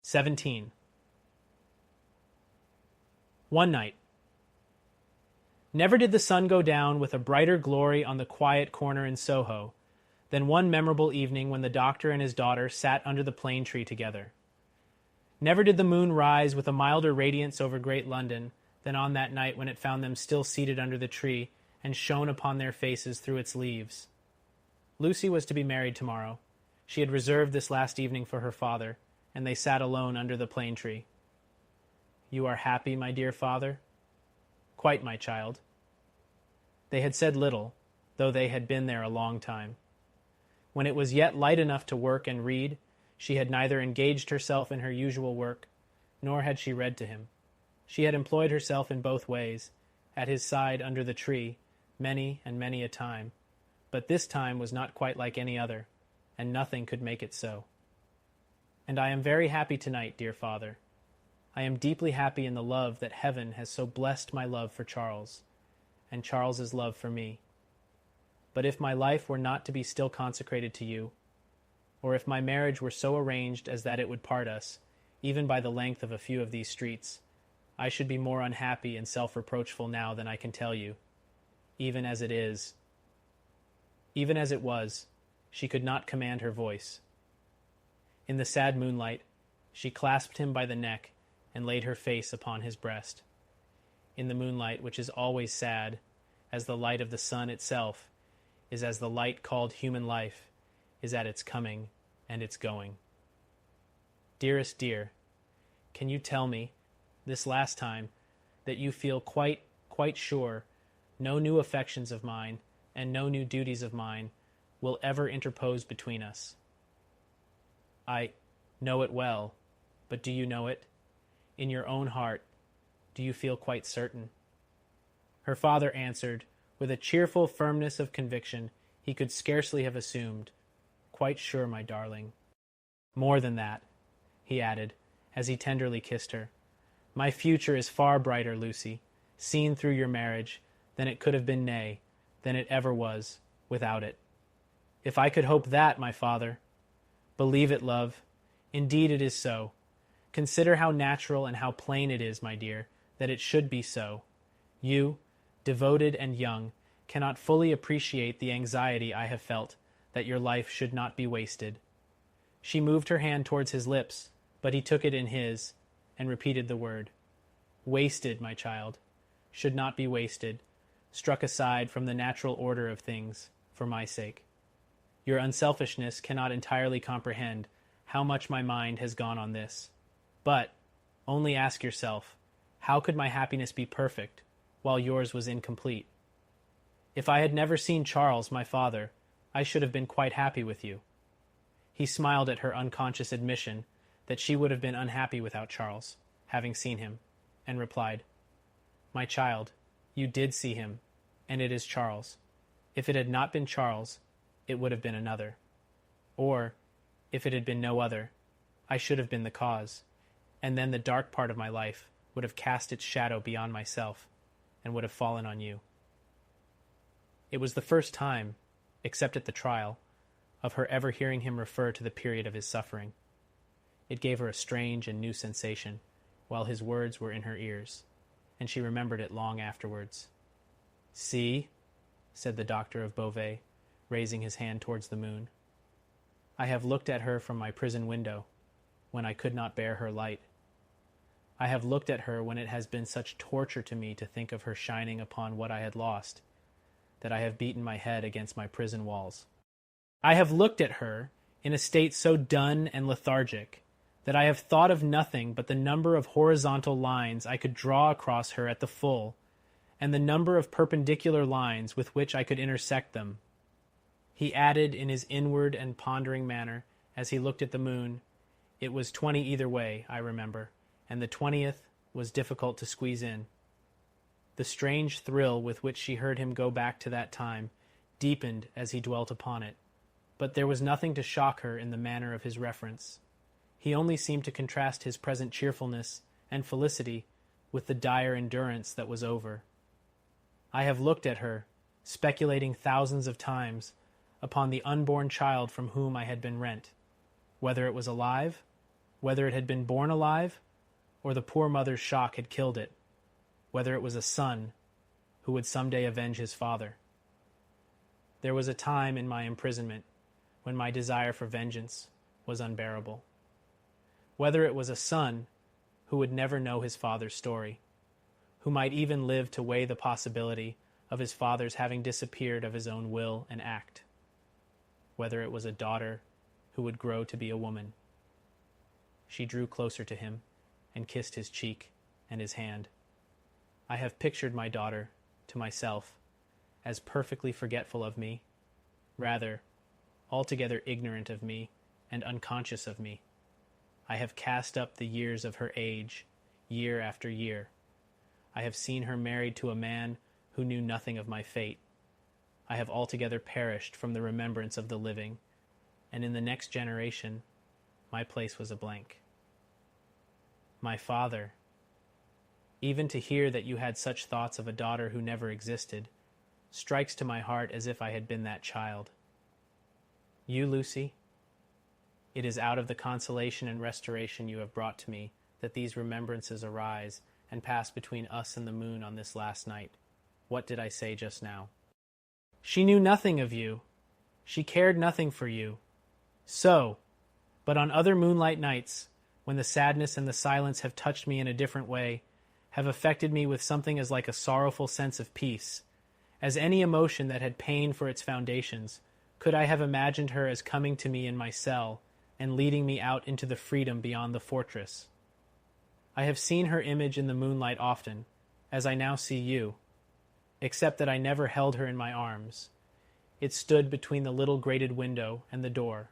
17. One night. Never did the sun go down with a brighter glory on the quiet corner in Soho than one memorable evening when the doctor and his daughter sat under the plane tree together. Never did the moon rise with a milder radiance over great London than on that night when it found them still seated under the tree and shone upon their faces through its leaves. Lucy was to be married tomorrow. She had reserved this last evening for her father, and they sat alone under the plane tree. "You are happy, my dear father?" "Quite, my child." They had said little, though they had been there a long time. When it was yet light enough to work and read, she had neither engaged herself in her usual work, nor had she read to him. She had employed herself in both ways, at his side under the tree, many and many a time, but this time was not quite like any other, and nothing could make it so. "And I am very happy tonight, dear father. I am deeply happy in the love that heaven has so blessed my love for Charles, and Charles's love for me. But if my life were not to be still consecrated to you, or if my marriage were so arranged as that it would part us, even by the length of a few of these streets, I should be more unhappy and self-reproachful now than I can tell you. Even as it is." Even as it was, she could not command her voice. In the sad moonlight, she clasped him by the neck and laid her face upon his breast. In the moonlight, which is always sad, as the light of the sun itself, is as the light called human life, is at its coming and its going. "Dearest dear, can you tell me, this last time, that you feel quite sure no new affections of mine and no new duties of mine will ever interpose between us?" "I know it well, but do you know it? In your own heart, do you feel quite certain?" Her father answered, with a cheerful firmness of conviction he could scarcely have assumed, "Quite sure, my darling. More than that," he added, as he tenderly kissed her. "My future is far brighter, Lucy, seen through your marriage, than it could have been, nay, than it ever was, without it. If I could hope that, my father! Believe it, love. Indeed it is so. Consider how natural and how plain it is, my dear, that it should be so. You, devoted and young, cannot fully appreciate the anxiety I have felt that your life should not be wasted." She moved her hand towards his lips, but he took it in his, and repeated the word. "Wasted, my child, should not be wasted, struck aside from the natural order of things, for my sake. Your unselfishness cannot entirely comprehend how much my mind has gone on this. But, only ask yourself, how could my happiness be perfect, while yours was incomplete? If I had never seen Charles, my father, I should have been quite happy with you." He smiled at her unconscious admission that she would have been unhappy without Charles, having seen him, and replied, "My child, you did see him, and it is Charles. If it had not been Charles, it would have been another. Or, if it had been no other, I should have been the cause, and then the dark part of my life would have cast its shadow beyond myself, and would have fallen on you." It was the first time, except at the trial, of her ever hearing him refer to the period of his suffering. It gave her a strange and new sensation, while his words were in her ears, and she remembered it long afterwards. "See," said the doctor of Beauvais, raising his hand towards the moon. "I have looked at her from my prison window, when I could not bear her light. I have looked at her when it has been such torture to me to think of her shining upon what I had lost, that I have beaten my head against my prison walls. I have looked at her in a state so dun and lethargic that I have thought of nothing but the number of horizontal lines I could draw across her at the full, and the number of perpendicular lines with which I could intersect them." He added in his inward and pondering manner, as he looked at the moon, "It was 20 either way, I remember, and the 20th was difficult to squeeze in." The strange thrill with which she heard him go back to that time deepened as he dwelt upon it, but there was nothing to shock her in the manner of his reference. He only seemed to contrast his present cheerfulness and felicity with the dire endurance that was over. "I have looked at her, speculating thousands of times upon the unborn child from whom I had been rent, whether it was alive whether it had been born alive or the poor mother's shock had killed it, whether it was a son who would someday avenge his father. There was a time in my imprisonment when my desire for vengeance was unbearable. Whether it was a son who would never know his father's story, who might even live to weigh the possibility of his father's having disappeared of his own will and act. Whether it was a daughter who would grow to be a woman. She drew closer to him and kissed his cheek and his hand. I have pictured my daughter to myself as perfectly forgetful of me, rather, altogether ignorant of me and unconscious of me. I have cast up the years of her age, year after year. I have seen her married to a man who knew nothing of my fate. I have altogether perished from the remembrance of the living, and in the next generation, my place was a blank. My father, even to hear that you had such thoughts of a daughter who never existed, strikes to my heart as if I had been that child. You, Lucy, it is out of the consolation and restoration you have brought to me that these remembrances arise and pass between us and the moon on this last night. What did I say just now? She knew nothing of you. She cared nothing for you. So, but on other moonlight nights, when the sadness and the silence have touched me in a different way, have affected me with something as like a sorrowful sense of peace, as any emotion that had pain for its foundations, could I have imagined her as coming to me in my cell and leading me out into the freedom beyond the fortress. I have seen her image in the moonlight often, as I now see you, except that I never held her in my arms. It stood between the little grated window and the door.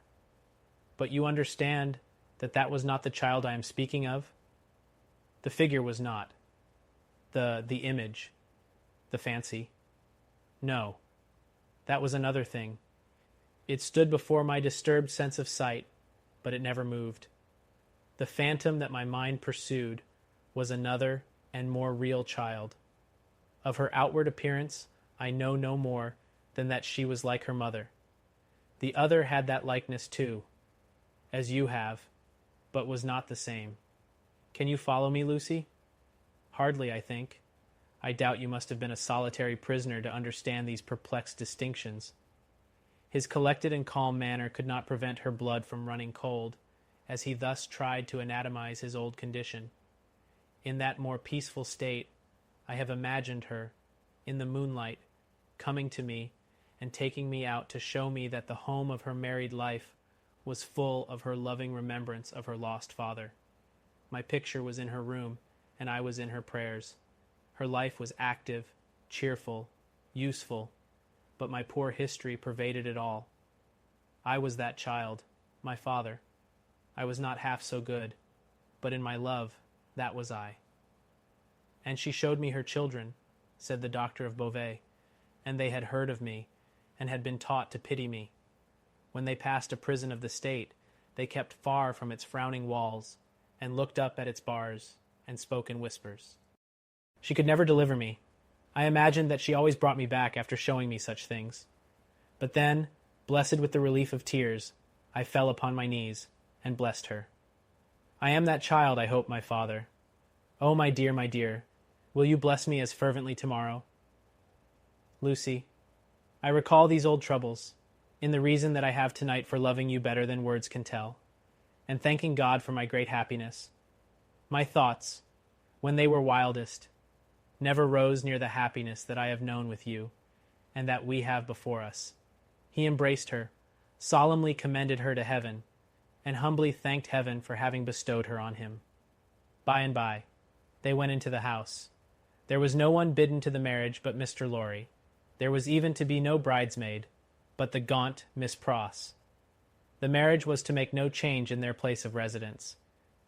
But you understand that that was not the child I am speaking of? The figure was not. The image. The fancy. No. That was another thing. It stood before my disturbed sense of sight, but it never moved. The phantom that my mind pursued was another and more real child. Of her outward appearance, I know no more than that she was like her mother. The other had that likeness too, as you have, but was not the same. Can you follow me, Lucy? Hardly, I think. I doubt you must have been a solitary prisoner to understand these perplexed distinctions. His collected and calm manner could not prevent her blood from running cold, as he thus tried to anatomize his old condition. In that more peaceful state, I have imagined her, in the moonlight, coming to me and taking me out to show me that the home of her married life was full of her loving remembrance of her lost father. My picture was in her room, and I was in her prayers. Her life was active, cheerful, useful, but my poor history pervaded it all. I was that child, my father. I was not half so good, but in my love, that was I. And she showed me her children, said the doctor of Beauvais, and they had heard of me, and had been taught to pity me. When they passed a prison of the state, they kept far from its frowning walls, and looked up at its bars, and spoke in whispers. She could never deliver me. I imagined that she always brought me back after showing me such things. But then, blessed with the relief of tears, I fell upon my knees, and blessed her. I am that child, I hope, my father. Oh, my dear, will you bless me as fervently tomorrow? Lucy, I recall these old troubles, in the reason that I have tonight for loving you better than words can tell, and thanking God for my great happiness. My thoughts, when they were wildest, never rose near the happiness that I have known with you, and that we have before us. He embraced her, solemnly commended her to heaven, and humbly thanked heaven for having bestowed her on him. By and by, they went into the house. There was no one bidden to the marriage but Mr. Lorry. There was even to be no bridesmaid, but the gaunt Miss Pross. The marriage was to make no change in their place of residence.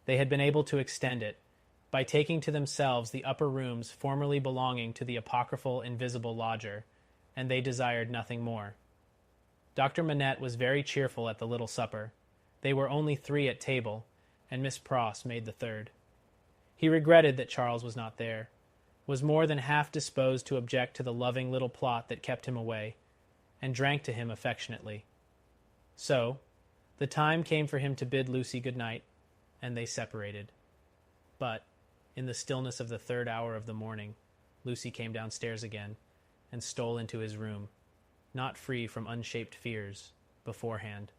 They had been able to extend it, by taking to themselves the upper rooms formerly belonging to the apocryphal invisible lodger, and they desired nothing more. Dr. Manette was very cheerful at the little supper. They were only 3 at table, and Miss Pross made the 3rd. He regretted that Charles was not there, was more than half disposed to object to the loving little plot that kept him away, and drank to him affectionately. So, the time came for him to bid Lucy good night, and they separated. But, in the stillness of the 3rd hour of the morning, Lucy came downstairs again, and stole into his room, not free from unshaped fears, beforehand.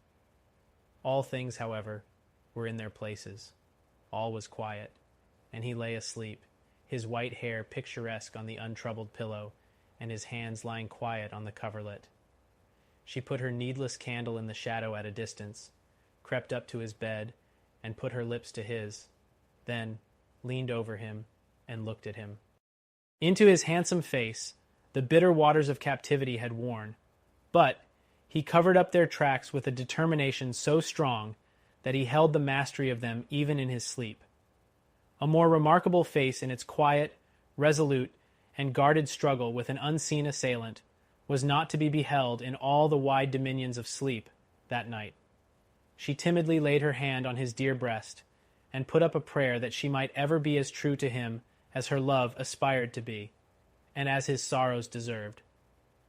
All things, however, were in their places. All was quiet, and he lay asleep, his white hair picturesque on the untroubled pillow, and his hands lying quiet on the coverlet. She put her needless candle in the shadow at a distance, crept up to his bed, and put her lips to his, then leaned over him and looked at him. Into his handsome face the bitter waters of captivity had worn, but he covered up their tracks with a determination so strong that he held the mastery of them even in his sleep. A more remarkable face in its quiet, resolute, and guarded struggle with an unseen assailant was not to be beheld in all the wide dominions of sleep that night. She timidly laid her hand on his dear breast, and put up a prayer that she might ever be as true to him as her love aspired to be, and as his sorrows deserved.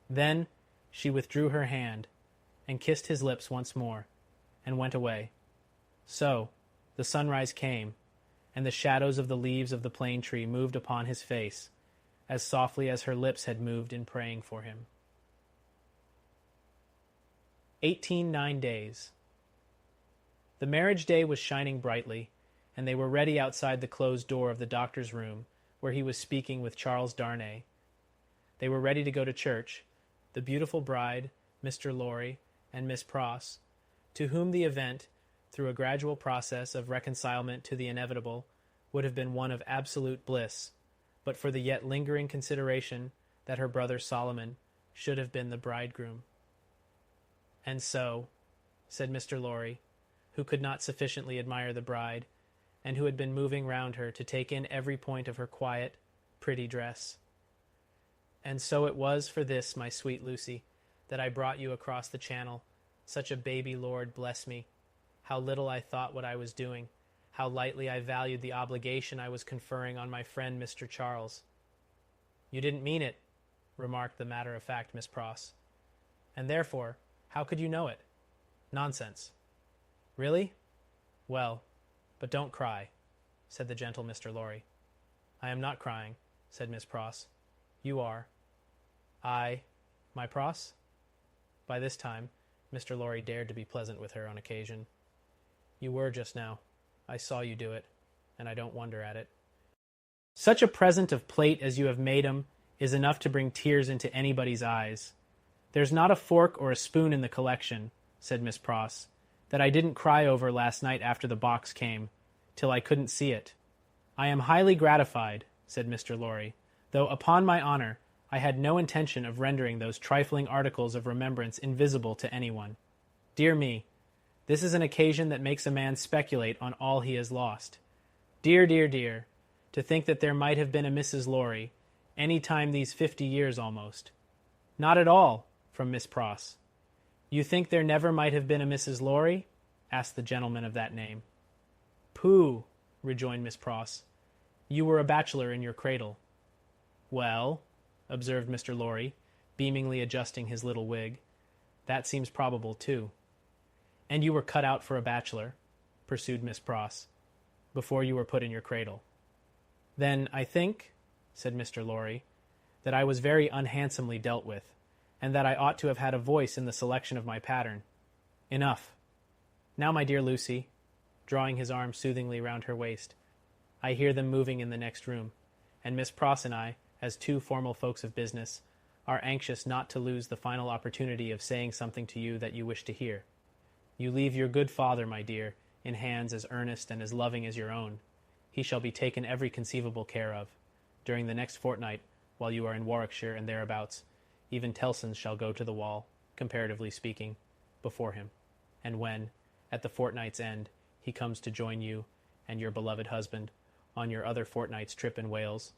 Then she withdrew her hand, and kissed his lips once more, and went away. So the sunrise came, and the shadows of the leaves of the plane tree moved upon his face, as softly as her lips had moved in praying for him. 9 days. The marriage day was shining brightly, and they were ready outside the closed door of the doctor's room, where he was speaking with Charles Darnay. They were ready to go to church, the beautiful bride, Mr. Lorry, and Miss Pross, to whom the event, through a gradual process of reconcilement to the inevitable, would have been one of absolute bliss, but for the yet lingering consideration that her brother Solomon should have been the bridegroom. "And so," said Mr. Lorry, who could not sufficiently admire the bride, and who had been moving round her to take in every point of her quiet, pretty dress. "And so it was for this, my sweet Lucy, that I brought you across the channel, such a baby, Lord bless me. How little I thought what I was doing, how lightly I valued the obligation I was conferring on my friend Mr. Charles." "You didn't mean it," remarked the matter-of-fact Miss Pross. "And therefore, how could you know it?" "Nonsense." "Really? Well, but don't cry," said the gentle Mr. Lorry. "I am not crying," said Miss Pross. "You are." "I, my Pross?" By this time, Mr. Lorry dared to be pleasant with her on occasion. "You were just now. I saw you do it, and I don't wonder at it." "Such a present of plate as you have made 'em is enough to bring tears into anybody's eyes. There's not a fork or a spoon in the collection," said Miss Pross, "that I didn't cry over last night after the box came, till I couldn't see it." "I am highly gratified," said Mr. Lorry, "though, upon my honor, I had no intention of rendering those trifling articles of remembrance invisible to anyone. Dear me, this is an occasion that makes a man speculate on all he has lost. Dear, dear, dear, to think that there might have been a Mrs. Lorry, any time these 50 years almost." "Not at all," from Miss Pross. "You think there never might have been a Mrs. Lorry?" asked the gentleman of that name. "Pooh," rejoined Miss Pross. "You were a bachelor in your cradle." "Well," observed Mr. Lorry, beamingly adjusting his little wig, "that seems probable, too." "And you were cut out for a bachelor," pursued Miss Pross, "before you were put in your cradle." "Then I think," said Mr. Lorry, "that I was very unhandsomely dealt with, and that I ought to have had a voice in the selection of my pattern. Enough. Now, my dear Lucy," drawing his arm soothingly round her waist, "I hear them moving in the next room, and Miss Pross and I, as two formal folks of business, are anxious not to lose the final opportunity of saying something to you that you wish to hear. You leave your good father, my dear, in hands as earnest and as loving as your own. He shall be taken every conceivable care of. During the next fortnight, while you are in Warwickshire and thereabouts, even Tellson's shall go to the wall, comparatively speaking, before him. And when, at the fortnight's end, he comes to join you and your beloved husband on your other fortnight's trip in Wales,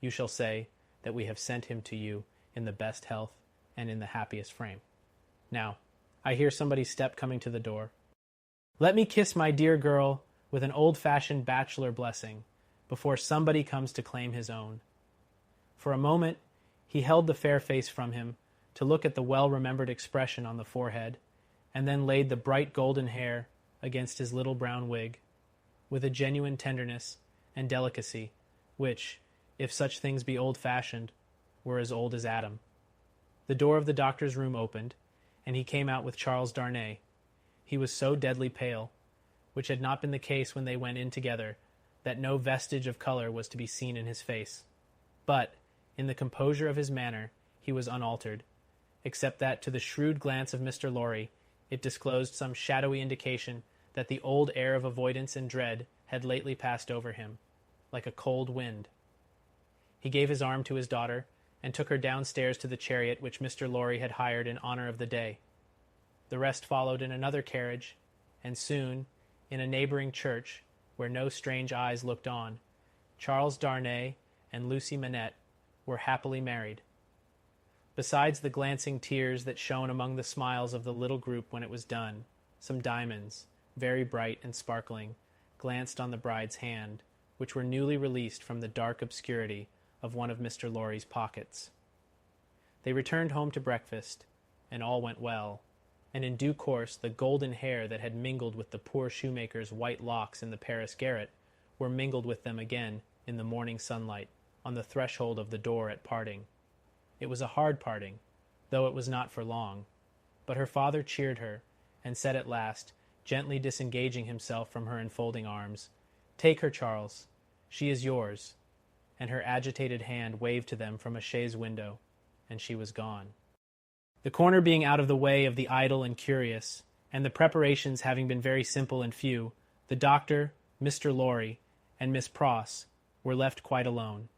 you shall say that we have sent him to you in the best health and in the happiest frame. Now, I hear somebody's step coming to the door. Let me kiss my dear girl with an old-fashioned bachelor blessing before somebody comes to claim his own." For a moment, he held the fair face from him to look at the well-remembered expression on the forehead, and then laid the bright golden hair against his little brown wig. with a genuine tenderness and delicacy, which, if such things be old-fashioned, were as old as Adam. The door of the doctor's room opened, and he came out with Charles Darnay. He was so deadly pale, which had not been the case when they went in together, that no vestige of color was to be seen in his face. But, in the composure of his manner, he was unaltered, except that to the shrewd glance of Mr. Lorry it disclosed some shadowy indication that the old air of avoidance and dread had lately passed over him, like a cold wind. He gave his arm to his daughter, and took her downstairs to the chariot which Mr. Lorry had hired in honor of the day. The rest followed in another carriage, and soon, in a neighboring church, where no strange eyes looked on, Charles Darnay and Lucy Manette were happily married. Besides the glancing tears that shone among the smiles of the little group when it was done, some diamonds, very bright and sparkling, glanced on the bride's hand, which were newly released from the dark obscurity of one of Mr. Lorry's pockets. They returned home to breakfast, and all went well, and in due course the golden hair that had mingled with the poor shoemaker's white locks in the Paris garret were mingled with them again in the morning sunlight on the threshold of the door at parting. It was a hard parting, though it was not for long, but her father cheered her, and said at last, gently disengaging himself from her enfolding arms, "Take her, Charles. She is yours." And her agitated hand waved to them from a chaise window, and she was gone. The corner being out of the way of the idle and curious, and the preparations having been very simple and few, the doctor, Mr. Lorry, and Miss Pross were left quite alone.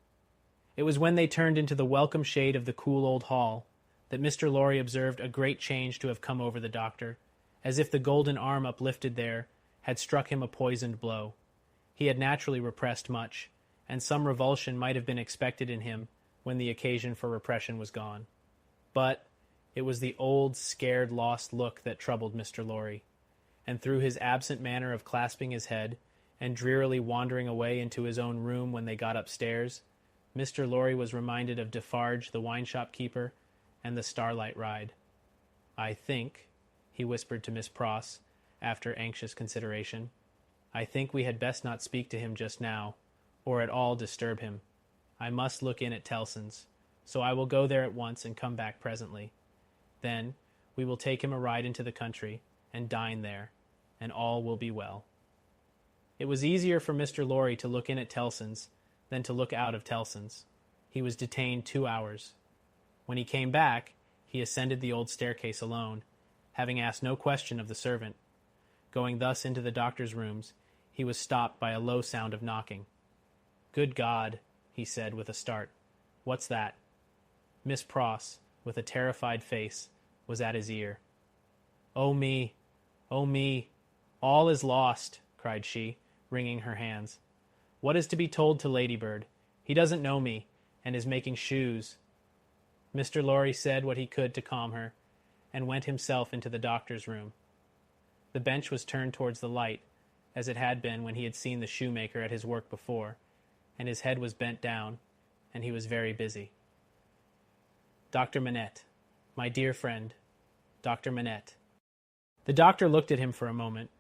It was when they turned into the welcome shade of the cool old hall that Mr. Lorry observed a great change to have come over the doctor, as if the golden arm uplifted there had struck him a poisoned blow. He had naturally repressed much, and some revulsion might have been expected in him when the occasion for repression was gone. But it was the old, scared, lost look that troubled Mr. Lorry, and through his absent manner of clasping his head and drearily wandering away into his own room when they got upstairs, Mr. Lorry was reminded of Defarge, the wine-shop keeper, and the starlight ride. "I think," he whispered to Miss Pross, after anxious consideration, "I think we had best not speak to him just now, or at all disturb him. I must look in at Tellson's, so I will go there at once and come back presently. Then we will take him a ride into the country, and dine there, and all will be well." It was easier for Mr. Lorry to look in at Tellson's than to look out of Tellson's. He was detained 2 hours. When he came back, he ascended the old staircase alone, having asked no question of the servant. Going thus into the doctor's rooms, he was stopped by a low sound of knocking. "Good God," he said with a start. "What's that?" Miss Pross, with a terrified face, was at his ear. "Oh me, oh me, all is lost," cried she, wringing her hands. "What is to be told to Ladybird? He doesn't know me, and is making shoes." Mr. Lorry said what he could to calm her, and went himself into the doctor's room. The bench was turned towards the light, as it had been when he had seen the shoemaker at his work before, and his head was bent down, and he was very busy. "Dr. Manette, my dear friend, Dr. Manette." The doctor looked at him for a moment,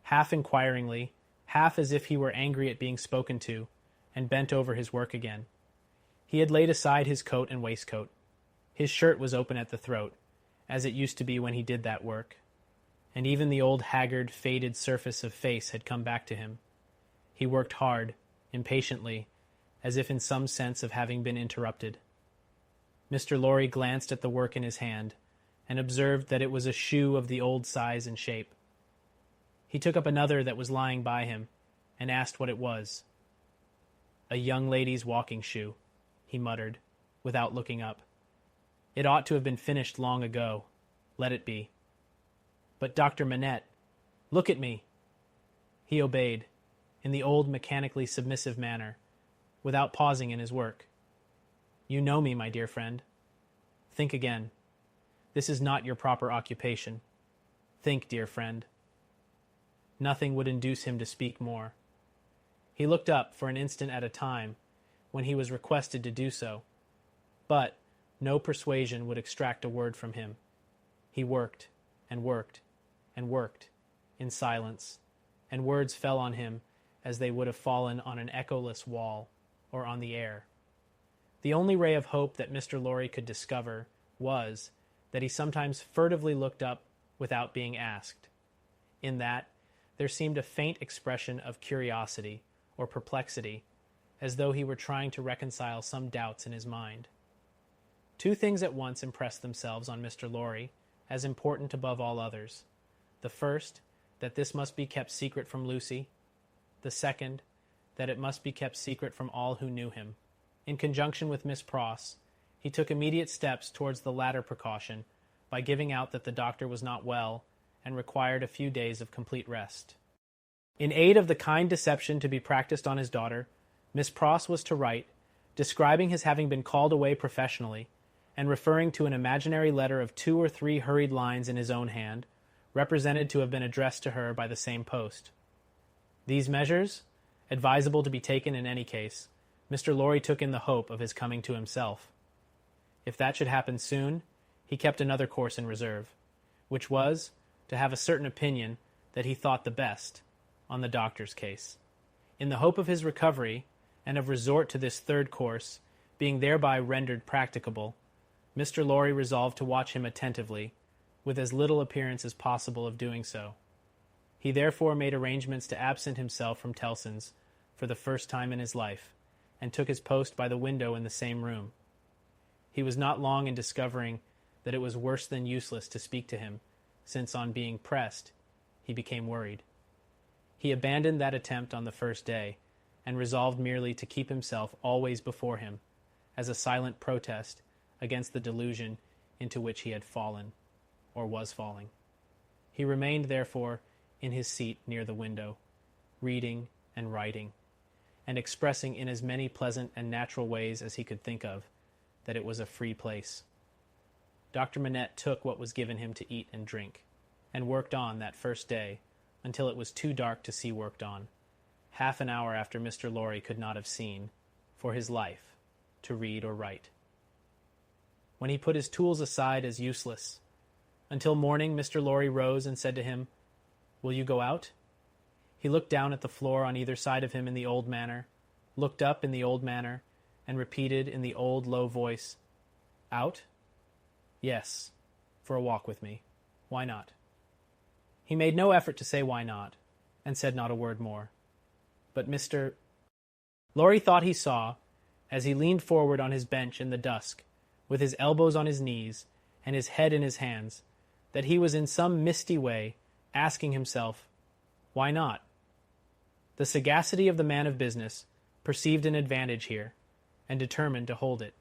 half inquiringly, half as if he were angry at being spoken to, and bent over his work again. He had laid aside his coat and waistcoat. His shirt was open at the throat, as it used to be when he did that work, and even the old haggard, faded surface of face had come back to him. He worked hard, impatiently, as if in some sense of having been interrupted. Mr. Lorry glanced at the work in his hand, and observed that it was a shoe of the old size and shape. He took up another that was lying by him, and asked what it was. "A young lady's walking shoe," he muttered, without looking up. "It ought to have been finished long ago. Let it be." "But Dr. Manette, look at me." He obeyed, in the old mechanically submissive manner, without pausing in his work. "You know me, my dear friend. Think again. This is not your proper occupation. Think, dear friend." Nothing would induce him to speak more. He looked up for an instant at a time, when he was requested to do so, but no persuasion would extract a word from him. He worked, and worked, and worked, in silence, and words fell on him as they would have fallen on an echoless wall or on the air. The only ray of hope that Mr. Lorry could discover was that he sometimes furtively looked up without being asked. In that, there seemed a faint expression of curiosity or perplexity, as though he were trying to reconcile some doubts in his mind. Two things at once impressed themselves on Mr. Lorry as important above all others. The first, that this must be kept secret from Lucy. The second, that it must be kept secret from all who knew him. In conjunction with Miss Pross, he took immediate steps towards the latter precaution by giving out that the doctor was not well and required a few days of complete rest. In aid of the kind deception to be practiced on his daughter, Miss Pross was to write, describing his having been called away professionally, and referring to an imaginary letter of 2 or 3 hurried lines in his own hand, represented to have been addressed to her by the same post. These measures, advisable to be taken in any case, Mr. Lorry took in the hope of his coming to himself. If that should happen soon, he kept another course in reserve, which was to have a certain opinion that he thought the best on the doctor's case. In the hope of his recovery, and of resort to this third course being thereby rendered practicable, Mr. Lorry resolved to watch him attentively, with as little appearance as possible of doing so. He therefore made arrangements to absent himself from Tellson's for the first time in his life, and took his post by the window in the same room. He was not long in discovering that it was worse than useless to speak to him, since on being pressed, he became worried. He abandoned that attempt on the first day, and resolved merely to keep himself always before him, as a silent protest against the delusion into which he had fallen, or was falling. He remained, therefore, in his seat near the window, reading and writing, and expressing in as many pleasant and natural ways as he could think of that it was a free place. Dr. Manette took what was given him to eat and drink, and worked on that first day until it was too dark to see worked on, half an hour after Mr. Lorry could not have seen, for his life, to read or write. When he put his tools aside as useless, until morning Mr. Lorry rose and said to him, "Will you go out?" He looked down at the floor on either side of him in the old manner, looked up in the old manner, and repeated in the old low voice, "Out? Yes, for a walk with me. Why not?" He made no effort to say why not, and said not a word more. But Mr. Lorry thought he saw, as he leaned forward on his bench in the dusk, with his elbows on his knees and his head in his hands, that he was in some misty way asking himself, why not? The sagacity of the man of business perceived an advantage here, and determined to hold it.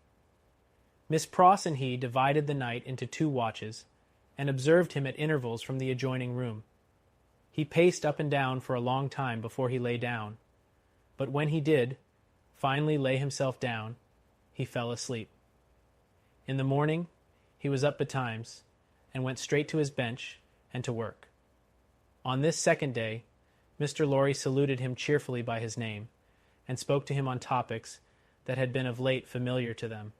Miss Pross and he divided the night into 2 watches, and observed him at intervals from the adjoining room. He paced up and down for a long time before he lay down, but when he did finally lay himself down, he fell asleep. In the morning he was up betimes, and went straight to his bench and to work. On this second day, Mr. Lorry saluted him cheerfully by his name, and spoke to him on topics that had been of late familiar to them.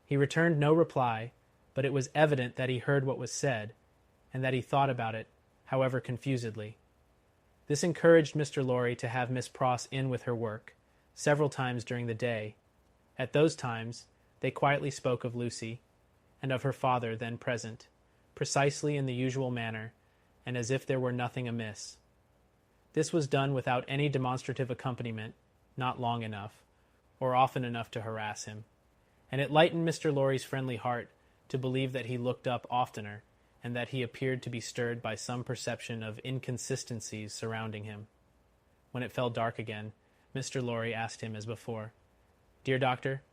He returned no reply, but it was evident that he heard what was said, and that he thought about it, however confusedly. This encouraged Mr. Lorry to have Miss Pross in with her work, several times during the day. At those times they quietly spoke of Lucy, and of her father then present, precisely in the usual manner, and as if there were nothing amiss. This was done without any demonstrative accompaniment, not long enough, or often enough to harass him, and it lightened Mr. Lorry's friendly heart to believe that he looked up oftener, and that he appeared to be stirred by some perception of inconsistencies surrounding him. When it fell dark again, Mr. Lorry asked him as before, "Dear doctor,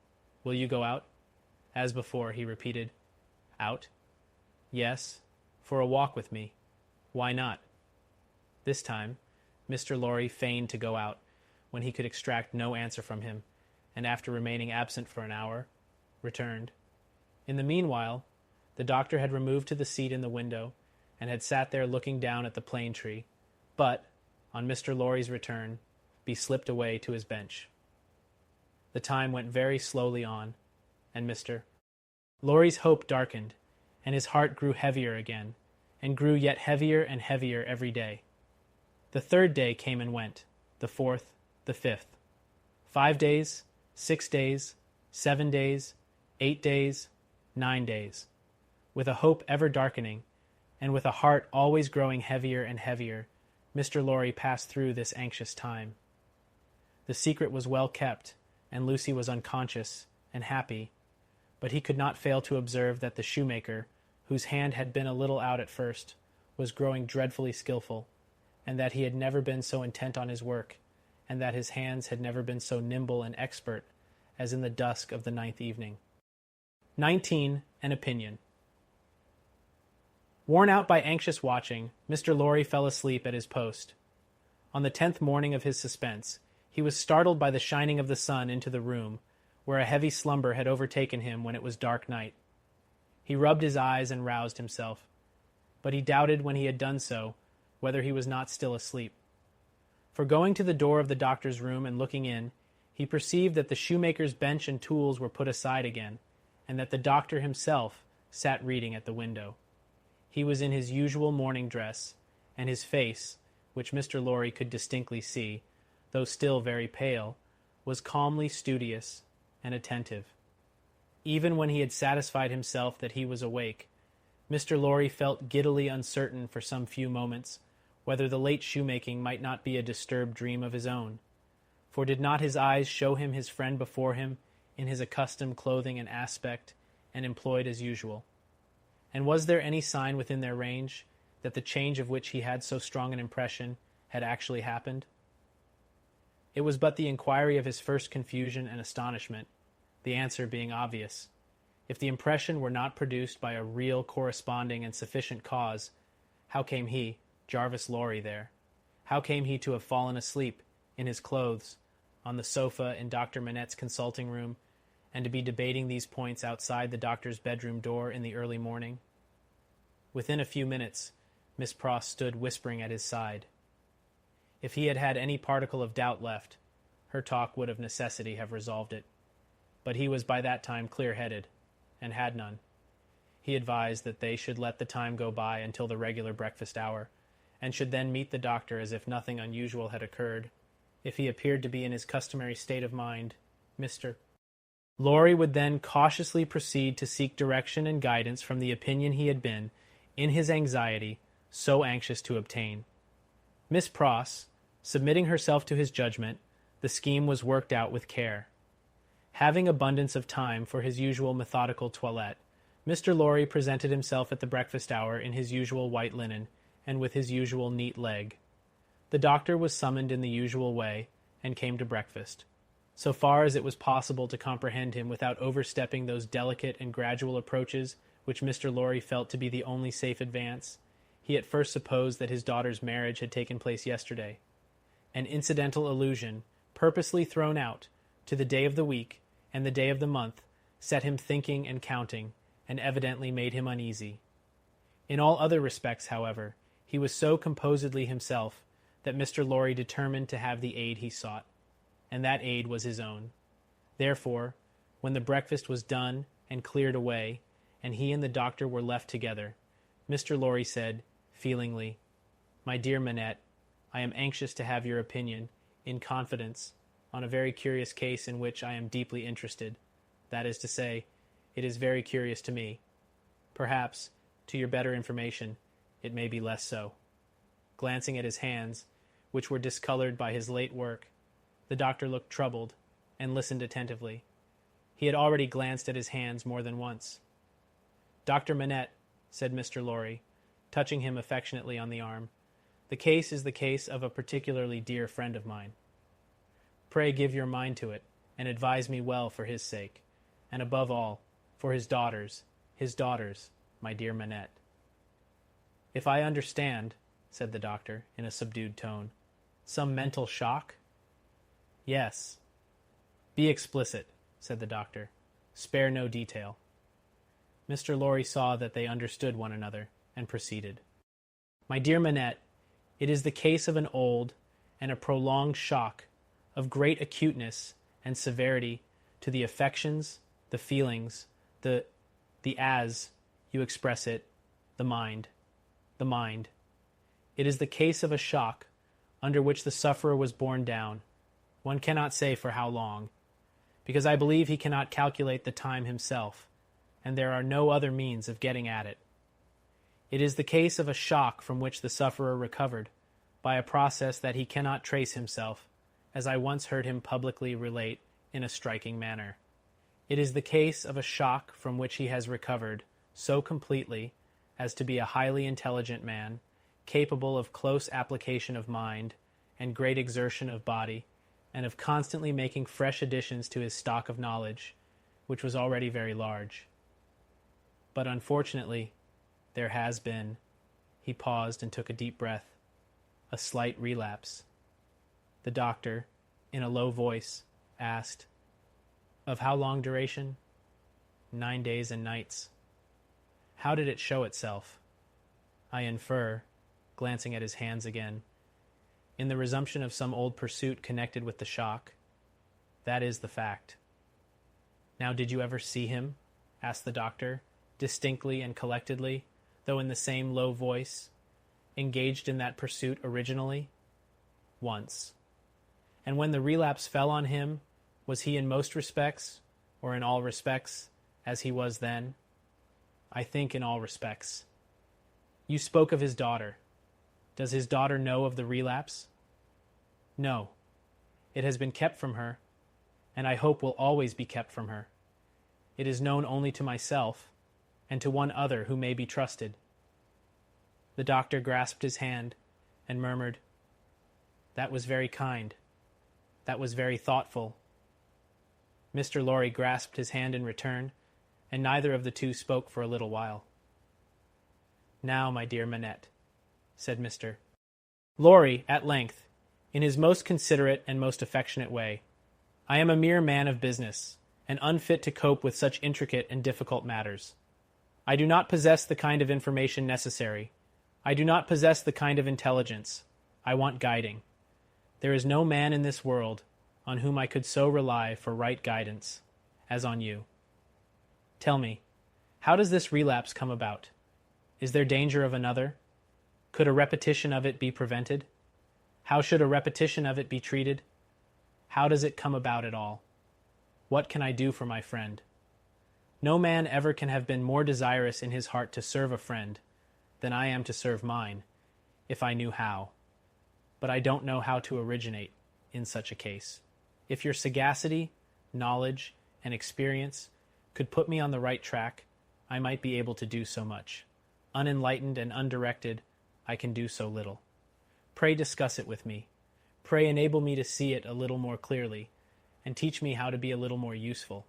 will you go out?" As before, he repeated, "Out? Yes, for a walk with me. Why not?" This time, Mr. Lorry feigned to go out, when he could extract no answer from him, and after remaining absent for an hour, returned. In the meanwhile, the doctor had removed to the seat in the window, and had sat there looking down at the plane tree, but, on Mr. Lorry's return, be slipped away to his bench. The time went very slowly on, and Mr. Lorry's hope darkened, and his heart grew heavier again, and grew yet heavier and heavier every day. The third day came and went, the 4th, the 5th. 5 days, 6 days, 7 days, 8 days, 9 days. With a hope ever darkening, and with a heart always growing heavier and heavier, Mr. Lorry passed through this anxious time. The secret was well kept, and Lucy was unconscious and happy, but he could not fail to observe that the shoemaker, whose hand had been a little out at first, was growing dreadfully skilful, and that he had never been so intent on his work, and that his hands had never been so nimble and expert as in the dusk of the 9th evening. 19. An opinion. Worn out by anxious watching, Mr. Lorry fell asleep at his post. On the 10th morning of his suspense, he was startled by the shining of the sun into the room, where a heavy slumber had overtaken him when it was dark night. He rubbed his eyes and roused himself, but he doubted when he had done so whether he was not still asleep. For going to the door of the doctor's room and looking in, he perceived that the shoemaker's bench and tools were put aside again, and that the doctor himself sat reading at the window. He was in his usual morning dress, and his face, which Mr. Lorry could distinctly see, though still very pale, was calmly studious and attentive. Even when he had satisfied himself that he was awake, Mr. Lorry felt giddily uncertain for some few moments whether the late shoemaking might not be a disturbed dream of his own. For did not his eyes show him his friend before him in his accustomed clothing and aspect, and employed as usual? And was there any sign within their range that the change of which he had so strong an impression had actually happened? It was but the inquiry of his first confusion and astonishment, the answer being obvious. If the impression were not produced by a real corresponding and sufficient cause, how came he, Jarvis Lorry, there? How came he to have fallen asleep, in his clothes, on the sofa in Dr. Manette's consulting room, and to be debating these points outside the doctor's bedroom door in the early morning? Within a few minutes, Miss Pross stood whispering at his side. If he had had any particle of doubt left, her talk would of necessity have resolved it. But he was by that time clear-headed, and had none. He advised that they should let the time go by until the regular breakfast hour, and should then meet the doctor as if nothing unusual had occurred. If he appeared to be in his customary state of mind, Mr. Lorry would then cautiously proceed to seek direction and guidance from the opinion he had been, in his anxiety, so anxious to obtain. Miss Pross, submitting herself to his judgment, the scheme was worked out with care. Having abundance of time for his usual methodical toilette, Mr. Lorry presented himself at the breakfast hour in his usual white linen, and with his usual neat leg. The doctor was summoned in the usual way, and came to breakfast. So far as it was possible to comprehend him without overstepping those delicate and gradual approaches which Mr. Lorry felt to be the only safe advance, he at first supposed that his daughter's marriage had taken place yesterday. An incidental allusion, purposely thrown out, to the day of the week and the day of the month, set him thinking and counting, and evidently made him uneasy. In all other respects, however, he was so composedly himself that Mr. Lorry determined to have the aid he sought, and that aid was his own. Therefore, when the breakfast was done and cleared away, and he and the doctor were left together, Mr. Lorry said, feelingly, "My dear Manette, I am anxious to have your opinion, in confidence, on a very curious case in which I am deeply interested. That is to say, it is very curious to me. Perhaps, to your better information, it may be less so." Glancing at his hands, which were discolored by his late work, the doctor looked troubled, and listened attentively. He had already glanced at his hands more than once. "Dr. Manette," said Mr. Lorry, touching him affectionately on the arm, "the case is the case of a particularly dear friend of mine. Pray give your mind to it, and advise me well for his sake, and above all, for his daughters, my dear Manette." "If I understand," said the doctor, in a subdued tone, "some mental shock?" "Yes." "Be explicit," said the doctor. "Spare no detail." Mr. Lorry saw that they understood one another, and proceeded. "My dear Manette, it is the case of an old and a prolonged shock of great acuteness and severity to the affections, the feelings, the as you express it, the mind. It is the case of a shock under which the sufferer was borne down. One cannot say for how long, because I believe he cannot calculate the time himself, and there are no other means of getting at it. It is the case of a shock from which the sufferer recovered, by a process that he cannot trace himself, as I once heard him publicly relate in a striking manner. It is the case of a shock from which he has recovered so completely as to be a highly intelligent man, capable of close application of mind and great exertion of body, and of constantly making fresh additions to his stock of knowledge, which was already very large. But unfortunately, there has been, he paused and took a deep breath, a slight relapse. The doctor, in a low voice, asked, "Of how long duration?" 9 days and nights. How did it show itself? I infer, glancing at his hands again, in the resumption of some old pursuit connected with the shock. That is the fact. Now, did you ever see him? Asked the doctor, distinctly and collectedly, though in the same low voice, engaged in that pursuit originally? Once. And when the relapse fell on him, was he in most respects, or in all respects, as he was then? I think in all respects. You spoke of his daughter. Does his daughter know of the relapse? No. It has been kept from her, and I hope will always be kept from her. It is known only to myself, and to one other who may be trusted. The doctor grasped his hand and murmured, "That was very kind. That was very thoughtful." Mr. Lorry grasped his hand in return, and neither of the two spoke for a little while. "Now, my dear Manette," said Mr. Lorry at length, in his most considerate and most affectionate way, "I am a mere man of business, and unfit to cope with such intricate and difficult matters. I do not possess the kind of information necessary. I do not possess the kind of intelligence. I want guiding. There is no man in this world on whom I could so rely for right guidance as on you. Tell me, how does this relapse come about? Is there danger of another? Could a repetition of it be prevented? How should a repetition of it be treated? How does it come about at all? What can I do for my friend? No man ever can have been more desirous in his heart to serve a friend than I am to serve mine, if I knew how. But I don't know how to originate in such a case. If your sagacity, knowledge, and experience could put me on the right track, I might be able to do so much. Unenlightened and undirected, I can do so little. Pray discuss it with me. Pray enable me to see it a little more clearly, and teach me how to be a little more useful."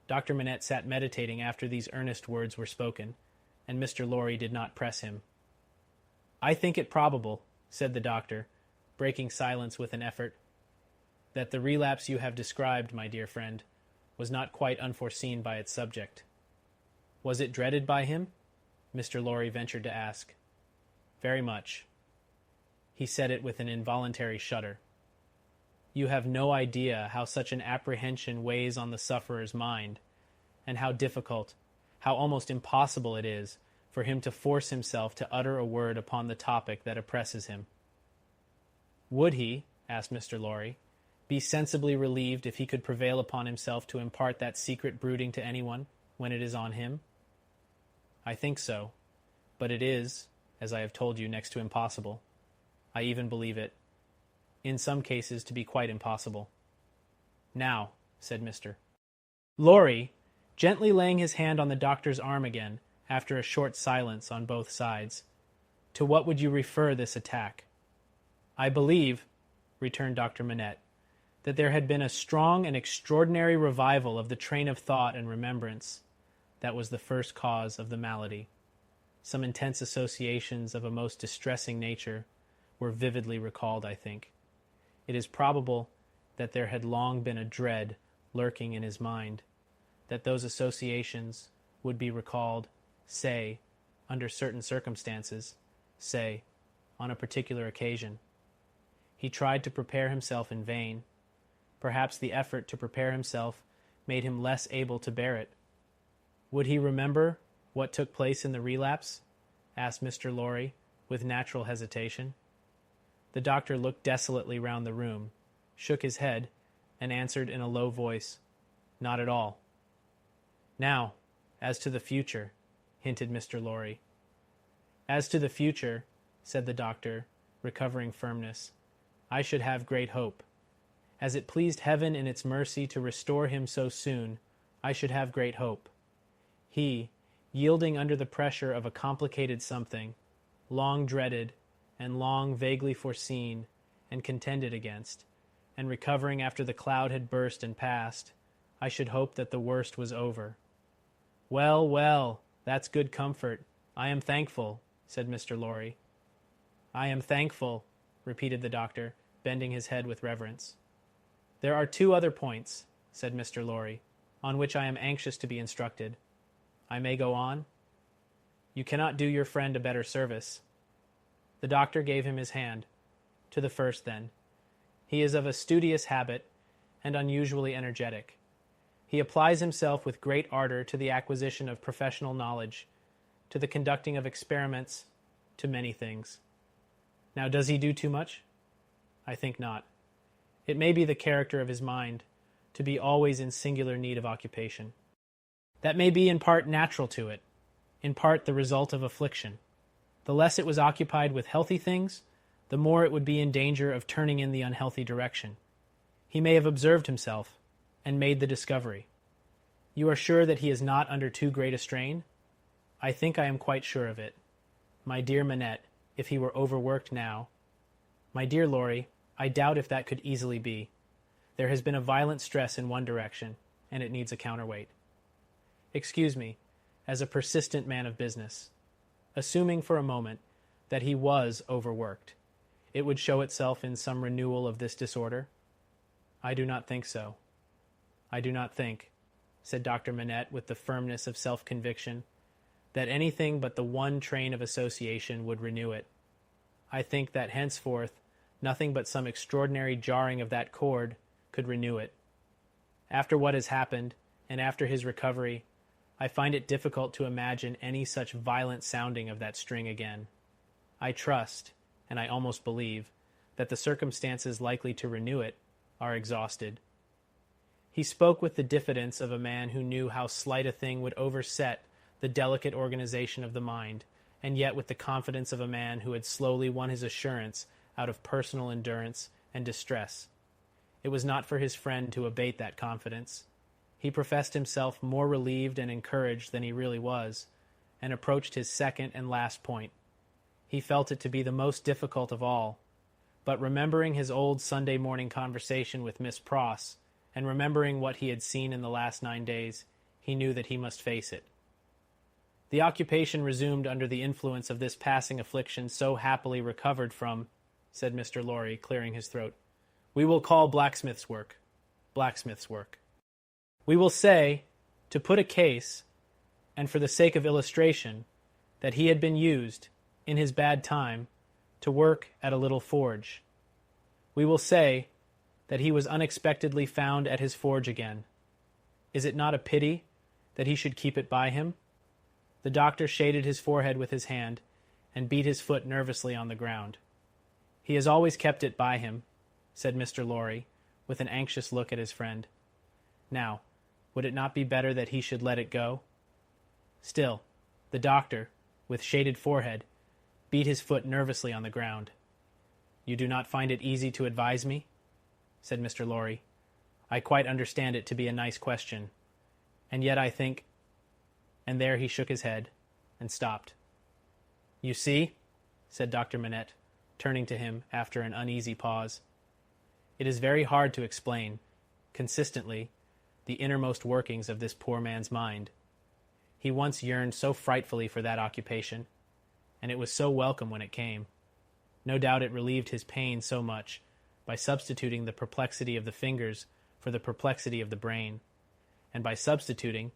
Dr. Manette sat meditating after these earnest words were spoken, and Mr. Lorry did not press him. "I think it probable," said the doctor, breaking silence with an effort, "that the relapse you have described, my dear friend, was not quite unforeseen by its subject." "Was it dreaded by him?" Mr. Lorry ventured to ask. "Very much." He said it with an involuntary shudder. You have no idea how such an apprehension weighs on the sufferer's mind, and how difficult, how almost impossible it is for him to force himself to utter a word upon the topic that oppresses him. "Would he," asked Mr. Lorry, "be sensibly relieved if he could prevail upon himself to impart that secret brooding to anyone when it is on him?" "I think so, but it is, as I have told you, next to impossible. I even believe it, in some cases, to be quite impossible." "Now," said Mr. Lorry, gently laying his hand on the doctor's arm again, after a short silence on both sides, "to what would you refer this attack?" "I believe," returned Dr. Manette, "that there had been a strong and extraordinary revival of the train of thought and remembrance that was the first cause of the malady. Some intense associations of a most distressing nature were vividly recalled, I think. It is probable that there had long been a dread lurking in his mind, that those associations would be recalled, say, under certain circumstances, say, on a particular occasion. He tried to prepare himself in vain. Perhaps the effort to prepare himself made him less able to bear it. Would he remember what took place in the relapse?" asked Mr. Lorry, with natural hesitation. The doctor looked desolately round the room, shook his head, and answered in a low voice, "Not at all." "Now, as to the future," hinted Mr. Lorry. "As to the future," said the doctor, recovering firmness, "I should have great hope. As it pleased Heaven in its mercy to restore him so soon, I should have great hope. He, yielding under the pressure of a complicated something, long dreaded, and long vaguely foreseen, and contended against, and recovering after the cloud had burst and passed, I should hope that the worst was over." "Well, well, that's good comfort. I am thankful," said Mr. Lorry. "I am thankful," repeated the doctor, bending his head with reverence. "There are two other points," said Mr. Lorry, "on which I am anxious to be instructed. I may go on?" "You cannot do your friend a better service." The doctor gave him his hand. "To the first, then. He is of a studious habit, and unusually energetic. He applies himself with great ardor to the acquisition of professional knowledge, to the conducting of experiments, to many things. Now, does he do too much? I think not. It may be the character of his mind to be always in singular need of occupation. That may be in part natural to it, in part the result of affliction. The less it was occupied with healthy things, the more it would be in danger of turning in the unhealthy direction. He may have observed himself, and made the discovery. You are sure that he is not under too great a strain? I think I am quite sure of it. My dear Manette, if he were overworked now— My dear Lorry, I doubt if that could easily be. There has been a violent stress in one direction, and it needs a counterweight. Excuse me, as a persistent man of business, assuming for a moment that he was overworked, it would show itself in some renewal of this disorder? I do not think so. I do not think, said Dr. Manette with the firmness of self-conviction, that anything but the one train of association would renew it. I think that henceforth nothing but some extraordinary jarring of that cord could renew it. After what has happened, and after his recovery, I find it difficult to imagine any such violent sounding of that string again. I trust, and I almost believe, that the circumstances likely to renew it are exhausted. He spoke with the diffidence of a man who knew how slight a thing would overset the delicate organization of the mind, and yet with the confidence of a man who had slowly won his assurance out of personal endurance and distress. It was not for his friend to abate that confidence. He professed himself more relieved and encouraged than he really was, and approached his second and last point. He felt it to be the most difficult of all, but remembering his old Sunday morning conversation with Miss Pross, and remembering what he had seen in the last 9 days, he knew that he must face it. The occupation resumed under the influence of this passing affliction so happily recovered from, said Mr. Lorry, clearing his throat, we will call blacksmith's work. Blacksmith's work. We will say, to put a case, and for the sake of illustration, that he had been used, in his bad time, to work at a little forge. We will say that he was unexpectedly found at his forge again. Is it not a pity that he should keep it by him? The doctor shaded his forehead with his hand and beat his foot nervously on the ground. He has always kept it by him, said Mr. Lorry, with an anxious look at his friend. Now, would it not be better that he should let it go? Still, the doctor, with shaded forehead, beat his foot nervously on the ground. You do not find it easy to advise me? Said Mr. Lorry. I quite understand it to be a nice question, and yet I think— And there he shook his head and stopped. You see, said Dr. Manette, turning to him after an uneasy pause, it is very hard to explain, consistently, the innermost workings of this poor man's mind. He once yearned so frightfully for that occupation, and it was so welcome when it came. No doubt it relieved his pain so much by substituting the perplexity of the fingers for the perplexity of the brain, and by substituting,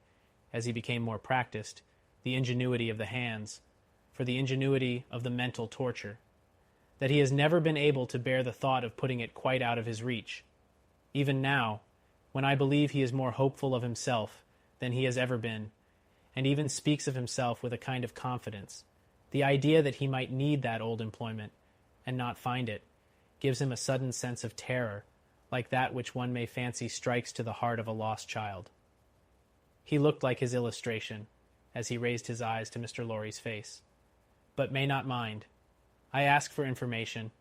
as he became more practiced, the ingenuity of the hands for the ingenuity of the mental torture, that he has never been able to bear the thought of putting it quite out of his reach. Even now, when I believe he is more hopeful of himself than he has ever been, and even speaks of himself with a kind of confidence, the idea that he might need that old employment and not find it gives him a sudden sense of terror, like that which one may fancy strikes to the heart of a lost child. He looked like his illustration, as he raised his eyes to Mr. Lorry's face. But may not mind. I ask for information,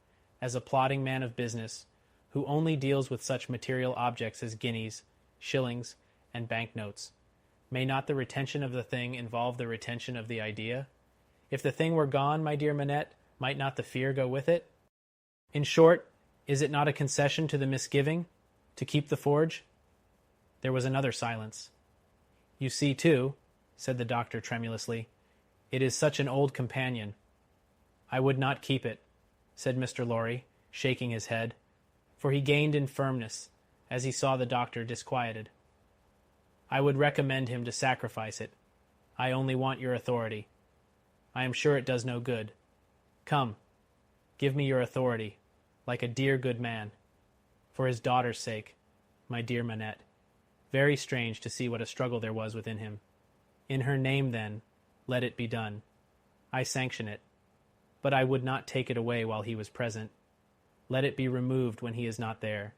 as a plodding man of business, who only deals with such material objects as guineas, shillings, and banknotes. May not the retention of the thing involve the retention of the idea? If the thing were gone, my dear Manette, might not the fear go with it? In short, is it not a concession to the misgiving, to keep the forge? There was another silence. You see, too, said the doctor tremulously, it is such an old companion. I would not keep it, said Mr. Lorry, shaking his head, for he gained in firmness as he saw the doctor disquieted. I would recommend him to sacrifice it. I only want your authority. I am sure it does no good. Come, give me your authority, like a dear good man, for his daughter's sake, my dear Manette. Very strange to see what a struggle there was within him. In her name, then, let it be done. I sanction it. But I would not take it away while he was present. Let it be removed when he is not there.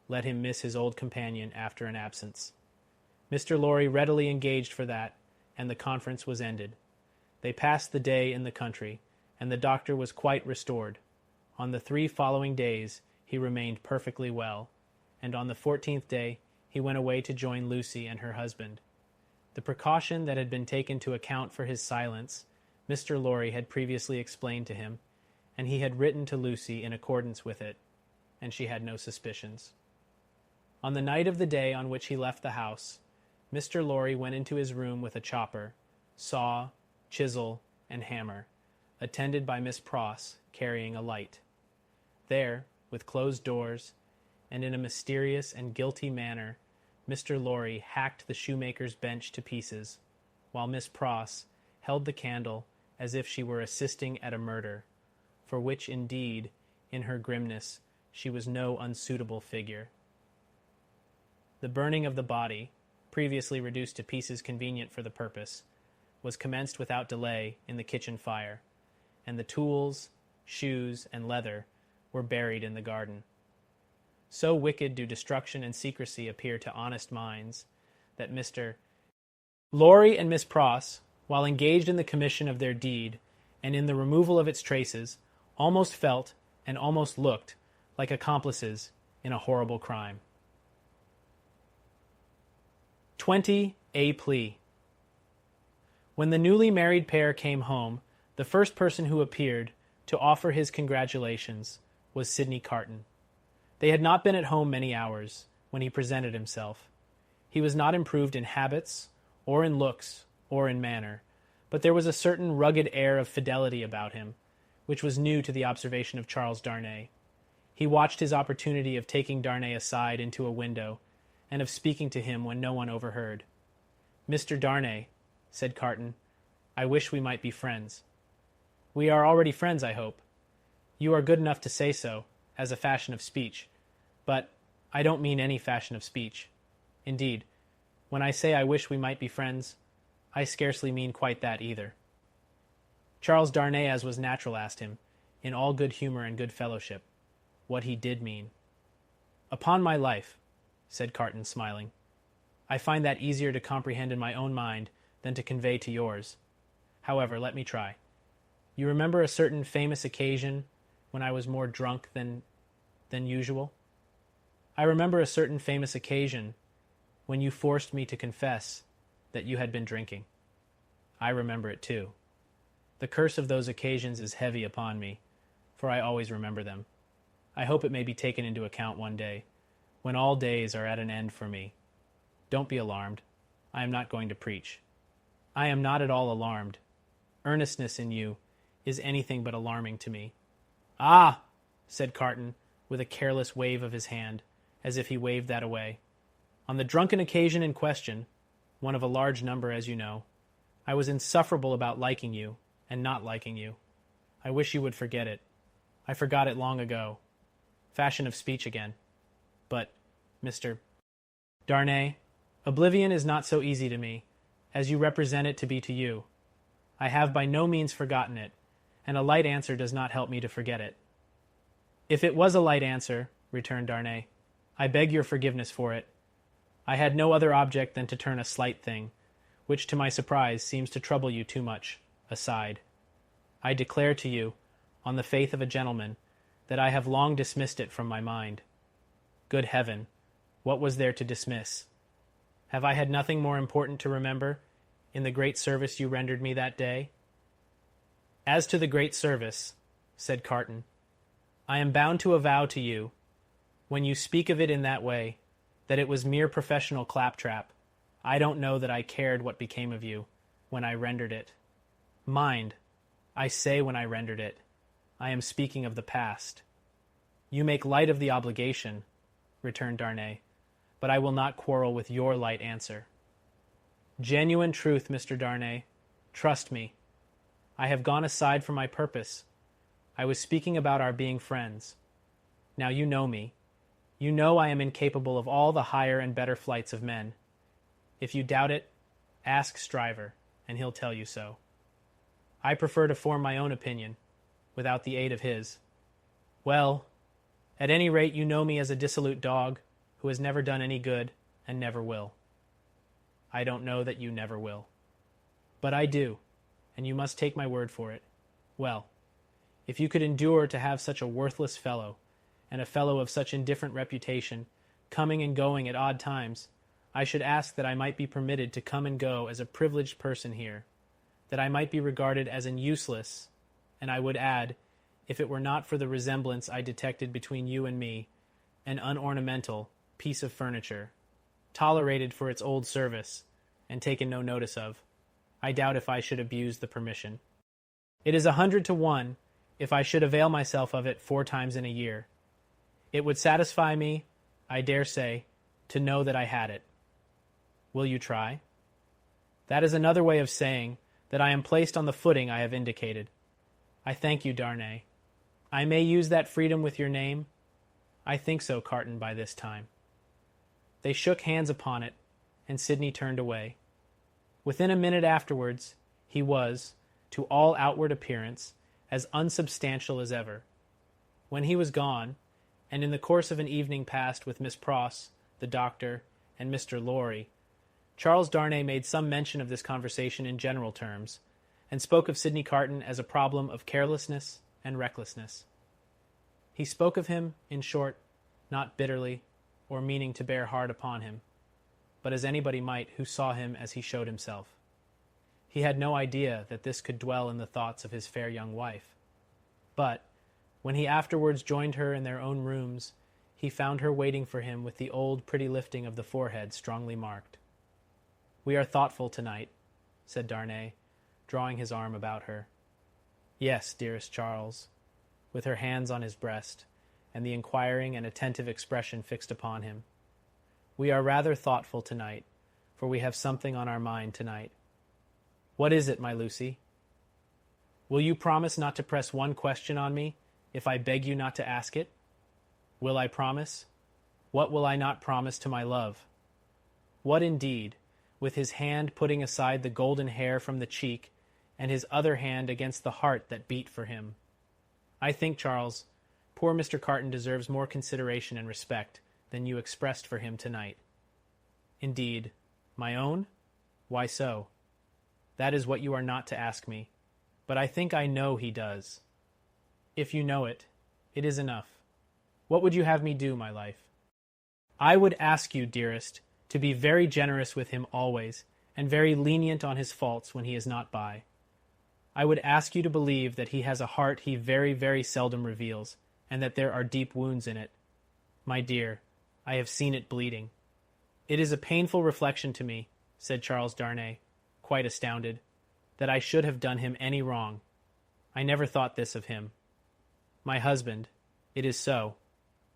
Let him miss his old companion after an absence. Mr. Lorry readily engaged for that, and the conference was ended. They passed the day in the country, and the doctor was quite restored. On the 3 following days he remained perfectly well, and on the 14th day he went away to join Lucy and her husband. The precaution that had been taken to account for his silence, Mr. Lorry had previously explained to him, and he had written to Lucy in accordance with it, and she had no suspicions. On the night of the day on which he left the house, Mr. Lorry went into his room with a chopper, saw, chisel, and hammer, attended by Miss Pross carrying a light. There, with closed doors, and in a mysterious and guilty manner, Mr. Lorry hacked the shoemaker's bench to pieces, while Miss Pross held the candle as if she were assisting at a murder, for which indeed, in her grimness, she was no unsuitable figure. The burning of the body, previously reduced to pieces convenient for the purpose, was commenced without delay in the kitchen fire, and the tools, shoes, and leather were buried in the garden. So wicked do destruction and secrecy appear to honest minds, that Mr. Lorry and Miss Pross, while engaged in the commission of their deed, and in the removal of its traces, almost felt and almost looked like accomplices in a horrible crime. 20. A Plea. When the newly married pair came home, the first person who appeared to offer his congratulations was Sydney Carton. They had not been at home many hours when he presented himself. He was not improved in habits, or in looks, or in manner, but there was a certain rugged air of fidelity about him, which was new to the observation of Charles Darnay. He watched his opportunity of taking Darnay aside into a window, and of speaking to him when no one overheard. "Mr. Darnay," said Carton, "I wish we might be friends." "We are already friends, I hope." "You are good enough to say so, as a fashion of speech. But I don't mean any fashion of speech. Indeed, when I say I wish we might be friends, I scarcely mean quite that either." Charles Darnay, as was natural, asked him, in all good humor and good fellowship, what he did mean. "Upon my life," said Carton, smiling, "I find that easier to comprehend in my own mind than to convey to yours. However, let me try. You remember a certain famous occasion when I was more drunk than usual? I remember a certain famous occasion when you forced me to confess that you had been drinking. I remember it too. The curse of those occasions is heavy upon me, for I always remember them. I hope it may be taken into account one day, when all days are at an end for me. Don't be alarmed. I am not going to preach. I am not at all alarmed. Earnestness in you is anything but alarming to me." "Ah!" said Carton, with a careless wave of his hand, as if he waved that away. "On the drunken occasion in question, one of a large number, as you know, I was insufferable about liking you and not liking you. I wish you would forget it. I forgot it long ago. Fashion of speech again. But, Mr. Darnay, oblivion is not so easy to me, as you represent it to be to you. I have by no means forgotten it, and a light answer does not help me to forget it. If it was a light answer, returned Darnay, I beg your forgiveness for it. I had no other object than to turn a slight thing, which to my surprise seems to trouble you too much, aside. I declare to you, on the faith of a gentleman, that I have long dismissed it from my mind. Good heaven, what was there to dismiss? Have I had nothing more important to remember in the great service you rendered me that day? As to the great service, said Carton, I am bound to avow to you, when you speak of it in that way, that it was mere professional claptrap. I don't know that I cared what became of you when I rendered it. Mind, I say when I rendered it. I am speaking of the past. You make light of the obligation, returned Darnay, but I will not quarrel with your light answer. Genuine truth, Mr. Darnay. Trust me. I have gone aside from my purpose. I was speaking about our being friends. Now you know me. You know I am incapable of all the higher and better flights of men. If you doubt it, ask Stryver, and he'll tell you so. I prefer to form my own opinion, without the aid of his. Well, at any rate you know me as a dissolute dog, who has never done any good, and never will. I don't know that you never will. But I do, and you must take my word for it. Well, if you could endure to have such a worthless fellow, and a fellow of such indifferent reputation, coming and going at odd times, I should ask that I might be permitted to come and go as a privileged person here, that I might be regarded as an useless, and I would add, if it were not for the resemblance I detected between you and me, an unornamental piece of furniture, tolerated for its old service, and taken no notice of. I doubt if I should abuse the permission. It is 100 to 1 if I should avail myself of it 4 times in a year. It would satisfy me, I dare say, to know that I had it. Will you try? That is another way of saying that I am placed on the footing I have indicated. I thank you, Darnay. I may use that freedom with your name? I think so, Carton, by this time. They shook hands upon it, and Sydney turned away. Within a minute afterwards, he was, to all outward appearance, as unsubstantial as ever. When he was gone, and in the course of an evening passed with Miss Pross, the doctor, and Mr. Lorry, Charles Darnay made some mention of this conversation in general terms, and spoke of Sydney Carton as a problem of carelessness and recklessness. He spoke of him, in short, not bitterly, or meaning to bear hard upon him, but as anybody might who saw him as he showed himself. He had no idea that this could dwell in the thoughts of his fair young wife. But, when he afterwards joined her in their own rooms, he found her waiting for him with the old pretty lifting of the forehead strongly marked. We are thoughtful tonight, said Darnay, drawing his arm about her. Yes, dearest Charles, with her hands on his breast, and the inquiring and attentive expression fixed upon him. We are rather thoughtful tonight, for we have something on our mind tonight. What is it, my Lucy? Will you promise not to press one question on me, if I beg you not to ask it? Will I promise? What will I not promise to my love? What indeed, with his hand putting aside the golden hair from the cheek, and his other hand against the heart that beat for him? I think, Charles, poor Mr. Carton deserves more consideration and respect than you expressed for him tonight. Indeed, my own? Why so? That is what you are not to ask me, but I think I know he does. If you know it, it is enough. What would you have me do, my life? I would ask you, dearest, to be very generous with him always, and very lenient on his faults when he is not by. I would ask you to believe that he has a heart he very, very seldom reveals, and that there are deep wounds in it. My dear, I have seen it bleeding. It is a painful reflection to me, said Charles Darnay, quite astounded, that I should have done him any wrong. I never thought this of him. My husband, it is so.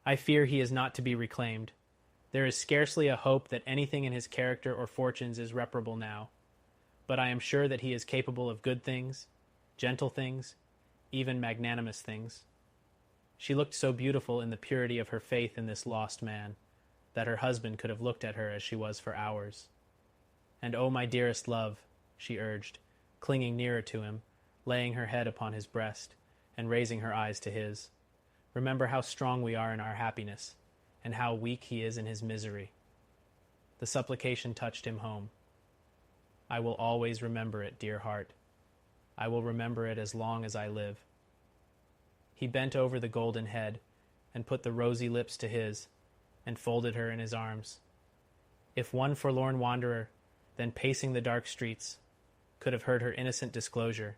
I fear he is not to be reclaimed. There is scarcely a hope that anything in his character or fortunes is reparable now. But I am sure that he is capable of good things, gentle things, even magnanimous things. She looked so beautiful in the purity of her faith in this lost man, that her husband could have looked at her as she was for hours. And oh, my dearest love, she urged, clinging nearer to him, laying her head upon his breast, and raising her eyes to his. remember how strong we are in our happiness, and how weak he is in his misery." The supplication touched him home. "I will always remember it, dear heart. I will remember it as long as I live." He bent over the golden head, and put the rosy lips to his, and folded her in his arms. If one forlorn wanderer, then pacing the dark streets, could have heard her innocent disclosure,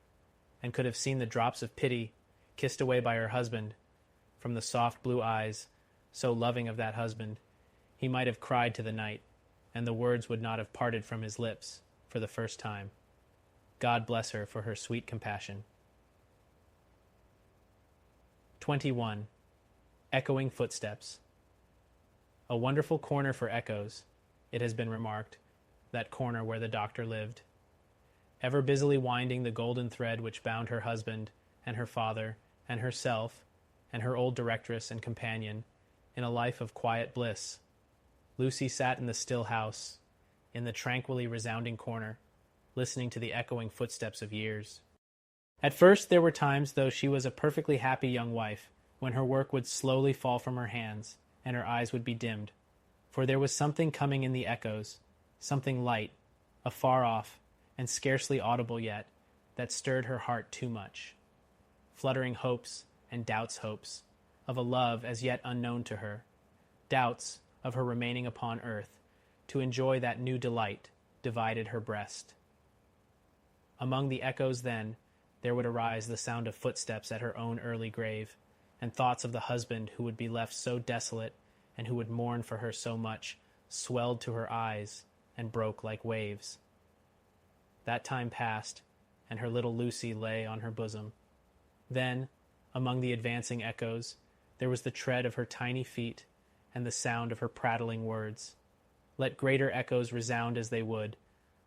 and could have seen the drops of pity kissed away by her husband from the soft blue eyes, so loving of that husband, he might have cried to the night, and the words would not have parted from his lips for the first time. God bless her for her sweet compassion. 21. Echoing footsteps. A wonderful corner for echoes, it has been remarked, that corner where the doctor lived. Ever busily winding the golden thread which bound her husband, and her father, and herself, and her old directress and companion, in a life of quiet bliss, Lucy sat in the still house, in the tranquilly resounding corner, listening to the echoing footsteps of years. At first there were times, though she was a perfectly happy young wife, when her work would slowly fall from her hands, and her eyes would be dimmed, for there was something coming in the echoes, something light, afar off, and scarcely audible yet, that stirred her heart too much. Fluttering hopes and doubts hopes, of a love as yet unknown to her, doubts of her remaining upon earth, to enjoy that new delight, divided her breast. Among the echoes then, there would arise the sound of footsteps at her own early grave, and thoughts of the husband who would be left so desolate, and who would mourn for her so much, swelled to her eyes, and broke like waves. That time passed, and her little Lucy lay on her bosom. Then, among the advancing echoes, there was the tread of her tiny feet, and the sound of her prattling words. Let greater echoes resound as they would,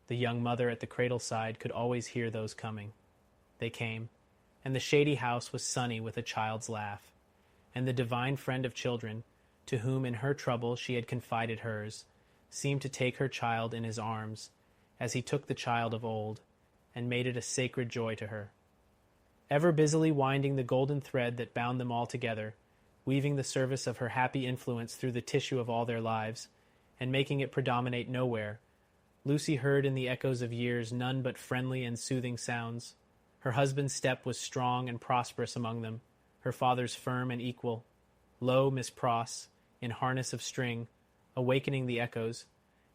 the young mother at the cradle side could always hear those coming. They came, and the shady house was sunny with a child's laugh, and the divine friend of children, to whom in her trouble she had confided hers, seemed to take her child in his arms, as he took the child of old, and made it a sacred joy to her. Ever busily winding the golden thread that bound them all together, weaving the service of her happy influence through the tissue of all their lives, and making it predominate nowhere, Lucy heard in the echoes of years none but friendly and soothing sounds. Her husband's step was strong and prosperous among them, her father's firm and equal. Lo, Miss Pross, in harness of string, awakening the echoes,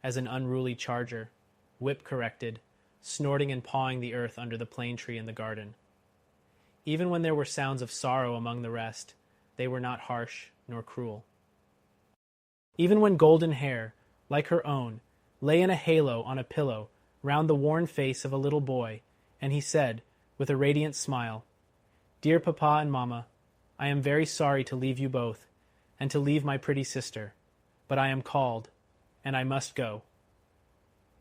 as an unruly charger, whip-corrected, snorting and pawing the earth under the plane tree in the garden. Even when there were sounds of sorrow among the rest, they were not harsh nor cruel. Even when golden hair, like her own, lay in a halo on a pillow round the worn face of a little boy, and he said, with a radiant smile, "Dear Papa and Mamma, I am very sorry to leave you both, and to leave my pretty sister, but I am called, and I must go."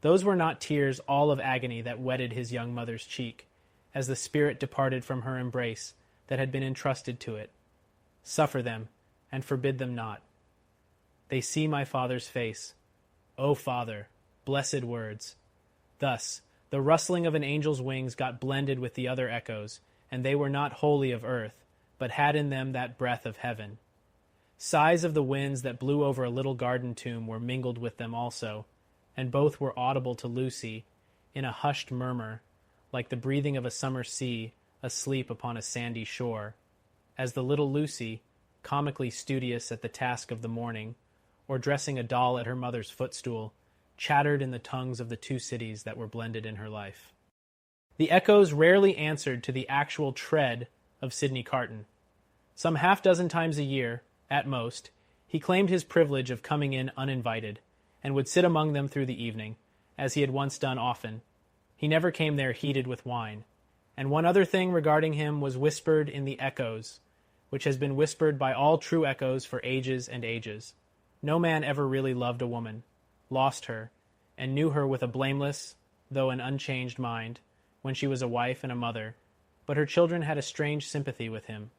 Those were not tears all of agony that wetted his young mother's cheek, as the spirit departed from her embrace that had been entrusted to it. Suffer them, and forbid them not. They see my Father's face. O Father, blessed words. Thus, the rustling of an angel's wings got blended with the other echoes, and they were not wholly of earth, but had in them that breath of heaven. Sighs of the winds that blew over a little garden tomb were mingled with them also, and both were audible to Lucy in a hushed murmur, like the breathing of a summer sea asleep upon a sandy shore, as the little Lucy, comically studious at the task of the morning, or dressing a doll at her mother's footstool, chattered in the tongues of the two cities that were blended in her life. The echoes rarely answered to the actual tread of Sydney Carton. Some half-dozen times a year, at most, he claimed his privilege of coming in uninvited, and would sit among them through the evening, as he had once done often. He never came there heated with wine. And one other thing regarding him was whispered in the echoes, which has been whispered by all true echoes for ages and ages. No man ever really loved a woman, lost her, and knew her with a blameless, though an unchanged mind, when she was a wife and a mother, but her children had a strange sympathy with him,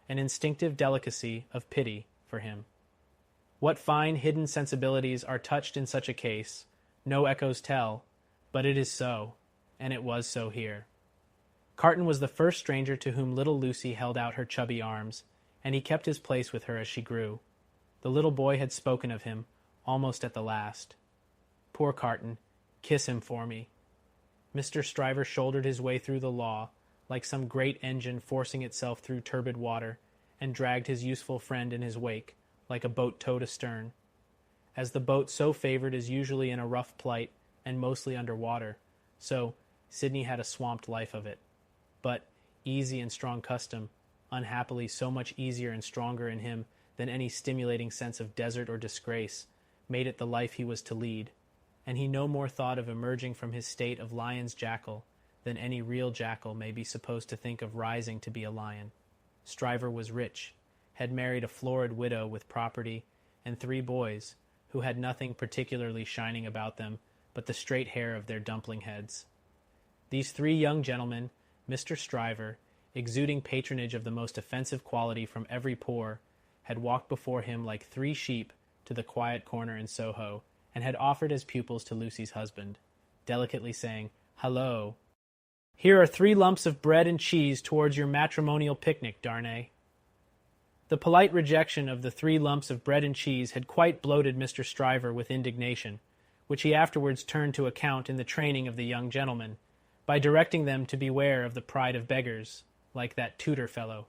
an instinctive delicacy of pity for him. What fine hidden sensibilities are touched in such a case, no echoes tell, but it is so, and it was so here. Carton was the first stranger to whom little Lucy held out her chubby arms, and he kept his place with her as she grew. The little boy had spoken of him, almost at the last. "Poor Carton, kiss him for me." Mr. Stryver shouldered his way through the law, like some great engine forcing itself through turbid water, and dragged his useful friend in his wake, like a boat towed astern. As the boat so favored is usually in a rough plight, and mostly under water, so Sydney had a swamped life of it. But easy and strong custom, unhappily so much easier and stronger in him than any stimulating sense of desert or disgrace, made it the life he was to lead, and he no more thought of emerging from his state of lion's jackal than any real jackal may be supposed to think of rising to be a lion. Stryver was rich, had married a florid widow with property and 3 boys, who had nothing particularly shining about them but the straight hair of their dumpling heads. These 3 young gentlemen, Mr. Stryver, exuding patronage of the most offensive quality from every pore, had walked before him like 3 sheep to the quiet corner in Soho, and had offered as pupils to Lucy's husband, delicately saying, "Hallo, here are 3 lumps of bread and cheese towards your matrimonial picnic, Darnay." The polite rejection of the 3 lumps of bread and cheese had quite bloated Mr. Stryver with indignation, which he afterwards turned to account in the training of the young gentlemen, by directing them to beware of the pride of beggars, like that tutor fellow.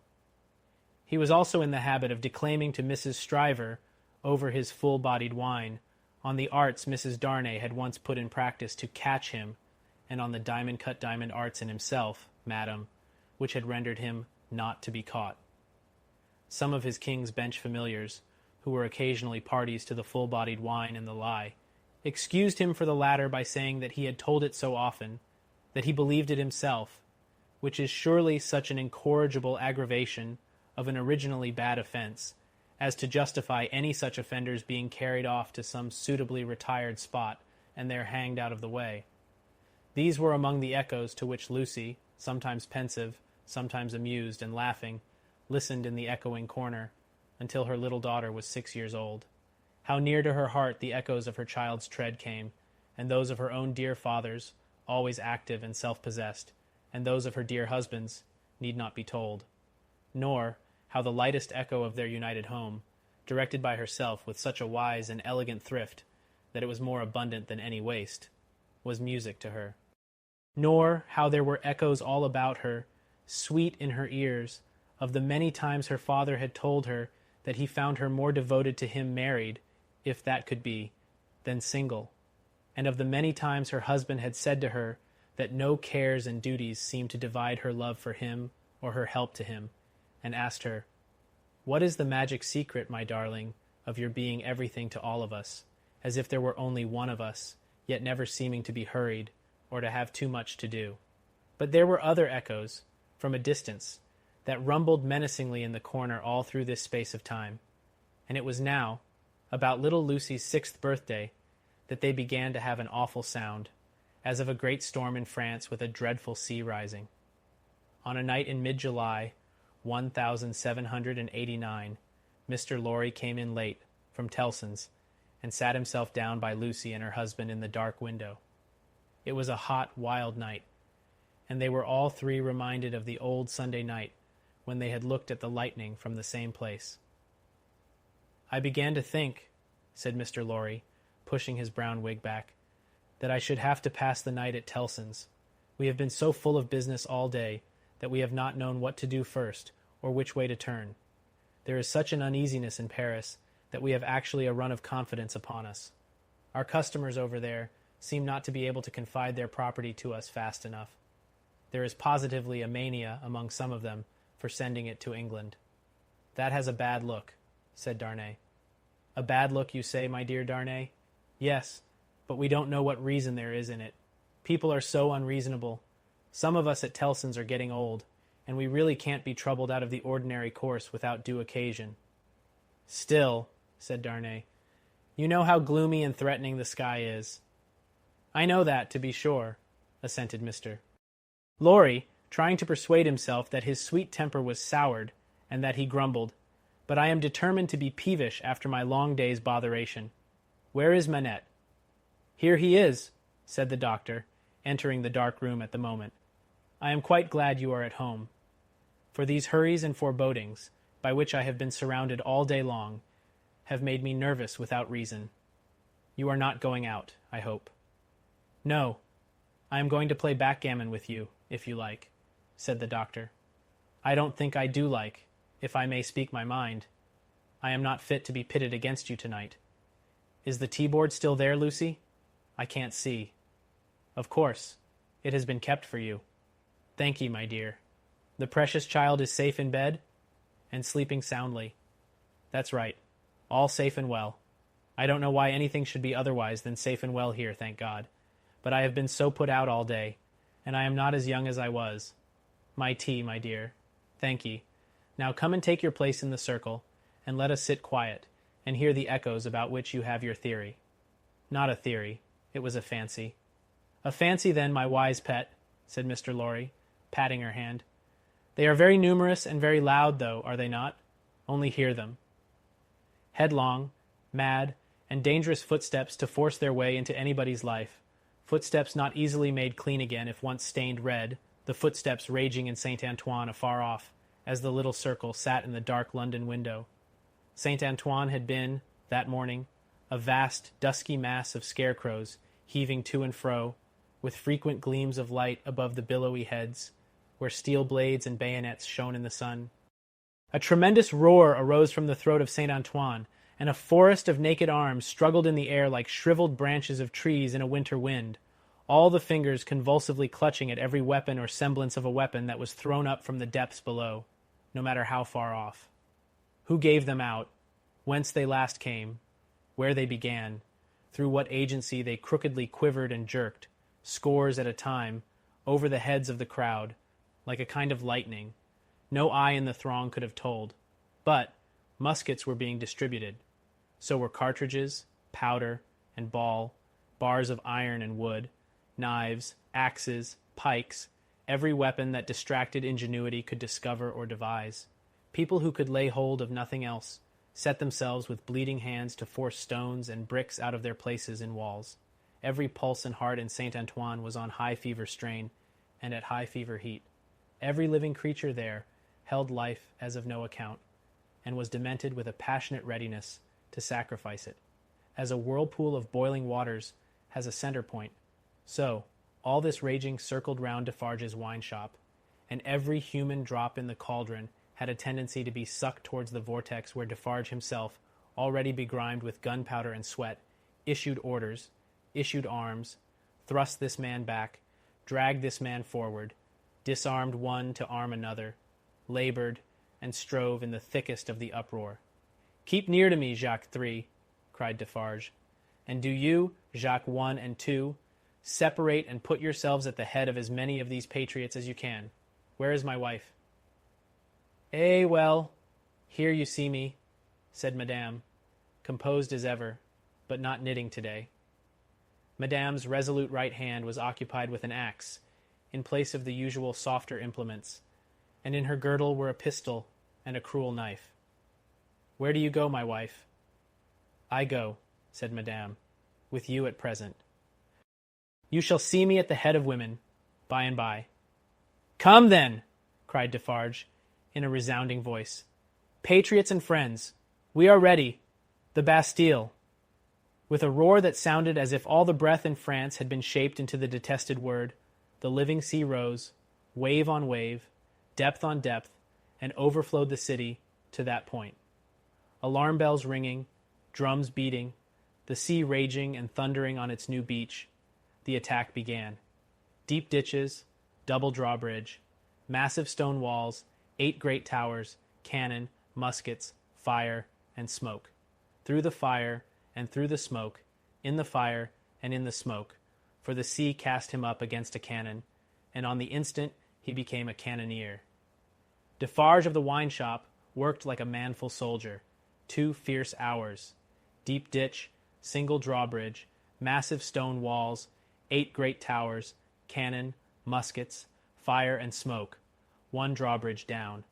He was also in the habit of declaiming to Mrs. Stryver, over his full-bodied wine, on the arts Mrs. Darnay had once put in practice to catch him, and on the diamond-cut diamond arts in himself, madam, which had rendered him not to be caught. Some of his King's Bench familiars, who were occasionally parties to the full-bodied wine and the lie, excused him for the latter by saying that he had told it so often, that he believed it himself, which is surely such an incorrigible aggravation of an originally bad offense, as to justify any such offenders being carried off to some suitably retired spot, and there hanged out of the way. These were among the echoes to which Lucy, sometimes pensive, sometimes amused and laughing, listened in the echoing corner, until her little daughter was 6 years old. How near to her heart the echoes of her child's tread came, and those of her own dear father's, always active and self-possessed, and those of her dear husband's, need not be told. Nor how the lightest echo of their united home, directed by herself with such a wise and elegant thrift that it was more abundant than any waste, was music to her. Nor how there were echoes all about her, sweet in her ears, of the many times her father had told her that he found her more devoted to him married, if that could be, than single, and of the many times her husband had said to her that no cares and duties seemed to divide her love for him or her help to him, and asked her, "What is the magic secret, my darling, of your being everything to all of us, as if there were only one of us, yet never seeming to be hurried, or to have too much to do?" But there were other echoes, from a distance, that rumbled menacingly in the corner all through this space of time, and it was now, about little Lucy's 6th birthday, that they began to have an awful sound, as of a great storm in France with a dreadful sea rising. On a night in mid-July, 1789, Mr. Lorry came in late, from Tellson's, and sat himself down by Lucy and her husband in the dark window. It was a hot, wild night, and they were all 3 reminded of the old Sunday night, when they had looked at the lightning from the same place. "I began to think," said Mr. Lorry, pushing his brown wig back, "that I should have to pass the night at Tellson's. We have been so full of business all day that we have not known what to do first, or which way to turn. There is such an uneasiness in Paris that we have actually a run of confidence upon us. Our customers over there seem not to be able to confide their property to us fast enough. There is positively a mania among some of them for sending it to England." "That has a bad look," said Darnay. "A bad look, you say, my dear Darnay? Yes, but we don't know what reason there is in it. People are so unreasonable. Some of us at Tellson's are getting old, and we really can't be troubled out of the ordinary course without due occasion." "Still," said Darnay, "you know how gloomy and threatening the sky is." "I know that, to be sure," assented Mr. Lorry, trying to persuade himself that his sweet temper was soured, and that he grumbled, "But I am determined to be peevish after my long day's botheration. Where is Manette?" "Here he is," said the doctor, entering the dark room at the moment. "I am quite glad you are at home. For these hurries and forebodings, by which I have been surrounded all day long, have made me nervous without reason. You are not going out, I hope. No, I am going to play backgammon with you, if you like, said the doctor. I don't think I do like, if I may speak my mind. I am not fit to be pitted against you tonight. Is the tea-board still there, Lucy? I can't see. Of course. It has been kept for you. Thank ye, my dear. The precious child is safe in bed and sleeping soundly. That's right. All safe and well. I don't know why anything should be otherwise than safe and well here, thank God. But I have been so put out all day, and I am not as young as I was. My tea, my dear. Thank ye. Now come and take your place in the circle, and let us sit quiet, and hear the echoes about which you have your theory. Not a theory. It was a fancy. A fancy, then, my wise pet, said Mr. Lorry, patting her hand. They are very numerous and very loud, though, are they not? Only hear them. Headlong, mad, and dangerous footsteps to force their way into anybody's life, footsteps not easily made clean again if once stained red, the footsteps raging in St. Antoine afar off, as the little circle sat in the dark London window. St. Antoine had been, that morning, a vast, dusky mass of scarecrows, heaving to and fro, with frequent gleams of light above the billowy heads, where steel blades and bayonets shone in the sun. A tremendous roar arose from the throat of St. Antoine, and a forest of naked arms struggled in the air like shriveled branches of trees in a winter wind, all the fingers convulsively clutching at every weapon or semblance of a weapon that was thrown up from the depths below, no matter how far off. Who gave them out? Whence they last came? Where they began? Through what agency they crookedly quivered and jerked, scores at a time, over the heads of the crowd, like a kind of lightning. No eye in the throng could have told. But muskets were being distributed. So were cartridges, powder, and ball, bars of iron and wood, knives, axes, pikes, every weapon that distracted ingenuity could discover or devise. People who could lay hold of nothing else set themselves with bleeding hands to force stones and bricks out of their places in walls. Every pulse and heart in St. Antoine was on high fever strain and at high fever heat. Every living creature there held life as of no account, and was demented with a passionate readiness to sacrifice it. As a whirlpool of boiling waters has a center point, so all this raging circled round Defarge's wine shop, and every human drop in the cauldron had a tendency to be sucked towards the vortex where Defarge himself, already begrimed with gunpowder and sweat, issued orders, issued arms, thrust this man back, dragged this man forward, disarmed one to arm another, labored, and strove in the thickest of the uproar. "Keep near to me, Jacques III," cried Defarge, "and do you, Jacques I and II, separate and put yourselves at the head of as many of these patriots as you can. Where is my wife?" "Eh, well, here you see me," said Madame, composed as ever, but not knitting today. Madame's resolute right hand was occupied with an axe, in place of the usual softer implements, and in her girdle were a pistol and a cruel knife. "Where do you go, my wife?" "I go," said Madame, "with you at present." "You shall see me at the head of women, by and by." "Come, then!" cried Defarge, in a resounding voice. "Patriots and friends, we are ready. The Bastille." With a roar that sounded as if all the breath in France had been shaped into the detested word, the living sea rose, wave on wave, depth on depth, and overflowed the city to that point. Alarm bells ringing, drums beating, the sea raging and thundering on its new beach, the attack began. Deep ditches, double drawbridge, massive stone walls, 8 great towers, cannon, muskets, fire, and smoke. Through the fire and through the smoke, in the fire and in the smoke, for the sea cast him up against a cannon, and on the instant he became a cannoneer. Defarge of the wine shop worked like a manful soldier, 2 fierce hours. Deep ditch, single drawbridge, massive stone walls, 8 great towers, cannon, muskets, fire and smoke, 1 drawbridge down.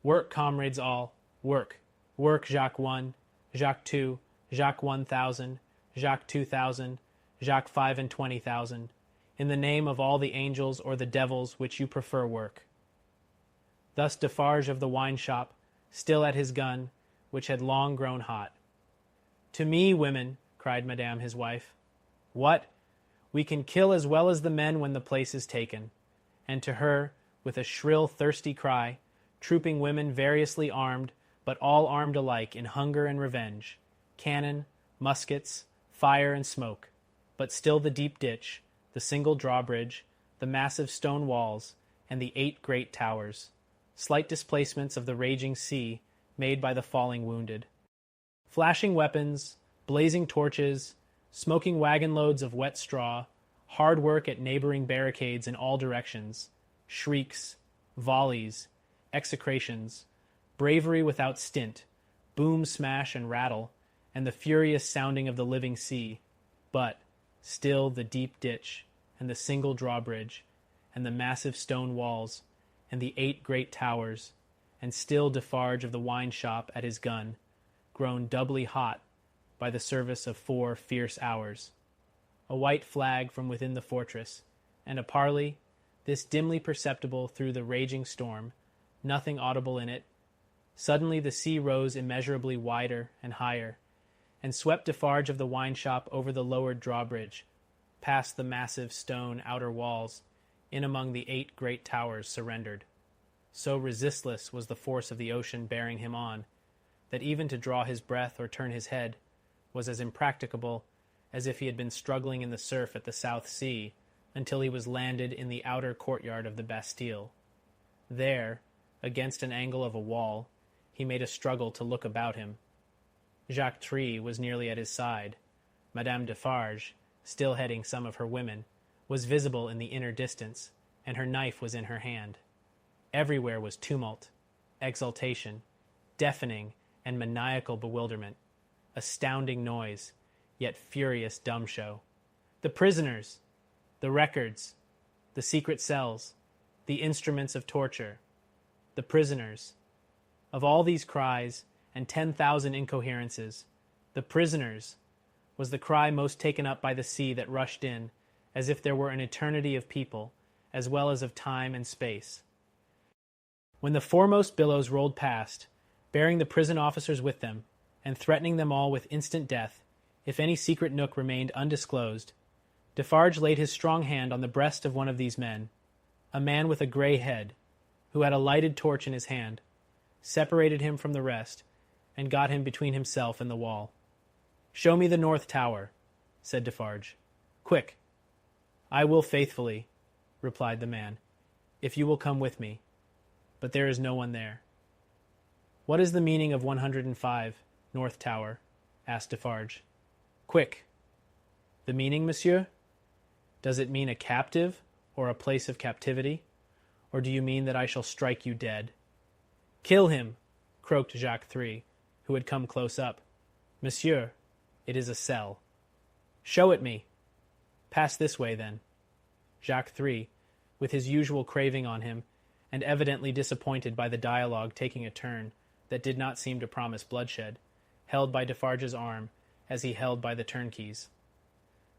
Work, comrades all, work. Work, Jacques I, Jacques II, Jacques 1000, Jacques 2000, Jacques 25,000, in the name of all the angels or the devils which you prefer work. Thus Defarge of the wine shop, still at his gun, which had long grown hot. "To me, women," cried Madame his wife. "What? We can kill as well as the men when the place is taken." And to her, with a shrill, thirsty cry, trooping women variously armed, but all armed alike in hunger and revenge, cannon, muskets, fire and smoke, but still the deep ditch, the single drawbridge, the massive stone walls, and the 8 great towers, slight displacements of the raging sea made by the falling wounded. Flashing weapons, blazing torches, smoking wagon loads of wet straw, hard work at neighboring barricades in all directions, shrieks, volleys, execrations, bravery without stint, boom, smash, and rattle, and the furious sounding of the living sea, but still the deep ditch, and the single drawbridge, and the massive stone walls, and the 8 great towers, and still Defarge of the wine shop at his gun, grown doubly hot by the service of 4 fierce hours. A white flag from within the fortress, and a parley, this dimly perceptible through the raging storm, nothing audible in it. Suddenly the sea rose immeasurably wider and higher, and swept Defarge of the wine shop over the lowered drawbridge, past the massive stone outer walls, in among the 8 great towers surrendered. So resistless was the force of the ocean bearing him on, that even to draw his breath or turn his head was as impracticable as if he had been struggling in the surf at the South Sea until he was landed in the outer courtyard of the Bastille. There, against an angle of a wall, he made a struggle to look about him. Jacques Three was nearly at his side. Madame Defarge, still heading some of her women, was visible in the inner distance, and her knife was in her hand. Everywhere was tumult, exultation, deafening and maniacal bewilderment, astounding noise, yet furious dumb show. The prisoners, the records, the secret cells, the instruments of torture, the prisoners. Of all these cries and 10,000 incoherences, the prisoners was the cry most taken up by the sea that rushed in, as if there were an eternity of people, as well as of time and space. When the foremost billows rolled past, bearing the prison officers with them, and threatening them all with instant death, if any secret nook remained undisclosed, Defarge laid his strong hand on the breast of one of these men, a man with a grey head, who had a lighted torch in his hand, separated him from the rest, and got him between himself and the wall. "Show me the north tower," said Defarge. "Quick." "I will faithfully," replied the man, "if you will come with me. But there is no one there." "What is the meaning of 105, North Tower?" asked Defarge. "Quick." "The meaning, monsieur? Does it mean a captive, or a place of captivity? Or do you mean that I shall strike you dead?" "Kill him," croaked Jacques Three, who had come close up. "Monsieur, it is a cell." "Show it me." "Pass this way, then." Jacques Three, with his usual craving on him, and evidently disappointed by the dialogue taking a turn that did not seem to promise bloodshed, held by Defarge's arm as he held by the turnkey's.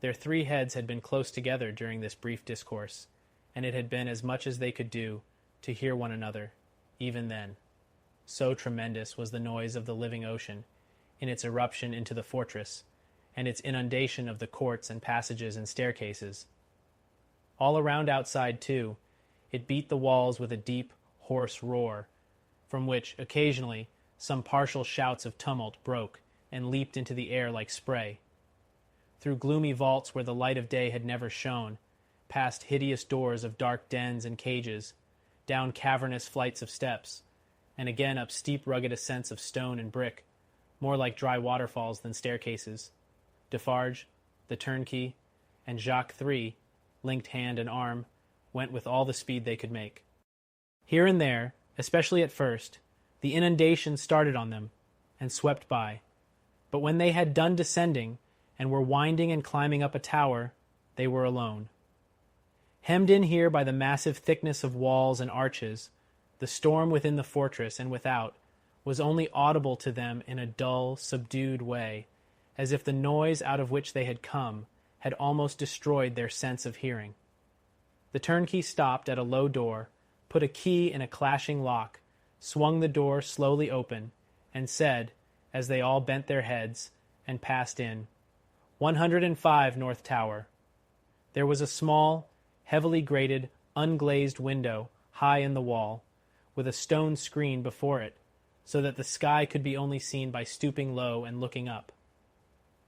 Their 3 heads had been close together during this brief discourse, and it had been as much as they could do to hear one another, even then. So tremendous was the noise of the living ocean, in its eruption into the fortress, and its inundation of the courts and passages and staircases. All around outside, too, it beat the walls with a deep, hoarse roar, from which, occasionally, some partial shouts of tumult broke and leaped into the air like spray. Through gloomy vaults where the light of day had never shone, past hideous doors of dark dens and cages, down cavernous flights of steps, and again up steep rugged ascents of stone and brick, more like dry waterfalls than staircases, Defarge, the turnkey, and Jacques Three, linked hand and arm, went with all the speed they could make. Here and there, especially at first, the inundation started on them, and swept by. But when they had done descending, and were winding and climbing up a tower, they were alone. Hemmed in here by the massive thickness of walls and arches, the storm within the fortress and without was only audible to them in a dull, subdued way, as if the noise out of which they had come had almost destroyed their sense of hearing. The turnkey stopped at a low door, put a key in a clashing lock, swung the door slowly open, and said, as they all bent their heads and passed in, 105 North Tower. There was a small, heavily grated, unglazed window high in the wall, with a stone screen before it, so that the sky could be only seen by stooping low and looking up.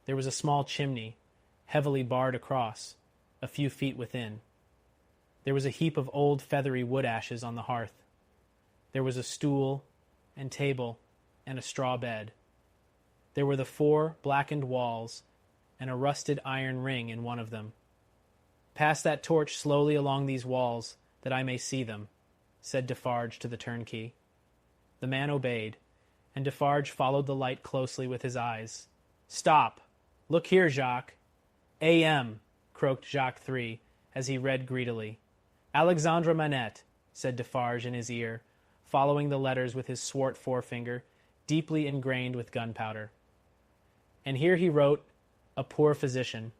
There was a small chimney, heavily barred across, a few feet within. There was a heap of old feathery wood ashes on the hearth. There was a stool and table and a straw bed. There were the 4 blackened walls and a rusted iron ring in one of them. Pass that torch slowly along these walls, that I may see them, said Defarge to the turnkey. The man obeyed, and Defarge followed the light closely with his eyes. Stop! Look here, Jacques. A.M., croaked Jacques 3, as he read greedily. Alexandre Manette, said Defarge in his ear, following the letters with his swart forefinger, deeply ingrained with gunpowder. And here he wrote, a poor physician.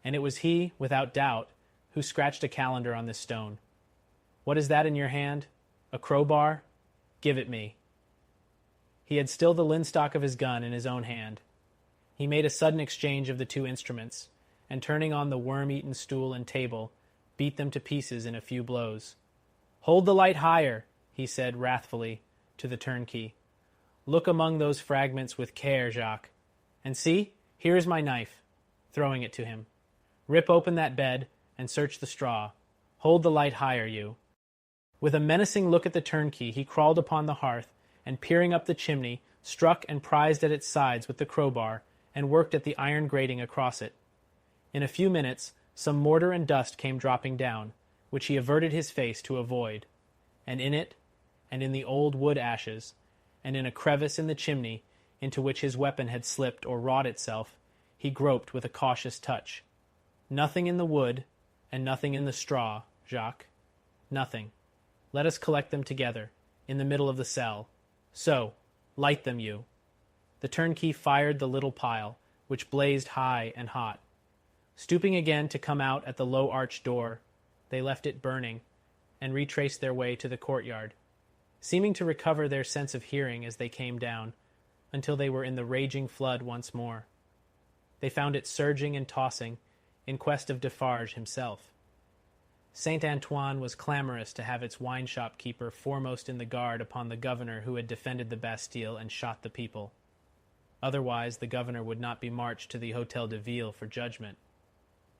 And it was he, without doubt, who scratched a calendar on this stone. What is that in your hand? A crowbar? Give it me. He had still the linstock of his gun in his own hand. He made a sudden exchange of the 2 instruments, and turning on the worm-eaten stool and table, beat them to pieces in a few blows. Hold the light higher, he said wrathfully to the turnkey. Look among those fragments with care, Jacques. And see, here is my knife, throwing it to him. Rip open that bed and search the straw. Hold the light higher, you. With a menacing look at the turnkey, he crawled upon the hearth, and peering up the chimney, struck and prized at its sides with the crowbar, and worked at the iron grating across it. In a few minutes, some mortar and dust came dropping down, which he averted his face to avoid, and in it, and in the old wood ashes, and in a crevice in the chimney into which his weapon had slipped or wrought itself, he groped with a cautious touch. Nothing in the wood, and nothing in the straw, Jacques. Nothing. Let us collect them together, in the middle of the cell. So, light them, you. The turnkey fired the little pile, which blazed high and hot. Stooping again to come out at the low arched door, they left it burning, and retraced their way to the courtyard, seeming to recover their sense of hearing as they came down, until they were in the raging flood once more. They found it surging and tossing, in quest of Defarge himself. Saint Antoine was clamorous to have its wine-shop keeper foremost in the guard upon the governor who had defended the Bastille and shot the people. Otherwise, the governor would not be marched to the Hôtel de Ville for judgment.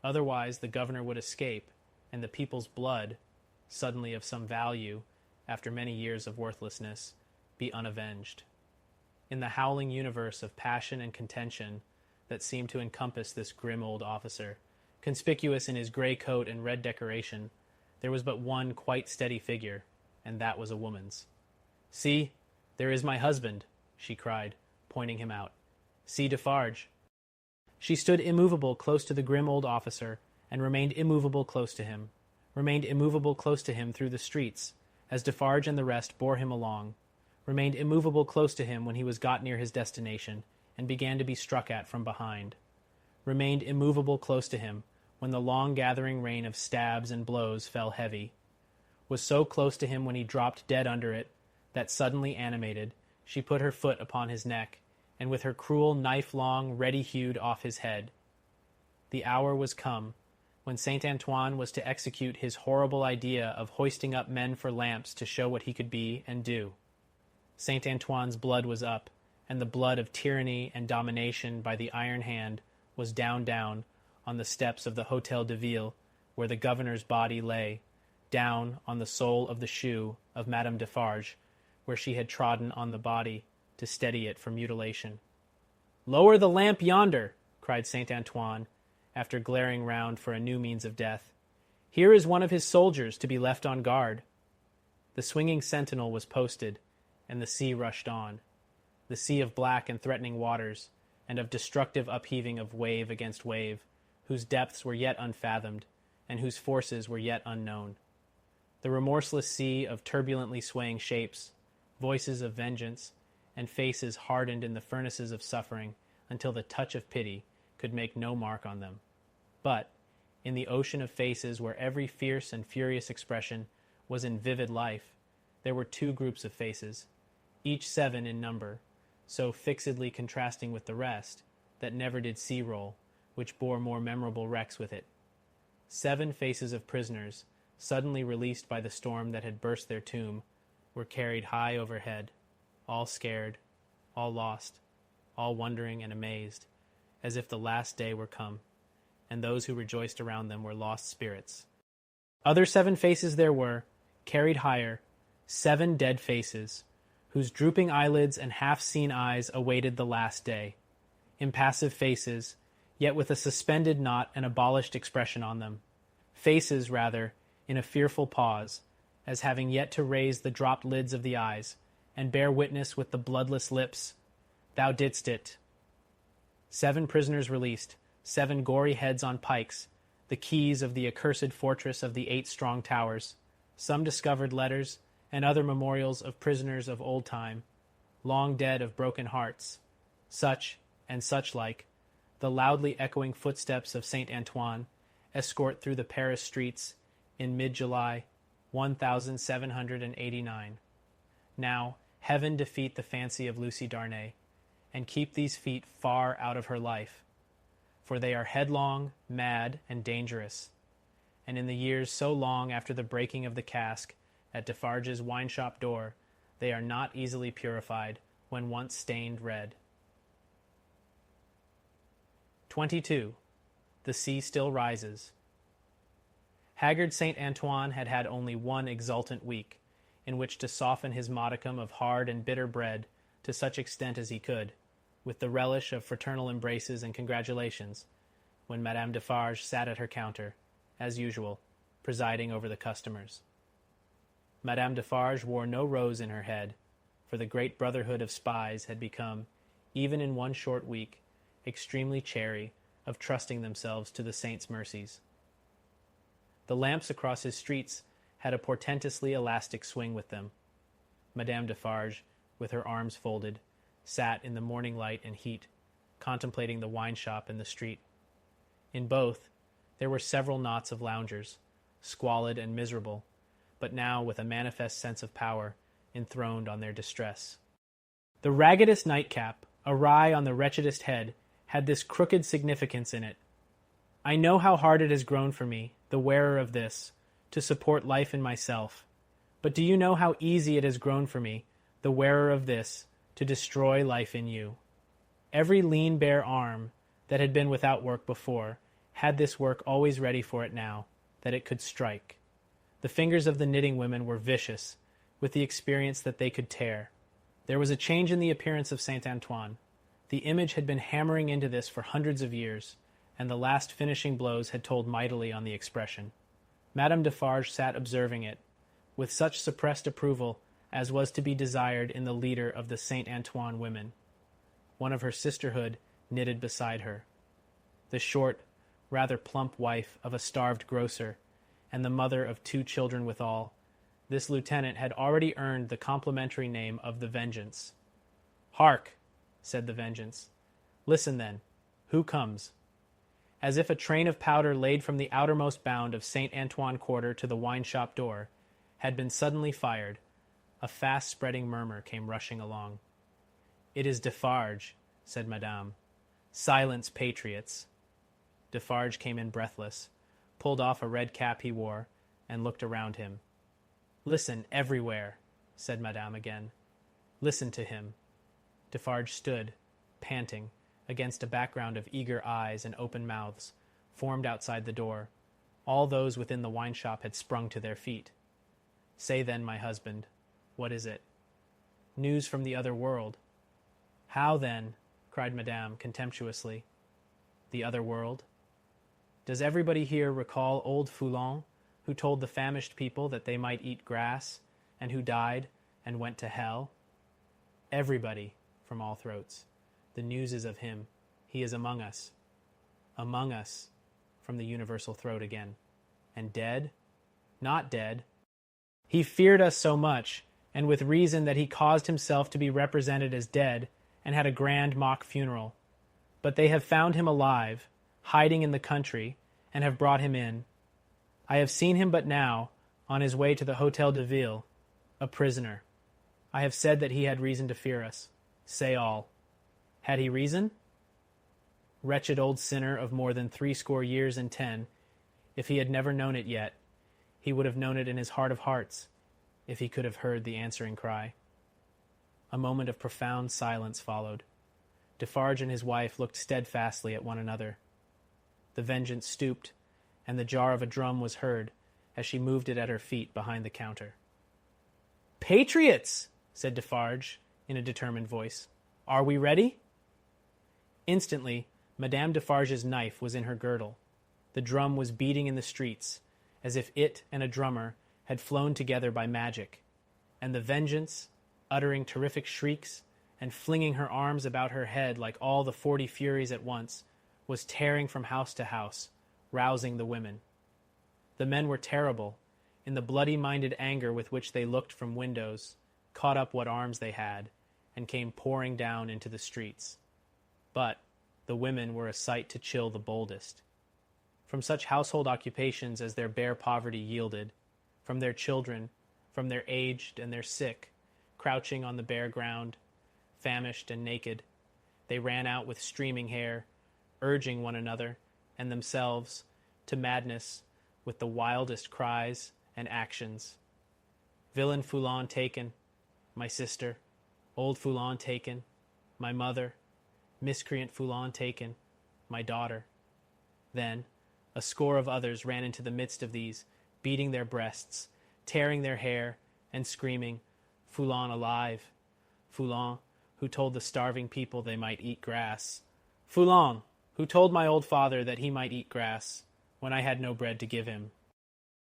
Otherwise, the governor would escape, and the people's blood, suddenly of some value, after many years of worthlessness, be unavenged. In the howling universe of passion and contention that seemed to encompass this grim old officer, conspicuous in his gray coat and red decoration, there was but one quite steady figure, and that was a woman's. See, there is my husband, she cried, pointing him out. See Defarge. She stood immovable close to the grim old officer, and remained immovable close to him through the streets, as Defarge and the rest bore him along, remained immovable close to him when he was got near his destination, and began to be struck at from behind, remained immovable close to him when the long gathering rain of stabs and blows fell heavy, was so close to him when he dropped dead under it, that suddenly animated, she put her foot upon his neck, and with her cruel knife-long ready-hewed off his head. The hour was come, when Saint Antoine was to execute his horrible idea of hoisting up men for lamps to show what he could be and do. Saint Antoine's blood was up, and the blood of tyranny and domination by the iron hand was down on the steps of the Hôtel de Ville, where the governor's body lay, down on the sole of the shoe of Madame Defarge, where she had trodden on the body to steady it from mutilation. "Lower the lamp yonder," cried Saint Antoine, after glaring round for a new means of death. "Here is one of his soldiers to be left on guard." The swinging sentinel was posted, and the sea rushed on, the sea of black and threatening waters, and of destructive upheaving of wave against wave, whose depths were yet unfathomed, and whose forces were yet unknown. The remorseless sea of turbulently swaying shapes, voices of vengeance, and faces hardened in the furnaces of suffering until the touch of pity could make no mark on them. But, in the ocean of faces where every fierce and furious expression was in vivid life, there were two groups of faces, each 7 in number, so fixedly contrasting with the rest that never did sea roll, which bore more memorable wrecks with it. 7 faces of prisoners, suddenly released by the storm that had burst their tomb, were carried high overhead, all scared, all lost, all wondering and amazed, as if the last day were come, and those who rejoiced around them were lost spirits. Other 7 faces there were, carried higher, 7 dead faces, whose drooping eyelids and half-seen eyes awaited the last day. Impassive faces, yet with a suspended not and abolished expression on them. Faces, rather, in a fearful pause, as having yet to raise the dropped lids of the eyes, and bear witness with the bloodless lips, "Thou didst it." 7 prisoners released, 7 gory heads on pikes, the keys of the accursed fortress of the 8 strong towers, some discovered letters, and other memorials of prisoners of old time, long dead of broken hearts, such and such like, the loudly echoing footsteps of Saint Antoine escort through the Paris streets in mid-July 1789. Now, heaven defeat the fancy of Lucy Darnay, and keep these feet far out of her life, for they are headlong, mad, and dangerous, and in the years so long after the breaking of the cask at Defarge's wine-shop door, they are not easily purified when once stained red. 22. The Sea Still Rises. Haggard Saint Antoine had had only one exultant week, in which to soften his modicum of hard and bitter bread to such extent as he could, with the relish of fraternal embraces and congratulations, when Madame Defarge sat at her counter, as usual, presiding over the customers. Madame Defarge wore no rose in her head, for the great brotherhood of spies had become, even in one short week, extremely chary of trusting themselves to the saint's mercies. The lamps across his streets had a portentously elastic swing with them. Madame Defarge, with her arms folded, sat in the morning light and heat, contemplating the wine-shop in the street. In both, there were several knots of loungers, squalid and miserable, but now with a manifest sense of power enthroned on their distress. The raggedest nightcap, awry on the wretchedest head, had this crooked significance in it. I know how hard it has grown for me, the wearer of this, to support life in myself. But do you know how easy it has grown for me, the wearer of this, to destroy life in you? Every lean bare arm that had been without work before had this work always ready for it now, that it could strike. The fingers of the knitting women were vicious, with the experience that they could tear. There was a change in the appearance of Saint Antoine. The image had been hammering into this for hundreds of years, and the last finishing blows had told mightily on the expression. Madame Defarge sat observing it, with such suppressed approval as was to be desired in the leader of the Saint Antoine women. One of her sisterhood knitted beside her. The short, rather plump wife of a starved grocer, and the mother of 2 children withal, this lieutenant had already earned the complimentary name of the Vengeance. "Hark!" said the Vengeance. "Listen, then. Who comes?" As if a train of powder laid from the outermost bound of Saint Antoine Quarter to the wine-shop door had been suddenly fired, a fast-spreading murmur came rushing along. "It is Defarge," said Madame. "Silence, patriots." Defarge came in breathless, pulled off a red cap he wore, and looked around him. "Listen everywhere," said Madame again. "Listen to him." Defarge stood, panting, against a background of eager eyes and open mouths, formed outside the door. All those within the wine-shop had sprung to their feet. "Say then, my husband, what is it?" "News from the other world." "How then?" cried Madame contemptuously. "The other world? Does everybody here recall old Foulon, who told the famished people that they might eat grass, and who died and went to hell?" "Everybody," from all throats. "The news is of him. He is among us." "Among us," from the universal throat again. "And dead?" "Not dead. He feared us so much, and with reason, that he caused himself to be represented as dead, and had a grand mock funeral. But they have found him alive, hiding in the country, and have brought him in. I have seen him but now, on his way to the Hôtel de Ville. A prisoner. I have said that he had reason to fear us. Say all. Had he reason? Wretched old sinner of more than 60 and 10, if he had never known it yet, he would have known it in his heart of hearts, if he could have heard the answering cry. A moment of profound silence followed. Defarge and his wife looked steadfastly at one another. The Vengeance stooped, and the jar of a drum was heard as she moved it at her feet behind the counter. "Patriots!" said Defarge, in a determined voice. "Are we ready?" Instantly, Madame Defarge's knife was in her girdle. The drum was beating in the streets, as if it and a drummer had flown together by magic, and the Vengeance, uttering terrific shrieks and flinging her arms about her head like all the 40 Furies at once, was tearing from house to house, rousing the women. The men were terrible, in the bloody-minded anger with which they looked from windows, caught up what arms they had, and came pouring down into the streets. But the women were a sight to chill the boldest. From such household occupations as their bare poverty yielded, from their children, from their aged and their sick, crouching on the bare ground, famished and naked, they ran out with streaming hair, urging one another and themselves to madness with the wildest cries and actions. Villain Foulon taken, my sister, old Foulon taken, my mother, miscreant Foulon taken, my daughter. Then a score of others ran into the midst of these, beating their breasts, tearing their hair, and screaming, "Foulon alive! Foulon, who told the starving people they might eat grass! Foulon, who told my old father that he might eat grass, when I had no bread to give him!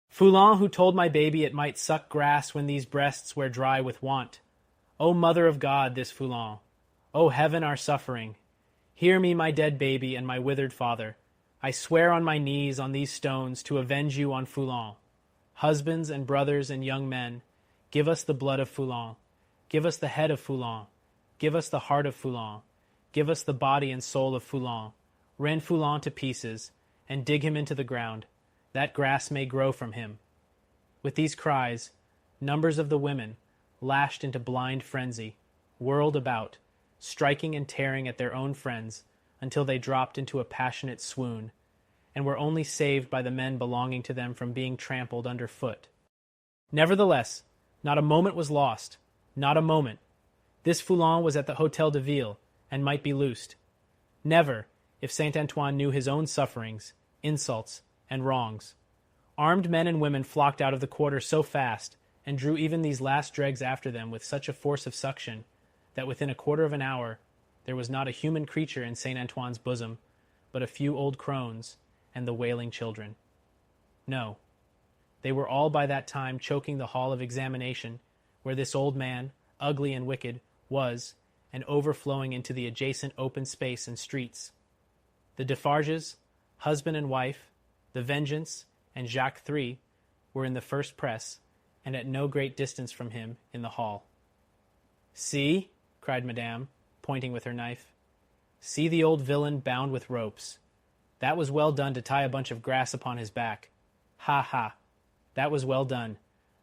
Foulon, who told my baby it might suck grass when these breasts were dry with want! O Mother of God, this Foulon! O Heaven, our suffering! Hear me, my dead baby, and my withered father. I swear on my knees on these stones to avenge you on Foulon. Husbands and brothers and young men, give us the blood of Foulon. Give us the head of Foulon. Give us the heart of Foulon. Give us the body and soul of Foulon. Rend Foulon to pieces, and dig him into the ground, that grass may grow from him." With these cries, numbers of the women, lashed into blind frenzy, whirled about, striking and tearing at their own friends until they dropped into a passionate swoon, and were only saved by the men belonging to them from being trampled under foot. Nevertheless, not a moment was lost, not a moment. This Foulon was at the Hôtel de Ville, and might be loosed. Never, if Saint Antoine knew his own sufferings, insults, and wrongs. Armed men and women flocked out of the quarter so fast, and drew even these last dregs after them with such a force of suction, that within a quarter of an hour there was not a human creature in Saint Antoine's bosom, but a few old crones and the wailing children. No, they were all by that time choking the hall of examination, where this old man, ugly and wicked, was, and overflowing into the adjacent open space and streets. The Defarges, husband and wife, the Vengeance, and Jacques III were in the first press, and at no great distance from him in the hall. "See," cried Madame, pointing with her knife. "See the old villain bound with ropes. That was well done to tie a bunch of grass upon his back. Ha, ha! That was well done.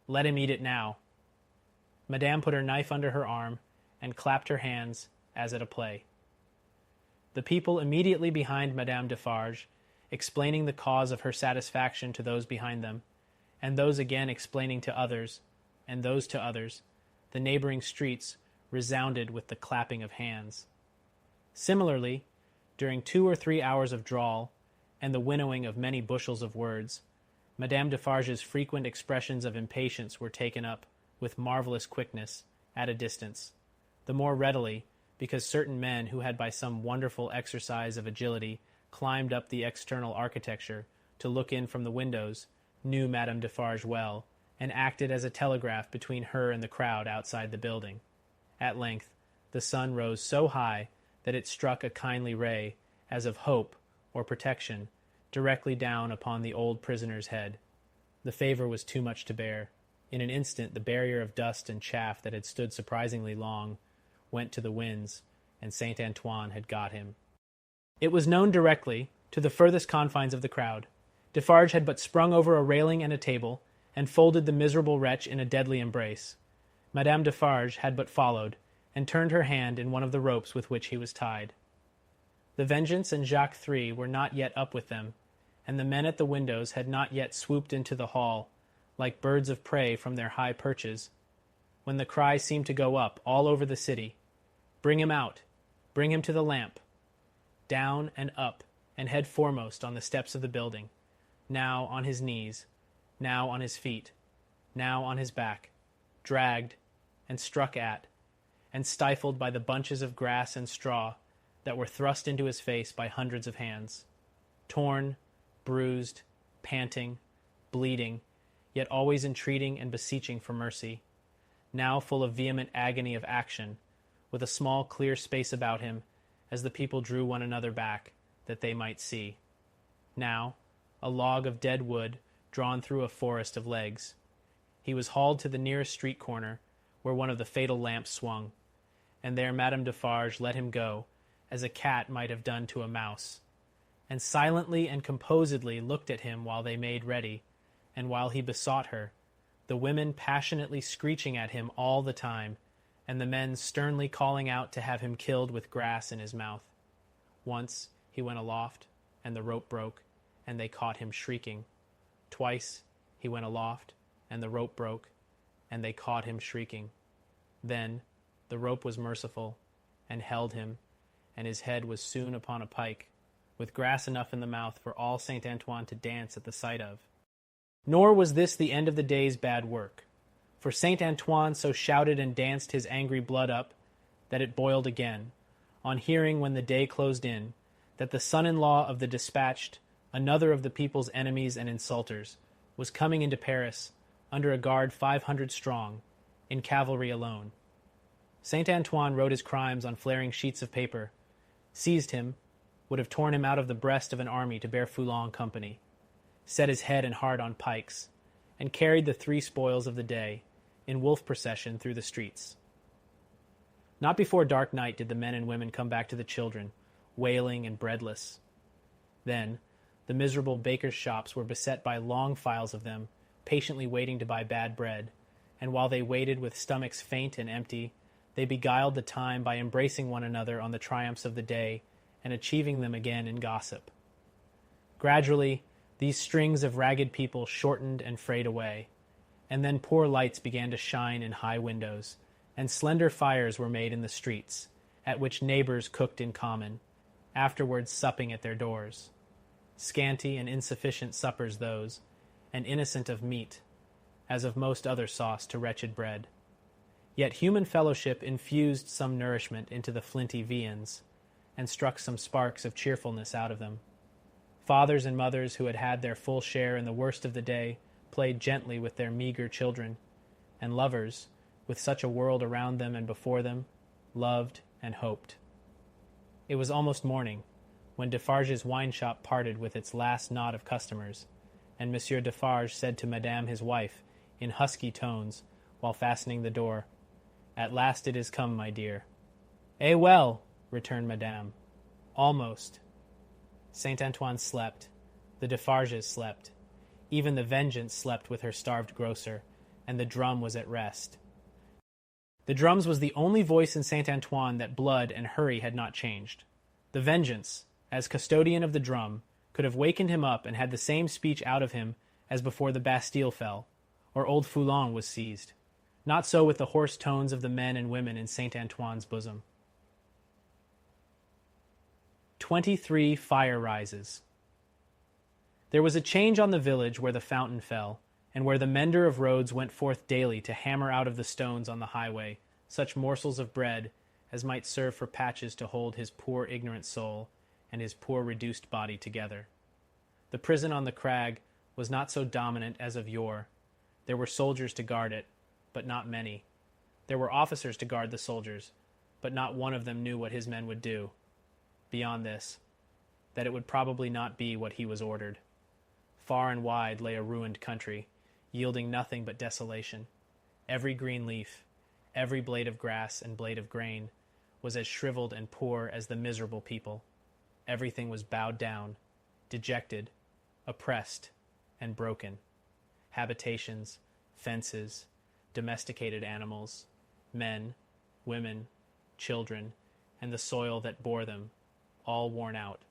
Let him eat it now." Madame put her knife under her arm, and clapped her hands, as at a play. The people immediately behind Madame Defarge, explaining the cause of her satisfaction to those behind them, and those again explaining to others, and those to others, the neighboring streets resounded with the clapping of hands. Similarly, during 2 or 3 hours of drawl, and the winnowing of many bushels of words, Madame Defarge's frequent expressions of impatience were taken up, with marvelous quickness, at a distance, the more readily, because certain men who had by some wonderful exercise of agility climbed up the external architecture to look in from the windows, knew Madame Defarge well, and acted as a telegraph between her and the crowd outside the building. At length, the sun rose so high that it struck a kindly ray, as of hope or protection, directly down upon the old prisoner's head. The favor was too much to bear. In an instant the barrier of dust and chaff that had stood surprisingly long went to the winds, and Saint Antoine had got him. It was known directly, to the furthest confines of the crowd. Defarge had but sprung over a railing and a table, and folded the miserable wretch in a deadly embrace. Madame Defarge had but followed, and turned her hand in one of the ropes with which he was tied. The Vengeance and Jacques III were not yet up with them, and the men at the windows had not yet swooped into the hall, like birds of prey from their high perches, when the cry seemed to go up all over the city, "Bring him out! Bring him to the lamp!" Down and up, and head foremost on the steps of the building, now on his knees, now on his feet, now on his back, dragged, and struck at, and stifled by the bunches of grass and straw that were thrust into his face by hundreds of hands, torn, bruised, panting, bleeding, yet always entreating and beseeching for mercy, now full of vehement agony of action, with a small clear space about him as the people drew one another back, that they might see. Now, a log of dead wood drawn through a forest of legs. He was hauled to the nearest street corner, where one of the fatal lamps swung, and there Madame Defarge let him go, as a cat might have done to a mouse, and silently and composedly looked at him while they made ready, and while he besought her, the women passionately screeching at him all the time, and the men sternly calling out to have him killed with grass in his mouth. Once he went aloft, and the rope broke, and they caught him shrieking. Twice he went aloft, and the rope broke, and they caught him shrieking. Then the rope was merciful, and held him, and his head was soon upon a pike, with grass enough in the mouth for all Saint Antoine to dance at the sight of. Nor was this the end of the day's bad work, for Saint Antoine so shouted and danced his angry blood up that it boiled again, on hearing when the day closed in, that the son-in-law of the dispatched, another of the people's enemies and insulters, was coming into Paris under a guard 500 strong, in cavalry alone. Saint Antoine wrote his crimes on flaring sheets of paper, seized him, would have torn him out of the breast of an army to bear Foulon company, set his head and heart on pikes, and carried the 3 spoils of the day, in wolf procession through the streets. Not before dark night did the men and women come back to the children, wailing and breadless. Then the miserable bakers' shops were beset by long files of them, patiently waiting to buy bad bread, and while they waited with stomachs faint and empty, they beguiled the time by embracing one another on the triumphs of the day and achieving them again in gossip. Gradually, these strings of ragged people shortened and frayed away, and then poor lights began to shine in high windows, and slender fires were made in the streets, at which neighbors cooked in common, afterwards supping at their doors. Scanty and insufficient suppers those, and innocent of meat, as of most other sauce to wretched bread. Yet human fellowship infused some nourishment into the flinty viands, and struck some sparks of cheerfulness out of them. Fathers and mothers who had had their full share in the worst of the day played gently with their meager children, and lovers, with such a world around them and before them, loved and hoped. It was almost morning, when Defarge's wine shop parted with its last knot of customers, and Monsieur Defarge said to Madame his wife, in husky tones, while fastening the door, "At last it is come, my dear." "Eh well," returned Madame. "Almost." Saint Antoine slept. The Defarges slept. Even the Vengeance slept with her starved grocer, and the drum was at rest. The drums was the only voice in Saint Antoine that blood and hurry had not changed. The Vengeance, as custodian of the drum, could have wakened him up and had the same speech out of him as before the Bastille fell, or old Foulon was seized. Not so with the hoarse tones of the men and women in Saint Antoine's bosom. 23 Fire Rises. There was a change on the village where the fountain fell, and where the mender of roads went forth daily to hammer out of the stones on the highway such morsels of bread as might serve for patches to hold his poor ignorant soul and his poor reduced body together. The prison on the crag was not so dominant as of yore. There were soldiers to guard it, but not many. There were officers to guard the soldiers, but not one of them knew what his men would do. Beyond this, that it would probably not be what he was ordered. Far and wide lay a ruined country, yielding nothing but desolation. Every green leaf, every blade of grass and blade of grain, was as shriveled and poor as the miserable people. Everything was bowed down, dejected, oppressed, and broken. Habitations, fences, domesticated animals, men, women, children, and the soil that bore them, all worn out.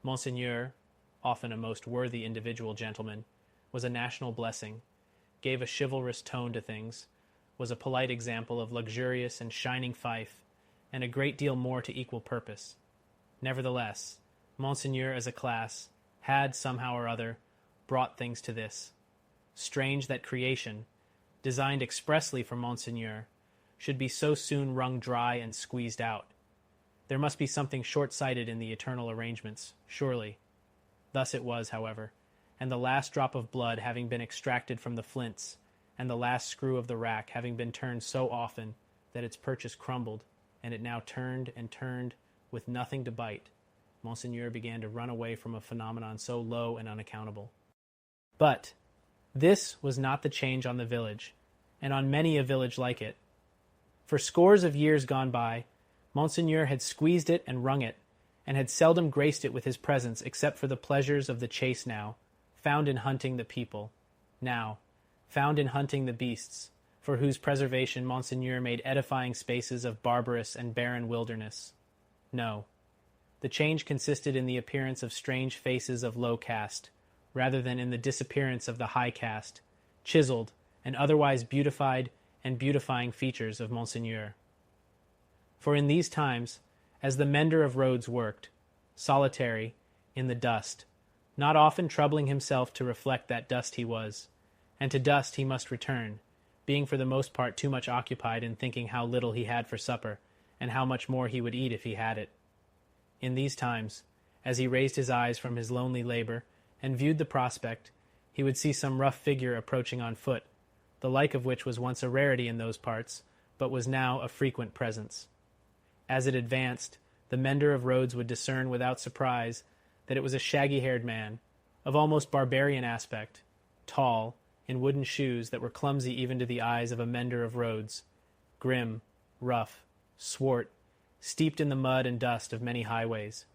Monseigneur, often a most worthy individual gentleman, was a national blessing, gave a chivalrous tone to things, was a polite example of luxurious and shining fief, and a great deal more to equal purpose. Nevertheless, Monseigneur as a class had, somehow or other, brought things to this. Strange that creation, designed expressly for Monseigneur, should be so soon wrung dry and squeezed out. There must be something short-sighted in the eternal arrangements, surely. Thus it was, however, and the last drop of blood having been extracted from the flints, and the last screw of the rack having been turned so often that its purchase crumbled, and it now turned and turned with nothing to bite, Monseigneur began to run away from a phenomenon so low and unaccountable. But this was not the change on the village, and on many a village like it. For scores of years gone by, Monseigneur had squeezed it and wrung it, and had seldom graced it with his presence except for the pleasures of the chase now, found in hunting the people, now, found in hunting the beasts, for whose preservation Monseigneur made edifying spaces of barbarous and barren wilderness. No. The change consisted in the appearance of strange faces of low caste, rather than in the disappearance of the high caste, chiseled, and otherwise beautified and beautifying features of Monseigneur. For in these times, as the mender of roads worked, solitary, in the dust, not often troubling himself to reflect that dust he was, and to dust he must return, being for the most part too much occupied in thinking how little he had for supper, and how much more he would eat if he had it. In these times, as he raised his eyes from his lonely labor, and viewed the prospect, he would see some rough figure approaching on foot, the like of which was once a rarity in those parts, but was now a frequent presence. As it advanced, the mender of roads would discern without surprise that it was a shaggy-haired man, of almost barbarian aspect, tall, in wooden shoes that were clumsy even to the eyes of a mender of roads, grim, rough, swart, steeped in the mud and dust of many highways,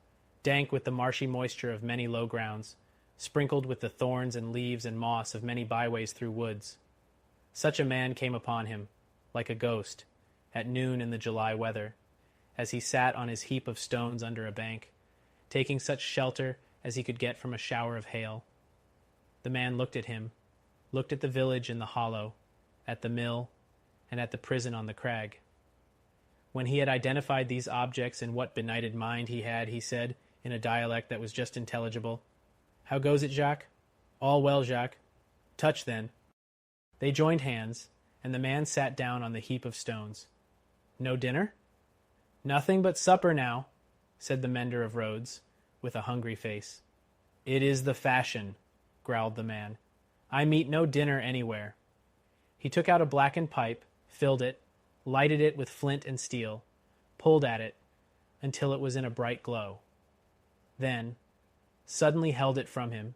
dank with the marshy moisture of many low grounds, sprinkled with the thorns and leaves and moss of many byways through woods. Such a man came upon him, like a ghost, at noon in the July weather, as he sat on his heap of stones under a bank, taking such shelter as he could get from a shower of hail. The man looked at him, looked at the village in the hollow, at the mill, and at the prison on the crag. When he had identified these objects in what benighted mind he had, he said, in a dialect that was just intelligible, "How goes it, Jacques?" "All well, Jacques." "Touch, then." They joined hands, and the man sat down on the heap of stones. "No dinner?" "Nothing but supper now," said the mender of roads, with a hungry face. "It is the fashion," growled the man. "I meet no dinner anywhere." He took out a blackened pipe, filled it, lighted it with flint and steel, pulled at it until it was in a bright glow. Then suddenly held it from him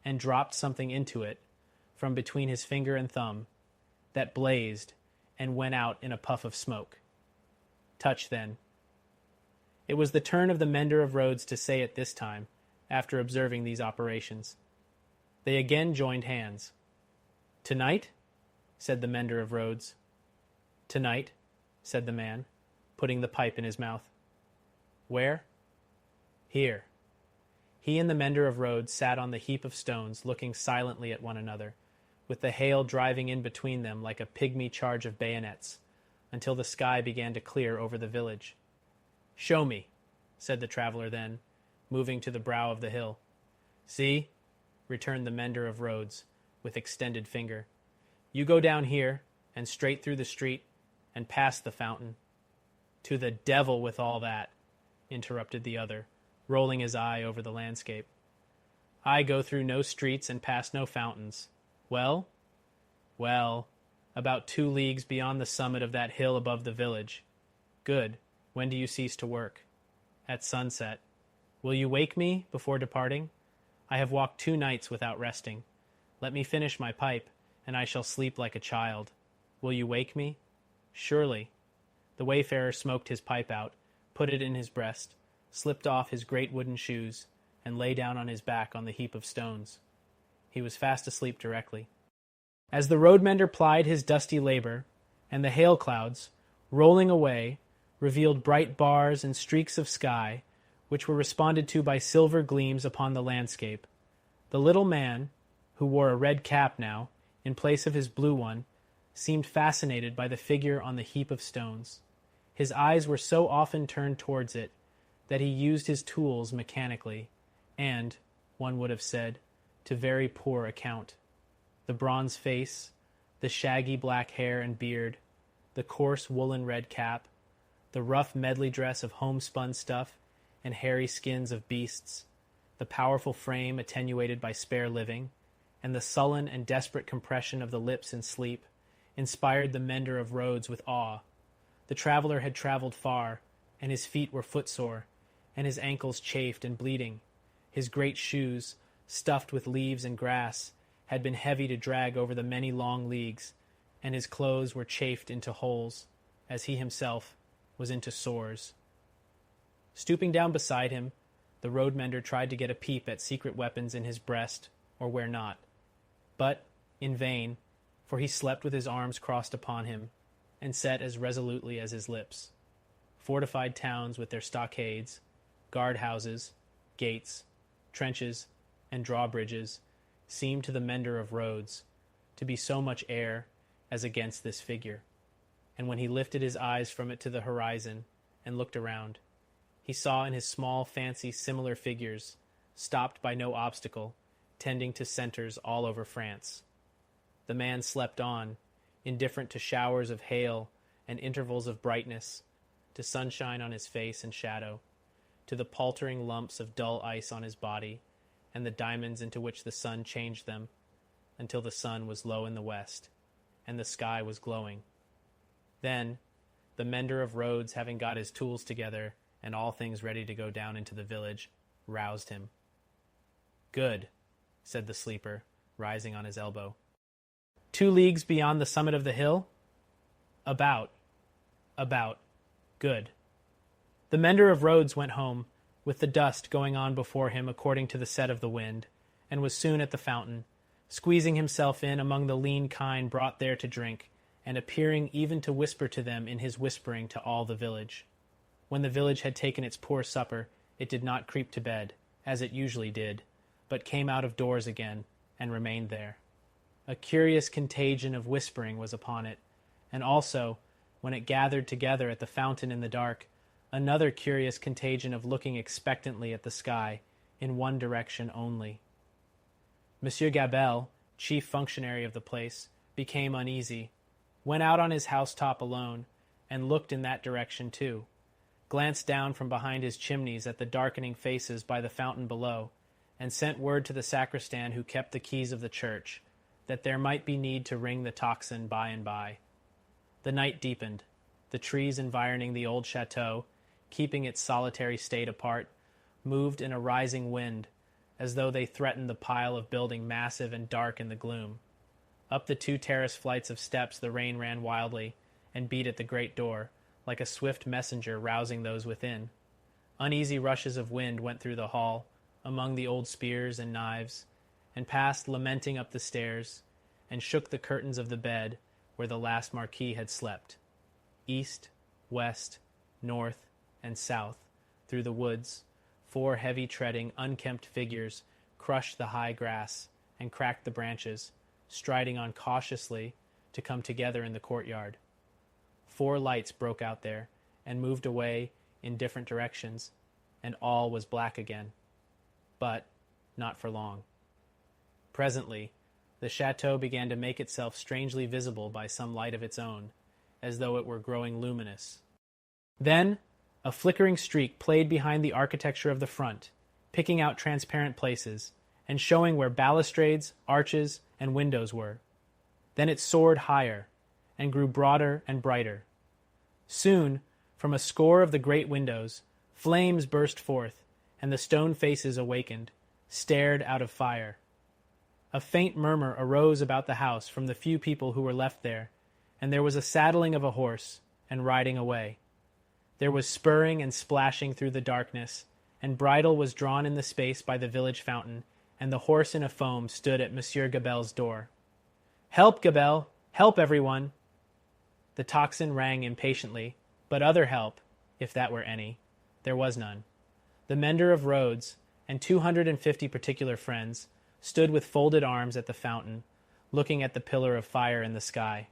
and dropped something into it from between his finger and thumb that blazed and went out in a puff of smoke. "Touch, then." It was the turn of the mender of roads to say it this time, after observing these operations. They again joined hands. "Tonight?" said the mender of roads. "Tonight," said the man, putting the pipe in his mouth. "Where?" "Here." He and the mender of roads sat on the heap of stones, looking silently at one another, with the hail driving in between them like a pygmy charge of bayonets, until the sky began to clear over the village. "Show me," said the traveller then, moving to the brow of the hill. "See," returned the mender of roads, with extended finger. "You go down here, and straight through the street, and past the fountain." "To the devil with all that," interrupted the other, rolling his eye over the landscape. "I go through no streets and past no fountains. Well?" "Well, about 2 leagues beyond the summit of that hill above the village." "Good. When do you cease to work?" "At sunset." "Will you wake me before departing? I have walked 2 nights without resting. Let me finish my pipe, and I shall sleep like a child. Will you wake me?" "Surely." The wayfarer smoked his pipe out, put it in his breast, slipped off his great wooden shoes, and lay down on his back on the heap of stones. He was fast asleep directly. As the road-mender plied his dusty labor, and the hail clouds, rolling away, revealed bright bars and streaks of sky, which were responded to by silver gleams upon the landscape, the little man, who wore a red cap now, in place of his blue one, seemed fascinated by the figure on the heap of stones. His eyes were so often turned towards it that he used his tools mechanically, and, one would have said, to very poor account. The bronze face, the shaggy black hair and beard, the coarse woolen red cap, the rough medley dress of homespun stuff and hairy skins of beasts, the powerful frame attenuated by spare living, and the sullen and desperate compression of the lips in sleep, inspired the mender of roads with awe. The traveler had traveled far, and his feet were footsore, and his ankles chafed and bleeding. His great shoes, stuffed with leaves and grass, had been heavy to drag over the many long leagues, and his clothes were chafed into holes, as he himself was into sores. Stooping down beside him, the road-mender tried to get a peep at secret weapons in his breast, or where not, but in vain, for he slept with his arms crossed upon him, and set as resolutely as his lips. Fortified towns with their stockades, guard-houses, gates, trenches, and drawbridges seemed to the mender of roads to be so much air as against this figure, and when he lifted his eyes from it to the horizon and looked around, he saw in his small fancy similar figures, stopped by no obstacle, tending to centers all over France. The man slept on, indifferent to showers of hail and intervals of brightness, to sunshine on his face and shadow, to the paltering lumps of dull ice on his body, and the diamonds into which the sun changed them, until the sun was low in the west, and the sky was glowing. Then, the mender of roads, having got his tools together, and all things ready to go down into the village, roused him. "Good," said the sleeper, rising on his elbow. 2 leagues beyond the summit of the hill? About. Good. The mender of roads went home, with the dust going on before him according to the set of the wind, and was soon at the fountain, squeezing himself in among the lean kine brought there to drink, and appearing even to whisper to them in his whispering to all the village. When the village had taken its poor supper, it did not creep to bed, as it usually did, but came out of doors again, and remained there. A curious contagion of whispering was upon it, and also, when it gathered together at the fountain in the dark, another curious contagion of looking expectantly at the sky, in one direction only. Monsieur Gabelle, chief functionary of the place, became uneasy, went out on his housetop alone, and looked in that direction too, glanced down from behind his chimneys at the darkening faces by the fountain below, and sent word to the sacristan who kept the keys of the church, that there might be need to ring the tocsin by and by. The night deepened. The trees environing the old chateau, keeping its solitary state apart, moved in a rising wind, as though they threatened the pile of building massive and dark in the gloom. Up the 2 terrace flights of steps the rain ran wildly, and beat at the great door, like a swift messenger rousing those within. Uneasy rushes of wind went through the hall, among the old spears and knives, and passed lamenting up the stairs, and shook the curtains of the bed where the last marquis had slept. East, west, north, and south, through the woods, 4 heavy-treading, unkempt figures crushed the high grass and cracked the branches, striding on cautiously to come together in the courtyard. 4 lights broke out there and moved away in different directions, and all was black again. But not for long. Presently, the chateau began to make itself strangely visible by some light of its own, as though it were growing luminous. Then, a flickering streak played behind the architecture of the front, picking out transparent places, and showing where balustrades, arches, and windows were. Then it soared higher, and grew broader and brighter. Soon, from a score of the great windows, flames burst forth, and the stone faces awakened, stared out of fire. A faint murmur arose about the house from the few people who were left there, and there was a saddling of a horse, and riding away. There was spurring and splashing through the darkness, and bridle was drawn in the space by the village fountain, and the horse in a foam stood at Monsieur Gabelle's door. "Help, Gabelle! Help, everyone!" The tocsin rang impatiently, but other help, if that were any, there was none. The mender of roads, and 250 particular friends, stood with folded arms at the fountain, looking at the pillar of fire in the sky.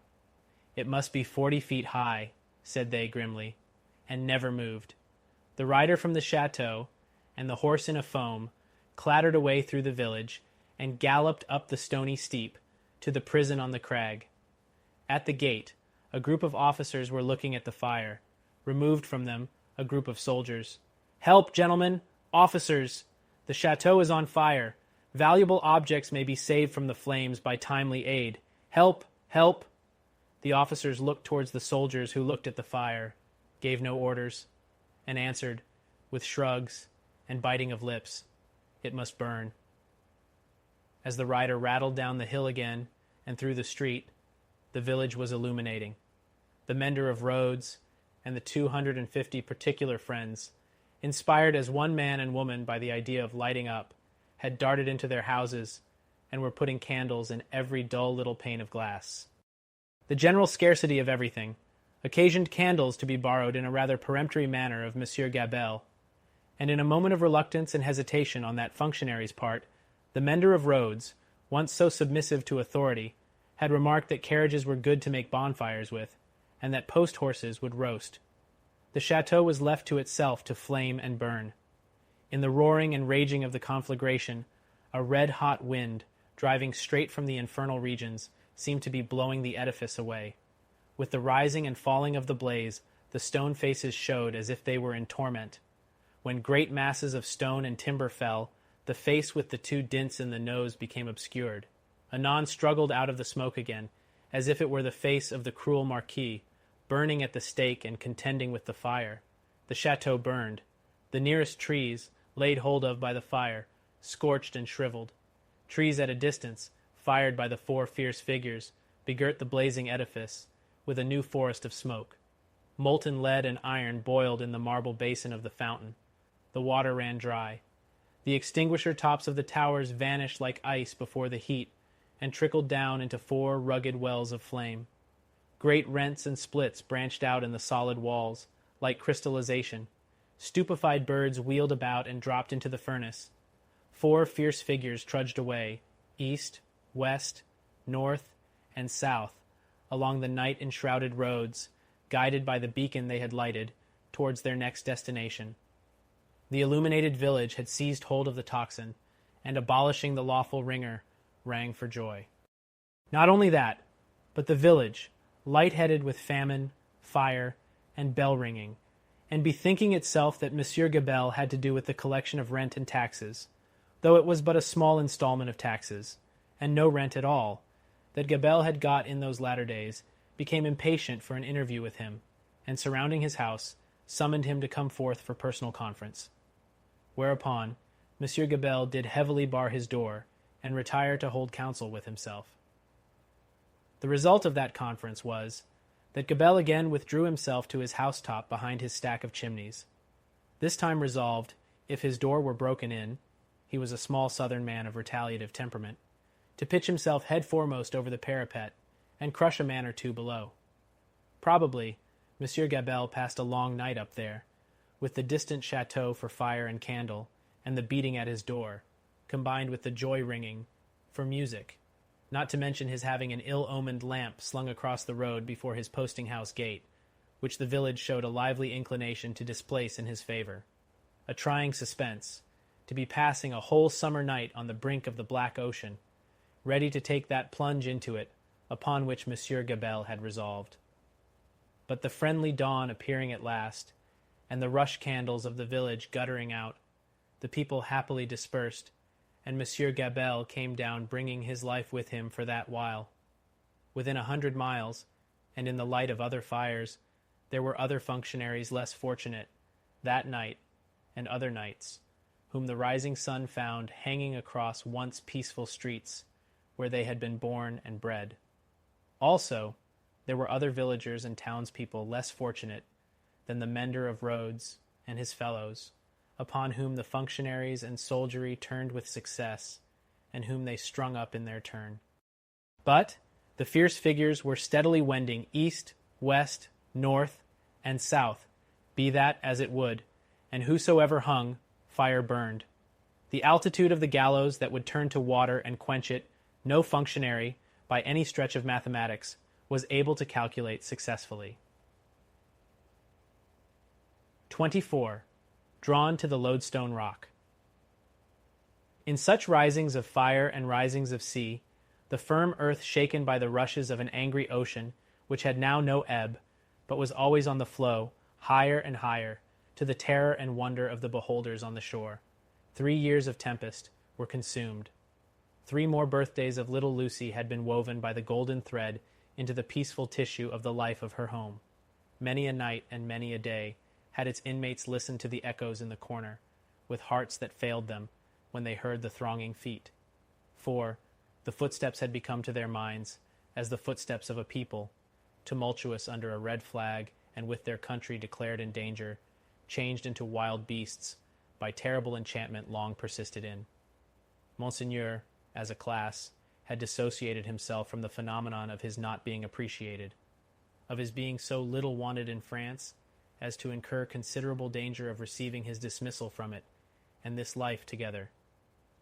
"It must be 40 feet high," said they grimly, and never moved. The rider from the chateau, and the horse in a foam, clattered away through the village, and galloped up the stony steep, to the prison on the crag. At the gate, a group of officers were looking at the fire. Removed from them, a group of soldiers. "Help, gentlemen! Officers! The chateau is on fire. Valuable objects may be saved from the flames by timely aid. Help! Help!" The officers looked towards the soldiers who looked at the fire, gave no orders, and answered, with shrugs and biting of lips, "It must burn." As the rider rattled down the hill again and through the street, the village was illuminating. The mender of roads and the 250 particular friends, inspired as one man and woman by the idea of lighting up, had darted into their houses and were putting candles in every dull little pane of glass. The general scarcity of everything occasioned candles to be borrowed in a rather peremptory manner of Monsieur Gabelle, and in a moment of reluctance and hesitation on that functionary's part, the mender of roads, once so submissive to authority, had remarked that carriages were good to make bonfires with, and that post-horses would roast. The chateau was left to itself to flame and burn. In the roaring and raging of the conflagration, a red-hot wind, driving straight from the infernal regions, seemed to be blowing the edifice away. With the rising and falling of the blaze, the stone faces showed as if they were in torment. When great masses of stone and timber fell, the face with the two dints in the nose became obscured. Anon struggled out of the smoke again, as if it were the face of the cruel marquis, burning at the stake and contending with the fire. The chateau burned. The nearest trees, laid hold of by the fire, scorched and shriveled. Trees at a distance, fired by the 4 fierce figures, begirt the blazing edifice with a new forest of smoke. Molten lead and iron boiled in the marble basin of the fountain. The water ran dry. The extinguisher tops of the towers vanished like ice before the heat, and trickled down into 4 rugged wells of flame. Great rents and splits branched out in the solid walls, like crystallization. Stupefied birds wheeled about and dropped into the furnace. 4 fierce figures trudged away, east, west, north, and south, along the night-enshrouded roads, guided by the beacon they had lighted, towards their next destination. The illuminated village had seized hold of the tocsin, and abolishing the lawful ringer, rang for joy. Not only that, but the village, light-headed with famine, fire, and bell-ringing, and bethinking itself that Monsieur Gabelle had to do with the collection of rent and taxes, though it was but a small installment of taxes, and no rent at all, that Gabelle had got in those latter days, became impatient for an interview with him, and surrounding his house, summoned him to come forth for personal conference. Whereupon, Monsieur Gabelle did heavily bar his door, and retire to hold counsel with himself. The result of that conference was, that Gabelle again withdrew himself to his housetop behind his stack of chimneys. This time resolved, if his door were broken in, he was a small southern man of retaliative temperament, to pitch himself head foremost over the parapet, and crush a man or two below. Probably, Monsieur Gabelle passed a long night up there, with the distant chateau for fire and candle, and the beating at his door, combined with the joy-ringing for music, not to mention his having an ill-omened lamp slung across the road before his posting-house gate, which the village showed a lively inclination to displace in his favor. A trying suspense, to be passing a whole summer night on the brink of the black ocean, ready to take that plunge into it upon which Monsieur Gabelle had resolved. But the friendly dawn appearing at last, and the rush candles of the village guttering out, the people happily dispersed, and Monsieur Gabelle came down bringing his life with him for that while. Within 100 miles, and in the light of other fires, there were other functionaries less fortunate, that night, and other nights, whom the rising sun found hanging across once peaceful streets, where they had been born and bred. Also, there were other villagers and townspeople less fortunate than the mender of roads and his fellows, upon whom the functionaries and soldiery turned with success, and whom they strung up in their turn. But The fierce figures were steadily wending east, west, north, and south, be that as it would, and whosoever hung, fire burned. The altitude of the gallows that would turn to water and quench it, no functionary, by any stretch of mathematics, was able to calculate successfully. 24. Drawn to the Loadstone rock. In such risings of fire and risings of sea, the firm earth shaken by the rushes of an angry ocean, which had now no ebb, but was always on the flow, higher and higher, to the terror and wonder of the beholders on the shore. 3 years of tempest were consumed. 3 more birthdays of little Lucy had been woven by the golden thread into the peaceful tissue of the life of her home. Many a night and many a day had its inmates listened to the echoes in the corner, with hearts that failed them when they heard the thronging feet. For the footsteps had become to their minds as the footsteps of a people, tumultuous under a red flag and with their country declared in danger, changed into wild beasts by terrible enchantment long persisted in. Monseigneur, as a class, had dissociated himself from the phenomenon of his not being appreciated, of his being so little wanted in France as to incur considerable danger of receiving his dismissal from it and this life together.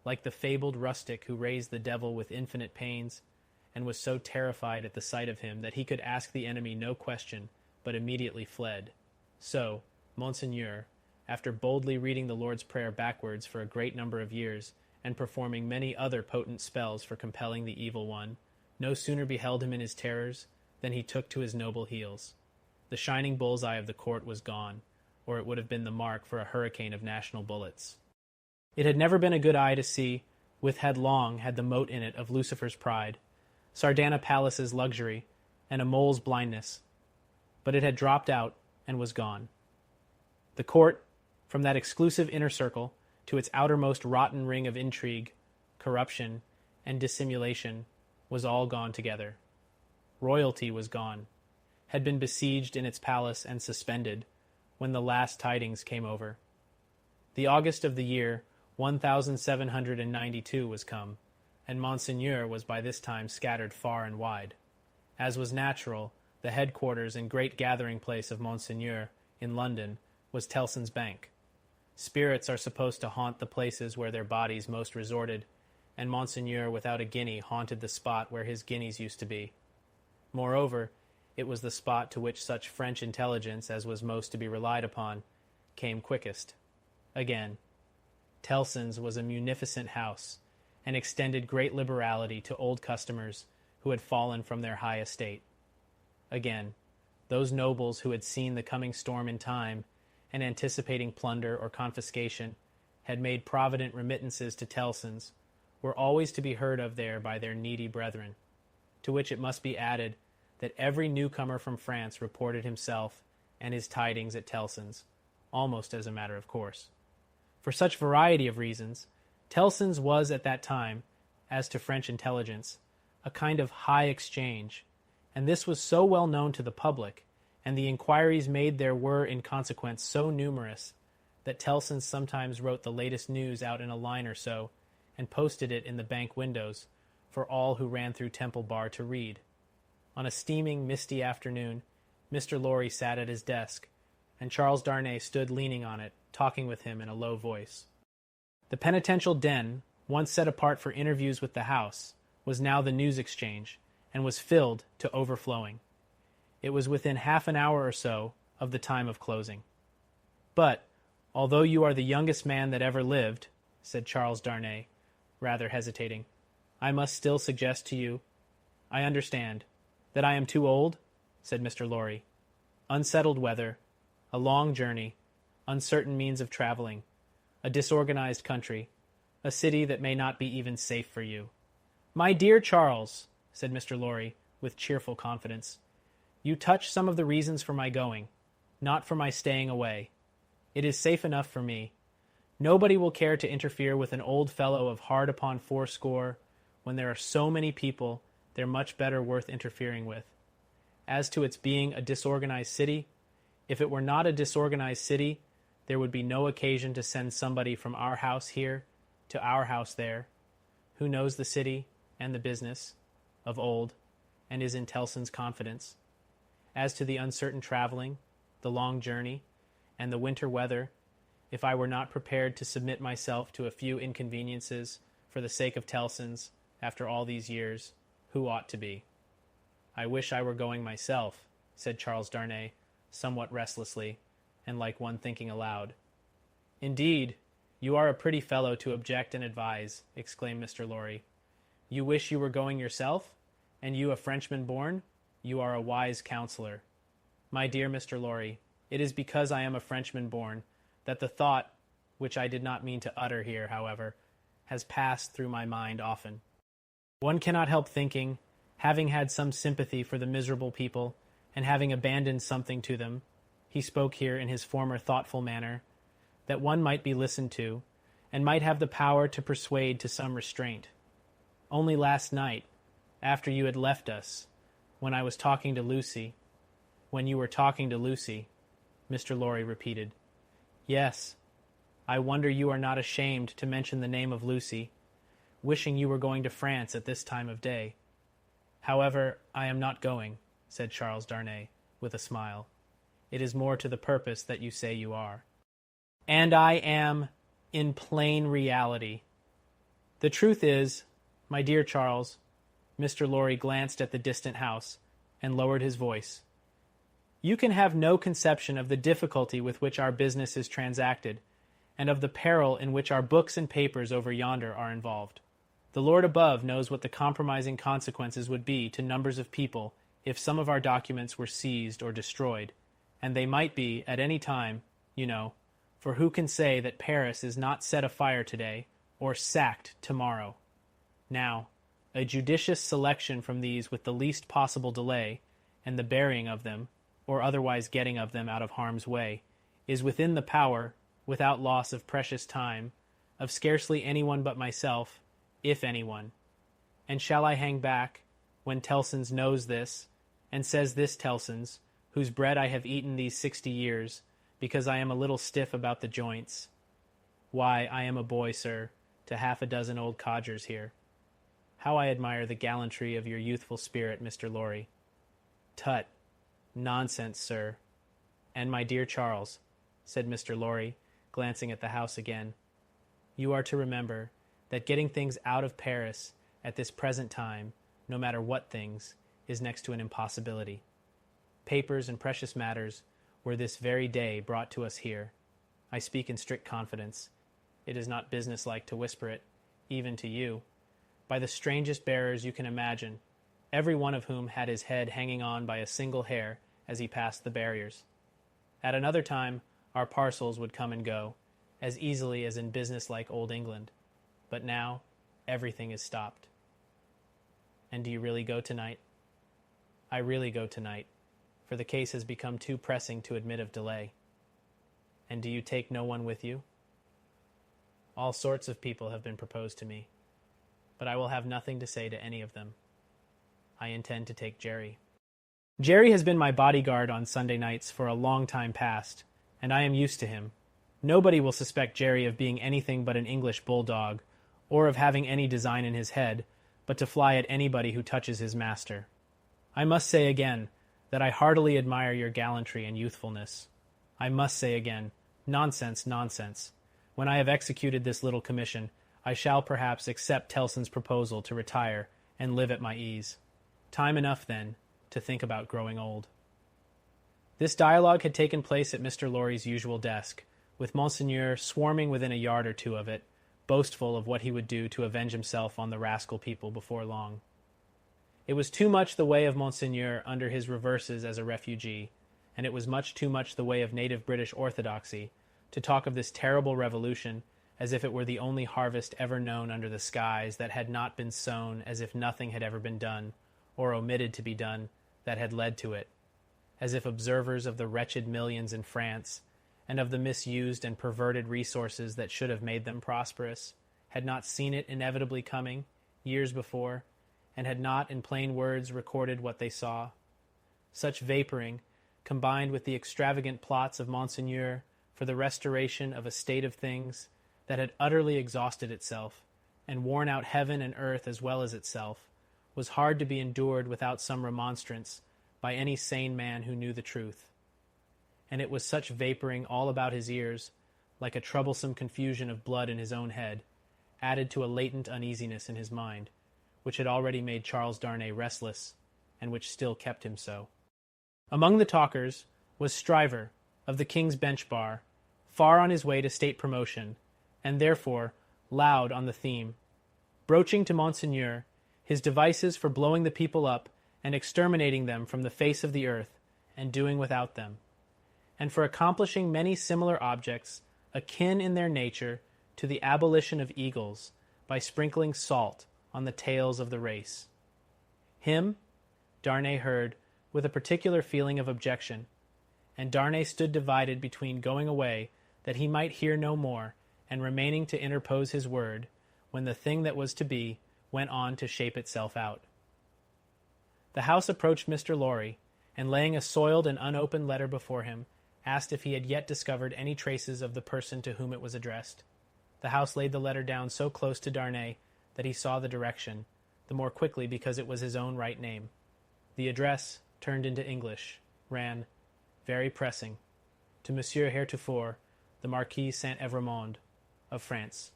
Like the fabled rustic who raised the devil with infinite pains, and was so terrified at the sight of him that he could ask the enemy no question, but immediately fled. So, Monseigneur, after boldly reading the Lord's Prayer backwards for a great number of years, and performing many other potent spells for compelling the evil one, no sooner beheld him in his terrors than he took to his noble heels. The shining bull's-eye of the court was gone, or it would have been the mark for a hurricane of national bullets. It had never been a good eye to see, with had long had the mote in it of Lucifer's pride, Sardana Palace's luxury, and a mole's blindness, but it had dropped out and was gone. The court, from that exclusive inner circle to its outermost rotten ring of intrigue, corruption, and dissimulation, was all gone together. Royalty was gone, had been besieged in its palace and suspended, when the last tidings came over. The August of the year 1792 was come, and Monseigneur was by this time scattered far and wide. As was natural, the headquarters and great gathering place of Monseigneur, in London, was Tellson's Bank. Spirits are supposed to haunt the places where their bodies most resorted, and Monseigneur without a guinea haunted the spot where his guineas used to be. Moreover, it was the spot to which such French intelligence as was most to be relied upon came quickest. Again, Tellson's was a munificent house, and extended great liberality to old customers who had fallen from their high estate. Again, those nobles who had seen the coming storm in time, and anticipating plunder or confiscation, had made provident remittances to Tellson's, were always to be heard of there by their needy brethren, to which it must be added that every newcomer from France reported himself and his tidings at Tellson's, almost as a matter of course. For such variety of reasons, Tellson's was at that time, as to French intelligence, a kind of high exchange, and this was so well known to the public, and the inquiries made there were in consequence so numerous, that Tellson's sometimes wrote the latest news out in a line or so, and posted it in the bank windows, for all who ran through Temple Bar to read. On a steaming, misty afternoon, Mr. Lorry sat at his desk, and Charles Darnay stood leaning on it, talking with him in a low voice. The penitential den, once set apart for interviews with the House, was now the news exchange, and was filled to overflowing. It was within half an hour or so of the time of closing. But, although you are the youngest man that ever lived, said Charles Darnay, rather hesitating, I must still suggest to you— I understand. That I am too old? Said Mr. Lorry. Unsettled weather, a long journey, uncertain means of traveling, a disorganized country, a city that may not be even safe for you. My dear Charles, said Mr. Lorry, with cheerful confidence, you touch some of the reasons for my going, not for my staying away. It is safe enough for me. Nobody will care to interfere with an old fellow of hard upon fourscore, when there are so many people they're much better worth interfering with. As to its being a disorganized city, if it were not a disorganized city, there would be no occasion to send somebody from our house here to our house there, who knows the city and the business of old, and is in Tellson's confidence. As to the uncertain traveling, the long journey, and the winter weather, if I were not prepared to submit myself to a few inconveniences for the sake of Tellson's, after all these years, who ought to be? I wish I were going myself, said Charles Darnay, somewhat restlessly, and like one thinking aloud. Indeed, you are a pretty fellow to object and advise, exclaimed Mr. Lorry. You wish you were going yourself? And you a Frenchman born? You are a wise counselor. My dear Mr. Lorry, it is because I am a Frenchman born that the thought, which I did not mean to utter here, however, has passed through my mind often. One cannot help thinking, having had some sympathy for the miserable people, and having abandoned something to them, he spoke here in his former thoughtful manner, that one might be listened to, and might have the power to persuade to some restraint. Only last night, after you had left us, when I was talking to Lucy, when you were talking to Lucy, Mr. Lorry repeated. Yes, I wonder you are not ashamed to mention the name of Lucy, wishing you were going to France at this time of day. However, I am not going, said Charles Darnay, with a smile. It is more to the purpose that you say you are. And I am, in plain reality. The truth is, my dear Charles, Mr. Lorry glanced at the distant house and lowered his voice. You can have no conception of the difficulty with which our business is transacted, and of the peril in which our books and papers over yonder are involved. The Lord above knows what the compromising consequences would be to numbers of people if some of our documents were seized or destroyed, and they might be at any time, you know, for who can say that Paris is not set afire today or sacked tomorrow? Now, a judicious selection from these with the least possible delay, and the burying of them, or otherwise getting of them out of harm's way, is within the power, without loss of precious time, of scarcely anyone but myself, if anyone. And shall I hang back, when Tellson's knows this, and says this Tellson's, whose bread I have eaten these 60 years, because I am a little stiff about the joints? Why, I am a boy, sir, to half a dozen old codgers here. How I admire the gallantry of your youthful spirit, Mr. Lorry. Tut, nonsense, sir. And my dear Charles, said Mr. Lorry, glancing at the house again, you are to remember that getting things out of Paris at this present time, no matter what things, is next to an impossibility. Papers and precious matters were this very day brought to us here. I speak in strict confidence. It is not businesslike to whisper it, even to you, by the strangest bearers you can imagine, every one of whom had his head hanging on by a single hair as he passed the barriers. At another time, our parcels would come and go, as easily as in business-like old England. But now, everything is stopped. And do you really go tonight? I really go tonight, for the case has become too pressing to admit of delay. And do you take no one with you? All sorts of people have been proposed to me, but I will have nothing to say to any of them. I intend to take Jerry. Jerry has been my bodyguard on Sunday nights for a long time past, and I am used to him. Nobody will suspect Jerry of being anything but an English bulldog, or of having any design in his head, but to fly at anybody who touches his master. I must say again that I heartily admire your gallantry and youthfulness. I must say again, nonsense, nonsense. When I have executed this little commission, I shall perhaps accept Tellson's proposal to retire and live at my ease. Time enough, then, to think about growing old. This dialogue had taken place at Mr. Lorry's usual desk, with Monseigneur swarming within a yard or two of it, boastful of what he would do to avenge himself on the rascal people before long. It was too much the way of Monseigneur under his reverses as a refugee, and it was much too much the way of native British orthodoxy, to talk of this terrible revolution as if it were the only harvest ever known under the skies that had not been sown, as if nothing had ever been done, or omitted to be done, that had led to it, as if observers of the wretched millions in France, and of the misused and perverted resources that should have made them prosperous, had not seen it inevitably coming, years before, and had not in plain words recorded what they saw. Such vaporing, combined with the extravagant plots of Monseigneur for the restoration of a state of things that had utterly exhausted itself, and worn out heaven and earth as well as itself, was hard to be endured without some remonstrance by any sane man who knew the truth. And it was such vaporing all about his ears, like a troublesome confusion of blood in his own head, added to a latent uneasiness in his mind, which had already made Charles Darnay restless, and which still kept him so. Among the talkers was Stryver, of the King's Bench Bar, far on his way to state promotion, and therefore loud on the theme, broaching to Monseigneur his devices for blowing the people up and exterminating them from the face of the earth, and doing without them, and for accomplishing many similar objects akin in their nature to the abolition of eagles by sprinkling salt on the tails of the race. Him Darnay heard with a particular feeling of objection, and Darnay stood divided between going away that he might hear no more and remaining to interpose his word when the thing that was to be went on to shape itself out. The House approached Mr. Lorry, and laying a soiled and unopened letter before him, asked if he had yet discovered any traces of the person to whom it was addressed. The House laid the letter down so close to Darnay that he saw the direction, the more quickly because it was his own right name. The address, turned into English, ran, very pressing, to Monsieur Heretofort, the Marquis Saint-Evremond, of France,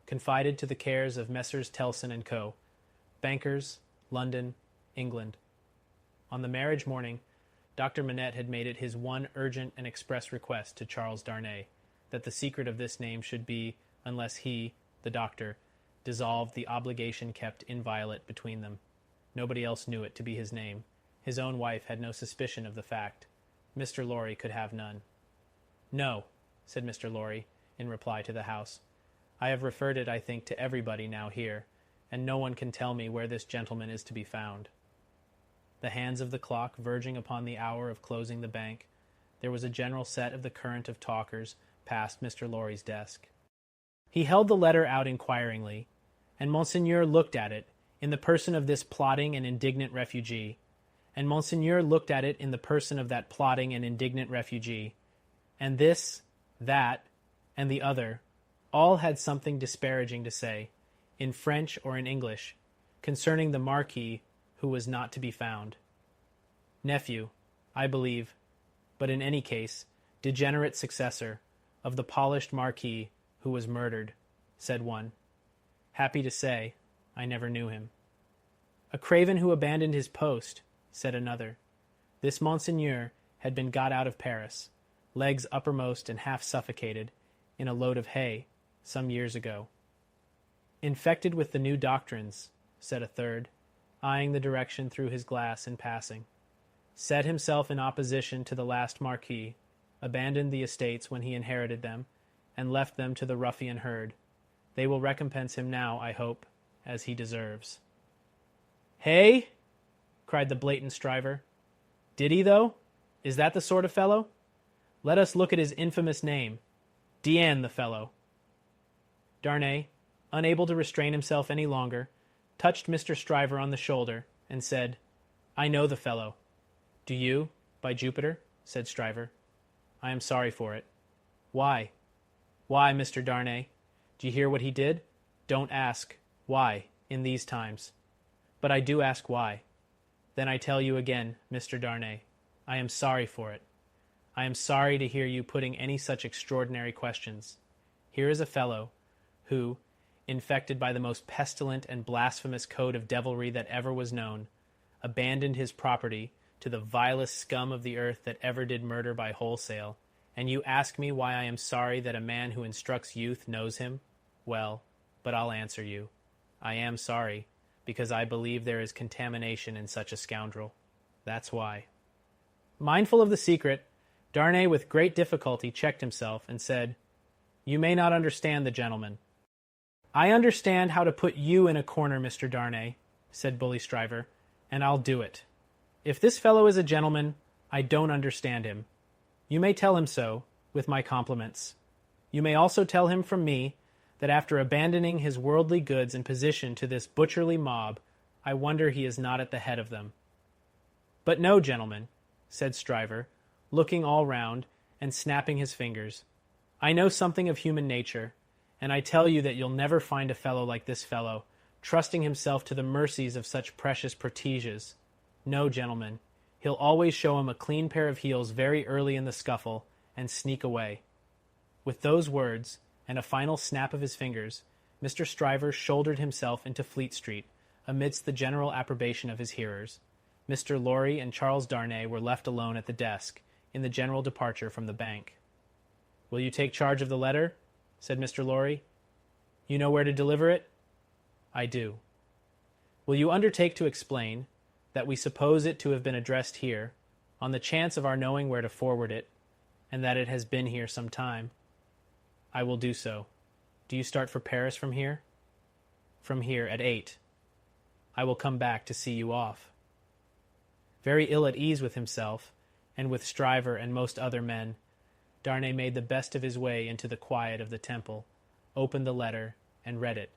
confided to the cares of Messrs. Telson and Co., bankers, London, England. On the marriage morning, Dr. Manette had made it his one urgent and express request to Charles Darnay that the secret of this name should be, unless he, the doctor, dissolved the obligation kept inviolate between them. Nobody else knew it to be his name. His own wife had no suspicion of the fact. Mr. Lorry could have none. "No," said Mr. Lorry, in reply to the House. "I have referred it, I think, to everybody now here, and no one can tell me where this gentleman is to be found." The hands of the clock verging upon the hour of closing the bank, there was a general set of the current of talkers past Mr. Lorry's desk. He held the letter out inquiringly, and Monseigneur looked at it in the person of this plotting and indignant refugee, and Monseigneur looked at it in the person of that plotting and indignant refugee, and this, that, and the other, all had something disparaging to say, in French or in English, concerning the Marquis who was not to be found. Nephew, I believe, but in any case, degenerate successor of the polished Marquis who was murdered, said one. Happy to say, I never knew him. A craven who abandoned his post, said another. This Monseigneur had been got out of Paris, legs uppermost and half suffocated, in a load of hay, some years ago. Infected with the new doctrines, said a third, eyeing the direction through his glass in passing. Set himself in opposition to the last Marquis, abandoned the estates when he inherited them, and left them to the ruffian herd. They will recompense him now, I hope, as he deserves. Hey? Cried the blatant Stryver. Did he, though? Is that the sort of fellow? Let us look at his infamous name. Diane, the fellow. Darnay, unable to restrain himself any longer, touched Mr. Stryver on the shoulder, and said, I know the fellow. Do you, by Jupiter? Said Stryver. I am sorry for it. Why? Why, Mr. Darnay? Do you hear what he did? Don't ask. Why, in these times? But I do ask why. Then I tell you again, Mr. Darnay, I am sorry for it. I am sorry to hear you putting any such extraordinary questions. Here is a fellow who, infected by the most pestilent and blasphemous code of devilry that ever was known, abandoned his property to the vilest scum of the earth that ever did murder by wholesale, and you ask me why I am sorry that a man who instructs youth knows him? Well, but I'll answer you. I am sorry, because I believe there is contamination in such a scoundrel. That's why. Mindful of the secret, Darnay with great difficulty checked himself and said, You may not understand the gentleman. I understand how to put you in a corner, Mr. Darnay, said Bully Stryver, and I'll do it. If this fellow is a gentleman, I don't understand him. You may tell him so, with my compliments. You may also tell him from me that after abandoning his worldly goods and position to this butcherly mob, I wonder he is not at the head of them. But no, gentlemen, said Stryver, looking all round and snapping his fingers. I know something of human nature, and I tell you that you'll never find a fellow like this fellow, trusting himself to the mercies of such precious proteges. No, gentlemen, he'll always show him a clean pair of heels very early in the scuffle and sneak away. With those words, and a final snap of his fingers, Mr. Stryver shouldered himself into Fleet Street, amidst the general approbation of his hearers. Mr. Lorry and Charles Darnay were left alone at the desk, in the general departure from the bank. "Will you take charge of the letter?" said Mr. Lorry. "You know where to deliver it?" "I do." "Will you undertake to explain that we suppose it to have been addressed here, on the chance of our knowing where to forward it, and that it has been here some time?" "I will do so. Do you start for Paris from here?" "From here at 8. I will come back to see you off." Very ill at ease with himself, and with Stryver and most other men, Darnay made the best of his way into the quiet of the Temple, opened the letter, and read it.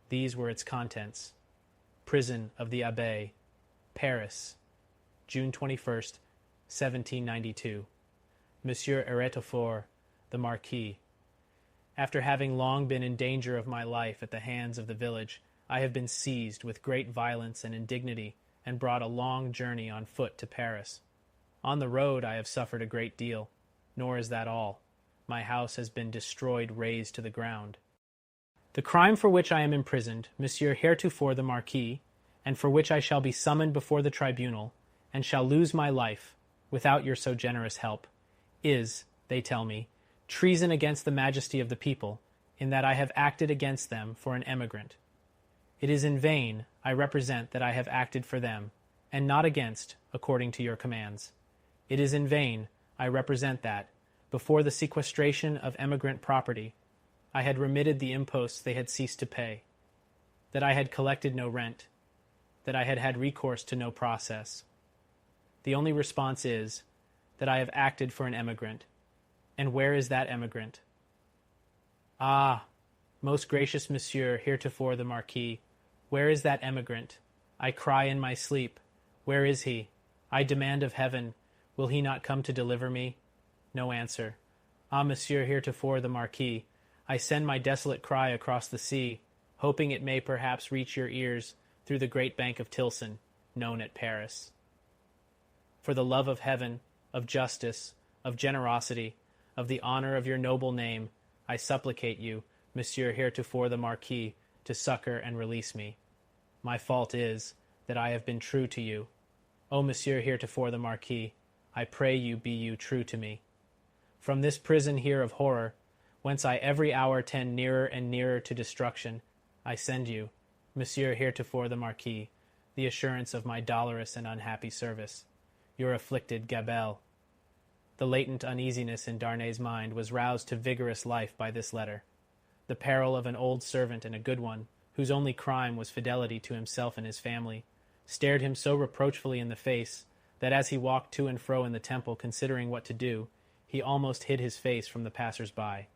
These were its contents. Prison of the Abbaye, Paris, June 21st, 1792. Monsieur Heretofort, the Marquis. After having long been in danger of my life at the hands of the village, I have been seized with great violence and indignity, and brought a long journey on foot to Paris. On the road I have suffered a great deal, nor is that all. My house has been destroyed, razed to the ground. The crime for which I am imprisoned, Monsieur Heretofort the Marquis, and for which I shall be summoned before the tribunal, and shall lose my life, without your so generous help, is, they tell me, treason against the majesty of the people, in that I have acted against them for an emigrant. It is in vain I represent that I have acted for them, and not against, according to your commands. It is in vain I represent that, before the sequestration of emigrant property, I had remitted the imposts they had ceased to pay, that I had collected no rent, that I had had recourse to no process. The only response is, that I have acted for an emigrant. And where is that emigrant? Ah, most gracious Monsieur Heretofort the Marquis, where is that emigrant? I cry in my sleep. Where is he? I demand of heaven, will he not come to deliver me? No answer. Ah, Monsieur Heretofort the Marquis, I send my desolate cry across the sea, hoping it may perhaps reach your ears through the great bank of Tilson, known at Paris. For the love of heaven, of justice, of generosity, of the honor of your noble name, I supplicate you, Monsieur Heretofort the Marquis, to succor and release me. My fault is, that I have been true to you. O Monsieur Heretofort the Marquis, I pray you be you true to me. From this prison here of horror, whence I every hour tend nearer and nearer to destruction, I send you, Monsieur Heretofort the Marquis, the assurance of my dolorous and unhappy service. Your afflicted Gabelle. The latent uneasiness in Darnay's mind was roused to vigorous life by this letter. The peril of an old servant and a good one, whose only crime was fidelity to himself and his family, stared him so reproachfully in the face that as he walked to and fro in the temple considering what to do, he almost hid his face from the passers-by.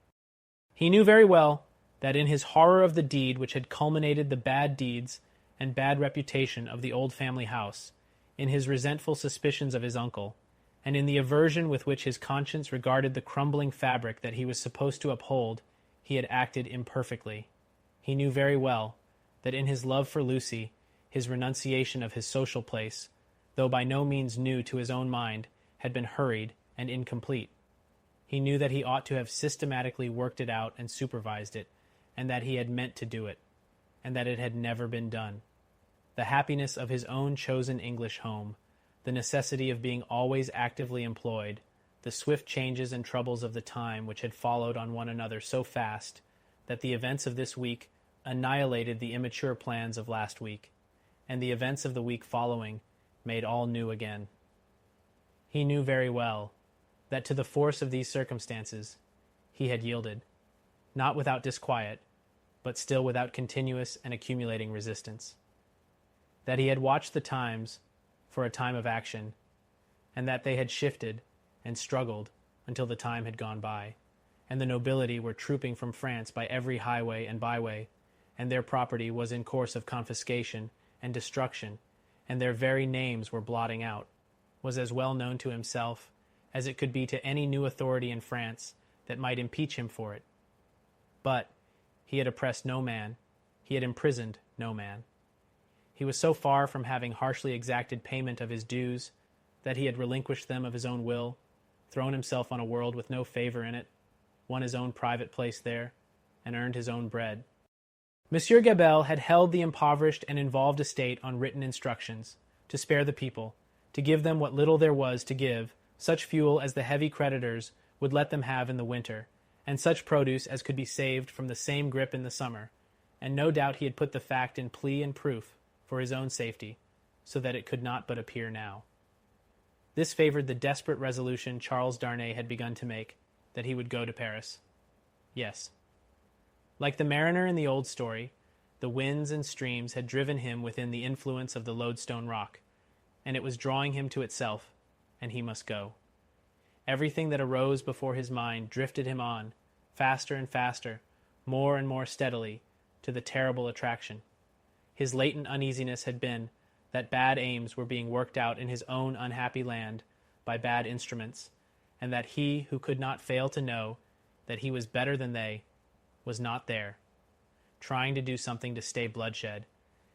He knew very well that in his horror of the deed which had culminated the bad deeds and bad reputation of the old family house, in his resentful suspicions of his uncle, and in the aversion with which his conscience regarded the crumbling fabric that he was supposed to uphold, he had acted imperfectly. He knew very well that in his love for Lucy, his renunciation of his social place, though by no means new to his own mind, had been hurried and incomplete. He knew that he ought to have systematically worked it out and supervised it, and that he had meant to do it, and that it had never been done. The happiness of his own chosen English home, the necessity of being always actively employed, the swift changes and troubles of the time which had followed on one another so fast that the events of this week annihilated the immature plans of last week, and the events of the week following made all new again. He knew very well that to the force of these circumstances he had yielded, not without disquiet, but still without continuous and accumulating resistance. That he had watched the times for a time of action, and that they had shifted and struggled until the time had gone by, and the nobility were trooping from France by every highway and byway, and their property was in course of confiscation and destruction, and their very names were blotting out, was as well known to himself as it could be to any new authority in France that might impeach him for it. But he had oppressed no man, he had imprisoned No man. He was so far from having harshly exacted payment of his dues that he had relinquished them of his own will, thrown himself on a world with no favor in it, won his own private place there, and earned his own bread. Monsieur Gabelle had held the impoverished and involved estate on written instructions, to spare the people, to give them what little there was to give, such fuel as the heavy creditors would let them have in the winter, and such produce as could be saved from the same grip in the summer, and no doubt he had put the fact in plea and proof for his own safety, so that it could not but appear now. This favored the desperate resolution Charles Darnay had begun to make, that he would go to Paris. Yes. Like the mariner in the old story, the winds and streams had driven him within the influence of the Loadstone rock, and it was drawing him to itself, and he must go. Everything that arose before his mind drifted him on, faster and faster, more and more steadily, to the terrible attraction. His latent uneasiness had been that bad aims were being worked out in his own unhappy land by bad instruments, and that he who could not fail to know that he was better than they was not there, trying to do something to stay bloodshed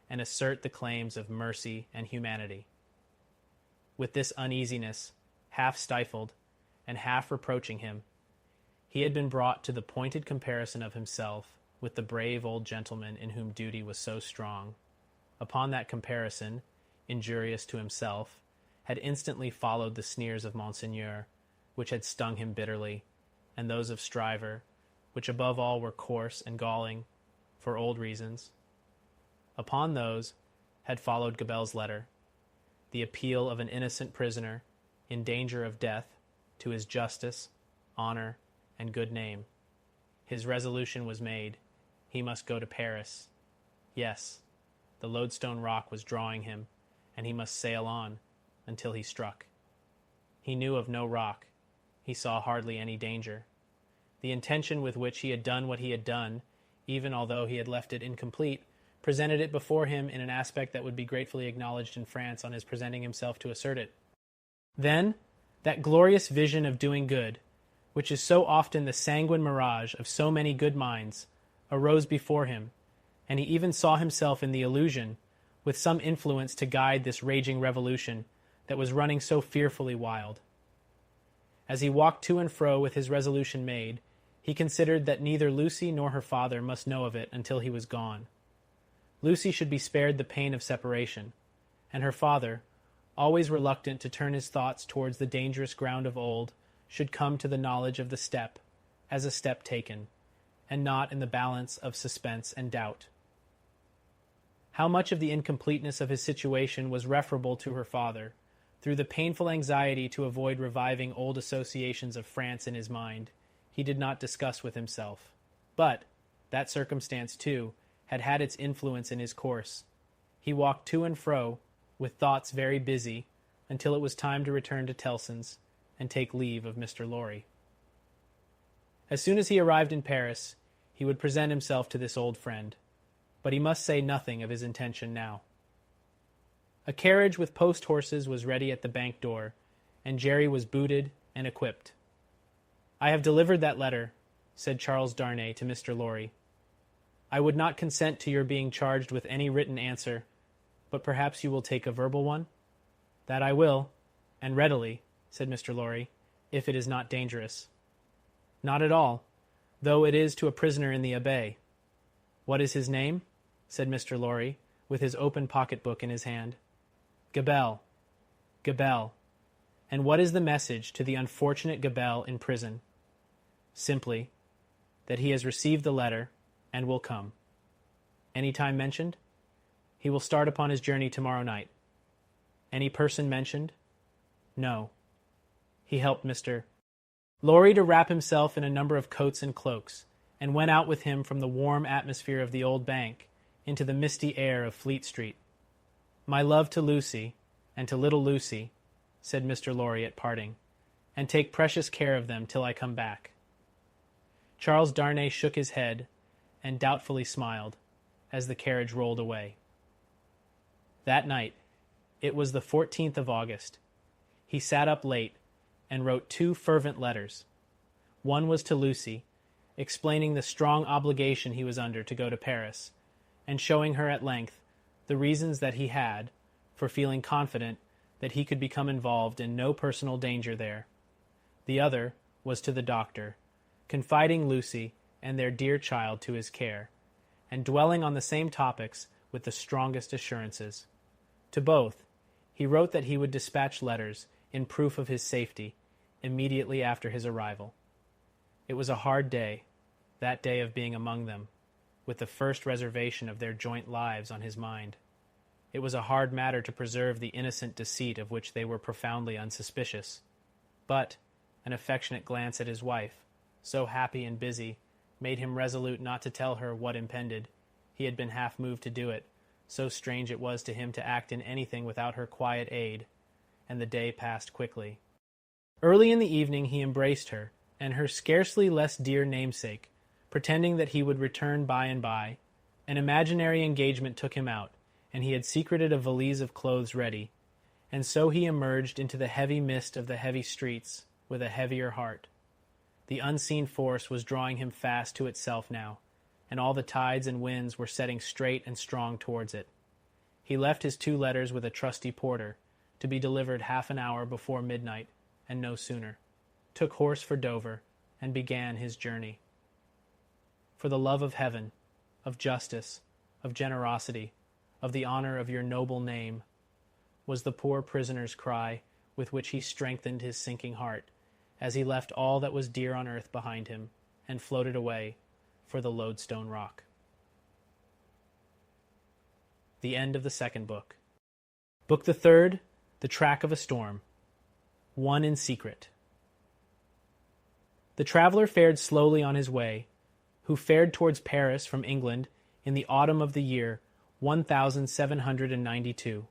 and assert the claims of mercy and humanity. With this uneasiness, half stifled and half reproaching him, he had been brought to the pointed comparison of himself with the brave old gentleman in whom duty was so strong. Upon that comparison, injurious to himself, had instantly followed the sneers of Monseigneur, which had stung him bitterly, and those of Stryver, which above all were coarse and galling, for old reasons. Upon those had followed Gabelle's letter, the appeal of an innocent prisoner in danger of death to his justice, honor, and good name. His resolution was made. He must go to Paris. Yes, the Loadstone rock was drawing him, and he must sail on until he struck. He knew of no rock. He saw hardly any danger. The intention with which he had done what he had done, even although he had left it incomplete, presented it before him in an aspect that would be gratefully acknowledged in France on his presenting himself to assert it. Then, that glorious vision of doing good, which is so often the sanguine mirage of so many good minds, arose before him, and he even saw himself in the illusion, with some influence to guide this raging revolution that was running so fearfully wild. As he walked to and fro with his resolution made, he considered that neither Lucy nor her father must know of it until he was gone. Lucy should be spared the pain of separation, and her father, always reluctant to turn his thoughts towards the dangerous ground of old, should come to the knowledge of the step, as a step taken, and not in the balance of suspense and doubt. How much of the incompleteness of his situation was referable to her father, through the painful anxiety to avoid reviving old associations of France in his mind, he did not discuss with himself. But that circumstance, too, had had its influence in his course. He walked to and fro, with thoughts very busy, until it was time to return to Tellson's and take leave of Mr. Lorry. As soon as he arrived in Paris, he would present himself to this old friend, but he must say nothing of his intention now. A carriage with post-horses was ready at the bank door, and Jerry was booted and equipped. "I have delivered that letter," said Charles Darnay to Mr. Lorry. "I would not consent to your being charged with any written answer, but perhaps you will take a verbal one?" "That I will, and readily," said Mr. Lorry, "if it is not dangerous." "Not at all, though it is to a prisoner in the Abbaye." "What is his name?" said Mr. Lorry, with his open pocket-book in his hand. "Gabelle. Gabelle. And what is the message to the unfortunate Gabelle in prison?" "Simply, that he has received the letter, and will come." "Any time mentioned?" "He will start upon his journey tomorrow night." "Any person mentioned?" "No." He helped Mr. Lorry to wrap himself in a number of coats and cloaks, and went out with him from the warm atmosphere of the old bank into the misty air of Fleet Street. "My love to Lucy, and to little Lucy," said Mr. Lorry at parting, "and take precious care of them till I come back." Charles Darnay shook his head, and doubtfully smiled, as the carriage rolled away. That night, it was the 14th of August, he sat up late, and wrote 2 fervent letters. One was to Lucy, explaining the strong obligation he was under to go to Paris, and showing her at length the reasons that he had for feeling confident that he could become involved in no personal danger there. The other was to the doctor, confiding Lucy and their dear child to his care, and dwelling on the same topics with the strongest assurances. To both, he wrote that he would dispatch letters in proof of his safety immediately after his arrival. It was a hard day, that day of being among them, with the first reservation of their joint lives on his mind. It was a hard matter to preserve the innocent deceit of which they were profoundly unsuspicious. But an affectionate glance at his wife, so happy and busy, made him resolute not to tell her what impended. He had been half moved to do it, so strange it was to him to act in anything without her quiet aid, and the day passed quickly. Early in the evening he embraced her, and her scarcely less dear namesake, pretending that he would return by and by. An imaginary engagement took him out, and he had secreted a valise of clothes ready, and so he emerged into the heavy mist of the heavy streets with a heavier heart. The unseen force was drawing him fast to itself now, and all the tides and winds were setting straight and strong towards it. He left his 2 letters with a trusty porter, to be delivered half an hour before midnight, and no sooner, took horse for Dover, and began his journey. For the love of heaven, of justice, of generosity, of the honor of your noble name, was the poor prisoner's cry with which he strengthened his sinking heart, as he left all that was dear on earth behind him, and floated away for the Loadstone rock. The end of the 2nd book. Book the 3rd, The Track of a Storm. One in Secret. The traveler fared slowly on his way, who fared towards Paris from England in the autumn of the year 1792.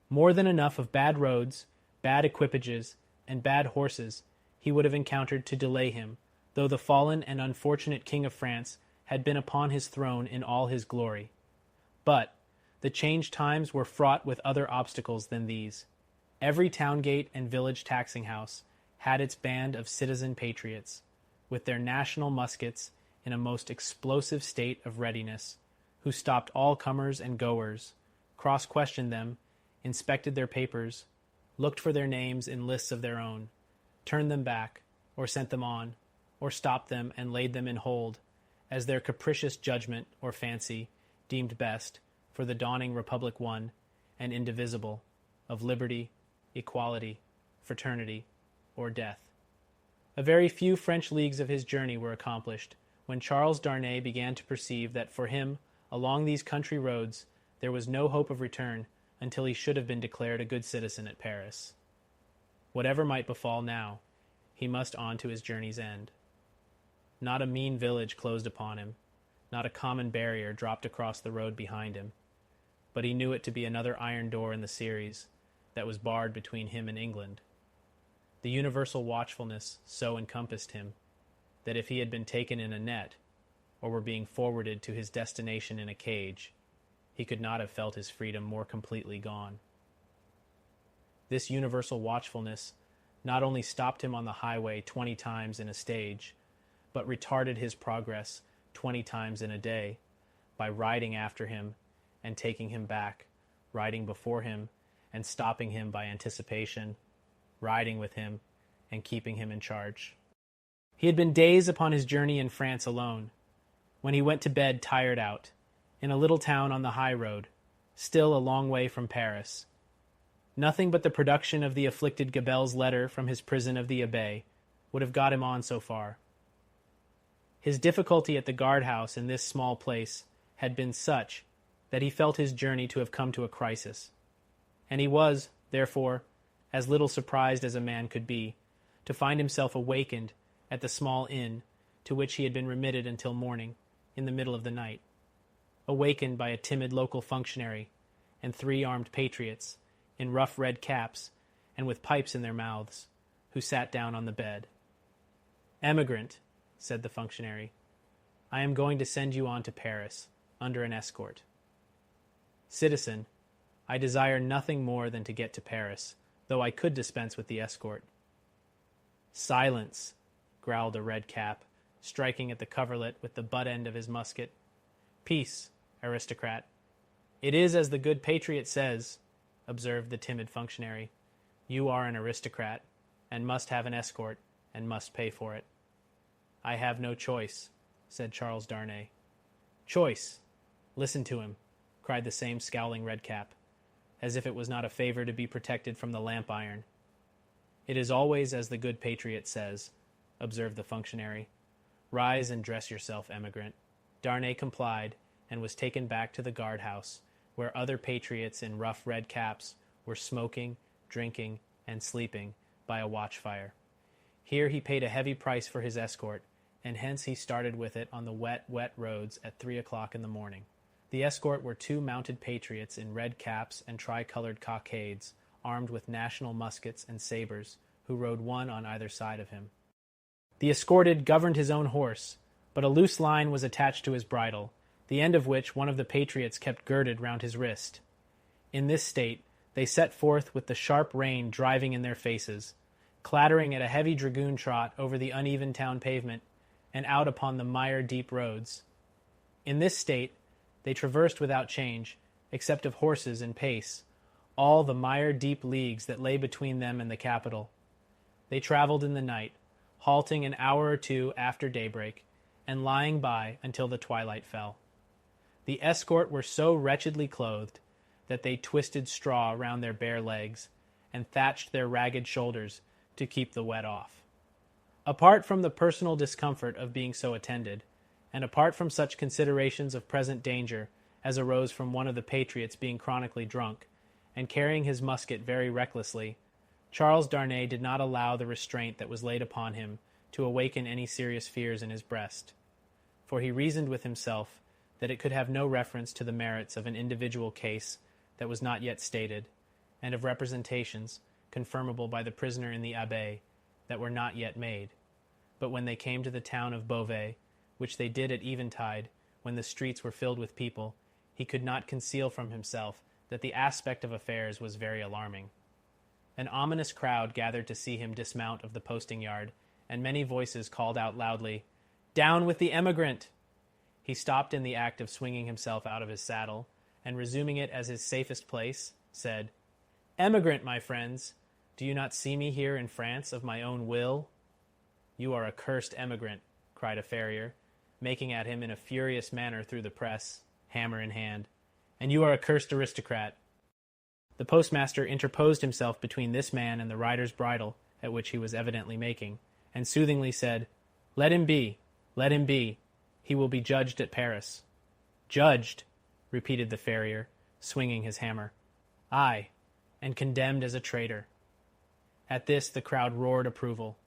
More than enough of bad roads, bad equipages, and bad horses he would have encountered to delay him, though the fallen and unfortunate King of France had been upon his throne in all his glory. But the changed times were fraught with other obstacles than these. Every town gate and village taxing house had its band of citizen patriots, with their national muskets in a most explosive state of readiness, who stopped all comers and goers, cross-questioned them, inspected their papers, looked for their names in lists of their own, turned them back, or sent them on, or stopped them and laid them in hold, as their capricious judgment or fancy deemed best for the dawning republic one and indivisible, of liberty, equality, fraternity, or death. A very few French leagues of his journey were accomplished, when Charles Darnay began to perceive that for him, along these country roads, there was no hope of return until he should have been declared a good citizen at Paris. Whatever might befall now, he must on to his journey's end. Not a mean village closed upon him, not a common barrier dropped across the road behind him, but he knew it to be another iron door in the series that was barred between him and England. The universal watchfulness so encompassed him that if he had been taken in a net, or were being forwarded to his destination in a cage, he could not have felt his freedom more completely gone. This universal watchfulness not only stopped him on the highway 20 times in a stage, but retarded his progress 20 times in a day by riding after him and taking him back, riding before him and stopping him by anticipation, riding with him and keeping him in charge. He had been days upon his journey in France alone, when he went to bed tired out, in a little town on the high road, still a long way from Paris. Nothing but the production of the afflicted Gabelle's letter from his prison of the Abbaye would have got him on so far. His difficulty at the guardhouse in this small place had been such that he felt his journey to have come to a crisis, and he was, therefore, as little surprised as a man could be, to find himself awakened at the small inn to which he had been remitted until morning, in the middle of the night, awakened by a timid local functionary and 3 armed patriots, in rough red caps and with pipes in their mouths, who sat down on the bed. "Emigrant," said the functionary, "I am going to send you on to Paris, under an escort." "Citizen, I desire nothing more than to get to Paris, though I could dispense with the escort." "Silence," growled a red cap, striking at the coverlet with the butt end of his musket. "Peace, aristocrat. It is as the good patriot says, observed the timid functionary. You are an aristocrat, and must have an escort, and must pay for it. I have no choice, said Charles Darnay. Choice! Listen to him, cried the same scowling redcap, as if it was not a favor to be protected from the lamp iron. It is always as the good patriot says, observed the functionary. Rise and dress yourself, emigrant. Darnay complied, and was taken back to the guardhouse, where other patriots in rough red caps were smoking, drinking, and sleeping by a watch-fire. Here he paid a heavy price for his escort, and hence he started with it on the wet roads at 3 o'clock in the morning. The escort were 2 mounted patriots in red caps and tricolored cockades, armed with national muskets and sabres, who rode one on either side of him. The escorted governed his own horse, but a loose line was attached to his bridle, the end of which one of the patriots kept girded round his wrist. In this state they set forth with the sharp rain driving in their faces, clattering at a heavy dragoon trot over the uneven town pavement and out upon the mire-deep roads. In this state they traversed without change, except of horses and pace, all the mire-deep leagues that lay between them and the capital. They travelled in the night, halting an hour or two after daybreak, and lying by until the twilight fell. The escort were so wretchedly clothed that they twisted straw round their bare legs and thatched their ragged shoulders to keep the wet off. Apart from the personal discomfort of being so attended, and apart from such considerations of present danger as arose from one of the patriots being chronically drunk, and carrying his musket very recklessly, Charles Darnay did not allow the restraint that was laid upon him to awaken any serious fears in his breast. For he reasoned with himself that it could have no reference to the merits of an individual case that was not yet stated, and of representations, confirmable by the prisoner in the Abbaye, that were not yet made. But when they came to the town of Beauvais, which they did at eventide, when the streets were filled with people, he could not conceal from himself that the aspect of affairs was very alarming. An ominous crowd gathered to see him dismount of the posting-yard, and many voices called out loudly, "Down with the emigrant!" He stopped in the act of swinging himself out of his saddle, and resuming it as his safest place, said, "Emigrant, my friends, do you not see me here in France of my own will?" "You are a cursed emigrant," cried a farrier, making at him in a furious manner through the press, hammer in hand, "and you are a cursed aristocrat." The postmaster interposed himself between this man and the rider's bridle, at which he was evidently making, and soothingly said, "Let him be, let him be. He will be judged at Paris." "Judged," repeated the farrier, swinging his hammer. "Aye, and condemned as a traitor." At this the crowd roared approval.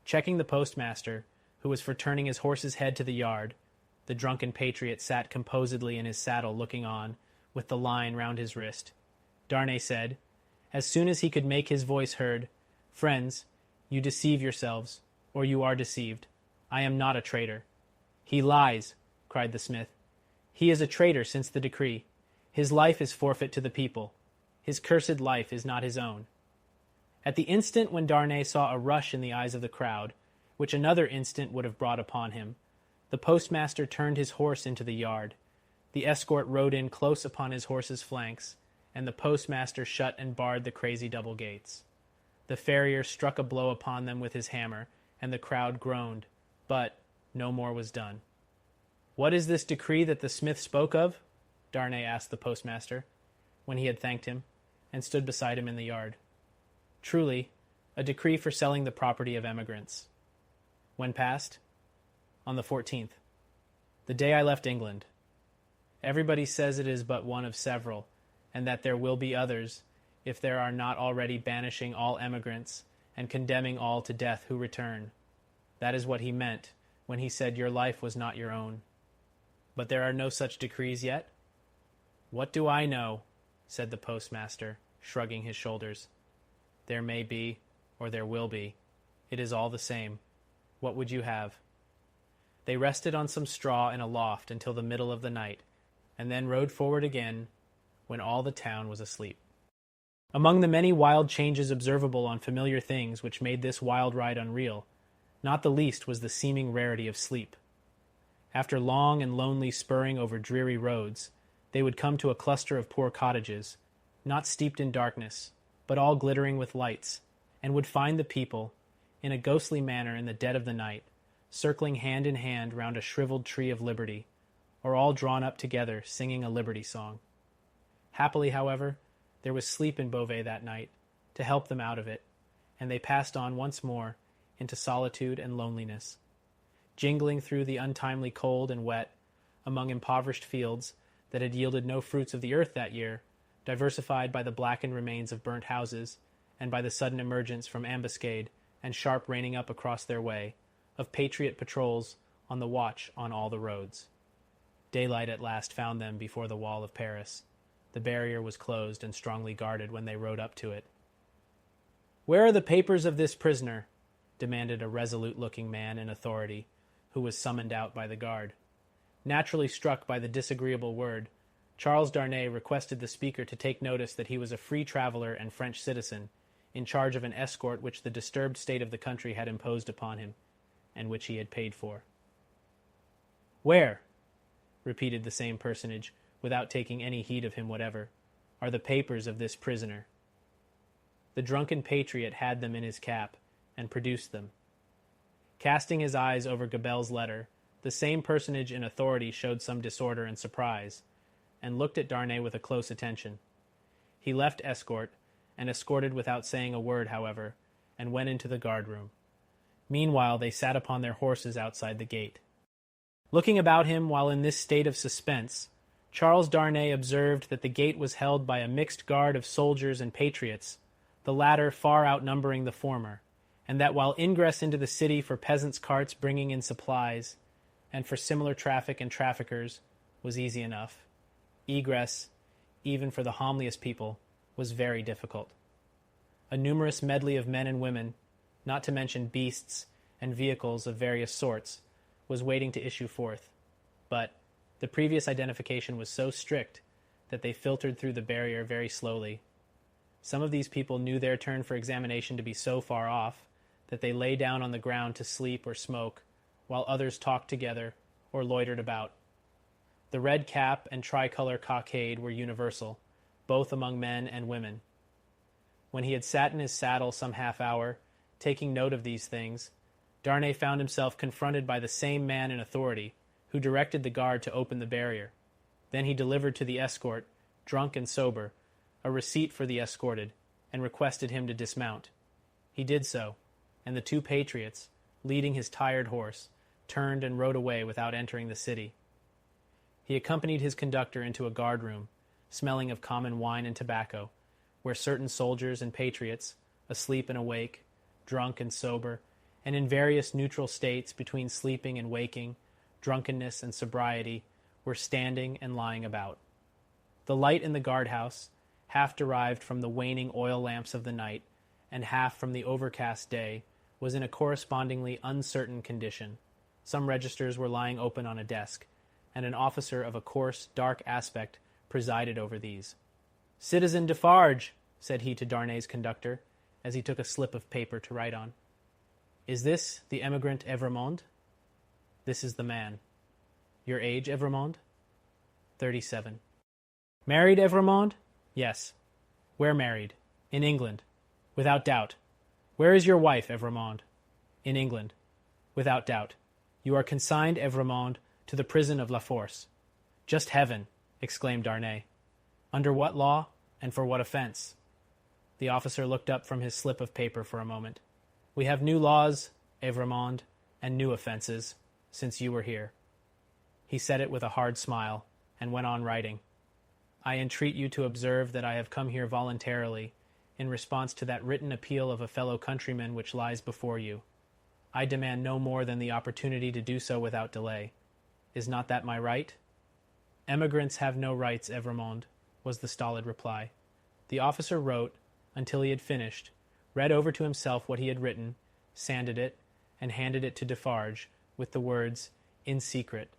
Checking the postmaster, who was for turning his horse's head to the yard, the drunken patriot sat composedly in his saddle looking on, with the line round his wrist. Darnay said, as soon as he could make his voice heard, "Friends, you deceive yourselves, or you are deceived. I am not a traitor." "He lies," cried the smith. "He is a traitor since the decree. His life is forfeit to the people. His cursed life is not his own." At the instant when Darnay saw a rush in the eyes of the crowd, which another instant would have brought upon him, the postmaster turned his horse into the yard. The escort rode in close upon his horse's flanks, and the postmaster shut and barred the crazy double gates. The farrier struck a blow upon them with his hammer, and the crowd groaned, but no more was done. "What is this decree that the smith spoke of?" Darnay asked the postmaster, when he had thanked him, and stood beside him in the yard. "Truly, a decree for selling the property of emigrants." "When passed?" "On the 14th, the day I left England. Everybody says it is but one of several, and that there will be others, if there are not already banishing all emigrants and condemning all to death who return. That is what he meant when he said your life was not your own. But there are no such decrees yet?" "What do I know?" said the postmaster, shrugging his shoulders. "There may be, or there will be. It is all the same. What would you have?" They rested on some straw in a loft until the middle of the night, and then rode forward again when all the town was asleep. Among the many wild changes observable on familiar things which made this wild ride unreal, not the least was the seeming rarity of sleep. After long and lonely spurring over dreary roads, they would come to a cluster of poor cottages, not steeped in darkness, but all glittering with lights, and would find the people, in a ghostly manner in the dead of the night, circling hand in hand round a shriveled tree of liberty, or all drawn up together singing a liberty song. Happily, however, there was sleep in Beauvais that night to help them out of it, and they passed on once more into solitude and loneliness, jingling through the untimely cold and wet among impoverished fields that had yielded no fruits of the earth that year, diversified by the blackened remains of burnt houses, and by the sudden emergence from ambuscade and sharp reining up across their way of patriot patrols on the watch on all the roads. Daylight at last found them before the wall of Paris. The barrier was closed and strongly guarded when they rode up to it. "Where are the papers of this prisoner?" demanded a resolute-looking man in authority, who was summoned out by the guard. Naturally struck by the disagreeable word, Charles Darnay requested the speaker to take notice that he was a free traveler and French citizen, in charge of an escort which the disturbed state of the country had imposed upon him, and which he had paid for. "Where," repeated the same personage, without taking any heed of him whatever, "are the papers of this prisoner?" The drunken patriot had them in his cap, and produced them. Casting his eyes over Gabelle's letter, the same personage in authority showed some disorder and surprise, and looked at Darnay with a close attention. He left escort, and escorted without saying a word, however, and went into the guard-room. Meanwhile they sat upon their horses outside the gate. Looking about him while in this state of suspense, Charles Darnay observed that the gate was held by a mixed guard of soldiers and patriots, the latter far outnumbering the former, and that while ingress into the city for peasants' carts bringing in supplies, and for similar traffic and traffickers, was easy enough, egress, even for the homeliest people, was very difficult. A numerous medley of men and women, not to mention beasts and vehicles of various sorts, was waiting to issue forth, but the previous identification was so strict that they filtered through the barrier very slowly. Some of these people knew their turn for examination to be so far off that they lay down on the ground to sleep or smoke, while others talked together or loitered about. The red cap and tricolor cockade were universal, both among men and women. When he had sat in his saddle some half hour, taking note of these things, Darnay found himself confronted by the same man in authority, who directed the guard to open the barrier. Then he delivered to the escort, drunk and sober, a receipt for the escorted, and requested him to dismount. He did so, and the two patriots, leading his tired horse, turned and rode away without entering the city. He accompanied his conductor into a guard-room, smelling of common wine and tobacco, where certain soldiers and patriots, asleep and awake, drunk and sober, and in various neutral states between sleeping and waking, drunkenness and sobriety, were standing and lying about. The light in the guardhouse, half derived from the waning oil lamps of the night, and half from the overcast day, was in a correspondingly uncertain condition. Some registers were lying open on a desk, and an officer of a coarse, dark aspect presided over these. "Citizen Defarge," said he to Darnay's conductor, as he took a slip of paper to write on. "Is this the emigrant Evrémonde?" "This is the man." "Your age, Evrémonde?" 37. "Married, Evrémonde?" "Yes." "Where married?" "In England." "Without doubt." "Where is your wife, Evrémonde?" "In England." "Without doubt." "You are consigned, Evrémonde, to the prison of La Force." "Just heaven!" exclaimed Darnay. "Under what law, and for what offense?" The officer looked up from his slip of paper for a moment. "We have new laws, Evrémonde, and new offenses, since you were here." He said it with a hard smile, and went on writing. "I entreat you to observe that I have come here voluntarily, in response to that written appeal of a fellow countryman which lies before you. I demand no more than the opportunity to do so without delay. Is not that my right?" "Emigrants have no rights, Evrémonde," was the stolid reply. The officer wrote, until he had finished, read over to himself what he had written, sanded it, and handed it to Defarge, with the words, "In secret."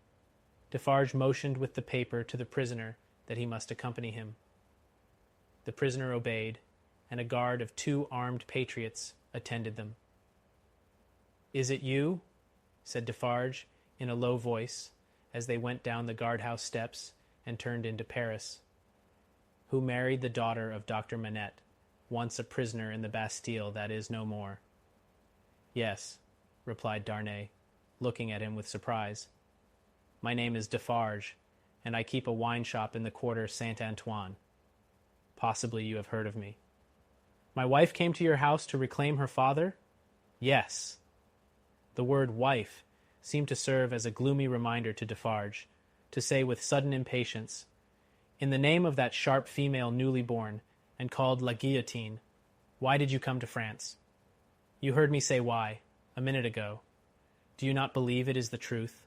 Defarge motioned with the paper to the prisoner that he must accompany him. The prisoner obeyed, and a guard of 2 armed patriots attended them. "Is it you?" said Defarge, in a low voice, as they went down the guardhouse steps, and turned into Paris, who married the daughter of Dr. Manette, once a prisoner in the Bastille that is no more. Yes, replied Darnay, looking at him with surprise. My name is Defarge, and I keep a wine shop in the quarter Saint-Antoine. Possibly you have heard of me. My wife came to your house to reclaim her father? Yes. The word wife seemed to serve as a gloomy reminder to Defarge, to say with sudden impatience, in the name of that sharp female newly born, and called La Guillotine, why did you come to France? You heard me say why, a minute ago. Do you not believe it is the truth?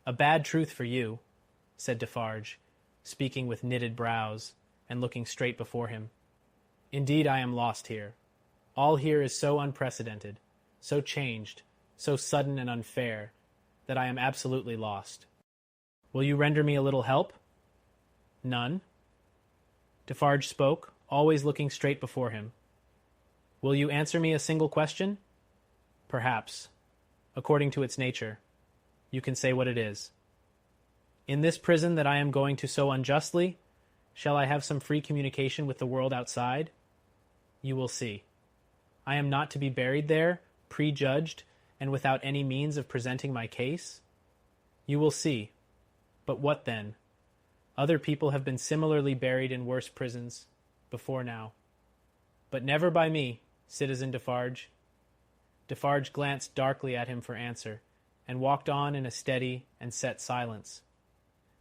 A bad truth for you, said Defarge, speaking with knitted brows, and looking straight before him. Indeed I am lost here. All here is so unprecedented, so changed, so sudden and unfair, that I am absolutely lost. Will you render me a little help? None. Defarge spoke, always looking straight before him. Will you answer me a single question? Perhaps. According to its nature. You can say what it is. In this prison that I am going to so unjustly, shall I have some free communication with the world outside? You will see. I am not to be buried there, prejudged, and without any means of presenting my case? You will see. But what then? Other people have been similarly buried in worse prisons before now. But never by me, Citizen Defarge. Defarge glanced darkly at him for answer, and walked on in a steady and set silence.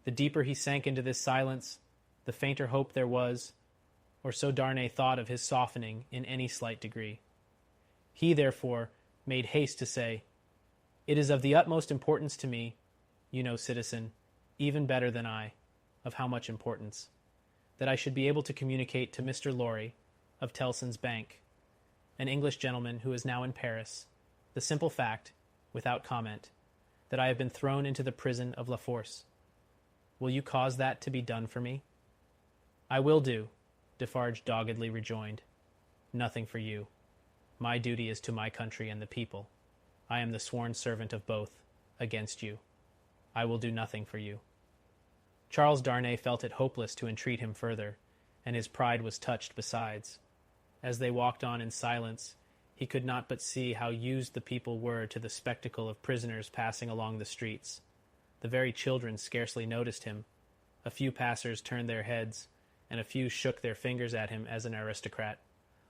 The deeper he sank into this silence, the fainter hope there was, or so Darnay thought of his softening in any slight degree. He, therefore, made haste to say, It is of the utmost importance to me, you know, citizen, even better than I, of how much importance, that I should be able to communicate to Mr. Lorry, of Tellson's Bank, an English gentleman who is now in Paris, the simple fact, without comment, that I have been thrown into the prison of La Force. Will you cause that to be done for me? I will do, Defarge doggedly rejoined. Nothing for you. My duty is to my country and the people. I am the sworn servant of both, against you. I will do nothing for you. Charles Darnay felt it hopeless to entreat him further, and his pride was touched besides. As they walked on in silence, he could not but see how used the people were to the spectacle of prisoners passing along the streets. The very children scarcely noticed him. A few passers turned their heads, and a few shook their fingers at him as an aristocrat.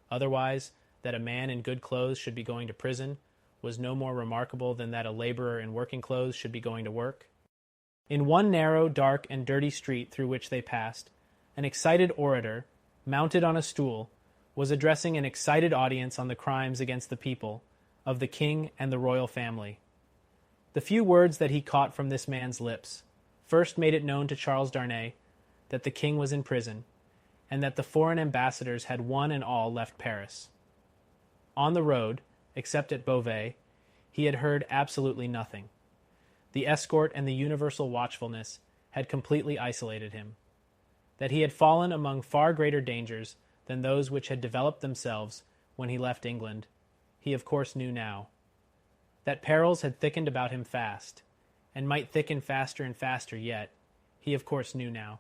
Otherwise, that a man in good clothes should be going to prison was no more remarkable than that a laborer in working clothes should be going to work. In one narrow, dark, and dirty street through which they passed, an excited orator, mounted on a stool, was addressing an excited audience on the crimes against the people, of the king and the royal family. The few words that he caught from this man's lips first made it known to Charles Darnay that the king was in prison, and that the foreign ambassadors had one and all left Paris. On the road, except at Beauvais, he had heard absolutely nothing. The escort and the universal watchfulness had completely isolated him. That he had fallen among far greater dangers than those which had developed themselves when he left England, he of course knew now. That perils had thickened about him fast, and might thicken faster and faster yet, he of course knew now.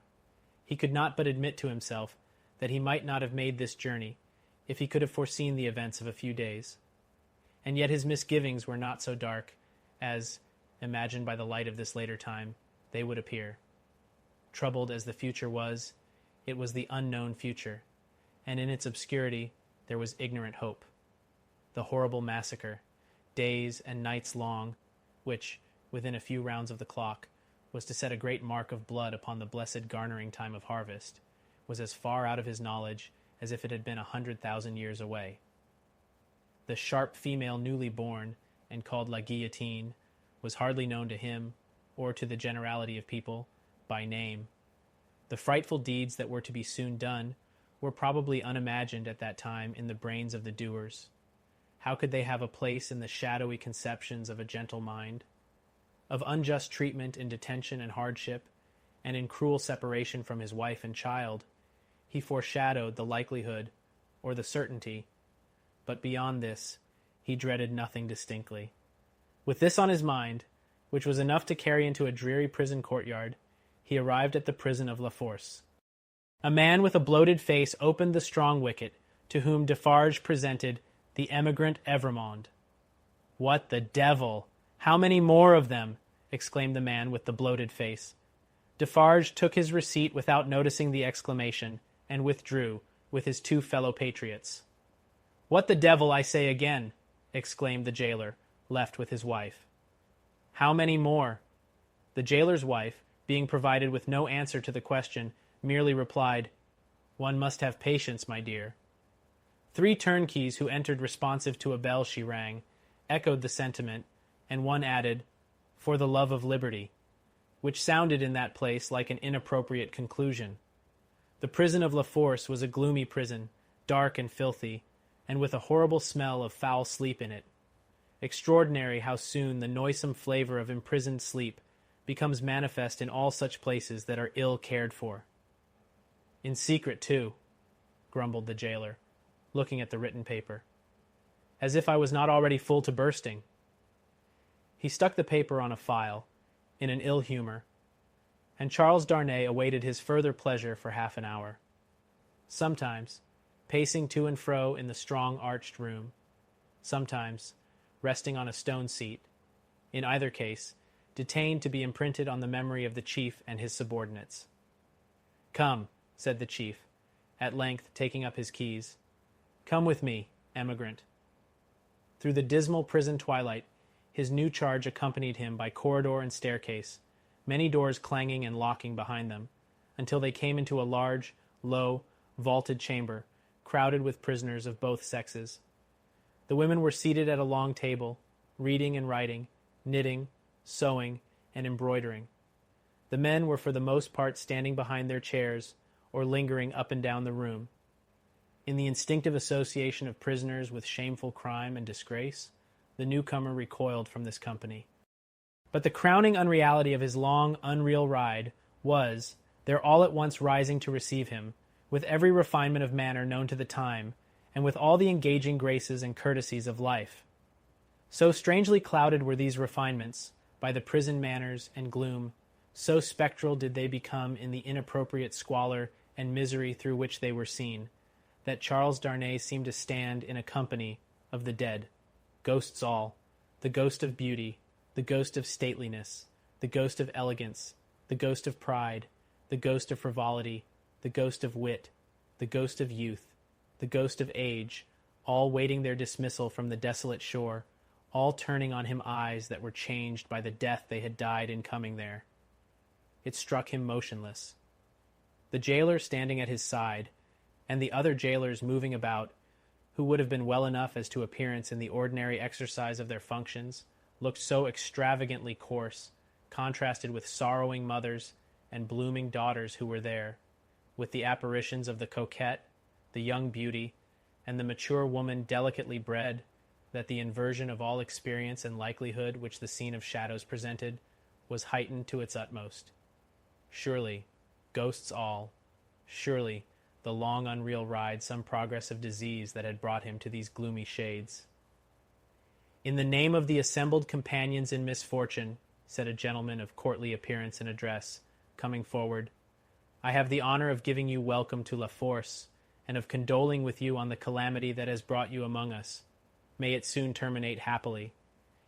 He could not but admit to himself that he might not have made this journey if he could have foreseen the events of a few days. And yet his misgivings were not so dark as, imagined by the light of this later time, they would appear. Troubled as the future was, it was the unknown future, and in its obscurity there was ignorant hope. The horrible massacre, days and nights long, which, within a few rounds of the clock, was to set a great mark of blood upon the blessed garnering time of harvest, was as far out of his knowledge as if it had been 100,000 years away. The sharp female newly born, and called La Guillotine, was hardly known to him, or to the generality of people, by name. The frightful deeds that were to be soon done were probably unimagined at that time in the brains of the doers. How could they have a place in the shadowy conceptions of a gentle mind? Of unjust treatment in detention and hardship, and in cruel separation from his wife and child, he foreshadowed the likelihood, or the certainty, but beyond this, he dreaded nothing distinctly. With this on his mind, which was enough to carry into a dreary prison courtyard, he arrived at the prison of La Force. A man with a bloated face opened the strong wicket, to whom Defarge presented the emigrant Evrémonde. "What the devil! How many more of them?" exclaimed the man with the bloated face. Defarge took his receipt without noticing the exclamation, and withdrew, with his two fellow patriots. "What the devil, I say again!" exclaimed the jailer, left with his wife. "How many more?" The jailer's wife, being provided with no answer to the question, merely replied, "One must have patience, my dear." 3 turnkeys who entered responsive to a bell she rang, echoed the sentiment, and one added, "For the love of liberty," which sounded in that place like an inappropriate conclusion. The prison of La Force was a gloomy prison, dark and filthy, and with a horrible smell of foul sleep in it. Extraordinary how soon the noisome flavor of imprisoned sleep becomes manifest in all such places that are ill cared for. "In secret, too," grumbled the jailer, looking at the written paper. "As if I was not already full to bursting." He stuck the paper on a file, in an ill humor, and Charles Darnay awaited his further pleasure for half an hour. Sometimes, pacing to and fro in the strong arched room, sometimes, resting on a stone seat, in either case, detained to be imprinted on the memory of the chief and his subordinates. "Come," said the chief, at length taking up his keys. "Come with me, emigrant." Through the dismal prison twilight, his new charge accompanied him by corridor and staircase, many doors clanging and locking behind them, until they came into a large, low, vaulted chamber, crowded with prisoners of both sexes. The women were seated at a long table, reading and writing, knitting, sewing, and embroidering. The men were for the most part standing behind their chairs, or lingering up and down the room. In the instinctive association of prisoners with shameful crime and disgrace, the newcomer recoiled from this company. But the crowning unreality of his long, unreal ride was, there all at once rising to receive him, with every refinement of manner known to the time, and with all the engaging graces and courtesies of life. So strangely clouded were these refinements, by the prison manners and gloom, so spectral did they become in the inappropriate squalor and misery through which they were seen, that Charles Darnay seemed to stand in a company of the dead, ghosts all, the ghost of beauty, the ghost of stateliness, the ghost of elegance, the ghost of pride, the ghost of frivolity, the ghost of wit, the ghost of youth, the ghost of age, all waiting their dismissal from the desolate shore, all turning on him eyes that were changed by the death they had died in coming there. It struck him motionless. The jailer standing at his side, and the other jailers moving about, who would have been well enough as to appearance in the ordinary exercise of their functions, looked so extravagantly coarse, contrasted with sorrowing mothers and blooming daughters who were there, with the apparitions of the coquette, the young beauty, and the mature woman delicately bred, that the inversion of all experience and likelihood which the scene of shadows presented was heightened to its utmost. Surely, ghosts all, surely the long unreal ride some progress of disease that had brought him to these gloomy shades. "In the name of the assembled companions in misfortune," said a gentleman of courtly appearance and address, coming forward, "I have the honor of giving you welcome to La Force, and of condoling with you on the calamity that has brought you among us. May it soon terminate happily.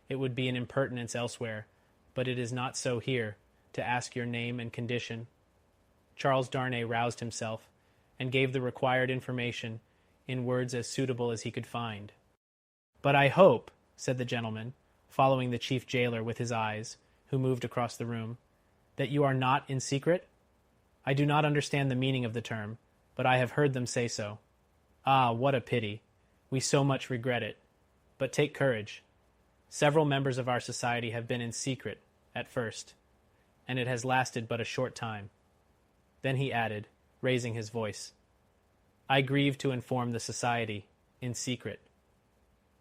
It would be an impertinence elsewhere, but it is not so here, to ask your name and condition." Charles Darnay roused himself, and gave the required information, in words as suitable as he could find. "But I hope," said the gentleman, following the chief jailer with his eyes, who moved across the room, "that you are not in secret? I do not understand the meaning of the term, but I have heard them say so. Ah, what a pity! We so much regret it. But take courage. Several members of our society have been in secret, at first, and it has lasted but a short time." Then he added, raising his voice, "I grieve to inform the society, in secret."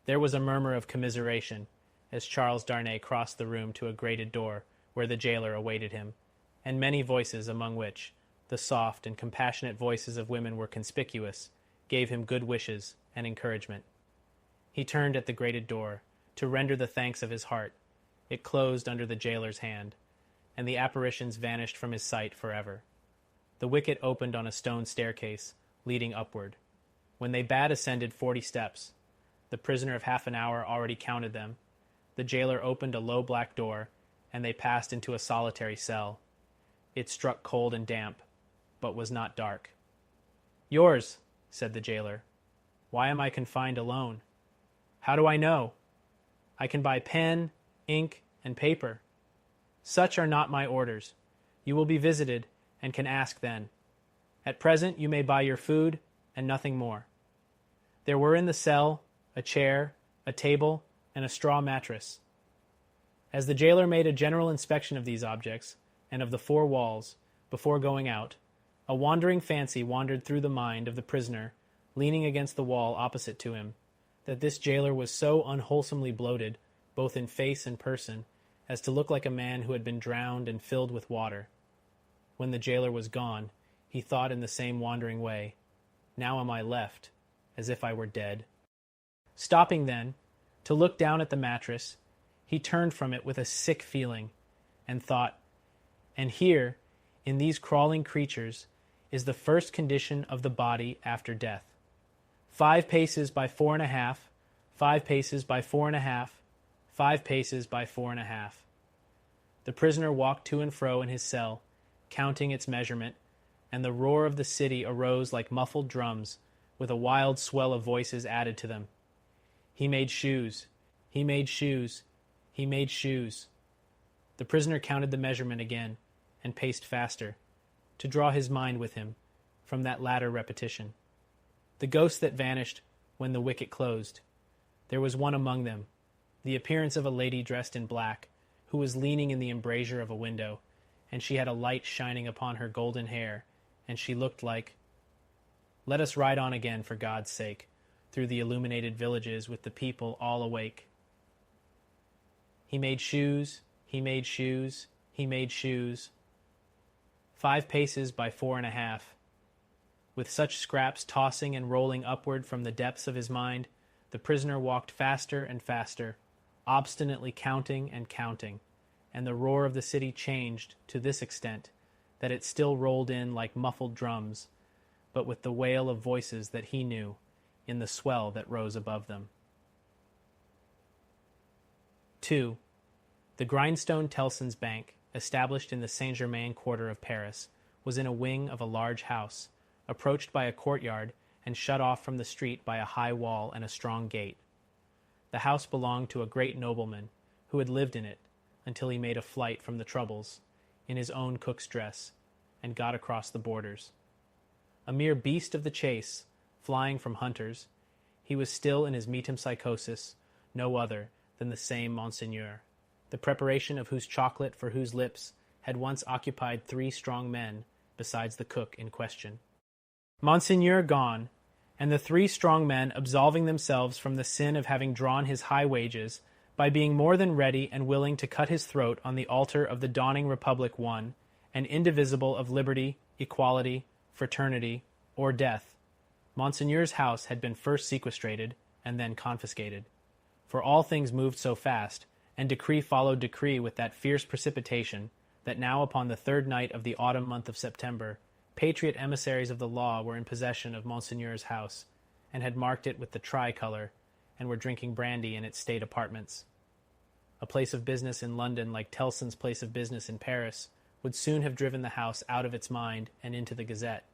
There was a murmur of commiseration, as Charles Darnay crossed the room to a grated door where the jailer awaited him, and many voices, among which the soft and compassionate voices of women were conspicuous, gave him good wishes and encouragement. He turned at the grated door, to render the thanks of his heart. It closed under the jailer's hand, and the apparitions vanished from his sight forever. The wicket opened on a stone staircase, leading upward. When they bad ascended 40 steps, the prisoner of half an hour already counted them, the jailer opened a low black door, and they passed into a solitary cell. It struck cold and damp, but was not dark. "Yours," said the jailer. "Why am I confined alone? How do I know? I can buy pen, ink, and paper. Such are not my orders. You will be visited, and can ask then. At present you may buy your food, and nothing more." There were in the cell a chair, a table, and a straw mattress. As the jailer made a general inspection of these objects, and of the four walls, before going out, a wandering fancy wandered through the mind of the prisoner, leaning against the wall opposite to him, that this jailer was so unwholesomely bloated, both in face and person, as to look like a man who had been drowned and filled with water. When the jailer was gone, he thought in the same wandering way, "Now am I left, as if I were dead." Stopping then, to look down at the mattress, he turned from it with a sick feeling, and thought, "And here, in these crawling creatures, is the first condition of the body after death. 5 paces by 4.5, 5 paces by 4.5, 5 paces by 4.5. The prisoner walked to and fro in his cell, counting its measurement, and the roar of the city arose like muffled drums, with a wild swell of voices added to them. He made shoes, he made shoes, he made shoes. The prisoner counted the measurement again, and paced faster, to draw his mind with him from that latter repetition. The ghosts that vanished when the wicket closed. There was one among them, the appearance of a lady dressed in black, who was leaning in the embrasure of a window, and she had a light shining upon her golden hair, and she looked like— Let us ride on again, for God's sake, through the illuminated villages with the people all awake. He made shoes, he made shoes, he made shoes. 5 paces by 4.5. With such scraps tossing and rolling upward from the depths of his mind, the prisoner walked faster and faster, obstinately counting and counting, and the roar of the city changed to this extent, that it still rolled in like muffled drums, but with the wail of voices that he knew, in the swell that rose above them. 2. The Grindstone Tellson's Bank, established in the Saint-Germain quarter of Paris, was in a wing of a large house, approached by a courtyard and shut off from the street by a high wall and a strong gate. The house belonged to a great nobleman, who had lived in it until he made a flight from the troubles, in his own cook's dress, and got across the borders. A mere beast of the chase, flying from hunters, he was still in his metempsychosis, no other than the same Monseigneur, the preparation of whose chocolate for whose lips had once occupied 3 strong men besides the cook in question. Monseigneur gone, and the 3 strong men absolving themselves from the sin of having drawn his high wages, by being more than ready and willing to cut his throat on the altar of the dawning republic one, and indivisible of liberty, equality, fraternity, or death, Monseigneur's house had been first sequestrated and then confiscated. For all things moved so fast, and decree followed decree with that fierce precipitation, that now upon the 3rd night of the autumn month of September, patriot emissaries of the law were in possession of Monseigneur's house, and had marked it with the tricolour, and were drinking brandy in its state apartments. A place of business in London, like Tellson's place of business in Paris, would soon have driven the house out of its mind and into the Gazette.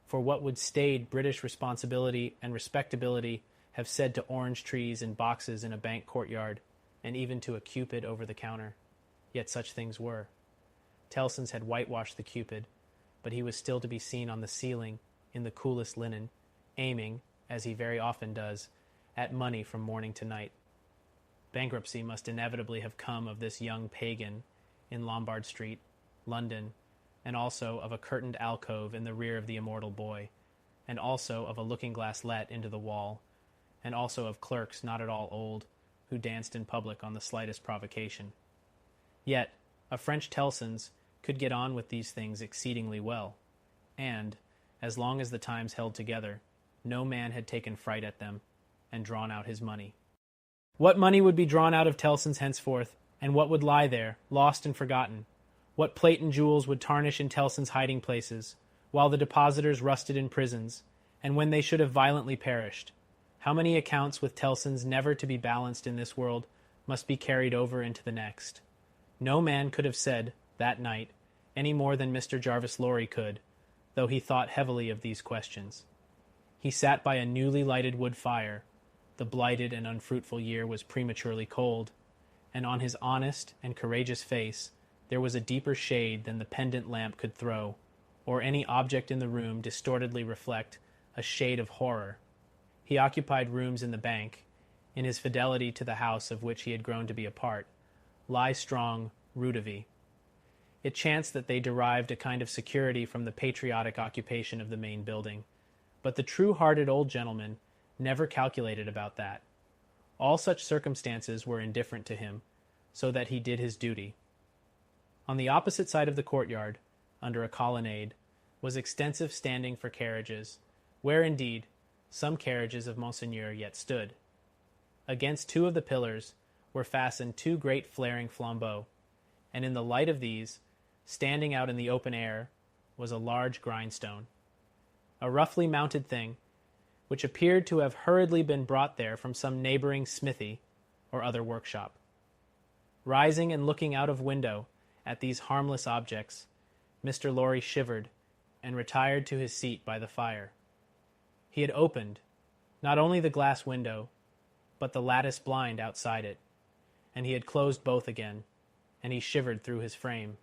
For what would staid British responsibility and respectability have said to orange trees and boxes in a bank courtyard, and even to a Cupid over the counter? Yet such things were. Tellson's had whitewashed the Cupid, but he was still to be seen on the ceiling, in the coolest linen, aiming, as he very often does, at money from morning to night. Bankruptcy must inevitably have come of this young pagan in Lombard Street, London, and also of a curtained alcove in the rear of the immortal boy, and also of a looking-glass let into the wall, and also of clerks not at all old, who danced in public on the slightest provocation. Yet a French Tellson's could get on with these things exceedingly well, and, as long as the times held together, no man had taken fright at them, and drawn out his money. What money would be drawn out of Tellson's henceforth, and what would lie there, lost and forgotten? What plate and jewels would tarnish in Tellson's hiding places, while the depositors rusted in prisons, and when they should have violently perished? How many accounts with Tellson's never to be balanced in this world must be carried over into the next? No man could have said, that night, any more than Mr. Jarvis Lorry could, though he thought heavily of these questions. He sat by a newly lighted wood fire. The blighted and unfruitful year was prematurely cold, and on his honest and courageous face there was a deeper shade than the pendant lamp could throw, or any object in the room distortedly reflect a shade of horror. He occupied rooms in the bank, in his fidelity to the house of which he had grown to be a part, lie strong, Rudavy. It chanced that they derived a kind of security from the patriotic occupation of the main building, but the true-hearted old gentleman never calculated about that. All such circumstances were indifferent to him, so that he did his duty. On the opposite side of the courtyard, under a colonnade, was extensive standing for carriages, where, indeed, some carriages of Monseigneur yet stood. Against two of the pillars were fastened two great flaring flambeaux, and in the light of these, standing out in the open air, was a large grindstone, a roughly mounted thing, which appeared to have hurriedly been brought there from some neighboring smithy or other workshop. Rising and looking out of window at these harmless objects, Mr. Lorry shivered and retired to his seat by the fire. He had opened, not only the glass window, but the lattice blind outside it, and he had closed both again, and he shivered through his frame.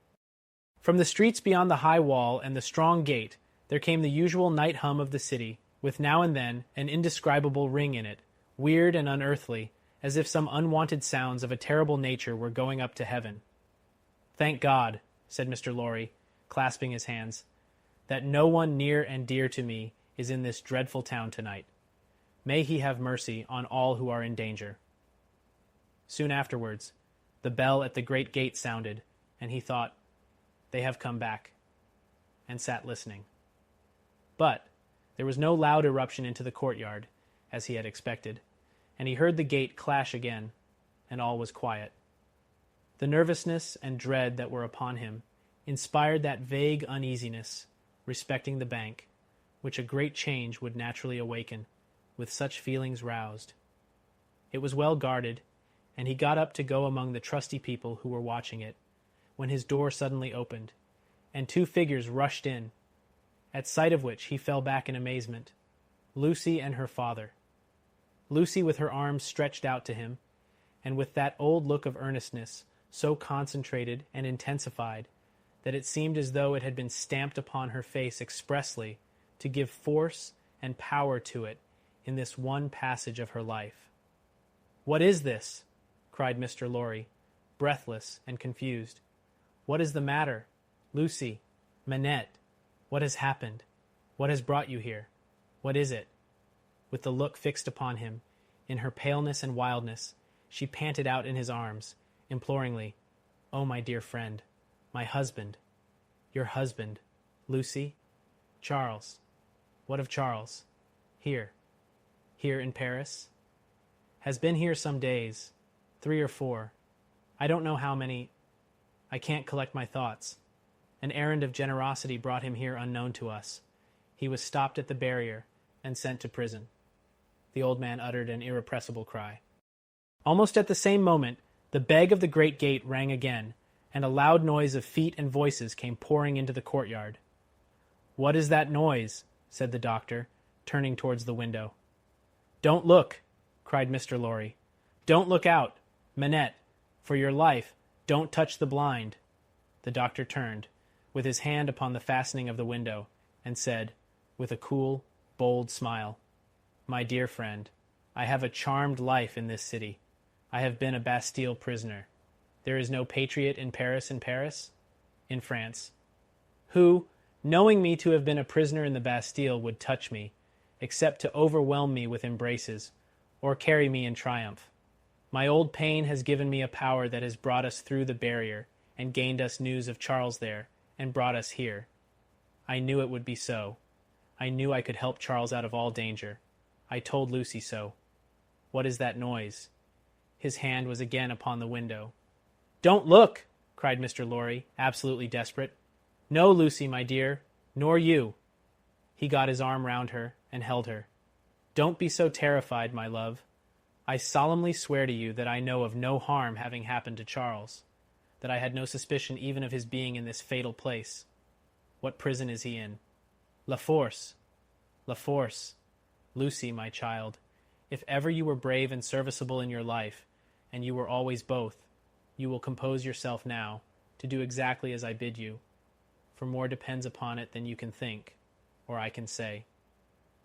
From the streets beyond the high wall and the strong gate there came the usual night hum of the city, with now and then an indescribable ring in it, weird and unearthly, as if some unwanted sounds of a terrible nature were going up to heaven. "Thank God," said Mr. Lorry, clasping his hands, "that no one near and dear to me is in this dreadful town tonight. May he have mercy on all who are in danger." Soon afterwards, the bell at the great gate sounded, and he thought, "They have come back," and sat listening. But there was no loud eruption into the courtyard, as he had expected, and he heard the gate clash again, and all was quiet. The nervousness and dread that were upon him inspired that vague uneasiness respecting the bank, which a great change would naturally awaken, with such feelings roused. It was well guarded, and he got up to go among the trusty people who were watching it, when his door suddenly opened, and two figures rushed in, at sight of which he fell back in amazement, Lucy and her father. Lucy with her arms stretched out to him, and with that old look of earnestness, so concentrated and intensified, that it seemed as though it had been stamped upon her face expressly to give force and power to it in this one passage of her life. "What is this?" cried Mr. Lorry, breathless and confused. "What is the matter? Lucy, Manette, what has happened? What has brought you here? What is it?" With the look fixed upon him, in her paleness and wildness, she panted out in his arms, imploringly, "Oh, my dear friend, my husband, your husband, Lucy, Charles. What of Charles? Here in Paris? Has been here some days, 3 or 4. I don't know how many. I can't collect my thoughts. An errand of generosity brought him here unknown to us. He was stopped at the barrier and sent to prison." The old man uttered an irrepressible cry. Almost at the same moment, the beg of the great gate rang again, and a loud noise of feet and voices came pouring into the courtyard. "What is that noise?" said the doctor, turning towards the window. "Don't look," cried Mr. Lorry. "Don't look out. Manette, for your life, don't touch the blind." The doctor turned, with his hand upon the fastening of the window, and said, with a cool, bold smile, "My dear friend, I have a charmed life in this city. I have been a Bastille prisoner. There is no patriot in Paris, in France, who, knowing me to have been a prisoner in the Bastille, would touch me, except to overwhelm me with embraces, or carry me in triumph. My old pain has given me a power that has brought us through the barrier, and gained us news of Charles there, and brought us here. I knew it would be so. I knew I could help Charles out of all danger. I told Lucy so. What is that noise?" His hand was again upon the window. "Don't look!" cried Mr. Lorry, absolutely desperate. "No, Lucy, my dear, nor you." He got his arm round her and held her. "Don't be so terrified, my love. I solemnly swear to you that I know of no harm having happened to Charles, that I had no suspicion even of his being in this fatal place. What prison is he in?" "La Force. La Force. Lucy, my child, if ever you were brave and serviceable in your life, and you were always both, you will compose yourself now to do exactly as I bid you, for more depends upon it than you can think, or I can say.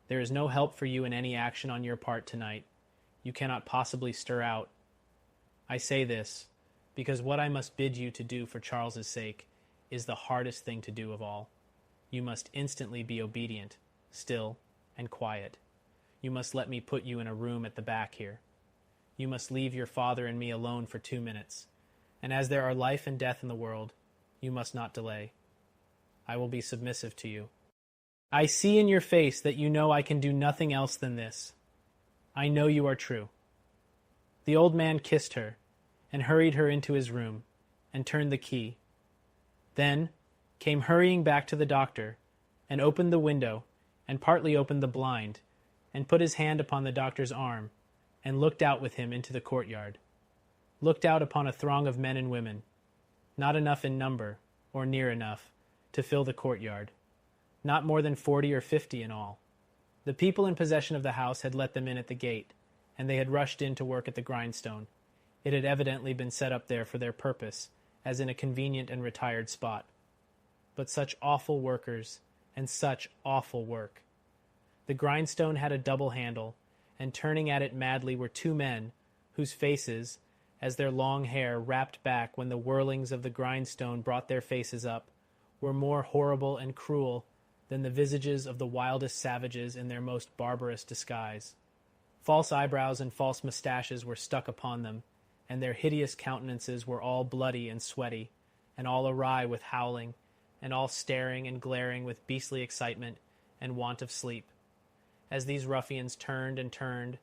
There is no help for you in any action on your part tonight. You cannot possibly stir out. I say this, because what I must bid you to do for Charles's sake is the hardest thing to do of all. You must instantly be obedient, still, and quiet. You must let me put you in a room at the back here. You must leave your father and me alone for 2 minutes, and as there are life and death in the world, you must not delay. I will be submissive to you. I see in your face that you know I can do nothing else than this. I know you are true." The old man kissed her, and hurried her into his room, and turned the key. Then came hurrying back to the doctor, and opened the window, and partly opened the blind, and put his hand upon the doctor's arm, and looked out with him into the courtyard. Looked out upon a throng of men and women, not enough in number, or near enough, to fill the courtyard, not more than 40 or 50 in all. The people in possession of the house had let them in at the gate, and they had rushed in to work at the grindstone. It had evidently been set up there for their purpose, as in a convenient and retired spot. But such awful workers, and such awful work. The grindstone had a double handle, and turning at it madly were 2 men, whose faces, as their long hair wrapped back when the whirlings of the grindstone brought their faces up, were more horrible and cruel than the visages of the wildest savages in their most barbarous disguise. False eyebrows and false mustaches were stuck upon them, and their hideous countenances were all bloody and sweaty, and all awry with howling, and all staring and glaring with beastly excitement and want of sleep. As these ruffians turned and turned,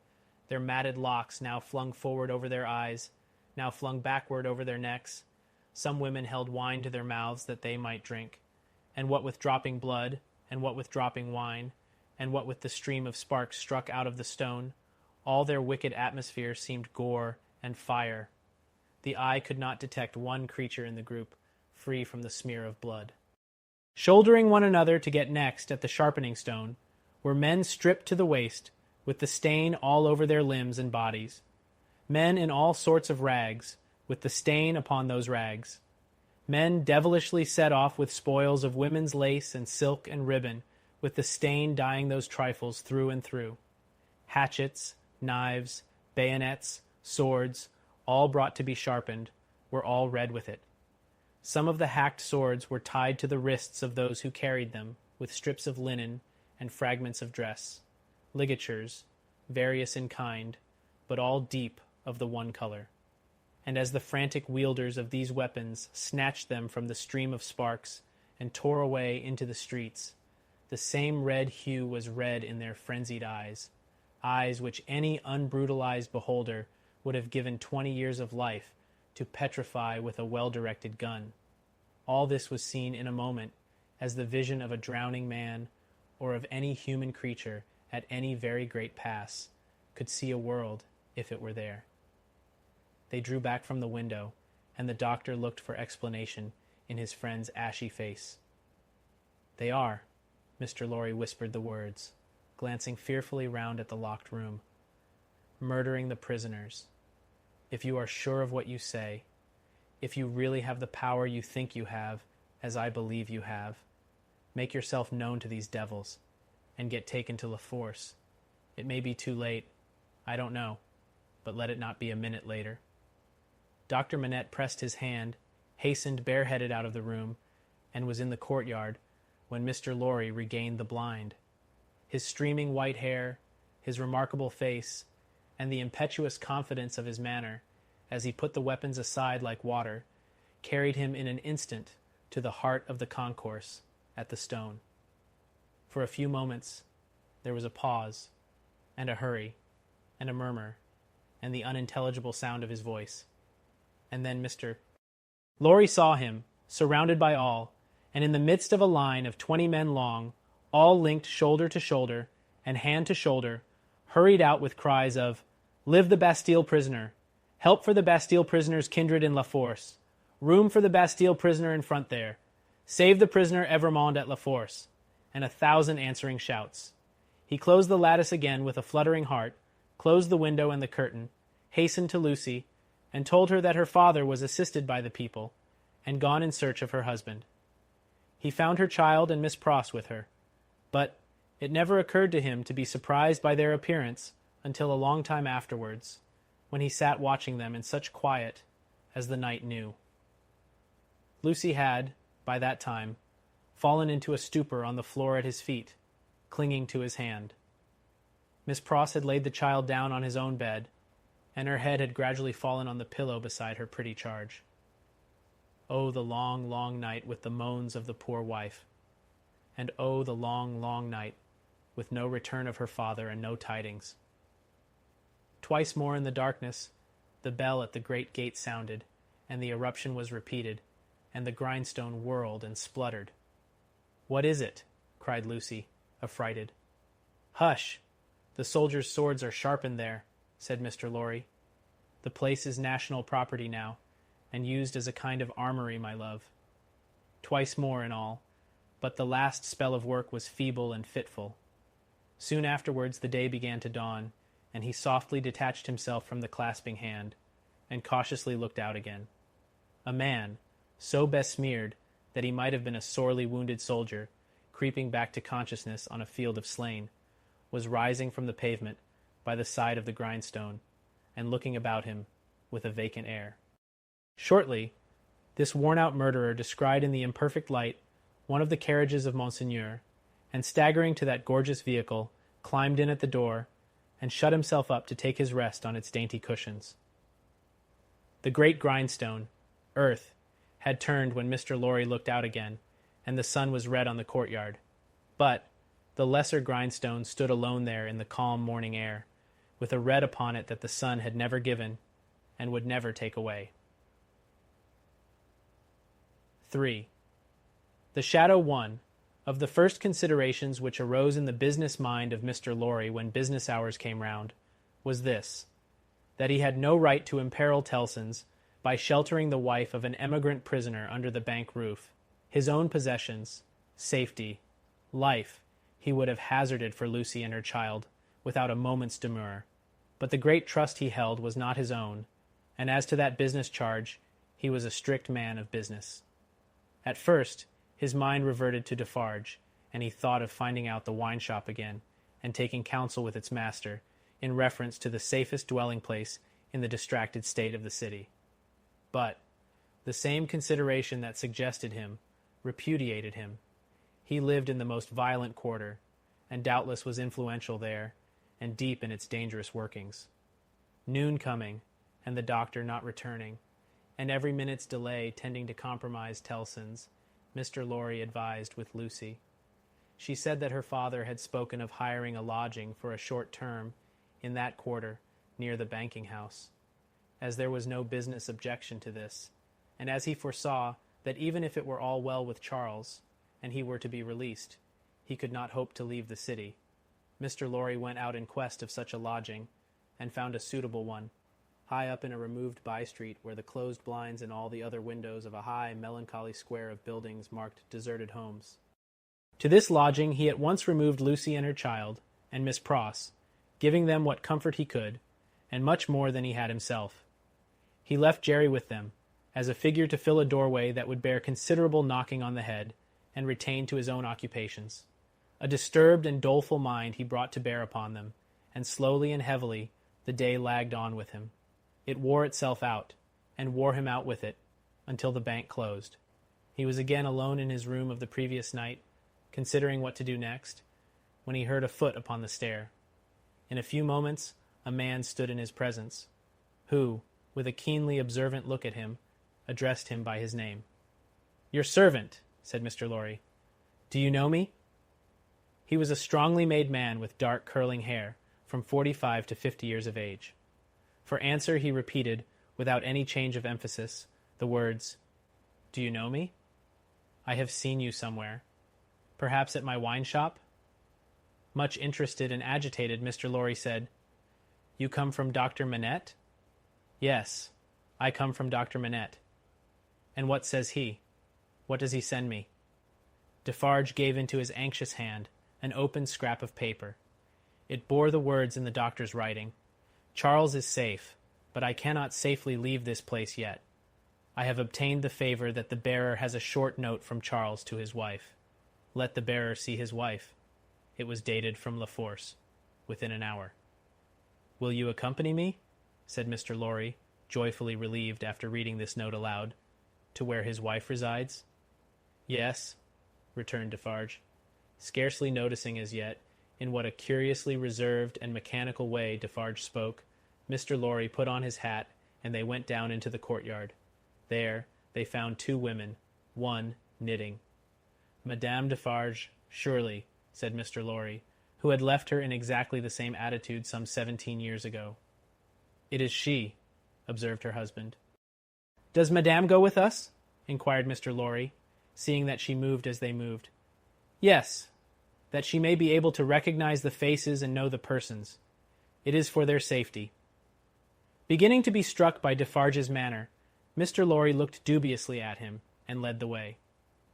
their matted locks now flung forward over their eyes, now flung backward over their necks, some women held wine to their mouths that they might drink, and what with dropping blood, and what with dropping wine, and what with the stream of sparks struck out of the stone, all their wicked atmosphere seemed gore and fire. The eye could not detect one creature in the group free from the smear of blood. Shouldering one another to get next at the sharpening stone were men stripped to the waist, with the stain all over their limbs and bodies. Men in all sorts of rags, with the stain upon those rags. Men devilishly set off with spoils of women's lace and silk and ribbon, with the stain dyeing those trifles through and through. Hatchets, knives, bayonets, swords, all brought to be sharpened, were all red with it. Some of the hacked swords were tied to the wrists of those who carried them with strips of linen and fragments of dress, ligatures, various in kind, but all deep of the one color. And as the frantic wielders of these weapons snatched them from the stream of sparks and tore away into the streets, the same red hue was red in their frenzied eyes, eyes which any unbrutalized beholder would have given 20 years of life to petrify with a well-directed gun. All this was seen in a moment as the vision of a drowning man or of any human creature at any very great pass could see a world if it were there. They drew back from the window, and the doctor looked for explanation in his friend's ashy face. "They are," Mr. Lorry whispered the words, glancing fearfully round at the locked room. "Murdering the prisoners. If you are sure of what you say, if you really have the power you think you have, as I believe you have, make yourself known to these devils, and get taken to La Force. It may be too late, I don't know, but let it not be a minute later." Dr. Manette pressed his hand, hastened bareheaded out of the room, and was in the courtyard when Mr. Lorry regained the blind. His streaming white hair, his remarkable face, and the impetuous confidence of his manner, as he put the weapons aside like water, carried him in an instant to the heart of the concourse at the stone. For a few moments there was a pause, and a hurry, and a murmur, and the unintelligible sound of his voice. And then Mr. Laurie saw him, surrounded by all, and in the midst of a line of 20 men long, all linked shoulder to shoulder and hand to shoulder, hurried out with cries of, "Live the Bastille prisoner! Help for the Bastille prisoner's kindred in La Force! Room for the Bastille prisoner in front there! Save the prisoner Evrémonde at La Force!" and 1,000 answering shouts. He closed the lattice again with a fluttering heart, closed the window and the curtain, hastened to Lucy, and told her that her father was assisted by the people, and gone in search of her husband. He found her child and Miss Pross with her, but it never occurred to him to be surprised by their appearance until a long time afterwards, when he sat watching them in such quiet as the night knew. Lucy had, by that time, fallen into a stupor on the floor at his feet, clinging to his hand. Miss Pross had laid the child down on his own bed, and her head had gradually fallen on the pillow beside her pretty charge. Oh, the long, long night with the moans of the poor wife, and oh, the long, long night with no return of her father and no tidings. Twice more in the darkness, the bell at the great gate sounded, and the eruption was repeated, and the grindstone whirled and spluttered. "What is it?" cried Lucy, affrighted. "Hush! The soldiers' swords are sharpened there," said Mr. Lorry. "The place is national property now, and used as a kind of armory, my love. Twice more in all, but the last spell of work was feeble and fitful. Soon afterwards the day began to dawn, and he softly detached himself from the clasping hand, and cautiously looked out again. A man, so besmeared that he might have been a sorely wounded soldier, creeping back to consciousness on a field of slain, was rising from the pavement by the side of the grindstone, and looking about him with a vacant air. Shortly, this worn-out murderer descried in the imperfect light one of the carriages of Monseigneur, and staggering to that gorgeous vehicle, climbed in at the door, and shut himself up to take his rest on its dainty cushions. The great grindstone, earth, had turned when Mr. Lorry looked out again, and the sun was red on the courtyard. But the lesser grindstone stood alone there in the calm morning air, with a red upon it that the sun had never given, and would never take away. 3. The shadow 1 of the first considerations which arose in the business mind of Mr. Lorry when business hours came round, was this, that he had no right to imperil Tellson's by sheltering the wife of an emigrant prisoner under the bank roof. His own possessions, safety, life, he would have hazarded for Lucy and her child, without a moment's demur. But the great trust he held was not his own, and as to that business charge, he was a strict man of business. At first, his mind reverted to Defarge, and he thought of finding out the wine shop again, and taking counsel with its master, in reference to the safest dwelling place in the distracted state of the city. But the same consideration that suggested him repudiated him. He lived in the most violent quarter, and doubtless was influential there, and deep in its dangerous workings. Noon coming, and the doctor not returning, and every minute's delay tending to compromise Tellson's, Mr. Lorry advised with Lucy. She said that her father had spoken of hiring a lodging for a short term in that quarter near the banking house, as there was no business objection to this, and as he foresaw that even if it were all well with Charles, and he were to be released, he could not hope to leave the city. Mr. Lorry went out in quest of such a lodging, and found a suitable one, high up in a removed by-street where the closed blinds and all the other windows of a high, melancholy square of buildings marked deserted homes. To this lodging he at once removed Lucy and her child, and Miss Pross, giving them what comfort he could, and much more than he had himself. He left Jerry with them, as a figure to fill a doorway that would bear considerable knocking on the head, and retain to his own occupations. A disturbed and doleful mind he brought to bear upon them, and slowly and heavily the day lagged on with him. It wore itself out, and wore him out with it, until the bank closed. He was again alone in his room of the previous night, considering what to do next, when he heard a foot upon the stair. In a few moments a man stood in his presence, who, with a keenly observant look at him, addressed him by his name. "Your servant," said Mr. Lorry. "Do you know me?" He was a strongly made man with dark curling hair, from 45 to 50 years of age. For answer he repeated, without any change of emphasis, the words, Do you know me? I have seen you somewhere. Perhaps at my wine shop? Much interested and agitated, Mr. Lorry said, You come from Dr. Manette? Yes, I come from Dr. Manette. And what says he? What does he send me? Defarge gave into his anxious hand an open scrap of paper. It bore the words in the doctor's writing, Charles is safe, but I cannot safely leave this place yet. I have obtained the favor that the bearer has a short note from Charles to his wife. Let the bearer see his wife. It was dated from La Force, within an hour. Will you accompany me? Said Mr. Lorry, joyfully relieved after reading this note aloud. To where his wife resides? Yes, returned Defarge, scarcely noticing as yet in what a curiously reserved and mechanical way Defarge spoke. Mr. Lorry put on his hat, and they went down into the courtyard. There they found two women, one knitting. Madame Defarge, surely, said Mr. Lorry, who had left her in exactly the same attitude some 17 years ago. It is she, observed her husband. Does Madame go with us? Inquired Mr. Lorry, seeing that she moved as they moved. Yes, that she may be able to recognize the faces and know the persons. It is for their safety. Beginning to be struck by Defarge's manner, Mr. Lorry looked dubiously at him and led the way.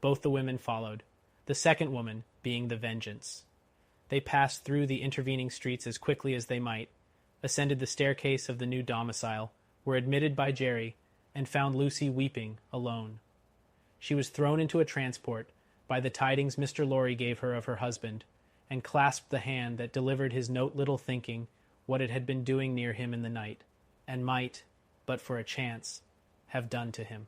Both the women followed, the second woman being the Vengeance. They passed through the intervening streets as quickly as they might, ascended the staircase of the new domicile, were admitted by Jerry, and found Lucy weeping alone. She was thrown into a transport by the tidings Mr. Lorry gave her of her husband, and clasped the hand that delivered his note, little thinking what it had been doing near him in the night, and might, but for a chance, have done to him.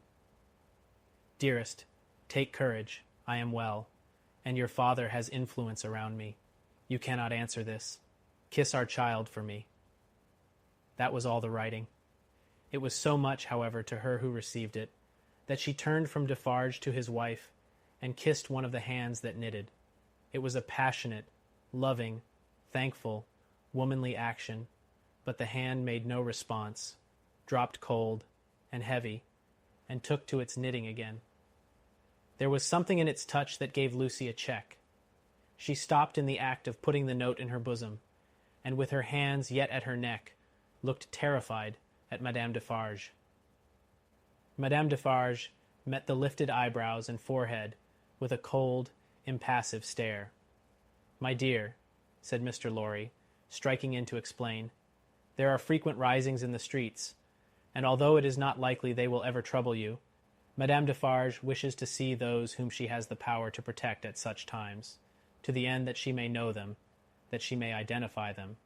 Dearest, take courage. I am well, and your father has influence around me. You cannot answer this. Kiss our child for me. That was all the writing. It was so much, however, to her who received it, that she turned from Defarge to his wife, and kissed one of the hands that knitted. It was a passionate, loving, thankful, womanly action, but the hand made no response, dropped cold and heavy, and took to its knitting again. There was something in its touch that gave Lucy a check. She stopped in the act of putting the note in her bosom, and with her hands yet at her neck, looked terrified at Madame Defarge. Madame Defarge met the lifted eyebrows and forehead with a cold, impassive stare. My dear, said Mr. Lorry, striking in to explain, there are frequent risings in the streets, and although it is not likely they will ever trouble you, Madame Defarge wishes to see those whom she has the power to protect at such times, to the end that she may know them, that she may identify them.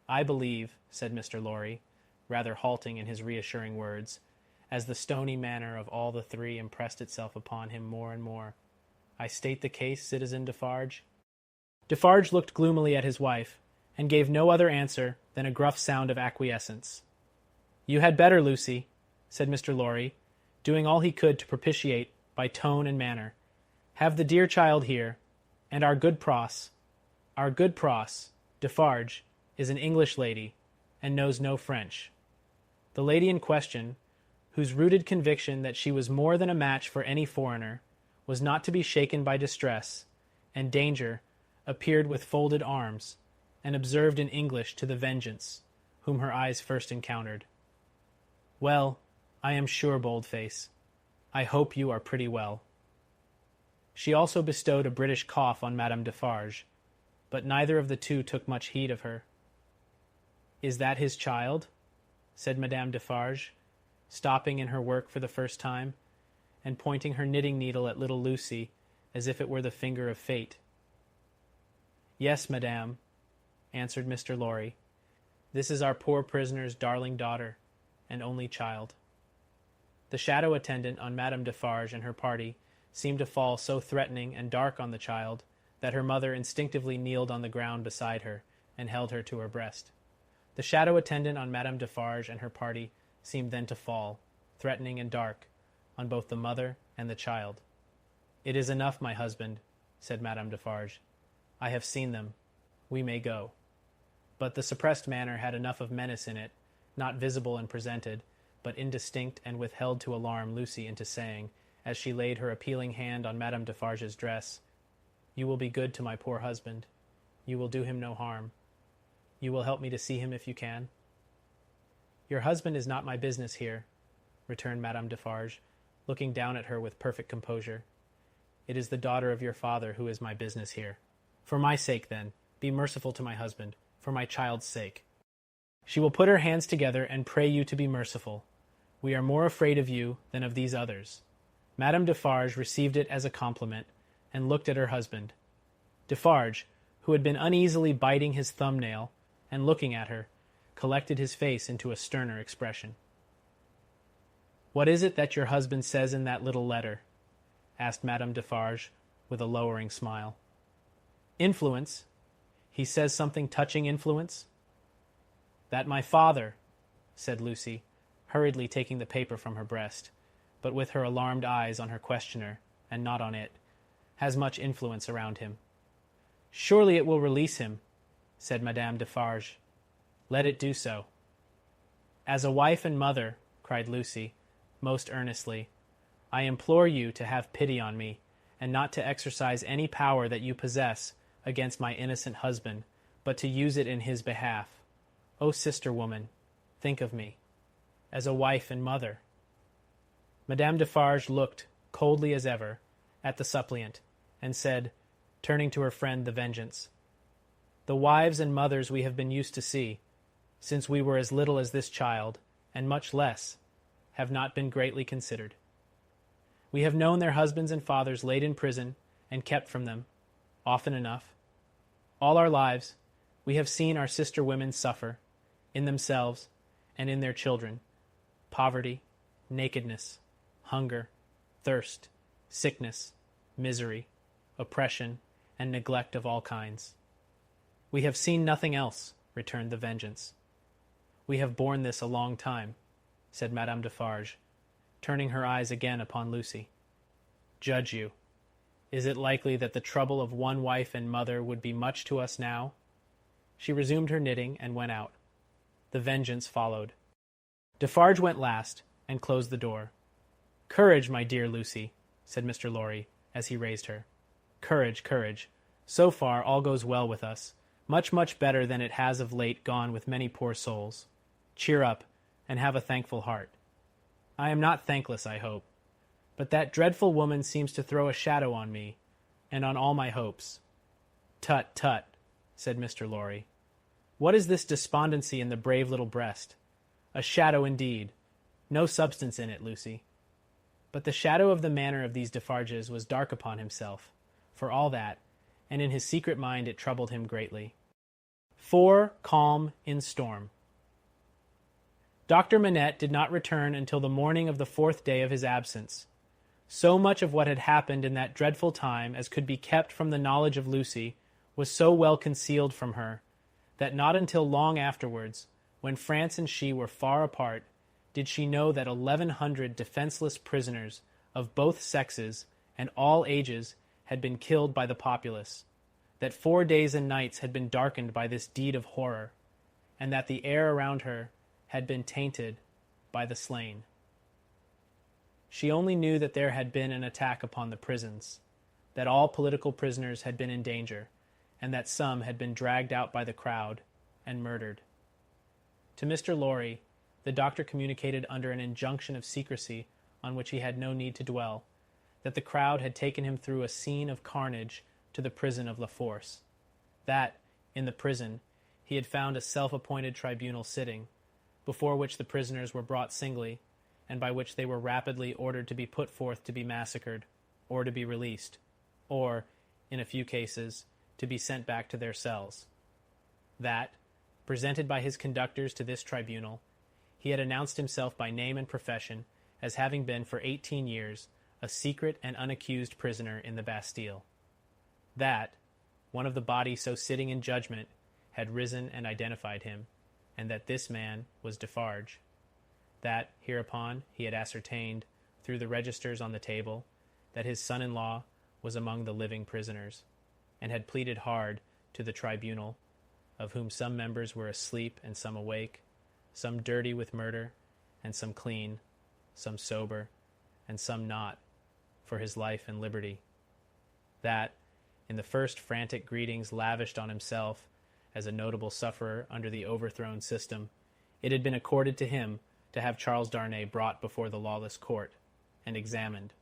I believe, said Mr. Lorry, rather halting in his reassuring words, as the stony manner of all the three impressed itself upon him more and more. I state the case, Citizen Defarge? Defarge looked gloomily at his wife, and gave no other answer than a gruff sound of acquiescence. You had better, Lucy, said Mr. Lorry, doing all he could to propitiate by tone and manner. Have the dear child here, and our good Pross, Defarge, is an English lady, and knows no French. The lady in question, whose rooted conviction that she was more than a match for any foreigner, was not to be shaken by distress, and danger, appeared with folded arms, and observed in English to the Vengeance, whom her eyes first encountered. Well, I am sure, Boldface, I hope you are pretty well. She also bestowed a British cough on Madame Defarge, but neither of the two took much heed of her. Is that his child? Said Madame Defarge, stopping in her work for the first time, and pointing her knitting needle at little Lucy, as if it were the finger of fate. Yes, madame, answered Mr. Lorry. This is our poor prisoner's darling daughter, and only child. The shadow attendant on Madame Defarge and her party seemed to fall so threatening and dark on the child that her mother instinctively kneeled on the ground beside her and held her to her breast. The shadow attendant on Madame Defarge and her party seemed then to fall, threatening and dark, on both the mother and the child. It is enough, my husband, said Madame Defarge. I have seen them. We may go. But the suppressed manner had enough of menace in it, not visible and presented, but indistinct and withheld to alarm Lucy into saying, as she laid her appealing hand on Madame Defarge's dress. "You will be good to my poor husband. You will do him no harm. You will help me to see him if you can?" "Your husband is not my business here," returned Madame Defarge, looking down at her with perfect composure. "It is the daughter of your father who is my business here. For my sake, then, be merciful to my husband, for my child's sake. She will put her hands together and pray you to be merciful. We are more afraid of you than of these others." Madame Defarge received it as a compliment, and looked at her husband. Defarge, who had been uneasily biting his thumbnail, and looking at her, collected his face into a sterner expression. "What is it that your husband says in that little letter?" asked Madame Defarge, with a lowering smile. "Influence. He says something touching influence?" "That my father," said Lucy, hurriedly taking the paper from her breast, but with her alarmed eyes on her questioner, and not on it, "has much influence around him." "Surely it will release him," said Madame Defarge. "Let it do so." "As a wife and mother," cried Lucy, most earnestly, "I implore you to have pity on me, and not to exercise any power that you possess against my innocent husband, but to use it in his behalf. O sister woman, think of me, as a wife and mother." Madame Defarge looked, coldly as ever, at the suppliant, and said, turning to her friend the Vengeance, "The wives and mothers we have been used to see, since we were as little as this child, and much less, have not been greatly considered. We have known their husbands and fathers laid in prison and kept from them, often enough. All our lives we have seen our sister women suffer, in themselves and in their children, poverty, nakedness, hunger, thirst, sickness, misery, oppression, and neglect of all kinds. We have seen nothing else," returned the Vengeance. "We have borne this a long time," said Madame Defarge, turning her eyes again upon Lucy. "Judge you. Is it likely that the trouble of one wife and mother would be much to us now?" She resumed her knitting and went out. The Vengeance followed. Defarge went last, and closed the door. "Courage, my dear Lucy," said Mr. Lorry, as he raised her. "Courage, courage. So far all goes well with us, much, much better than it has of late gone with many poor souls. Cheer up, and have a thankful heart. I am not thankless, I hope, but that dreadful woman seems to throw a shadow on me, and on all my hopes." "Tut, tut," said Mr. Lorry. "What is this despondency in the brave little breast? A shadow indeed. No substance in it, Lucy." But the shadow of the manner of these Defarges was dark upon himself, for all that, and in his secret mind it troubled him greatly. 4. Calm in storm. Dr. Manette did not return until the morning of the 4th day of his absence. So much of what had happened in that dreadful time as could be kept from the knowledge of Lucy was so well concealed from her, that not until long afterwards, when France and she were far apart, did she know that 1,100 defenseless prisoners of both sexes and all ages had been killed by the populace, that 4 days and nights had been darkened by this deed of horror, and that the air around her had been tainted by the slain. She only knew that there had been an attack upon the prisons, that all political prisoners had been in danger, and that some had been dragged out by the crowd and murdered. To Mr. Lorry, the doctor communicated under an injunction of secrecy on which he had no need to dwell, that the crowd had taken him through a scene of carnage to the prison of La Force, that, in the prison, he had found a self-appointed tribunal sitting, before which the prisoners were brought singly, and by which they were rapidly ordered to be put forth to be massacred, or to be released, or, in a few cases, to be sent back to their cells. That, presented by his conductors to this tribunal, he had announced himself by name and profession as having been for 18 years a secret and unaccused prisoner in the Bastille. That, one of the body so sitting in judgment had risen and identified him, and that this man was Defarge. That, hereupon, he had ascertained, through the registers on the table, that his son-in-law was among the living prisoners, and had pleaded hard to the tribunal, of whom some members were asleep and some awake, some dirty with murder, and some clean, some sober, and some not, for his life and liberty. That, in the first frantic greetings lavished on himself as a notable sufferer under the overthrown system, it had been accorded to him to have Charles Darnay brought before the lawless court and examined.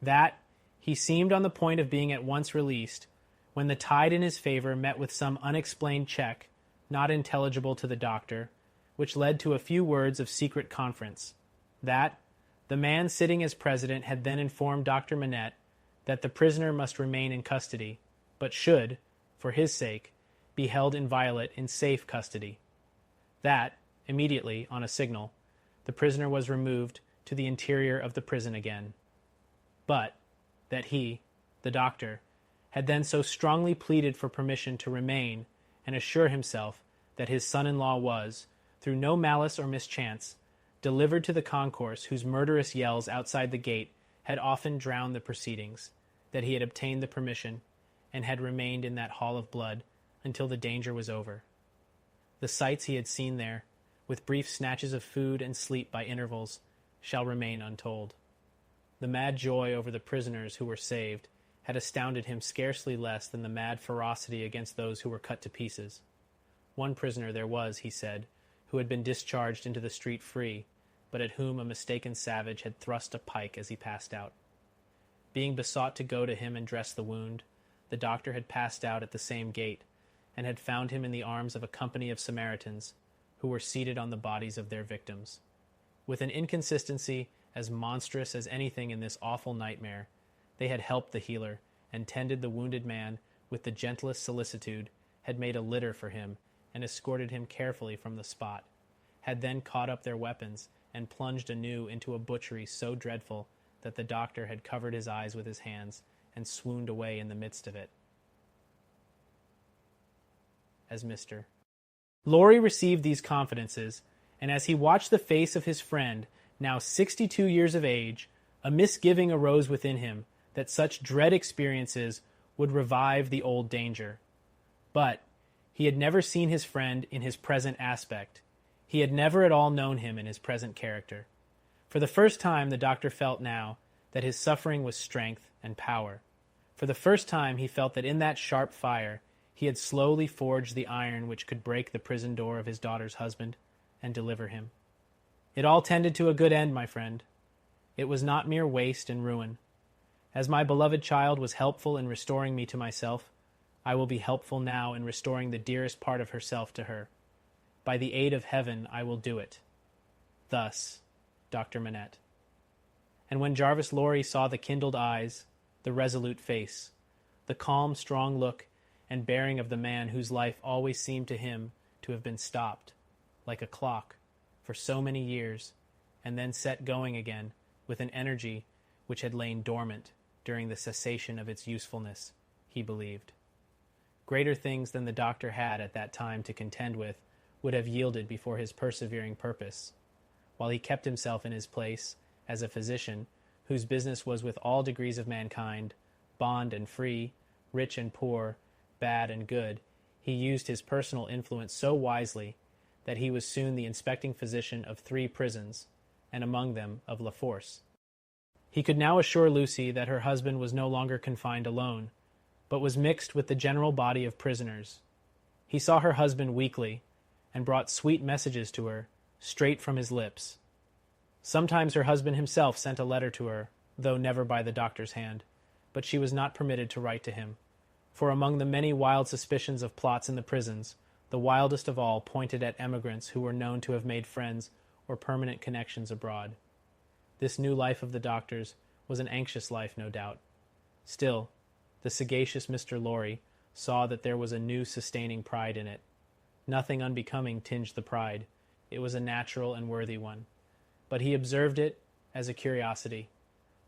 That he seemed on the point of being at once released, when the tide in his favor met with some unexplained check, not intelligible to the doctor, which led to a few words of secret conference. That the man sitting as president had then informed Dr. Manette that the prisoner must remain in custody, but should, for his sake, be held inviolate in safe custody. That, immediately, on a signal, the prisoner was removed to the interior of the prison again. But that he, the doctor, had then so strongly pleaded for permission to remain and assure himself that his son-in-law was, through no malice or mischance, delivered to the concourse whose murderous yells outside the gate had often drowned the proceedings, that he had obtained the permission, and had remained in that hall of blood until the danger was over. The sights he had seen there, with brief snatches of food and sleep by intervals, shall remain untold. The mad joy over the prisoners who were saved had astounded him scarcely less than the mad ferocity against those who were cut to pieces. One prisoner there was, he said, who had been discharged into the street free, but at whom a mistaken savage had thrust a pike as he passed out. Being besought to go to him and dress the wound, the doctor had passed out at the same gate, and had found him in the arms of a company of Samaritans, who were seated on the bodies of their victims. With an inconsistency as monstrous as anything in this awful nightmare, they had helped the healer, and tended the wounded man with the gentlest solicitude, had made a litter for him, and escorted him carefully from the spot, had then caught up their weapons, and plunged anew into a butchery so dreadful that the doctor had covered his eyes with his hands, and swooned away in the midst of it. As Mr. Laurie received these confidences, and as he watched the face of his friend, now 62 years of age, a misgiving arose within him that such dread experiences would revive the old danger. But he had never seen his friend in his present aspect. He had never at all known him in his present character. For the first time the doctor felt now that his suffering was strength and power. For the first time he felt that in that sharp fire he had slowly forged the iron which could break the prison door of his daughter's husband and deliver him. It all tended to a good end, my friend. It was not mere waste and ruin. As my beloved child was helpful in restoring me to myself, I will be helpful now in restoring the dearest part of herself to her. By the aid of heaven I will do it. Thus, Dr. Manette. And when Jarvis Lorry saw the kindled eyes, the resolute face, the calm, strong look and bearing of the man whose life always seemed to him to have been stopped, like a clock, for so many years, and then set going again with an energy which had lain dormant during the cessation of its usefulness, he believed. Greater things than the doctor had at that time to contend with would have yielded before his persevering purpose, while he kept himself in his place as a physician whose business was with all degrees of mankind, bond and free, rich and poor, bad and good. He used his personal influence so wisely that he was soon the inspecting physician of 3 prisons, and among them of La Force. He could now assure Lucy that her husband was no longer confined alone, but was mixed with the general body of prisoners. He saw her husband weekly, and brought sweet messages to her, straight from his lips. Sometimes her husband himself sent a letter to her, though never by the doctor's hand, but she was not permitted to write to him, for among the many wild suspicions of plots in the prisons, the wildest of all pointed at emigrants who were known to have made friends or permanent connections abroad. This new life of the doctor's was an anxious life, no doubt. Still, the sagacious Mr. Lorry saw that there was a new sustaining pride in it. Nothing unbecoming tinged the pride. It was a natural and worthy one. But he observed it as a curiosity.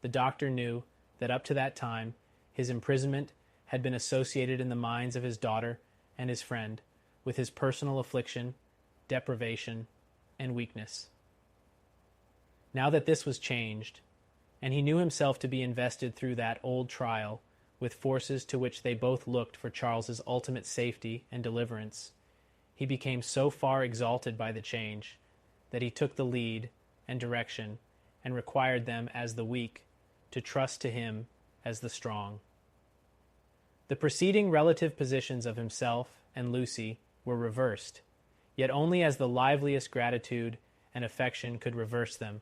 The doctor knew that up to that time his imprisonment had been associated in the minds of his daughter and his friend with his personal affliction, deprivation, and weakness. Now that this was changed, and he knew himself to be invested through that old trial with forces to which they both looked for Charles's ultimate safety and deliverance, he became so far exalted by the change that he took the lead and direction and required them as the weak to trust to him as the strong. The preceding relative positions of himself and Lucy were reversed, yet only as the liveliest gratitude and affection could reverse them,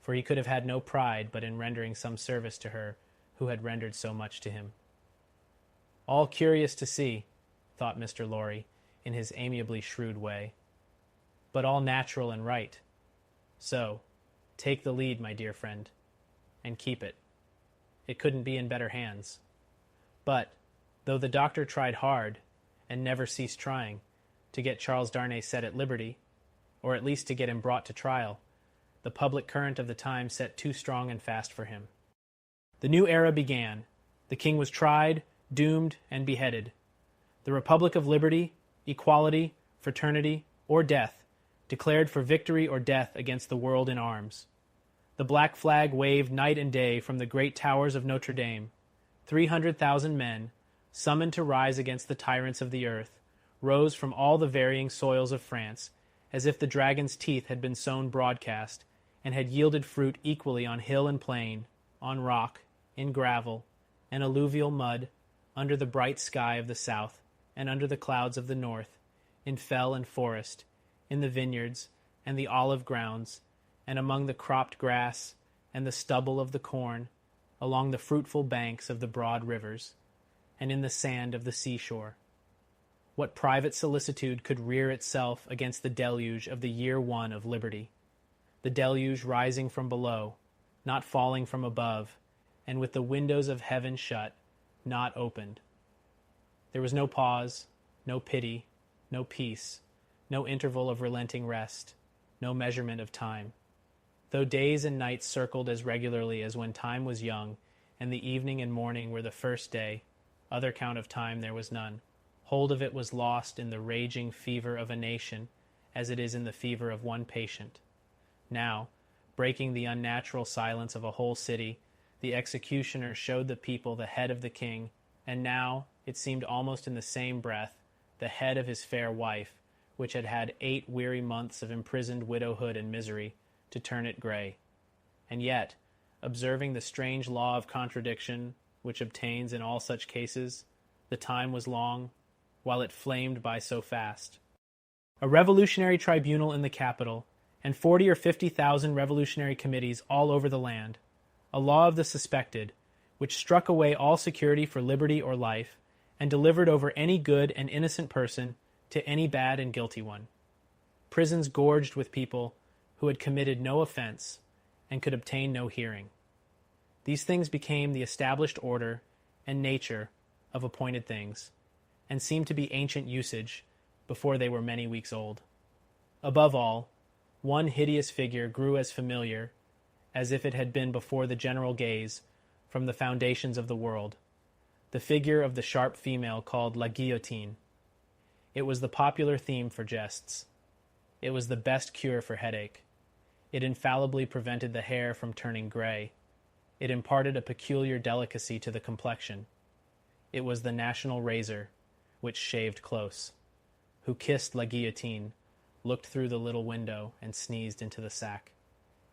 for he could have had no pride but in rendering some service to her who had rendered so much to him. All curious to see, thought Mr. Lorry, in his amiably shrewd way, but all natural and right. So, take the lead, my dear friend, and keep it. It couldn't be in better hands. But, though the doctor tried hard, and never ceased trying, to get Charles Darnay set at liberty, or at least to get him brought to trial, the public current of the time set too strong and fast for him. The new era began. The king was tried, doomed, and beheaded. The Republic of Liberty, Equality, Fraternity, or Death, declared for victory or death against the world in arms. The black flag waved night and day from the great towers of Notre Dame. 300,000 men, summoned to rise against the tyrants of the earth, rose from all the varying soils of France, as if the dragon's teeth had been sown broadcast, and had yielded fruit equally on hill and plain, on rock, in gravel, and alluvial mud, under the bright sky of the south, and under the clouds of the north, in fell and forest, in the vineyards, and the olive grounds, and among the cropped grass, and the stubble of the corn, along the fruitful banks of the broad rivers, and in the sand of the seashore. What private solicitude could rear itself against the deluge of the year one of liberty? The deluge rising from below, not falling from above, and with the windows of heaven shut, not opened. There was no pause, no pity, no peace, no interval of relenting rest, no measurement of time. Though days and nights circled as regularly as when time was young, and the evening and morning were the first day, other count of time there was none. Hold of it was lost in the raging fever of a nation, as it is in the fever of one patient. Now, breaking the unnatural silence of a whole city, the executioner showed the people the head of the king, and now, it seemed almost in the same breath, the head of his fair wife, which had had 8 weary months of imprisoned widowhood and misery, to turn it gray. And yet, observing the strange law of contradiction which obtains in all such cases, the time was long, while it flamed by so fast. A revolutionary tribunal in the capital, and 40 or 50,000 revolutionary committees all over the land. A law of the suspected, which struck away all security for liberty or life, and delivered over any good and innocent person to any bad and guilty one. Prisons gorged with people who had committed no offense and could obtain no hearing. These things became the established order and nature of appointed things, and seemed to be ancient usage before they were many weeks old. Above all, one hideous figure grew as familiar as if it had been before the general gaze from the foundations of the world, the figure of the sharp female called La Guillotine. It was the popular theme for jests. It was the best cure for headache. It infallibly prevented the hair from turning gray. It imparted a peculiar delicacy to the complexion. It was the national razor, which shaved close. Who kissed La Guillotine, looked through the little window, and sneezed into the sack.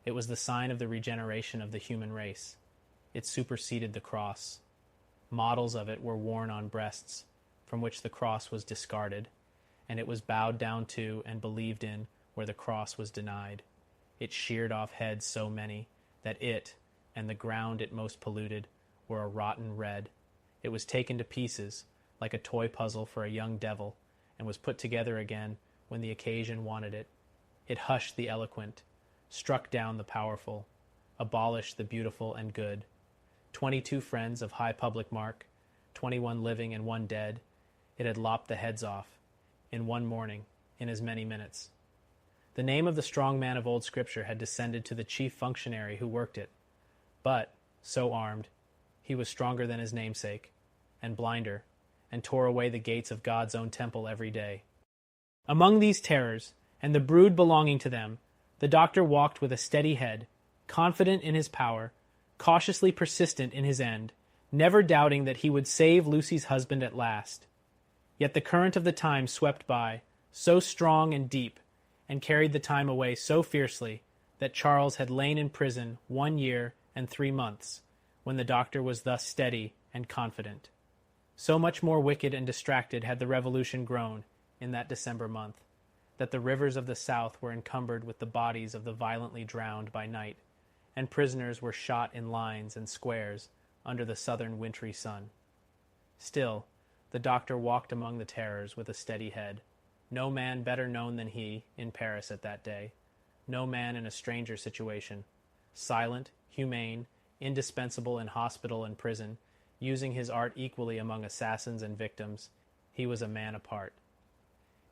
It was the sign of the regeneration of the human race. It superseded the cross. Models of it were worn on breasts, from which the cross was discarded, and it was bowed down to and believed in where the cross was denied. It sheared off heads so many that it, and the ground it most polluted, were a rotten red. It was taken to pieces, like a toy puzzle for a young devil, and was put together again when the occasion wanted it. It hushed the eloquent, struck down the powerful, abolished the beautiful and good. 22 friends of high public mark, 21 living and 1 dead, it had lopped the heads off, in one morning, in as many minutes. The name of the strong man of old Scripture had descended to the chief functionary who worked it, but, so armed, he was stronger than his namesake, and blinder, and tore away the gates of God's own temple every day. Among these terrors, and the brood belonging to them, the doctor walked with a steady head, confident in his power, cautiously persistent in his end, never doubting that he would save Lucy's husband at last. Yet the current of the time swept by, so strong and deep, and carried the time away so fiercely, that Charles had lain in prison 1 year and 3 months, when the doctor was thus steady and confident. So much more wicked and distracted had the revolution grown in that December month, that the rivers of the South were encumbered with the bodies of the violently drowned by night, and prisoners were shot in lines and squares under the southern wintry sun. Still, the doctor walked among the terrors with a steady head. No man better known than he in Paris at that day, no man in a stranger situation, silent, humane, indispensable in hospital and prison, using his art equally among assassins and victims, he was a man apart.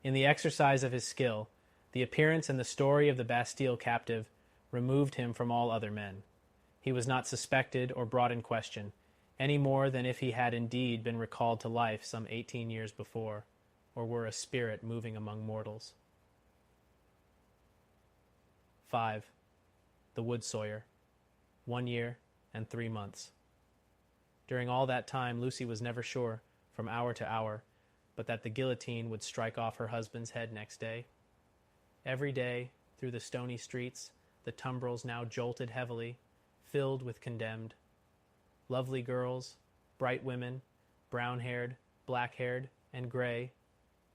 In the exercise of his skill, the appearance and the story of the Bastille captive removed him from all other men. He was not suspected or brought in question, any more than if he had indeed been recalled to life some 18 years before, or were a spirit moving among mortals. 5. The Wood-Sawyer. 1 year and 3 months. During all that time, Lucy was never sure, from hour to hour, but that the guillotine would strike off her husband's head next day. Every day, through the stony streets, the tumbrils now jolted heavily, filled with condemned. Lovely girls, bright women, brown-haired, black-haired, and gray,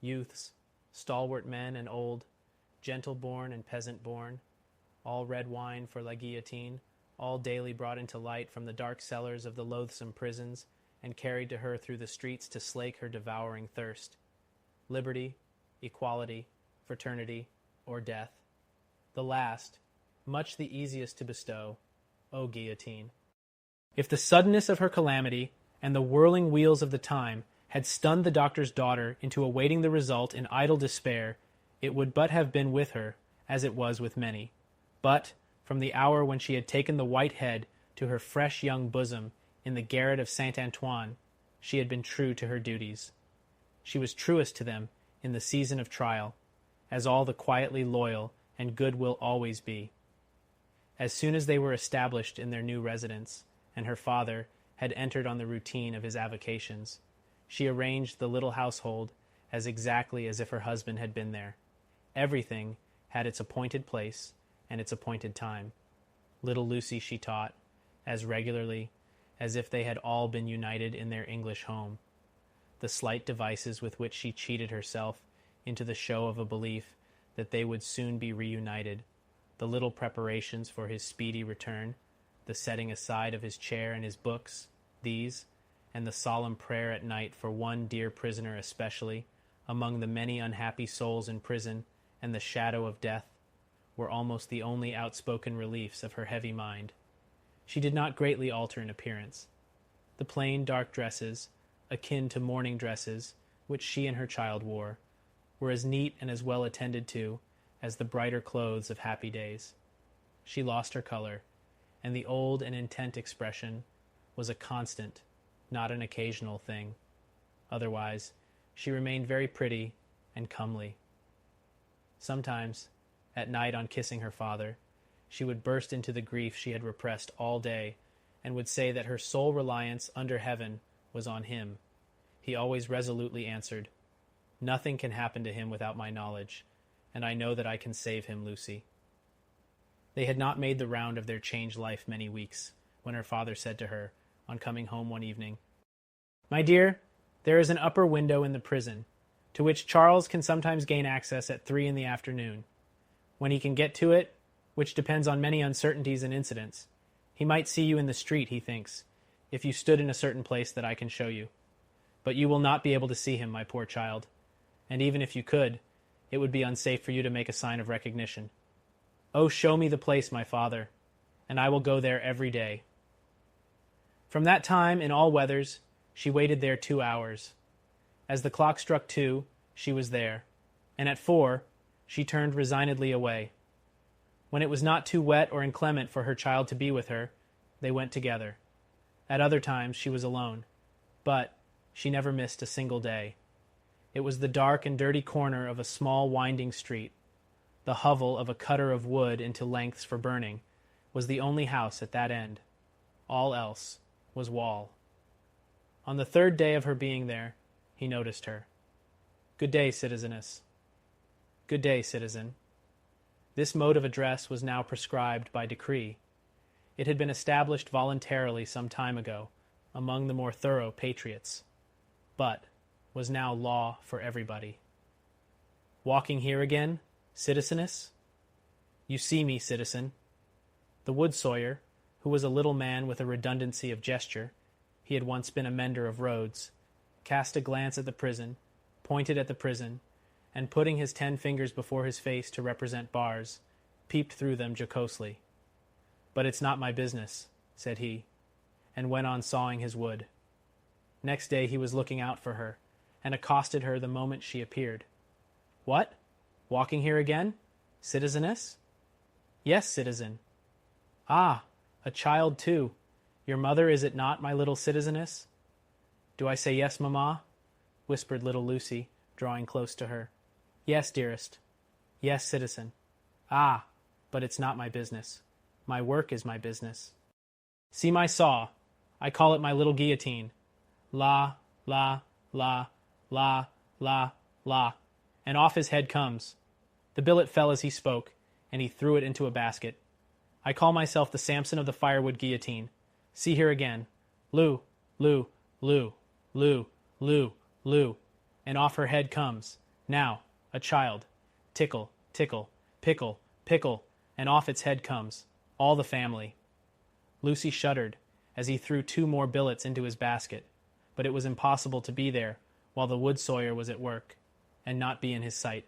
youths, stalwart men and old, gentle-born and peasant-born, all red wine for la guillotine, all daily brought into light from the dark cellars of the loathsome prisons and carried to her through the streets to slake her devouring thirst. Liberty, equality, fraternity, or death. The last, much the easiest to bestow, O guillotine. If the suddenness of her calamity and the whirling wheels of the time had stunned the doctor's daughter into awaiting the result in idle despair, it would but have been with her, as it was with many. But, from the hour when she had taken the white head to her fresh young bosom in the garret of Saint Antoine, she had been true to her duties. She was truest to them in the season of trial, as all the quietly loyal and good will always be. As soon as they were established in their new residence, and her father had entered on the routine of his avocations, she arranged the little household as exactly as if her husband had been there. Everything had its appointed place and its appointed time. Little Lucy she taught, as regularly as if they had all been united in their English home. The slight devices with which she cheated herself into the show of a belief that they would soon be reunited, the little preparations for his speedy return, the setting aside of his chair and his books, these, and the solemn prayer at night for one dear prisoner especially, among the many unhappy souls in prison and the shadow of death, were almost the only outspoken reliefs of her heavy mind. She did not greatly alter in appearance. The plain dark dresses, akin to mourning dresses, which she and her child wore, were as neat and as well attended to as the brighter clothes of happy days. She lost her color, and the old and intent expression was a constant, not an occasional thing. Otherwise, she remained very pretty and comely. Sometimes, at night on kissing her father, she would burst into the grief she had repressed all day, and would say that her sole reliance under heaven was on him. He always resolutely answered, "Nothing can happen to him without my knowledge, and I know that I can save him, Lucy." They had not made the round of their changed life many weeks, when her father said to her, on coming home one evening, "My dear, there is an upper window in the prison, to which Charles can sometimes gain access at 3 in the afternoon. When he can get to it, which depends on many uncertainties and incidents, he might see you in the street, he thinks, if you stood in a certain place that I can show you. But you will not be able to see him, my poor child, and even if you could, it would be unsafe for you to make a sign of recognition. Oh, show me the place, my father, and I will go there every day." From that time, in all weathers, she waited there 2 hours. As the clock struck 2, she was there, and at 4, she turned resignedly away. When it was not too wet or inclement for her child to be with her, they went together. At other times she was alone, but she never missed a single day. It was the dark and dirty corner of a small winding street. The hovel of a cutter of wood into lengths for burning was the only house at that end. All else was wall. On the 3rd day of her being there, he noticed her. "Good day, citizeness." "Good day, citizen." This mode of address was now prescribed by decree. It had been established voluntarily some time ago among the more thorough patriots, but was now law for everybody. Walking here again, citizeness? You see me, citizen. The Wood-Sawyer, who was a little man with a redundancy of gesture, he had once been a mender of roads, cast a glance at the prison, pointed at the prison, and putting his 10 fingers before his face to represent bars, peeped through them jocosely. But it's not my business, said he, and went on sawing his wood. Next day he was looking out for her, and accosted her the moment she appeared. What? Walking here again? Citizeness? Yes, citizen. Ah, a child too. Your mother, is it not, my little citizeness? Do I say yes, mamma? Whispered little Lucy, drawing close to her. Yes, dearest. Yes, citizen. Ah, but it's not my business. My work is my business. See my saw. I call it my little guillotine. La, la, la, la, la, la. And off his head comes. The billet fell as he spoke, and he threw it into a basket. I call myself the Samson of the firewood guillotine. See here again. Loo, loo, loo, loo, loo, loo. And off her head comes. Now, a child. Tickle, tickle, pickle, pickle, and off its head comes. All the family. Lucy shuddered as he threw 2 more billets into his basket, but it was impossible to be there while the Wood-Sawyer was at work, and not be in his sight.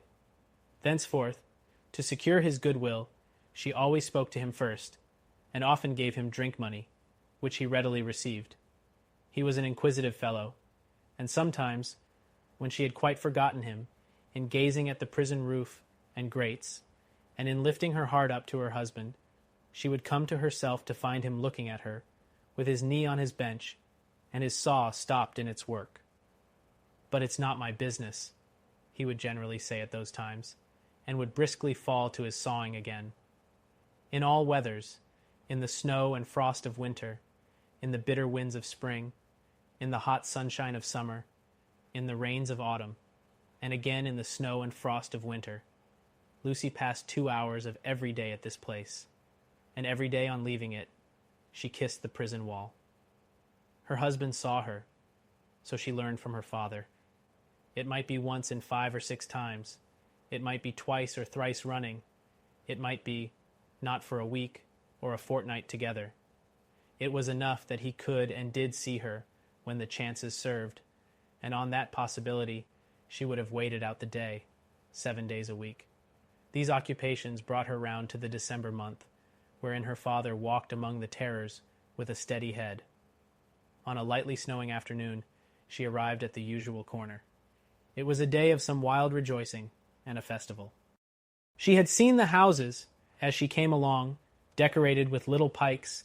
Thenceforth, to secure his goodwill, she always spoke to him first, and often gave him drink money, which he readily received. He was an inquisitive fellow, and sometimes, when she had quite forgotten him, in gazing at the prison roof and grates, and in lifting her heart up to her husband, she would come to herself to find him looking at her, with his knee on his bench, and his saw stopped in its work. But it's not my business, he would generally say at those times, and would briskly fall to his sawing again. In all weathers, in the snow and frost of winter, in the bitter winds of spring, in the hot sunshine of summer, in the rains of autumn, and again in the snow and frost of winter, Lucy passed 2 hours of every day at this place, and every day on leaving it, she kissed the prison wall. Her husband saw her, so she learned from her father. It might be once in 5 or 6 times. It might be twice or thrice running. It might be not for a week or a fortnight together. It was enough that he could and did see her when the chances served, and on that possibility she would have waited out the day, 7 days a week. These occupations brought her round to the December month, wherein her father walked among the terrors with a steady head. On a lightly snowing afternoon, she arrived at the usual corner. It was a day of some wild rejoicing and a festival. She had seen the houses, as she came along, decorated with little pikes,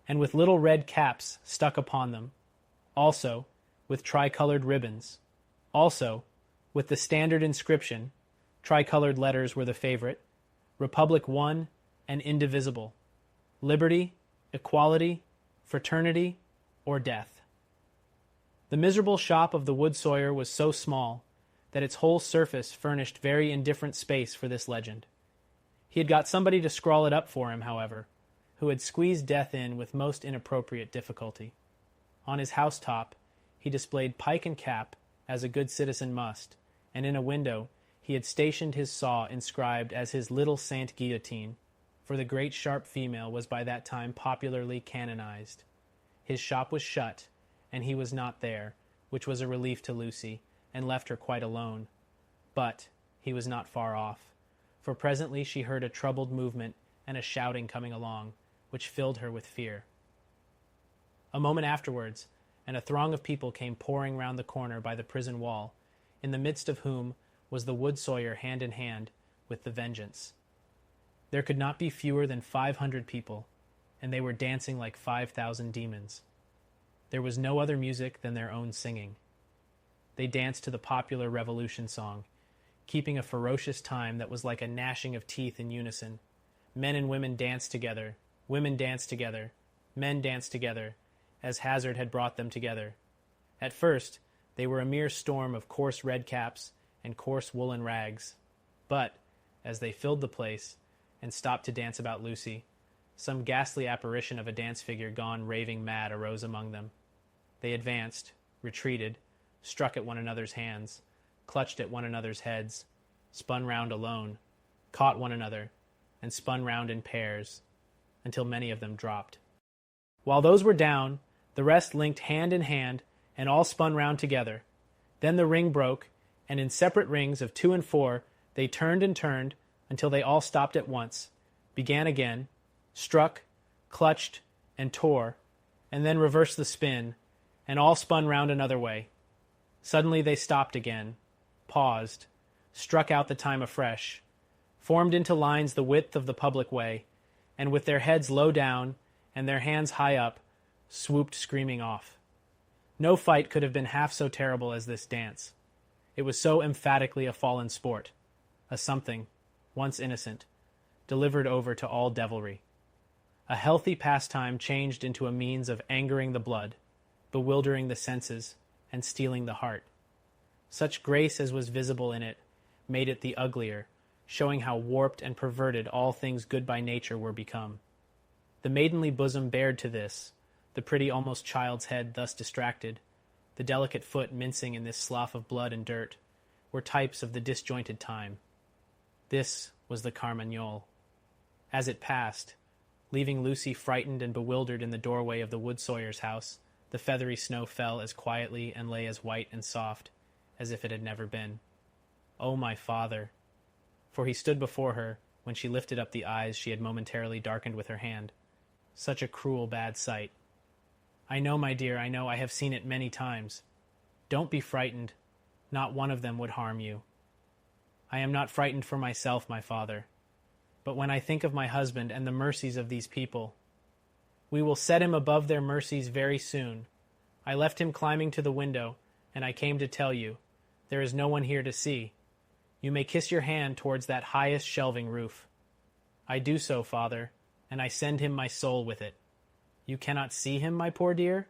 and with little red caps stuck upon them, also with tricolored ribbons, also with the standard inscription, tricolored letters were the favorite, Republic One and Indivisible, Liberty, Equality, Fraternity, or Death. The miserable shop of the Wood-Sawyer was so small that its whole surface furnished very indifferent space for this legend. He had got somebody to scrawl it up for him, however, who had squeezed death in with most inappropriate difficulty. On his housetop, he displayed pike and cap, as a good citizen must, and in a window he had stationed his saw inscribed as his little Saint Guillotine, for the great sharp female was by that time popularly canonized. His shop was shut, and he was not there, which was a relief to Lucy, and left her quite alone. But he was not far off, for presently she heard a troubled movement and a shouting coming along, which filled her with fear. A moment afterwards, and a throng of people came pouring round the corner by the prison wall, in the midst of whom was the Wood-Sawyer hand in hand with the Vengeance. There could not be fewer than 500 people, and they were dancing like 5,000 demons. There was no other music than their own singing. They danced to the popular Revolution song, keeping a ferocious time that was like a gnashing of teeth in unison. Men and women danced together, women danced together, men danced together, as hazard had brought them together. At first, they were a mere storm of coarse red caps and coarse woolen rags. But, as they filled the place, and stopped to dance about Lucy, Some ghastly apparition of a dance figure gone raving mad arose among them. They advanced, retreated, struck at one another's hands, clutched at one another's heads, spun round alone, caught one another, and spun round in pairs, until many of them dropped. While those were down, the rest linked hand in hand, and all spun round together. Then the ring broke, and in separate rings of 2 and 4, they turned and turned, until they all stopped at once, began again, struck, clutched, and tore, and then reversed the spin, and all spun round another way. Suddenly they stopped again, paused, struck out the time afresh, formed into lines the width of the public way, and with their heads low down and their hands high up, swooped screaming off. No fight could have been half so terrible as this dance. It was so emphatically a fallen sport, a something, once innocent, delivered over to all devilry. A healthy pastime changed into a means of angering the blood, bewildering the senses, and stealing the heart. Such grace as was visible in it made it the uglier, showing how warped and perverted all things good by nature were become. The maidenly bosom bared to this, the pretty almost child's head thus distracted, the delicate foot mincing in this slough of blood and dirt, were types of the disjointed time. This was the Carmagnole. As it passed, leaving Lucy frightened and bewildered in the doorway of the Wood-Sawyer's house, the feathery snow fell as quietly and lay as white and soft as if it had never been. Oh, my father! For he stood before her when she lifted up the eyes she had momentarily darkened with her hand. Such a cruel bad sight. I know, my dear, I know, I have seen it many times. Don't be frightened. Not one of them would harm you. I am not frightened for myself, my father. But when I think of my husband and the mercies of these people, we will set him above their mercies very soon. I left him climbing to the window, and I came to tell you, there is no one here to see. You may kiss your hand towards that highest shelving roof. I do so, father, and I send him my soul with it. You cannot see him, my poor dear?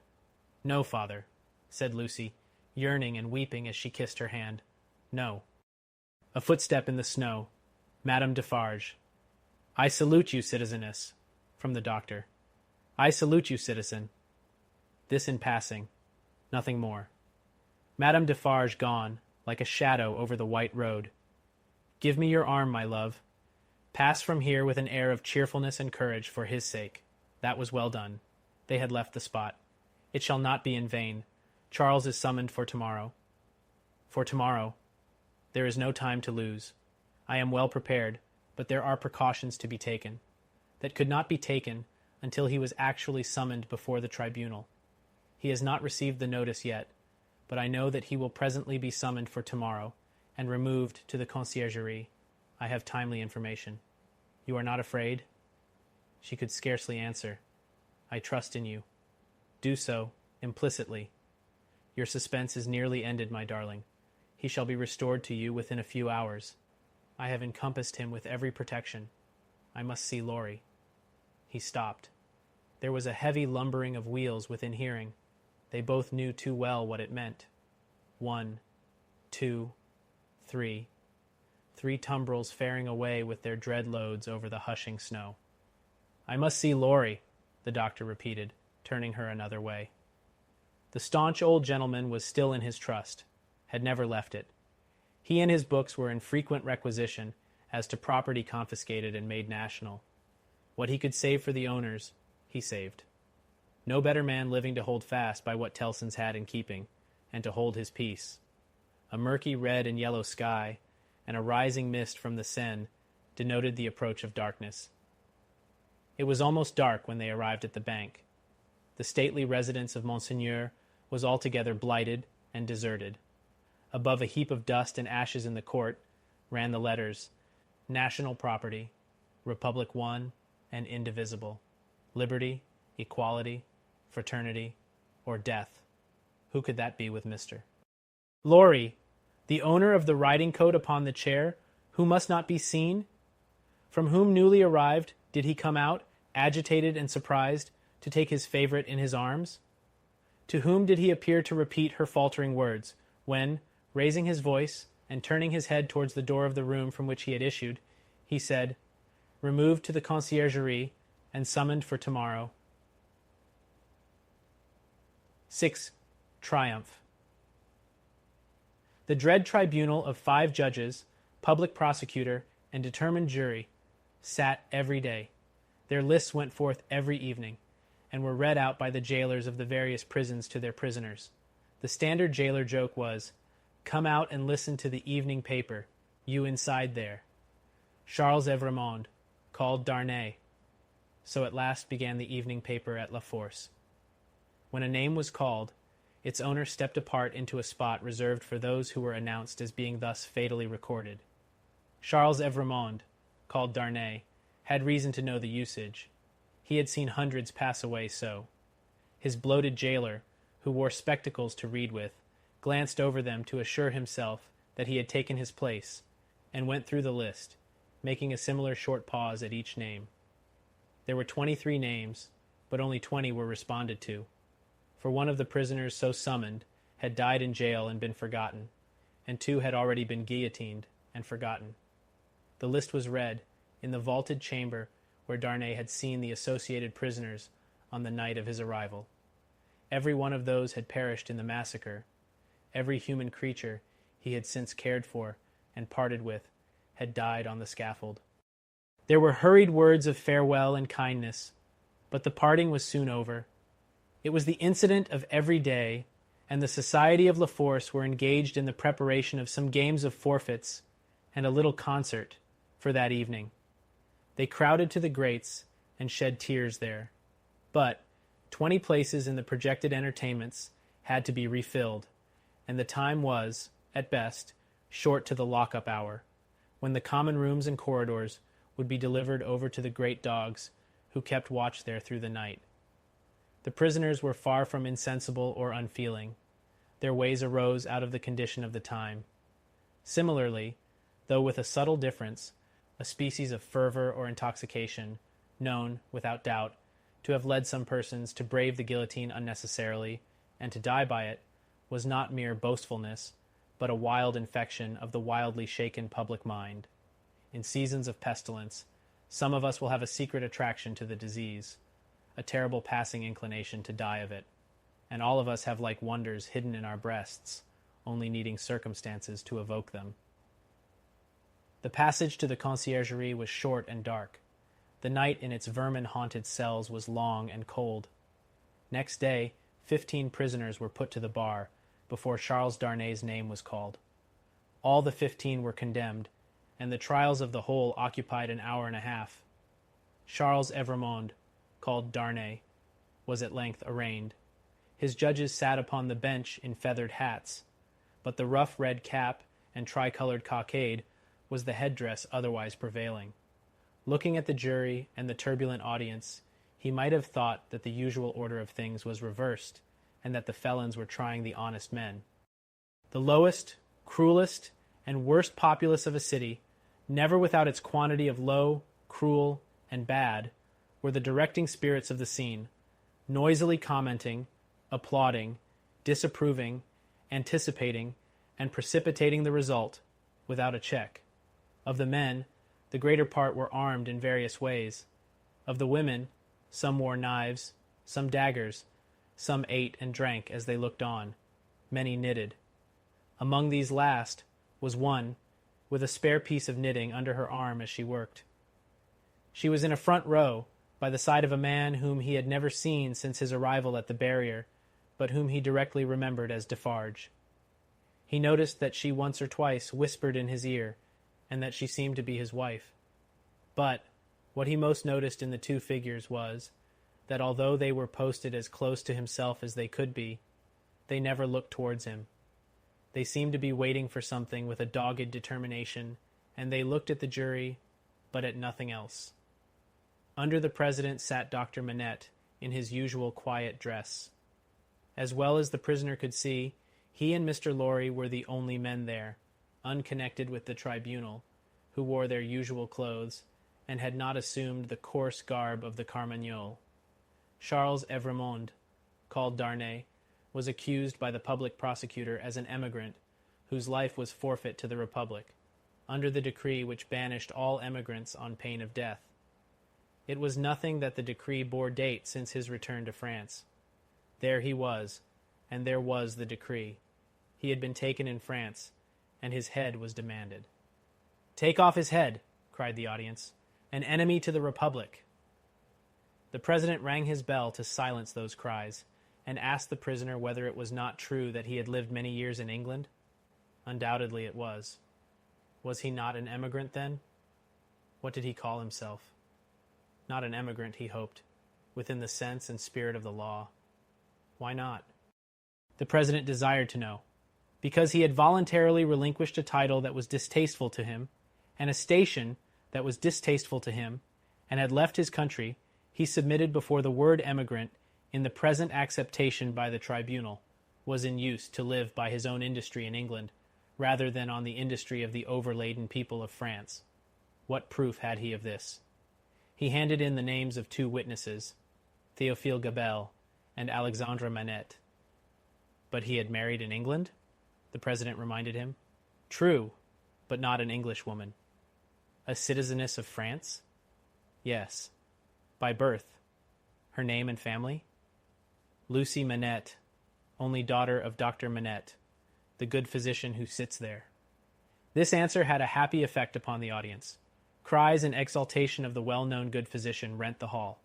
No, father, said Lucy, yearning and weeping as she kissed her hand. No. A footstep in the snow. Madame Defarge. I salute you, citizeness, from the doctor. I salute you, citizen. This in passing. Nothing more. Madame Defarge gone, like a shadow over the white road. Give me your arm, my love. Pass from here with an air of cheerfulness and courage for his sake. That was well done. They had left the spot. It shall not be in vain. Charles is summoned for tomorrow. For tomorrow. There is no time to lose. I am well prepared, but there are precautions to be taken, that could not be taken until he was actually summoned before the tribunal. He has not received the notice yet, but I know that he will presently be summoned for tomorrow, and removed to the conciergerie. I have timely information. You are not afraid? She could scarcely answer. I trust in you. Do so, implicitly. Your suspense is nearly ended, my darling. He shall be restored to you within a few hours. I have encompassed him with every protection. I must see Laurie. He stopped. There was a heavy lumbering of wheels within hearing. They both knew too well what it meant. 1, 2, 3. 3 tumbrils faring away with their dread loads over the hushing snow. I must see Laurie, the doctor repeated, turning her another way. The staunch old gentleman was still in his trust, had never left it. He and his books were in frequent requisition as to property confiscated and made national. What he could save for the owners, he saved. No better man living to hold fast by what Tellson's had in keeping, and to hold his peace. A murky red and yellow sky, and a rising mist from the Seine denoted the approach of darkness. It was almost dark when they arrived at the bank. The stately residence of Monseigneur was altogether blighted and deserted. Above a heap of dust and ashes in the court ran the letters, National Property, Republic One and Indivisible, Liberty, Equality, Fraternity, or Death. Who could that be with Mr. Laurie, the owner of the riding coat upon the chair, who must not be seen? From whom newly arrived did he come out, agitated and surprised, to take his favorite in his arms? To whom did he appear to repeat her faltering words, when, raising his voice and turning his head towards the door of the room from which he had issued, he said, "Removed to the conciergerie, and summoned for tomorrow. 6. Triumph. The dread tribunal of 5 judges, public prosecutor, and determined jury sat every day. Their lists went forth every evening, and were read out by the jailers of the various prisons to their prisoners. The standard jailer joke was, "Come out and listen to the evening paper, you inside there." Charles Evremond, called Darnay. So at last began the evening paper at La Force. When a name was called, its owner stepped apart into a spot reserved for those who were announced as being thus fatally recorded. Charles Evremond, called Darnay, had reason to know the usage. He had seen hundreds pass away so. His bloated jailer, who wore spectacles to read with, glanced over them to assure himself that he had taken his place, and went through the list, making a similar short pause at each name. There were 23 names, but only 20 were responded to, for one of the prisoners so summoned had died in jail and been forgotten, and 2 had already been guillotined and forgotten. The list was read in the vaulted chamber where Darnay had seen the associated prisoners on the night of his arrival. Every one of those had perished in the massacre. Every human creature he had since cared for and parted with had died on the scaffold. There were hurried words of farewell and kindness, but the parting was soon over. It was the incident of every day, and the society of La Force were engaged in the preparation of some games of forfeits and a little concert for that evening. They crowded to the grates and shed tears there. But 20 places in the projected entertainments had to be refilled, and the time was, at best, short to the lock-up hour, when the common rooms and corridors would be delivered over to the great dogs who kept watch there through the night. The prisoners were far from insensible or unfeeling. Their ways arose out of the condition of the time. Similarly, though with a subtle difference, a species of fervor or intoxication, known, without doubt, to have led some persons to brave the guillotine unnecessarily, and to die by it, was not mere boastfulness, but a wild infection of the wildly shaken public mind. In seasons of pestilence, some of us will have a secret attraction to the disease, a terrible passing inclination to die of it, and all of us have like wonders hidden in our breasts, only needing circumstances to evoke them. The passage to the conciergerie was short and dark. The night in its vermin-haunted cells was long and cold. Next day, 15 prisoners were put to the bar before Charles Darnay's name was called. All the 15 were condemned, and the trials of the whole occupied an hour and a half. Charles Evremond, called Darnay, was at length arraigned. His judges sat upon the bench in feathered hats, but the rough red cap and tricolored cockade was the headdress otherwise prevailing. Looking at the jury and the turbulent audience, he might have thought that the usual order of things was reversed, and that the felons were trying the honest men. The lowest, cruelest, and worst populace of a city, never without its quantity of low, cruel, and bad, were the directing spirits of the scene, noisily commenting, applauding, disapproving, anticipating, and precipitating the result, without a check. Of the men, the greater part were armed in various ways. Of the women, some wore knives, some daggers, some ate and drank as they looked on, many knitted. Among these last was one, with a spare piece of knitting under her arm as she worked. She was in a front row, by the side of a man whom he had never seen since his arrival at the barrier, but whom he directly remembered as Defarge. He noticed that she once or twice whispered in his ear, and that she seemed to be his wife. But what he most noticed in the 2 figures was, that although they were posted as close to himself as they could be, they never looked towards him. They seemed to be waiting for something with a dogged determination, and they looked at the jury, but at nothing else. Under the president sat Dr. Manette, in his usual quiet dress. As well as the prisoner could see, he and Mr. Lorry were the only men there, unconnected with the tribunal, who wore their usual clothes, and had not assumed the coarse garb of the Carmagnole. Charles Evremond, called Darnay, was accused by the public prosecutor as an emigrant, whose life was forfeit to the Republic, under the decree which banished all emigrants on pain of death. It was nothing that the decree bore date since his return to France. There he was, and there was the decree. He had been taken in France, and his head was demanded. "Take off his head," cried the audience. "An enemy to the Republic." The president rang his bell to silence those cries, and asked the prisoner whether it was not true that he had lived many years in England. Undoubtedly it was. Was he not an emigrant then? What did he call himself? Not an emigrant, he hoped, within the sense and spirit of the law. Why not? The president desired to know. Because he had voluntarily relinquished a title that was distasteful to him, and a station that was distasteful to him, and had left his country, he submitted before the word emigrant in the present acceptation by the tribunal was in use to live by his own industry in England, rather than on the industry of the overladen people of France. What proof had he of this? He handed in the names of 2 witnesses, Théophile Gabelle and Alexandre Manette. But he had married in England? The president reminded him. True, but not an Englishwoman. A citizeness of France? Yes. By birth. Her name and family? Lucy Manette, only daughter of Dr. Manette, the good physician who sits there. This answer had a happy effect upon the audience. Cries in exaltation of the well-known good physician rent the hall.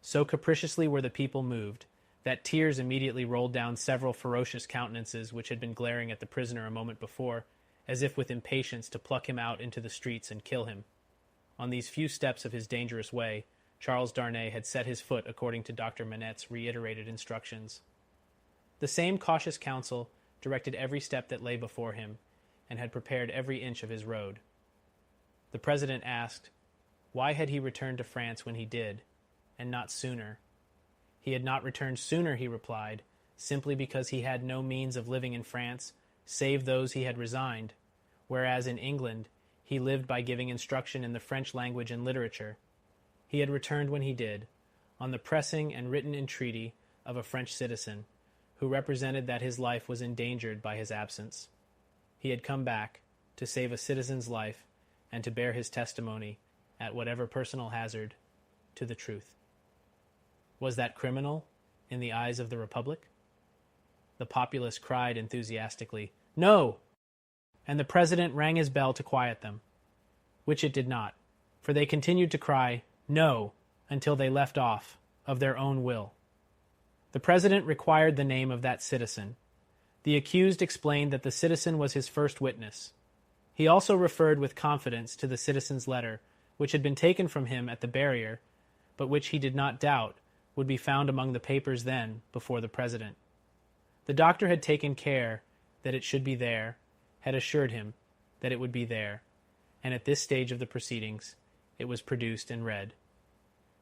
So capriciously were the people moved, that tears immediately rolled down several ferocious countenances which had been glaring at the prisoner a moment before, as if with impatience to pluck him out into the streets and kill him. On these few steps of his dangerous way, Charles Darnay had set his foot according to Dr. Manette's reiterated instructions. The same cautious counsel directed every step that lay before him, and had prepared every inch of his road. The president asked, why had he returned to France when he did, and not sooner? He had not returned sooner, he replied, simply because he had no means of living in France, save those he had resigned, whereas in England he lived by giving instruction in the French language and literature. He had returned when he did, on the pressing and written entreaty of a French citizen, who represented that his life was endangered by his absence. He had come back to save a citizen's life and to bear his testimony, at whatever personal hazard, to the truth. Was that criminal in the eyes of the Republic? The populace cried enthusiastically, "No!" And the president rang his bell to quiet them, which it did not, for they continued to cry, "No," until they left off, of their own will. The president required the name of that citizen. The accused explained that the citizen was his first witness. He also referred with confidence to the citizen's letter, which had been taken from him at the barrier, but which he did not doubt would be found among the papers then before the president. The doctor had taken care that it should be there, had assured him that it would be there, and at this stage of the proceedings it was produced and read.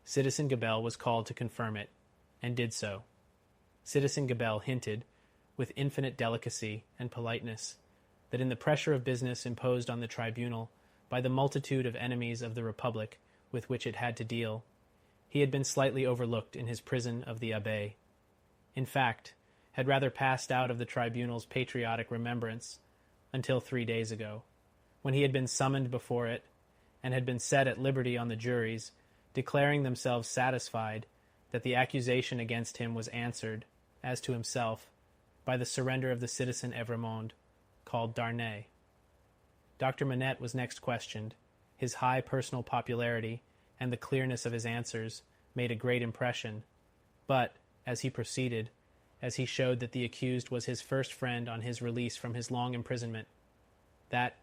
Citizen Gabelle was called to confirm it, and did so. Citizen Gabelle hinted, with infinite delicacy and politeness, that in the pressure of business imposed on the tribunal by the multitude of enemies of the Republic with which it had to deal, he had been slightly overlooked in his prison of the Abbaye. In fact, had rather passed out of the tribunal's patriotic remembrance until 3 days ago, when he had been summoned before it, and had been set at liberty on the juries, declaring themselves satisfied that the accusation against him was answered, as to himself, by the surrender of the citizen Evrémonde, called Darnay. Dr. Manette was next questioned. His high personal popularity and the clearness of his answers made a great impression, but, as he proceeded, as he showed that the accused was his first friend on his release from his long imprisonment, that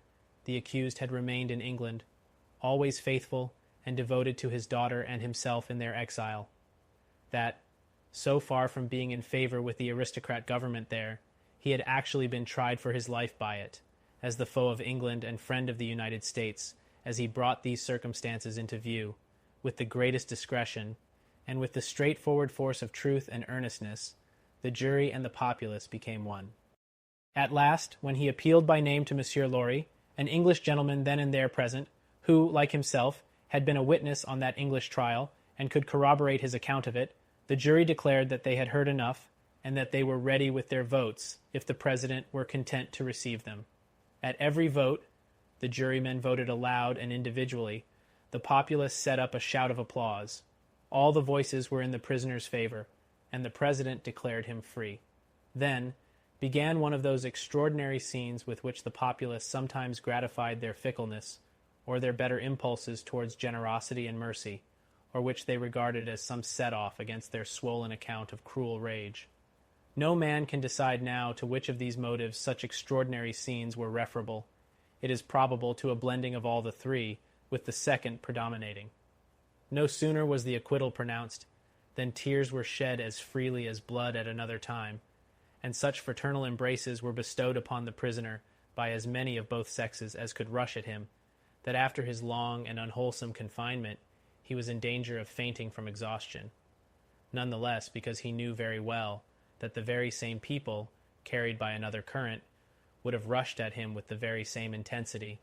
the accused had remained in England, always faithful and devoted to his daughter and himself in their exile, that, so far from being in favor with the aristocrat government there, he had actually been tried for his life by it, as the foe of England and friend of the United States, as he brought these circumstances into view, with the greatest discretion, and with the straightforward force of truth and earnestness, the jury and the populace became one. At last, when he appealed by name to Monsieur Laurie, an English gentleman then and there present, who, like himself, had been a witness on that English trial, and could corroborate his account of it, the jury declared that they had heard enough, and that they were ready with their votes if the president were content to receive them. At every vote, the jurymen voted aloud and individually, The populace set up a shout of applause. All the voices were in the prisoner's favor, and the president declared him free. Then began one of those extraordinary scenes with which the populace sometimes gratified their fickleness, or their better impulses towards generosity and mercy, or which they regarded as some set-off against their swollen account of cruel rage. No man can decide now to which of these motives such extraordinary scenes were referable. It is probable to a blending of all the three, with the second predominating. No sooner was the acquittal pronounced than tears were shed as freely as blood at another time, and such fraternal embraces were bestowed upon the prisoner by as many of both sexes as could rush at him, that after his long and unwholesome confinement he was in danger of fainting from exhaustion. None the less because he knew very well that the very same people, carried by another current, would have rushed at him with the very same intensity,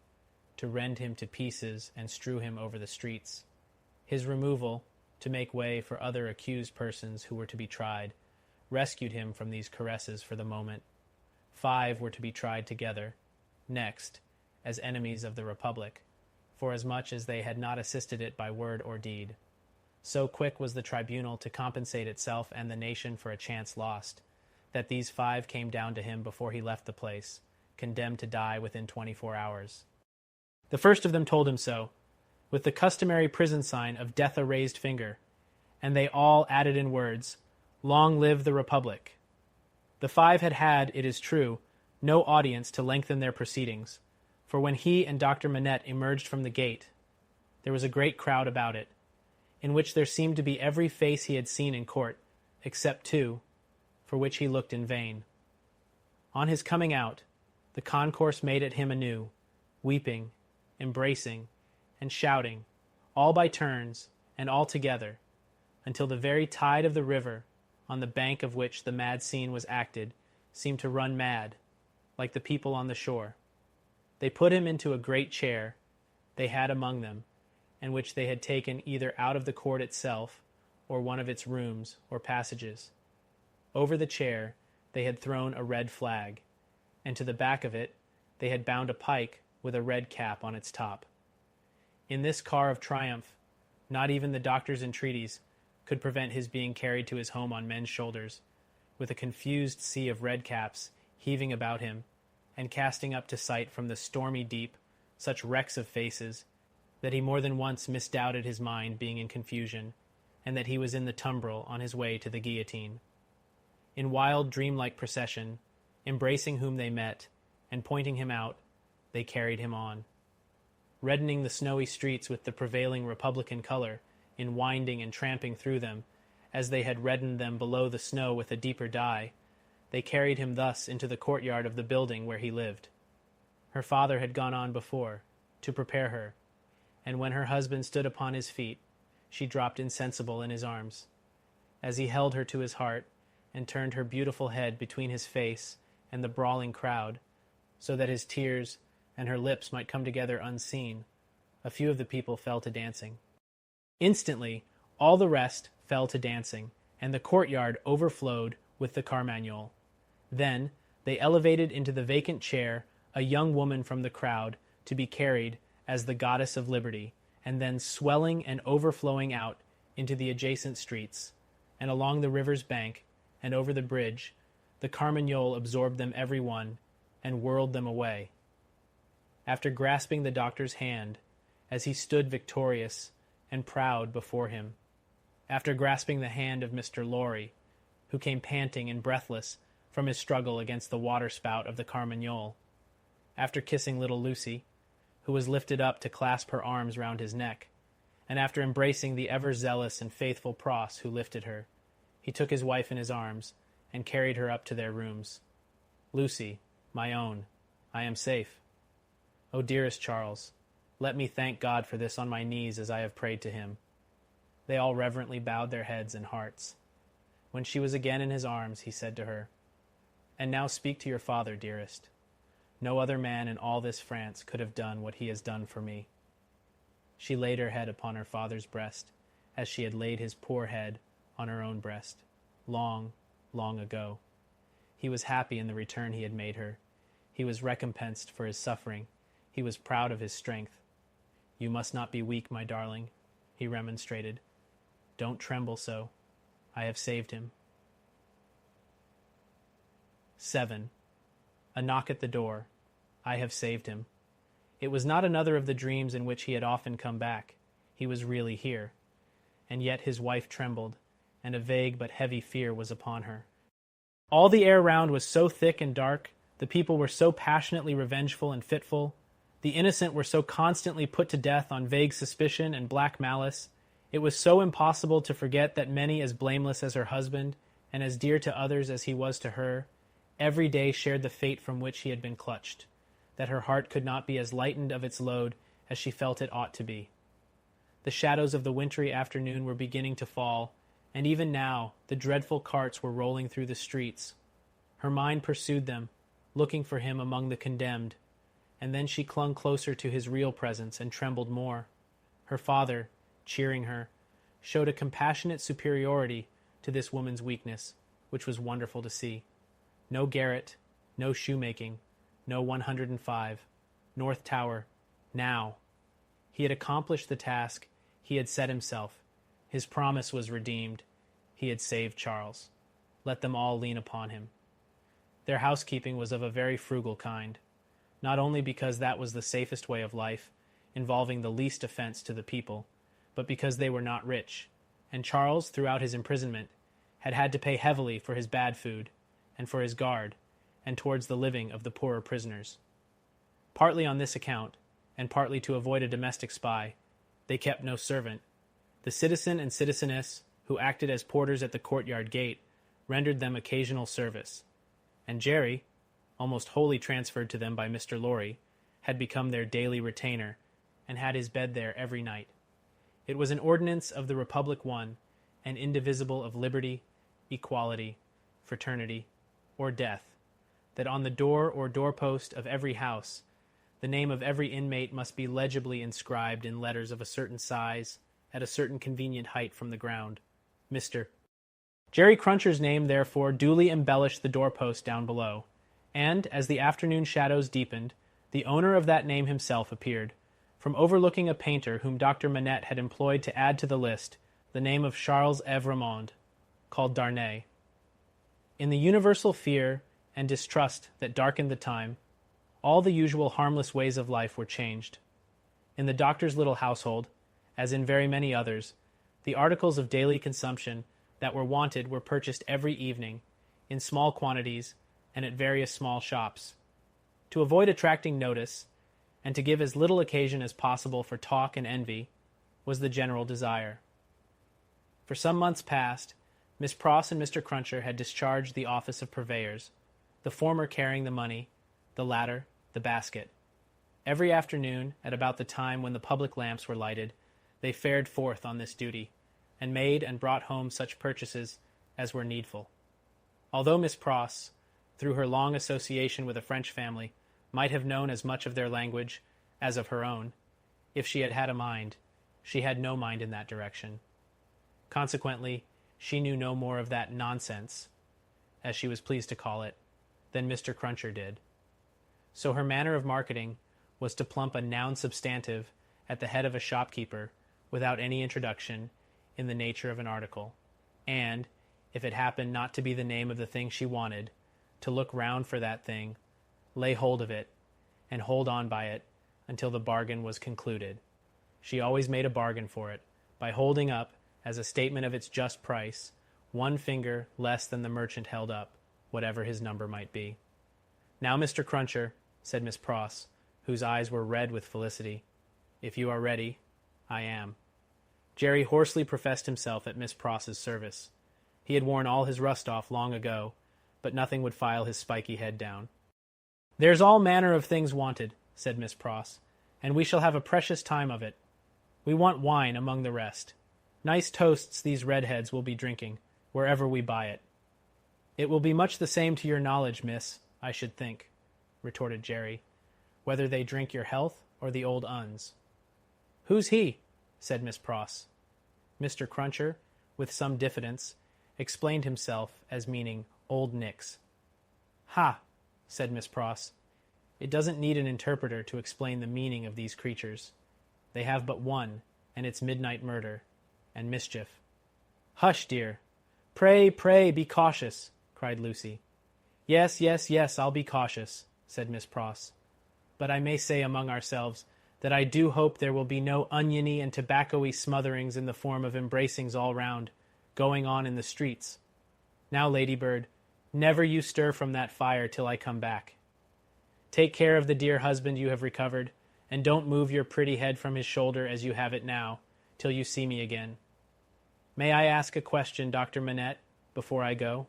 to rend him to pieces and strew him over the streets. His removal, to make way for other accused persons who were to be tried, rescued him from these caresses for the moment. 5 were to be tried together, next, as enemies of the Republic, forasmuch as they had not assisted it by word or deed. So quick was the tribunal to compensate itself and the nation for a chance lost, that these 5 came down to him before he left the place, condemned to die within 24 hours. The first of them told him so, with the customary prison sign of death a raised finger, and they all added in words, "Long live the Republic." The 5 had had, it is true, no audience to lengthen their proceedings, for when he and Dr. Manette emerged from the gate, there was a great crowd about it, in which there seemed to be every face he had seen in court, except 2, for which he looked in vain. On his coming out, the concourse made at him anew, weeping, embracing, and shouting, all by turns, and all together, until the very tide of the river, on the bank of which the mad scene was acted, seemed to run mad, like the people on the shore. They put him into a great chair they had among them, and which they had taken either out of the court itself, or one of its rooms or passages. Over the chair they had thrown a red flag, and to the back of it they had bound a pike with a red cap on its top. In this car of triumph, not even the doctor's entreaties could prevent his being carried to his home on men's shoulders, with a confused sea of red caps heaving about him, and casting up to sight from the stormy deep such wrecks of faces, that he more than once misdoubted his mind being in confusion, and that he was in the tumbril on his way to the guillotine. In wild dreamlike procession, embracing whom they met, and pointing him out, they carried him on. Reddening the snowy streets with the prevailing Republican color, in winding and tramping through them, as they had reddened them below the snow with a deeper dye, they carried him thus into the courtyard of the building where he lived. Her father had gone on before, to prepare her, and when her husband stood upon his feet, she dropped insensible in his arms. As he held her to his heart, and turned her beautiful head between his face and the brawling crowd, so that his tears and her lips might come together unseen, a few of the people fell to dancing. Instantly, all the rest fell to dancing, and the courtyard overflowed with the carmagnole. Then they elevated into the vacant chair a young woman from the crowd to be carried as the goddess of liberty, and then swelling and overflowing out into the adjacent streets, and along the river's bank, and over the bridge, the carmagnole absorbed them every one, and whirled them away. After grasping the doctor's hand, as he stood victorious and proud before him, after grasping the hand of Mr. Lorry, who came panting and breathless from his struggle against the waterspout of the carmagnole, after kissing little Lucy, who was lifted up to clasp her arms round his neck, and after embracing the ever-zealous and faithful Pross who lifted her, he took his wife in his arms and carried her up to their rooms. "Lucy, my own, I am safe. Oh, dearest Charles, let me thank God for this on my knees as I have prayed to him." They all reverently bowed their heads and hearts. When she was again in his arms, he said to her, "And now speak to your father, dearest. No other man in all this France could have done what he has done for me." She laid her head upon her father's breast, as she had laid his poor head on her own breast, long, long ago. He was happy in the return he had made her. He was recompensed for his suffering. He was proud of his strength. You must not be weak, my darling, he remonstrated. Don't tremble so. I have saved him. 7. A knock at the door. I have saved him. It was not another of the dreams in which he had often come back. He was really here. And yet his wife trembled, and a vague but heavy fear was upon her. All the air round was so thick and dark, the people were so passionately revengeful and fitful, the innocent were so constantly put to death on vague suspicion and black malice, it was so impossible to forget that many as blameless as her husband, and as dear to others as he was to her, every day shared the fate from which he had been clutched, that her heart could not be as lightened of its load as she felt it ought to be. The shadows of the wintry afternoon were beginning to fall, and even now the dreadful carts were rolling through the streets. Her mind pursued them, looking for him among the condemned, and then she clung closer to his real presence and trembled more. Her father, cheering her, showed a compassionate superiority to this woman's weakness, which was wonderful to see. No garret, no shoemaking, no 105, North Tower, now. He had accomplished the task he had set himself. His promise was redeemed. He had saved Charles. Let them all lean upon him. Their housekeeping was of a very frugal kind, not only because that was the safest way of life, involving the least offense to the people, but because they were not rich, and Charles, throughout his imprisonment, had had to pay heavily for his bad food, and for his guard, and towards the living of the poorer prisoners. Partly on this account, and partly to avoid a domestic spy, they kept no servant. The citizen and citizeness, who acted as porters at the courtyard gate, rendered them occasional service, and Jerry, almost wholly transferred to them by Mr. Lorry, had become their daily retainer, and had his bed there every night. It was an ordinance of the Republic One, and indivisible of liberty, equality, fraternity, or death, that on the door or doorpost of every house, the name of every inmate must be legibly inscribed in letters of a certain size, at a certain convenient height from the ground. Mr. Jerry Cruncher's name, therefore, duly embellished the doorpost down below, and, as the afternoon shadows deepened, the owner of that name himself appeared, from overlooking a painter whom Dr. Manette had employed to add to the list the name of Charles Evremond, called Darnay. In the universal fear and distrust that darkened the time, all the usual harmless ways of life were changed. In the doctor's little household, as in very many others, the articles of daily consumption that were wanted were purchased every evening, in small quantities and at various small shops. To avoid attracting notice, and to give as little occasion as possible for talk and envy, was the general desire. For some months past, Miss Pross and Mr. Cruncher had discharged the office of purveyors, the former carrying the money, the latter the basket. Every afternoon, at about the time when the public lamps were lighted, they fared forth on this duty, and made and brought home such purchases as were needful. Although Miss Pross, through her long association with a French family, might have known as much of their language as of her own, if she had had a mind, she had no mind in that direction. Consequently, she knew no more of that nonsense, as she was pleased to call it, than Mr. Cruncher did. So her manner of marketing was to plump a noun substantive at the head of a shopkeeper without any introduction in the nature of an article, and, if it happened not to be the name of the thing she wanted, to look round for that thing, lay hold of it, and hold on by it until the bargain was concluded. She always made a bargain for it, by holding up, as a statement of its just price, one finger less than the merchant held up, whatever his number might be. "Now, Mr. Cruncher," said Miss Pross, whose eyes were red with felicity, "if you are ready, I am." Jerry hoarsely professed himself at Miss Pross's service. He had worn all his rust off long ago, but nothing would file his spiky head down. "There's all manner of things wanted," said Miss Pross, "and we shall have a precious time of it. We want wine among the rest. Nice toasts these redheads will be drinking, wherever we buy it." "It will be much the same to your knowledge, miss, I should think," retorted Jerry, "whether they drink your health or the old Un's." "Who's he?" said Miss Pross. Mr. Cruncher, with some diffidence, explained himself as meaning Old Nix. "Ha!" said Miss Pross. "It doesn't need an interpreter to explain the meaning of these creatures. They have but one, and it's midnight murder, and mischief. Hush, dear. Pray, pray, be cautious, cried Lucy. Yes, yes, yes, I'll be cautious, said Miss Pross. But I may say among ourselves that I do hope there will be no oniony and tobacco-y smotherings in the form of embracings all round, going on in the streets. Now, Ladybird, never you stir from that fire till I come back. Take care of the dear husband you have recovered, and don't move your pretty head from his shoulder as you have it now, till you see me again. May I ask a question, Dr. Manette, before I go?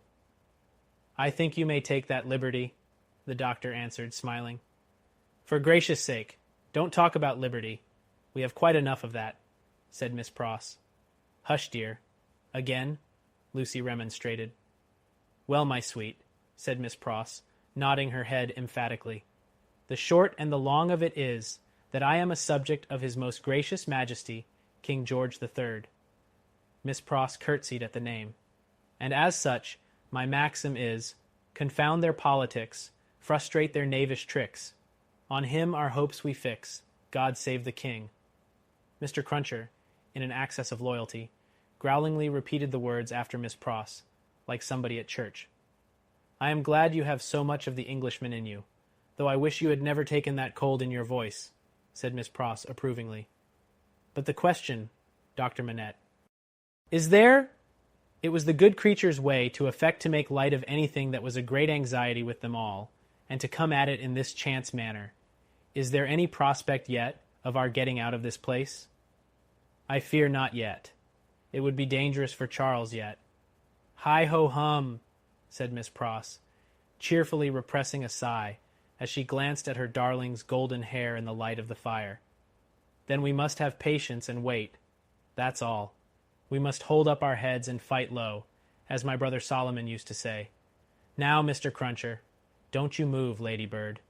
I think you may take that liberty, the doctor answered, smiling. For gracious sake, don't talk about liberty. We have quite enough of that, said Miss Pross. Hush, dear. Again? Lucy remonstrated. Well, my sweet, said Miss Pross, nodding her head emphatically, the short and the long of it is that I am a subject of His Most Gracious Majesty, King George III. Miss Pross curtsied at the name. And as such, my maxim is, confound their politics, frustrate their knavish tricks. On him our hopes we fix, God save the King. Mr. Cruncher, in an access of loyalty, growlingly repeated the words after Miss Pross, like somebody at church. I am glad you have so much of the Englishman in you, though I wish you had never taken that cold in your voice, said Miss Pross approvingly. But the question, Dr. Manette, is there? It was the good creature's way to affect to make light of anything that was a great anxiety with them all, and to come at it in this chance manner. Is there any prospect yet of our getting out of this place? I fear not yet. It would be dangerous for Charles yet. Hi-ho-hum, said Miss Pross, cheerfully repressing a sigh as she glanced at her darling's golden hair in the light of the fire. Then we must have patience and wait. That's all. We must hold up our heads and fight low, as my brother Solomon used to say. Now, Mr. Cruncher, don't you move, Ladybird.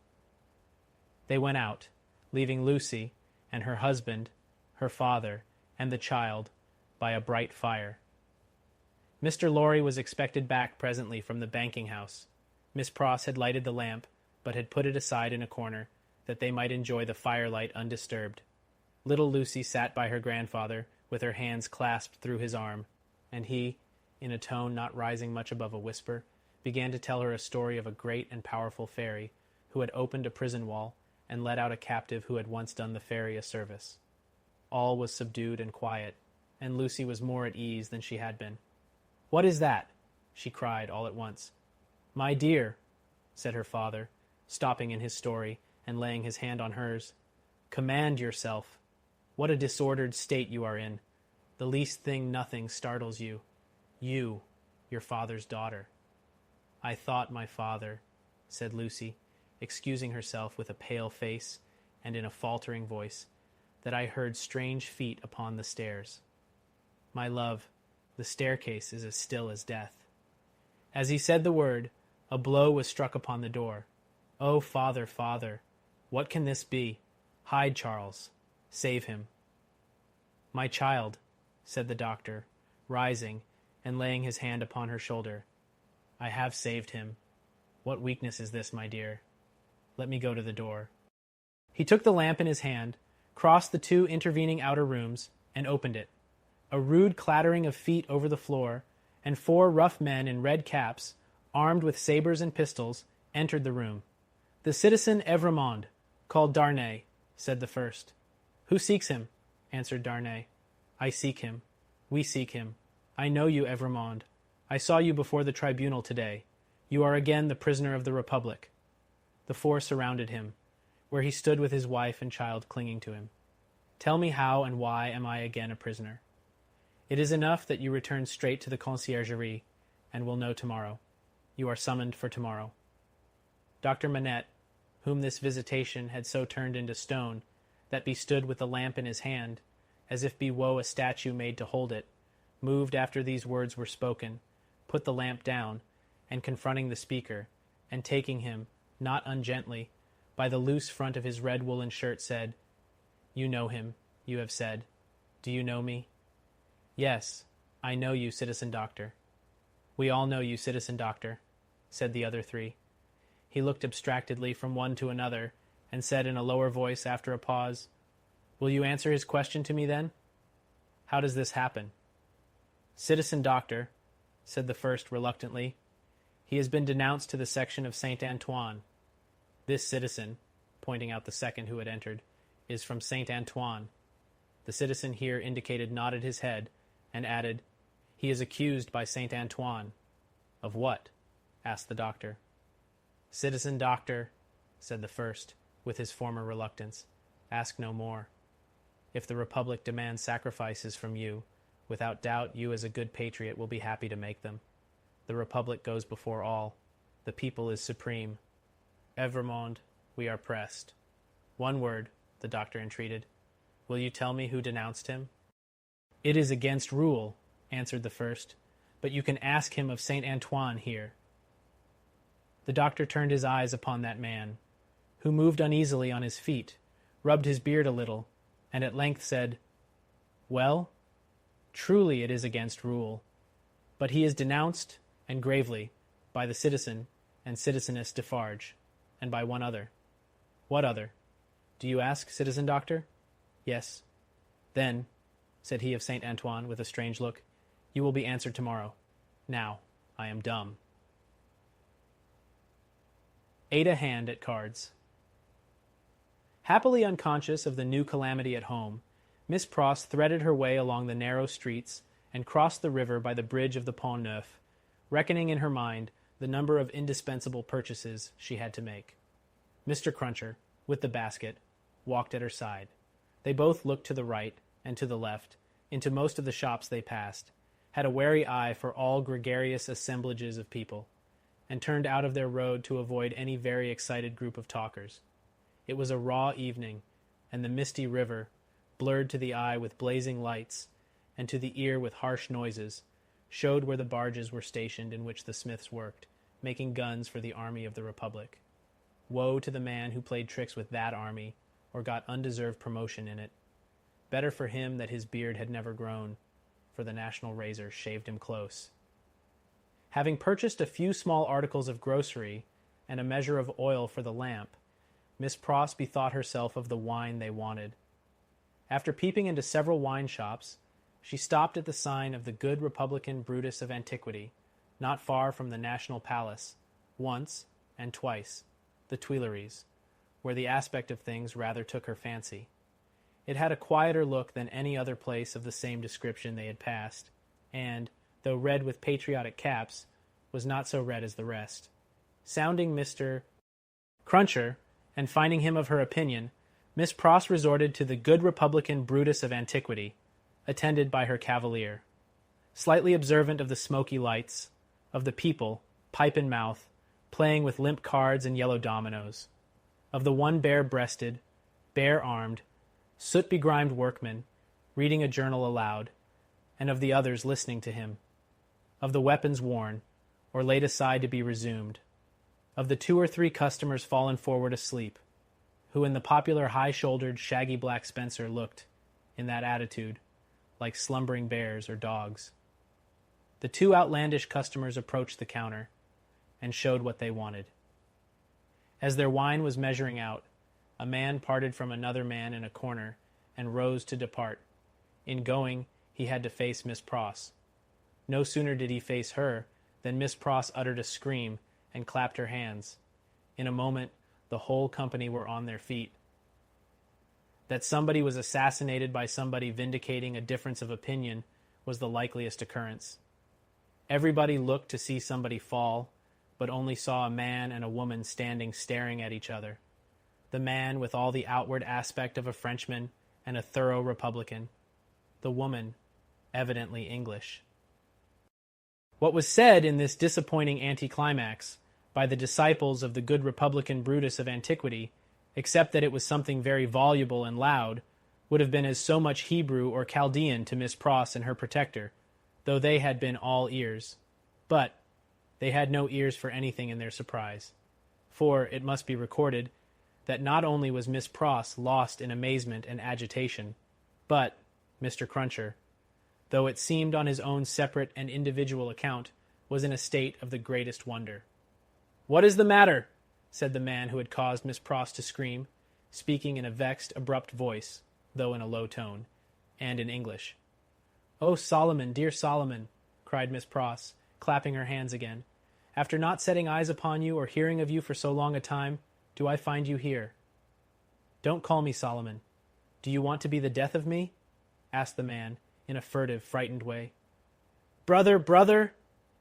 They went out, leaving Lucy and her husband, her father, and the child by a bright fire. Mr. Lorry was expected back presently from the banking house. Miss Pross had lighted the lamp, but had put it aside in a corner, that they might enjoy the firelight undisturbed. Little Lucy sat by her grandfather, with her hands clasped through his arm, and he, in a tone not rising much above a whisper, began to tell her a story of a great and powerful fairy, who had opened a prison wall, and let out a captive who had once done the fairy a service. All was subdued and quiet, and Lucy was more at ease than she had been. What is that? She cried all at once. My dear, said her father, stopping in his story and laying his hand on hers, command yourself. What a disordered state you are in. The least thing nothing startles you. You, your father's daughter. I thought, my father, said Lucy, excusing herself with a pale face and in a faltering voice, that I heard strange feet upon the stairs. My love, the staircase is as still as death. As he said the word, a blow was struck upon the door. Oh, father, father, what can this be? Hide Charles. Save him. My child, said the doctor, rising and laying his hand upon her shoulder. I have saved him. What weakness is this, my dear? Let me go to the door. He took the lamp in his hand, crossed the two intervening outer rooms, and opened it. A rude clattering of feet over the floor, and 4 rough men in red caps, armed with sabres and pistols, entered the room. The citizen Evrémonde, called Darnay, said the first. Who seeks him? Answered Darnay. I seek him. We seek him. I know you, Evrémonde. I saw you before the tribunal today. You are again the prisoner of the Republic. The 4 surrounded him, where he stood with his wife and child clinging to him. Tell me how and why am I again a prisoner? It is enough that you return straight to the conciergerie, and will know tomorrow. You are summoned for tomorrow. Dr. Manette, whom this visitation had so turned into stone, that bestood with the lamp in his hand, as if be woe a statue made to hold it, moved after these words were spoken, put the lamp down, and confronting the speaker, and taking him, not ungently, by the loose front of his red woolen shirt, said, You know him, you have said. Do you know me? Yes, I know you, citizen doctor. We all know you, citizen doctor, said the other 3. He looked abstractedly from one to another, and said in a lower voice after a pause, Will you answer his question to me then? How does this happen? Citizen Doctor, said the first reluctantly, he has been denounced to the section of Saint Antoine. This citizen, pointing out the second who had entered, is from Saint Antoine. The citizen here indicated nodded his head and added, he is accused by Saint Antoine. Of what? Asked the doctor. Citizen Doctor, said the first, with his former reluctance, ask no more. If the Republic demands sacrifices from you, without doubt you as a good patriot will be happy to make them. The Republic goes before all. The people is supreme. Evrémonde, we are pressed. One word, the doctor entreated. Will you tell me who denounced him? It is against rule, answered the first, but you can ask him of Saint Antoine here. The doctor turned his eyes upon that man, who moved uneasily on his feet, rubbed his beard a little, and at length said, Well, truly it is against rule, but he is denounced, and gravely, by the citizen and citizeness Defarge, and by one other. What other? Do you ask, Citizen Doctor? Yes. Then, said he of Saint Antoine with a strange look, you will be answered tomorrow. Now, I am dumb. Ada Hand at Cards. Happily unconscious of the new calamity at home, Miss Pross threaded her way along the narrow streets and crossed the river by the bridge of the Pont Neuf, reckoning in her mind the number of indispensable purchases she had to make. Mr. Cruncher, with the basket, walked at her side. They both looked to the right and to the left, into most of the shops they passed, had a wary eye for all gregarious assemblages of people, and turned out of their road to avoid any very excited group of talkers. It was a raw evening, and the misty river, blurred to the eye with blazing lights, and to the ear with harsh noises, showed where the barges were stationed in which the smiths worked, making guns for the army of the Republic. Woe to the man who played tricks with that army, or got undeserved promotion in it. Better for him that his beard had never grown, for the national razor shaved him close. Having purchased a few small articles of grocery and a measure of oil for the lamp, Miss Pross bethought herself of the wine they wanted. After peeping into several wine shops, she stopped at the sign of the good Republican Brutus of Antiquity, not far from the National Palace, once and twice, the Tuileries, where the aspect of things rather took her fancy. It had a quieter look than any other place of the same description they had passed, and, though red with patriotic caps, was not so red as the rest. Sounding Mr. Cruncher, and finding him of her opinion, Miss Pross resorted to the good Republican Brutus of Antiquity, attended by her cavalier. Slightly observant of the smoky lights, of the people, pipe in mouth, playing with limp cards and yellow dominoes, of the one bare-breasted, bare-armed, soot-begrimed workman, reading a journal aloud, and of the others listening to him, of the weapons worn, or laid aside to be resumed, of the 2 or 3 customers fallen forward asleep, who in the popular high-shouldered, shaggy black spencer looked, in that attitude, like slumbering bears or dogs. The 2 outlandish customers approached the counter, and showed what they wanted. As their wine was measuring out, a man parted from another man in a corner and rose to depart. In going, he had to face Miss Pross. No sooner did he face her than Miss Pross uttered a scream and clapped her hands. In a moment, the whole company were on their feet. That somebody was assassinated by somebody vindicating a difference of opinion was the likeliest occurrence. Everybody looked to see somebody fall, but only saw a man and a woman standing staring at each other. The man with all the outward aspect of a Frenchman and a thorough Republican. The woman, evidently English. What was said in this disappointing anticlimax by the disciples of the good Republican Brutus of Antiquity, except that it was something very voluble and loud, would have been as so much Hebrew or Chaldean to Miss Pross and her protector, though they had been all ears. But they had no ears for anything in their surprise. For, it must be recorded, that not only was Miss Pross lost in amazement and agitation, but Mr. Cruncher, though it seemed on his own separate and individual account, was in a state of the greatest wonder. "What is the matter?" said the man who had caused Miss Pross to scream, speaking in a vexed, abrupt voice, though in a low tone, and in English. "Oh, Solomon, dear Solomon," cried Miss Pross, clapping her hands again. "After not setting eyes upon you or hearing of you for so long a time, do I find you here?" "Don't call me Solomon. Do you want to be the death of me?" asked the man, in a furtive, frightened way. "Brother, brother!"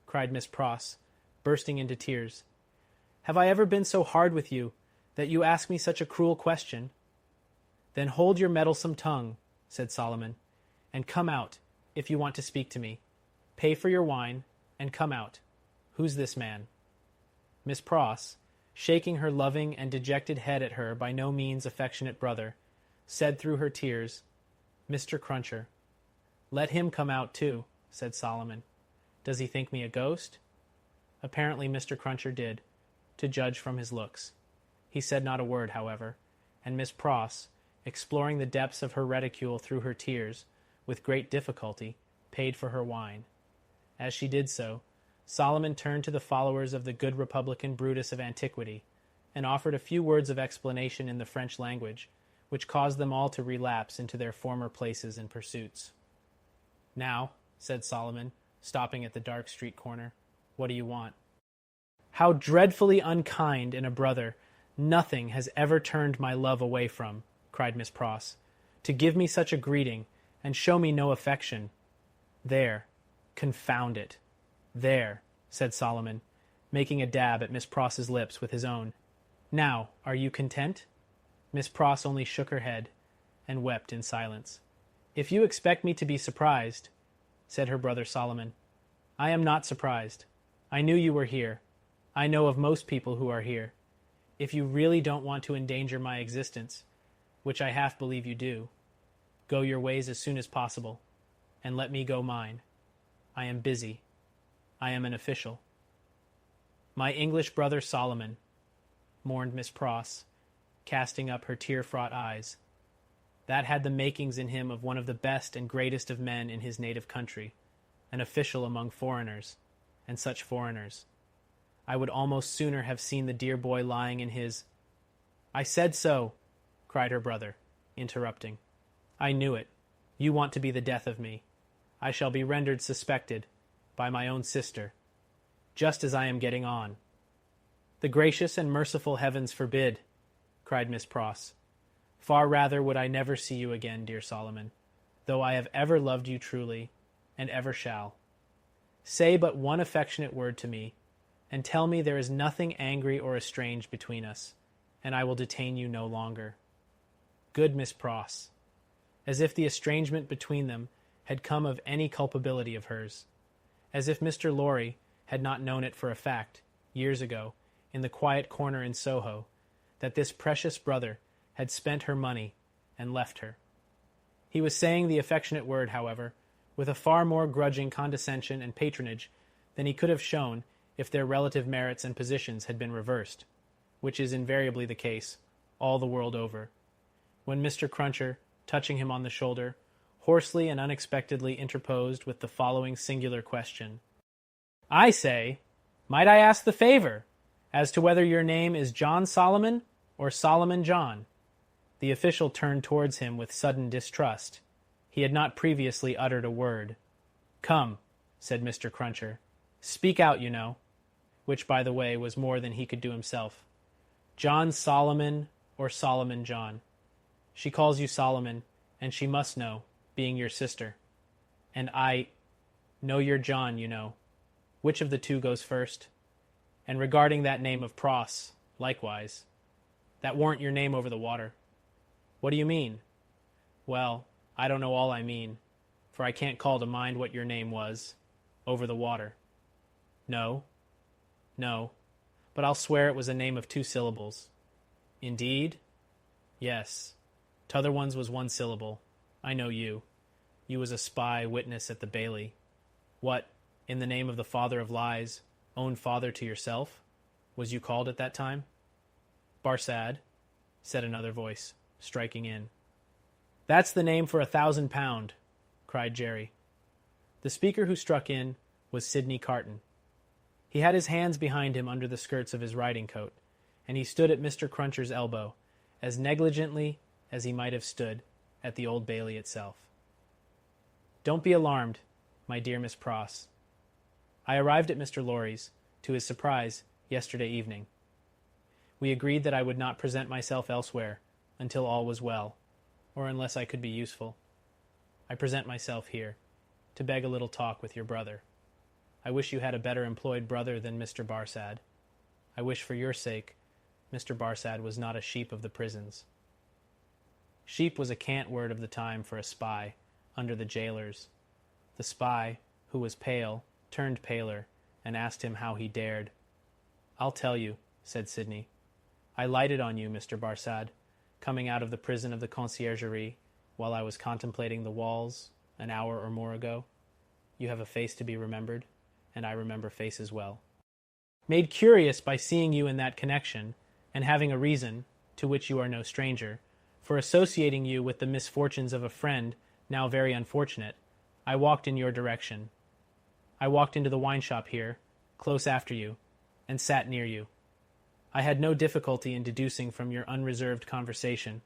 cried Miss Pross, bursting into tears. "Have I ever been so hard with you that you ask me such a cruel question?" "Then hold your meddlesome tongue," said Solomon, "and come out, if you want to speak to me. Pay for your wine, and come out. Who's this man?" Miss Pross, shaking her loving and dejected head at her by no means affectionate brother, said through her tears, "Mr. Cruncher." "Let him come out too," said Solomon. "Does he think me a ghost?" Apparently Mr. Cruncher did, to judge from his looks. He said not a word, however, and Miss Pross, exploring the depths of her reticule through her tears, with great difficulty, paid for her wine. As she did so, Solomon turned to the followers of the good Republican Brutus of antiquity, and offered a few words of explanation in the French language, which caused them all to relapse into their former places and pursuits. "Now," said Solomon, stopping at the dark street corner, "what do you want?" "How dreadfully unkind in a brother nothing has ever turned my love away from," cried Miss Pross, "to give me such a greeting, and show me no affection. There, confound it. There," said Solomon, making a dab at Miss Pross's lips with his own. "Now, are you content?" Miss Pross only shook her head, and wept in silence. "If you expect me to be surprised," said her brother Solomon, "I am not surprised. I knew you were here. I know of most people who are here. If you really don't want to endanger my existence, which I half believe you do, go your ways as soon as possible, and let me go mine. I am busy. I am an official." "My English brother Solomon," mourned Miss Pross, casting up her tear-fraught eyes. "That had the makings in him of one of the best and greatest of men in his native country, an official among foreigners, and such foreigners. I would almost sooner have seen the dear boy lying in his—" "I said so," cried her brother, interrupting. "I knew it. You want to be the death of me. I shall be rendered suspected by my own sister, just as I am getting on." "The gracious and merciful heavens forbid," cried Miss Pross. "Far rather would I never see you again, dear Solomon, though I have ever loved you truly, and ever shall. Say but one affectionate word to me, and tell me there is nothing angry or estranged between us, and I will detain you no longer." Good Miss Pross! As if the estrangement between them had come of any culpability of hers. As if Mr. Lorry had not known it for a fact, years ago, in the quiet corner in Soho, that this precious brother had spent her money and left her. He was saying the affectionate word, however, with a far more grudging condescension and patronage than he could have shown if their relative merits and positions had been reversed, which is invariably the case, all the world over, when Mr. Cruncher, touching him on the shoulder, hoarsely and unexpectedly interposed with the following singular question. "I say, might I ask the favor as to whether your name is John Solomon or Solomon John?" The official turned towards him with sudden distrust. He had not previously uttered a word. "Come," said Mr. Cruncher, "speak out, you know," which, by the way, was more than he could do himself. "John Solomon or Solomon John? She calls you Solomon, and she must know, being your sister. And I know you're John, you know. Which of the two goes first? And regarding that name of Pross, likewise. That warn't your name over the water." "What do you mean?" "Well, I don't know all I mean, for I can't call to mind what your name was, over the water." "No? No, but I'll swear it was a name of 2 syllables. "Indeed?" "Yes. T'other one's was 1 syllable. I know you. You was a spy witness at the Bailey. What, in the name of the father of lies, own father to yourself, was you called at that time?" "Barsad," said another voice, striking in. "That's the name for £1,000, cried Jerry. The speaker who struck in was Sydney Carton. He had his hands behind him under the skirts of his riding coat, and he stood at Mr. Cruncher's elbow, as negligently as he might have stood at the Old Bailey itself. Don't be alarmed, my dear Miss Pross. I arrived at Mr. Lorry's, to his surprise, yesterday evening. We agreed that I would not present myself elsewhere until all was well, or unless I could be useful. I present myself here, to beg a little talk with your brother. I wish you had a better employed brother than Mr. Barsad. I wish for your sake Mr. Barsad was not a sheep of the prisons. Sheep was a cant word of the time for a spy, under the jailers. The spy, who was pale, turned paler, and asked him how he dared. I'll tell you, said Sydney. I lighted on you, Mr. Barsad, coming out of the prison of the Conciergerie, while I was contemplating the walls an hour or more ago. You have a face to be remembered, and I remember faces well. Made curious by seeing you in that connection, and having a reason, to which you are no stranger, for associating you with the misfortunes of a friend now very unfortunate, I walked in your direction. I walked into the wine shop here, close after you, and sat near you. I had no difficulty in deducing from your unreserved conversation,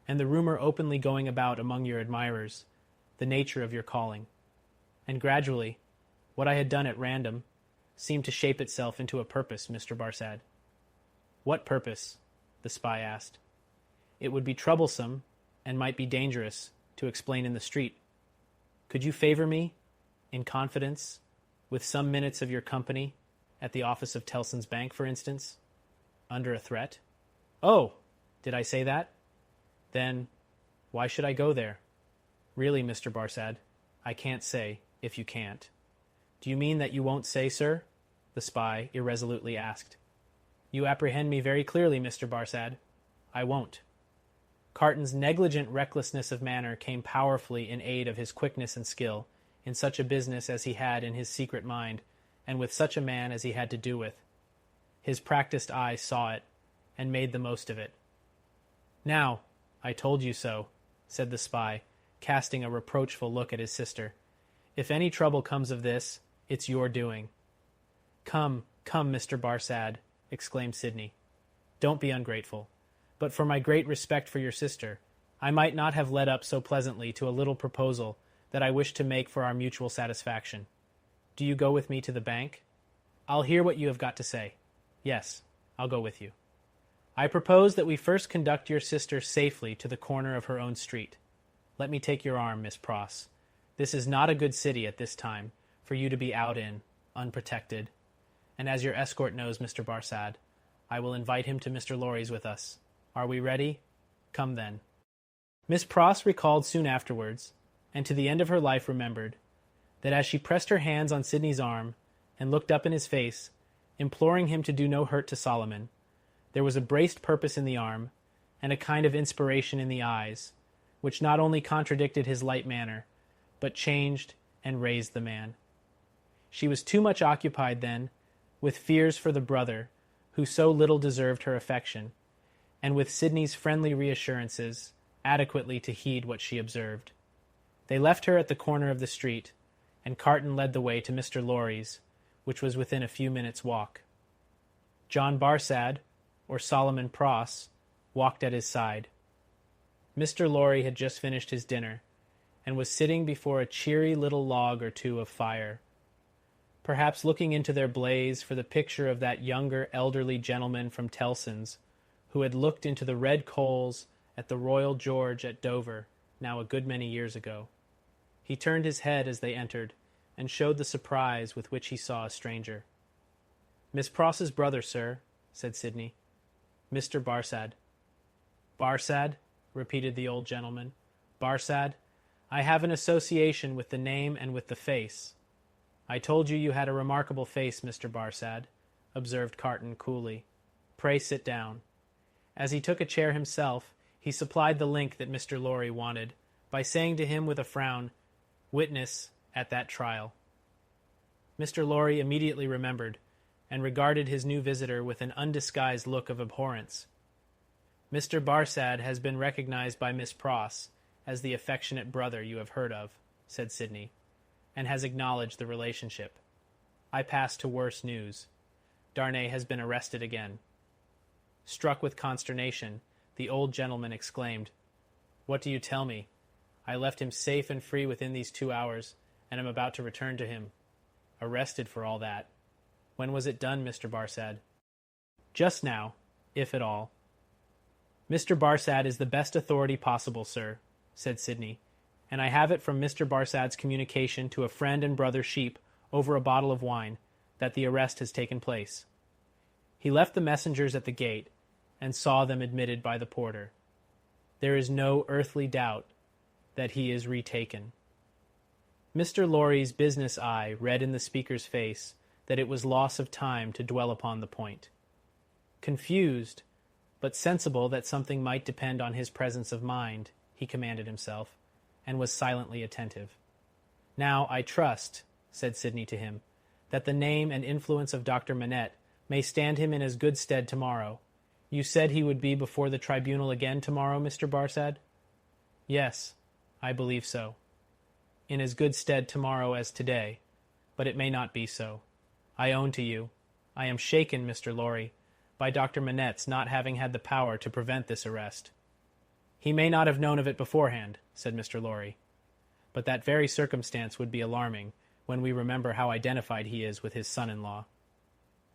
and the rumor openly going about among your admirers, the nature of your calling. And gradually, what I had done at random seemed to shape itself into a purpose, Mr. Barsad. What purpose? The spy asked. It would be troublesome, and might be dangerous, to explain in the street. Could you favor me, in confidence, with some minutes of your company, at the office of Tellson's Bank, for instance, under a threat? Oh, did I say that? Then, why should I go there? Really, Mr. Barsad, I can't say, if you can't. Do you mean that you won't say, sir? The spy irresolutely asked. You apprehend me very clearly, Mr. Barsad. I won't. Carton's negligent recklessness of manner came powerfully in aid of his quickness and skill, in such a business as he had in his secret mind, and with such a man as he had to do with. His practiced eye saw it, and made the most of it. Now, I told you so, said the spy, casting a reproachful look at his sister. If any trouble comes of this, it's your doing. Come, Mr. Barsad, exclaimed Sydney. Don't be ungrateful. But for my great respect for your sister, I might not have led up so pleasantly to a little proposal that I wish to make for our mutual satisfaction. Do you go with me to the bank? I'll hear what you have got to say. Yes, I'll go with you. I propose that we first conduct your sister safely to the corner of her own street. Let me take your arm, Miss Pross. This is not a good city at this time for you to be out in, unprotected. And as your escort knows, Mr. Barsad, I will invite him to Mr. Lorry's with us. Are we ready? Come then. Miss Pross recalled soon afterwards, and to the end of her life remembered, that as she pressed her hands on Sydney's arm and looked up in his face, imploring him to do no hurt to Solomon, there was a braced purpose in the arm and a kind of inspiration in the eyes, which not only contradicted his light manner, but changed and raised the man. She was too much occupied then with fears for the brother who so little deserved her affection, and with Sydney's friendly reassurances adequately to heed what she observed. They left her at the corner of the street, and Carton led the way to Mr. Lorry's, which was within a few minutes' walk. John Barsad, or Solomon Pross, walked at his side. Mr. Lorry had just finished his dinner, and was sitting before a cheery little log or two of fire, perhaps looking into their blaze for the picture of that younger elderly gentleman from Tellson's, who had looked into the red coals at the Royal George at Dover, now a good many years ago. He turned his head as they entered, and showed the surprise with which he saw a stranger. Miss Pross's brother, sir, said Sydney. Mr. Barsad. Barsad? Repeated the old gentleman. Barsad? I have an association with the name and with the face. I told you you had a remarkable face, Mr. Barsad, observed Carton coolly. Pray sit down. As he took a chair himself, he supplied the link that Mr. Lorry wanted, by saying to him with a frown, Witness at that trial. Mr. Lorry immediately remembered, and regarded his new visitor with an undisguised look of abhorrence. Mr. Barsad has been recognized by Miss Pross as the affectionate brother you have heard of, said Sydney, and has acknowledged the relationship. I pass to worse news. Darnay has been arrested again. Struck with consternation, the old gentleman exclaimed, What do you tell me? I left him safe and free within these 2 hours, and am about to return to him. Arrested for all that. When was it done, Mr. Barsad? Just now, if at all. Mr. Barsad is the best authority possible, sir, said Sydney, and I have it from Mr. Barsad's communication to a friend and brother Sheep over a bottle of wine that the arrest has taken place. He left the messengers at the gate and saw them admitted by the porter. There is no earthly doubt that he is retaken. Mr. Lorry's business eye read in the speaker's face that it was loss of time to dwell upon the point. Confused, but sensible that something might depend on his presence of mind, he commanded himself, and was silently attentive. Now I trust, said Sydney to him, that the name and influence of Dr. Manette may stand him in as good stead tomorrow. You said he would be before the tribunal again tomorrow, Mr. Barsad? Yes, I believe so. In as good stead tomorrow as today, but it may not be so. I own to you, I am shaken, Mr. Lorry, by Dr. Manette's not having had the power to prevent this arrest. He may not have known of it beforehand, said Mr. Lorry, but that very circumstance would be alarming when we remember how identified he is with his son-in-law.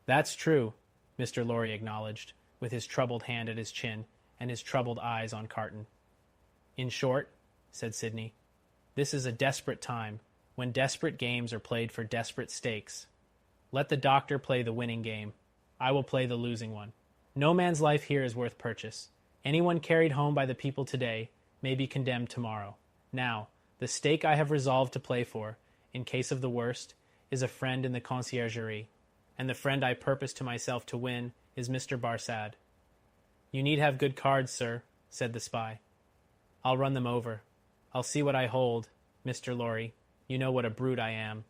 That's true, Mr. Lorry acknowledged, with his troubled hand at his chin and his troubled eyes on Carton. In short, said Sydney, this is a desperate time, when desperate games are played for desperate stakes. Let the doctor play the winning game. I will play the losing one. No man's life here is worth purchase. Anyone carried home by the people today may be condemned tomorrow. Now, the stake I have resolved to play for, in case of the worst, is a friend in the conciergerie, and the friend I purpose to myself to win is Mr. Barsad. You need have good cards, sir, said the spy. I'll run them over. I'll see what I hold, Mr. Lorry. You know what a brute I am.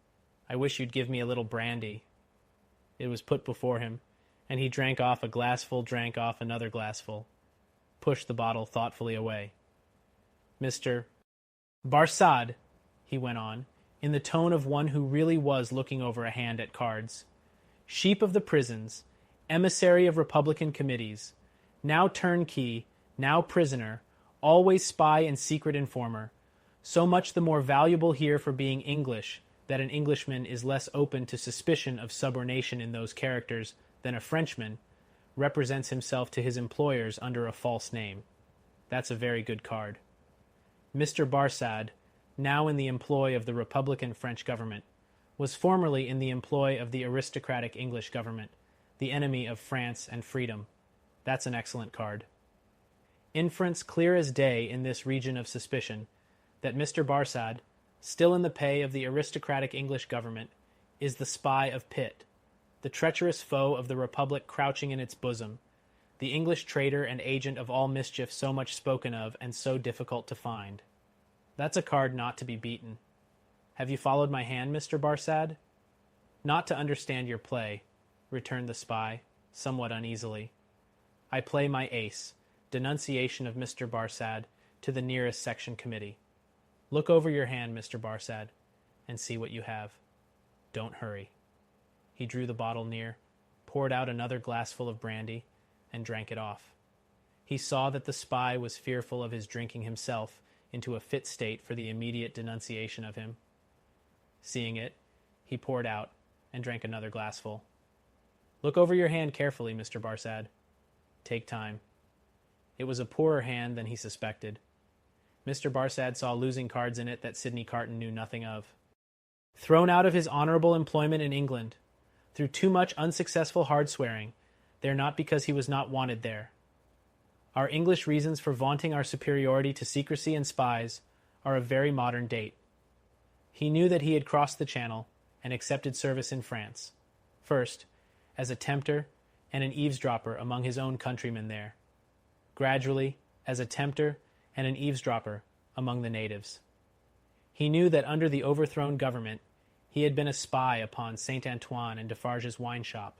I wish you'd give me a little brandy. It was put before him, and he drank off a glassful, drank off another glassful, pushed the bottle thoughtfully away. Mr. Barsad, he went on, in the tone of one who really was looking over a hand at cards, sheep of the prisons, emissary of Republican committees, now turnkey, now prisoner, always spy and secret informer, so much the more valuable here for being English that an Englishman is less open to suspicion of subornation in those characters than a Frenchman, represents himself to his employers under a false name. That's a very good card. Mr. Barsad, now in the employ of the Republican French government, was formerly in the employ of the aristocratic English government, the enemy of France and freedom. That's an excellent card. Inference clear as day in this region of suspicion that Mr. Barsad, still in the pay of the aristocratic English government, is the spy of Pitt, the treacherous foe of the Republic crouching in its bosom, the English traitor and agent of all mischief so much spoken of and so difficult to find. That's a card not to be beaten. Have you followed my hand, Mr. Barsad? Not to understand your play, returned the spy, somewhat uneasily. I play my ace, denunciation of Mr. Barsad, to the nearest section committee. Look over your hand, Mr. Barsad, and see what you have. Don't hurry. He drew the bottle near, poured out another glassful of brandy, and drank it off. He saw that the spy was fearful of his drinking himself into a fit state for the immediate denunciation of him. Seeing it, he poured out and drank another glassful. Look over your hand carefully, Mr. Barsad. Take time. It was a poorer hand than he suspected. Mr. Barsad saw losing cards in it that Sydney Carton knew nothing of. Thrown out of his honorable employment in England, through too much unsuccessful hard swearing, there not because he was not wanted there. Our English reasons for vaunting our superiority to secrecy and spies are of very modern date. He knew that he had crossed the Channel and accepted service in France, first as a tempter and an eavesdropper among his own countrymen there, gradually as a tempter and an eavesdropper among the natives. He knew that under the overthrown government he had been a spy upon Saint Antoine and Defarge's wine shop,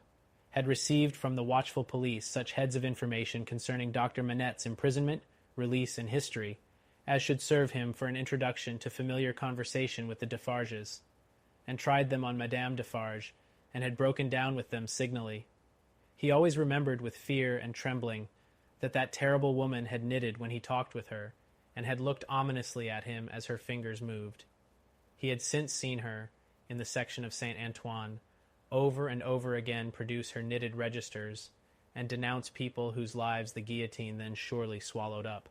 had received from the watchful police such heads of information concerning Dr. Manette's imprisonment, release, and history, as should serve him for an introduction to familiar conversation with the Defarges, and tried them on Madame Defarge, and had broken down with them signally. He always remembered with fear and trembling that terrible woman had knitted when he talked with her, and had looked ominously at him as her fingers moved. He had since seen her, in the section of St. Antoine, over and over again produce her knitted registers and denounce people whose lives the guillotine then surely swallowed up.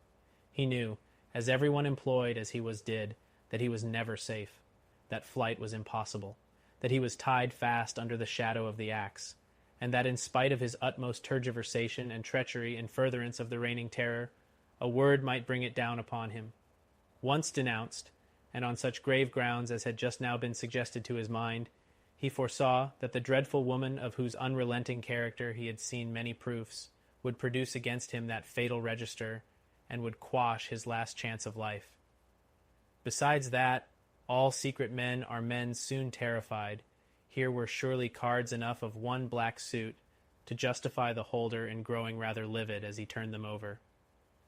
He knew, as everyone employed as he was did, that he was never safe, that flight was impossible, that he was tied fast under the shadow of the axe, and that in spite of his utmost tergiversation and treachery in furtherance of the reigning terror, a word might bring it down upon him. Once denounced, and on such grave grounds as had just now been suggested to his mind, he foresaw that the dreadful woman of whose unrelenting character he had seen many proofs would produce against him that fatal register and would quash his last chance of life. Besides that, all secret men are men soon terrified. Here were surely cards enough of one black suit to justify the holder in growing rather livid as he turned them over.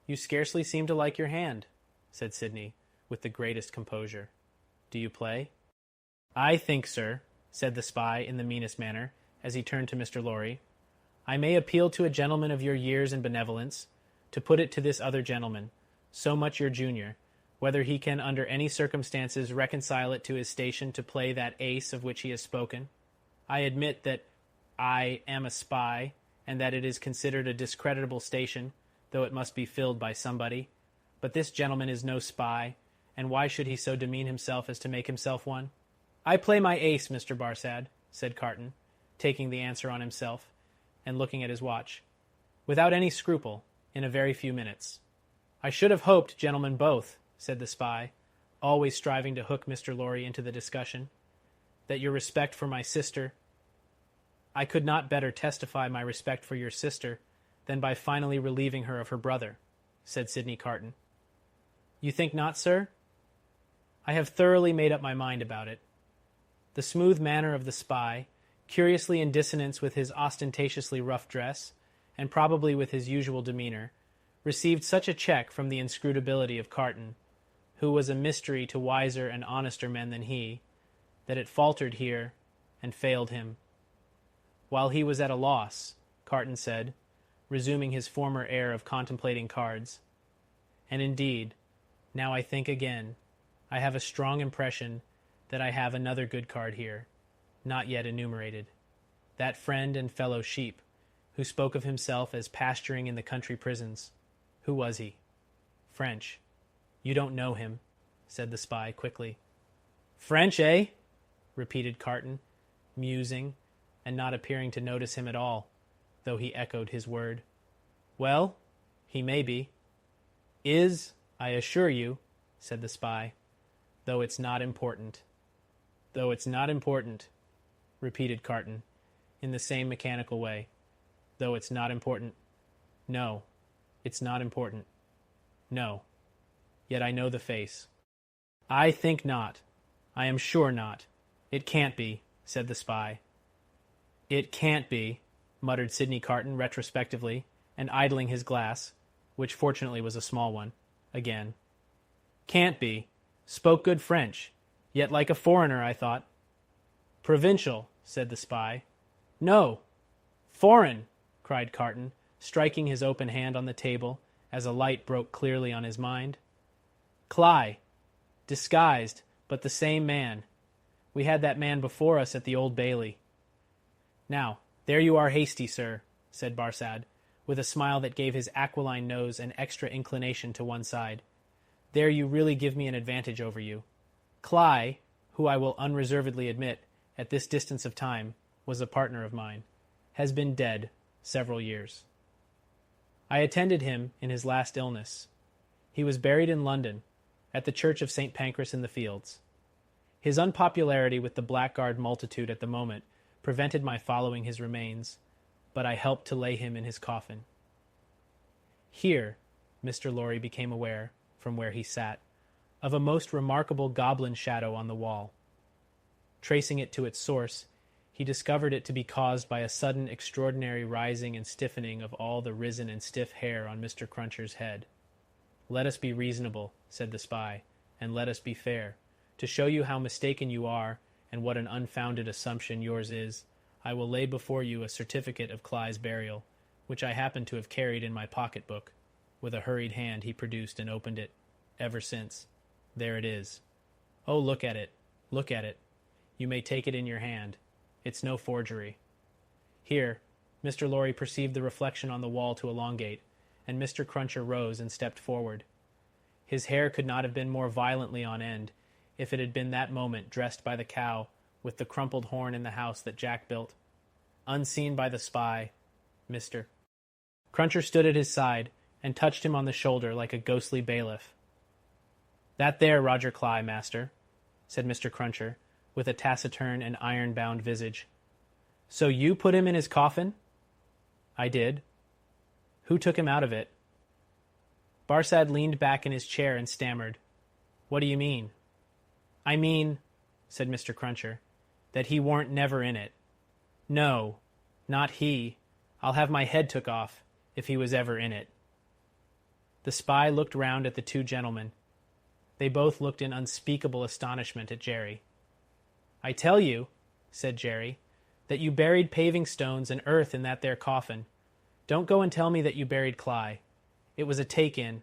"You scarcely seem to like your hand," said Sydney, with the greatest composure. "Do you play?" "I think, sir," said the spy in the meanest manner, as he turned to Mr. Lorry, "I may appeal to a gentleman of your years and benevolence, to put it to this other gentleman, so much your junior, whether he can under any circumstances reconcile it to his station to play that ace of which he has spoken. I admit that I am a spy, and that it is considered a discreditable station, though it must be filled by somebody. But this gentleman is no spy, and why should he so demean himself as to make himself one?" "I play my ace, Mr. Barsad," said Carton, taking the answer on himself, and looking at his watch, "without any scruple, in a very few minutes." "I should have hoped, gentlemen both," said the spy, always striving to hook Mr. Lorry into the discussion, "that your respect for my sister—" "I could not better testify my respect for your sister than by finally relieving her of her brother," said Sydney Carton. "You think not, sir?" "I have thoroughly made up my mind about it." The smooth manner of the spy, curiously in dissonance with his ostentatiously rough dress, and probably with his usual demeanor, received such a check from the inscrutability of Carton, who was a mystery to wiser and honester men than he, that it faltered here and failed him. While he was at a loss, Carton said, resuming his former air of contemplating cards, "And indeed, now I think again, I have a strong impression that I have another good card here, not yet enumerated. That friend and fellow sheep, who spoke of himself as pasturing in the country prisons. Who was he?" "French. You don't know him," said the spy quickly. "French, eh?" repeated Carton, musing, and not appearing to notice him at all, though he echoed his word. "Well, he may be." "Is, I assure you," said the spy, "though it's not important." "Though it's not important," repeated Carton, in the same mechanical way. "Though it's not important. No, it's not important. No. Yet I know the face." "I think not. I am sure not. It can't be," said the spy. "It can't be," muttered Sydney Carton retrospectively, and idling his glass, which fortunately was a small one, again. "Can't be. Spoke good French. Yet like a foreigner, I thought." "Provincial," said the spy. "No. Foreign," cried Carton, striking his open hand on the table as a light broke clearly on his mind. "Cly. Disguised, but the same man. We had that man before us at the Old Bailey." "Now, there you are hasty, sir," said Barsad, with a smile that gave his aquiline nose an extra inclination to one side. "There you really give me an advantage over you. Cly, who I will unreservedly admit, at this distance of time, was a partner of mine, has been dead several years. I attended him in his last illness. He was buried in London, at the church of St. Pancras in the Fields. His unpopularity with the blackguard multitude at the moment prevented my following his remains, but I helped to lay him in his coffin." Here Mr. Lorry became aware, from where he sat, of a most remarkable goblin shadow on the wall. Tracing it to its source, he discovered it to be caused by a sudden extraordinary rising and stiffening of all the risen and stiff hair on Mr. Cruncher's head. "Let us be reasonable," said the spy, "and let us be fair. To show you how mistaken you are, and what an unfounded assumption yours is, I will lay before you a certificate of Cly's burial, which I happen to have carried in my pocket-book." With a hurried hand he produced and opened it. ever since. There it is. Oh, look at it. Look at it. You may take it in your hand. It's no forgery. Here, Mr. Lorry perceived the reflection on the wall to elongate, and Mr. Cruncher rose and stepped forward. His hair could not have been more violently on end if it had been that moment dressed by the cow with the crumpled horn in the house that Jack built. Unseen by the spy, Mr. Cruncher stood at his side and touched him on the shoulder like a ghostly bailiff. "That there, Roger Clive, master," said Mr. Cruncher, with a taciturn and iron-bound visage. "So you put him in his coffin?" "I did." "Who took him out of it?" Barsad leaned back in his chair and stammered. "What do you mean?" "I mean," said Mr. Cruncher, "that he warn't never in it. No, not he. I'll have my head took off if he was ever in it." The spy looked round at the two gentlemen. They both looked in unspeakable astonishment at Jerry. "I tell you," said Jerry, "that you buried paving stones and earth in that there coffin. Don't go and tell me that you buried Cly. It was a take-in.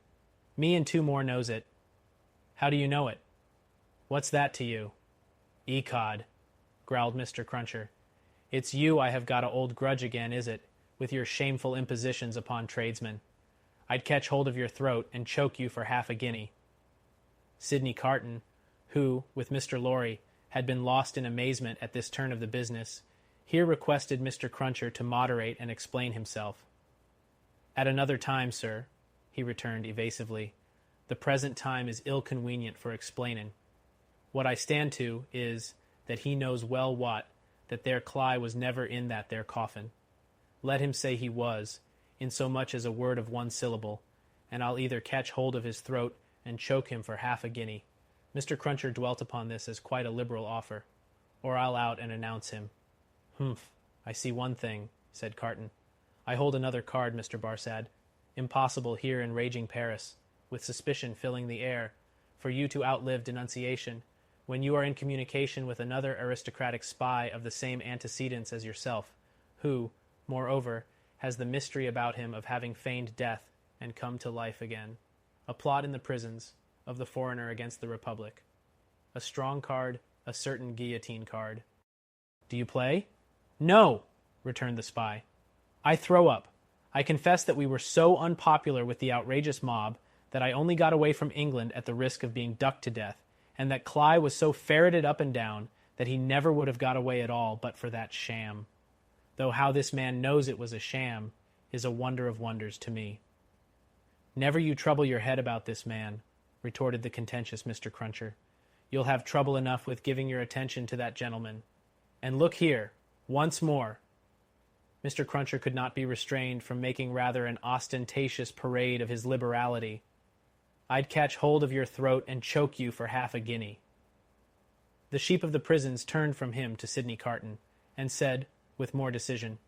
Me and two more knows it." "How do you know it?" "What's that to you?" "Ecod," growled Mr. Cruncher. "It's you I have got a old grudge again, is it, with your shameful impositions upon tradesmen? I'd catch hold of your throat and choke you for half a guinea." Sydney Carton, who, with Mr. Lorry, had been lost in amazement at this turn of the business, here requested Mr. Cruncher to moderate and explain himself. "At another time, sir," he returned evasively. "The present time is ill-convenient for explainin'. What I stand to is, that he knows well what, that there Cly was never in that there coffin. Let him say he was, in so much as a word of one syllable, and I'll either catch hold of his throat and choke him for half a guinea." Mr. Cruncher dwelt upon this as quite a liberal offer. "Or I'll out and announce him." "Humph, I see one thing," said Carton. "I hold another card, Mr. Barsad. Impossible here in raging Paris, with suspicion filling the air, for you to outlive denunciation, when you are in communication with another aristocratic spy of the same antecedents as yourself, who, moreover, has the mystery about him of having feigned death and come to life again. A plot in the prisons, of the foreigner against the Republic. A strong card, a certain guillotine card." "Do you play?" "No," returned the spy. "I throw up. I confess that we were so unpopular with the outrageous mob that I only got away from England at the risk of being ducked to death, and that Cly was so ferreted up and down that he never would have got away at all but for that sham. Though how this man knows it was a sham is a wonder of wonders to me." "Never you trouble your head about this man," retorted the contentious Mr. Cruncher. "You'll have trouble enough with giving your attention to that gentleman. And look here, once more." Mr. Cruncher could not be restrained from making rather an ostentatious parade of his liberality. "I'd catch hold of your throat and choke you for half a guinea." The sheep of the prisons turned from him to Sydney Carton, and said, with more decision,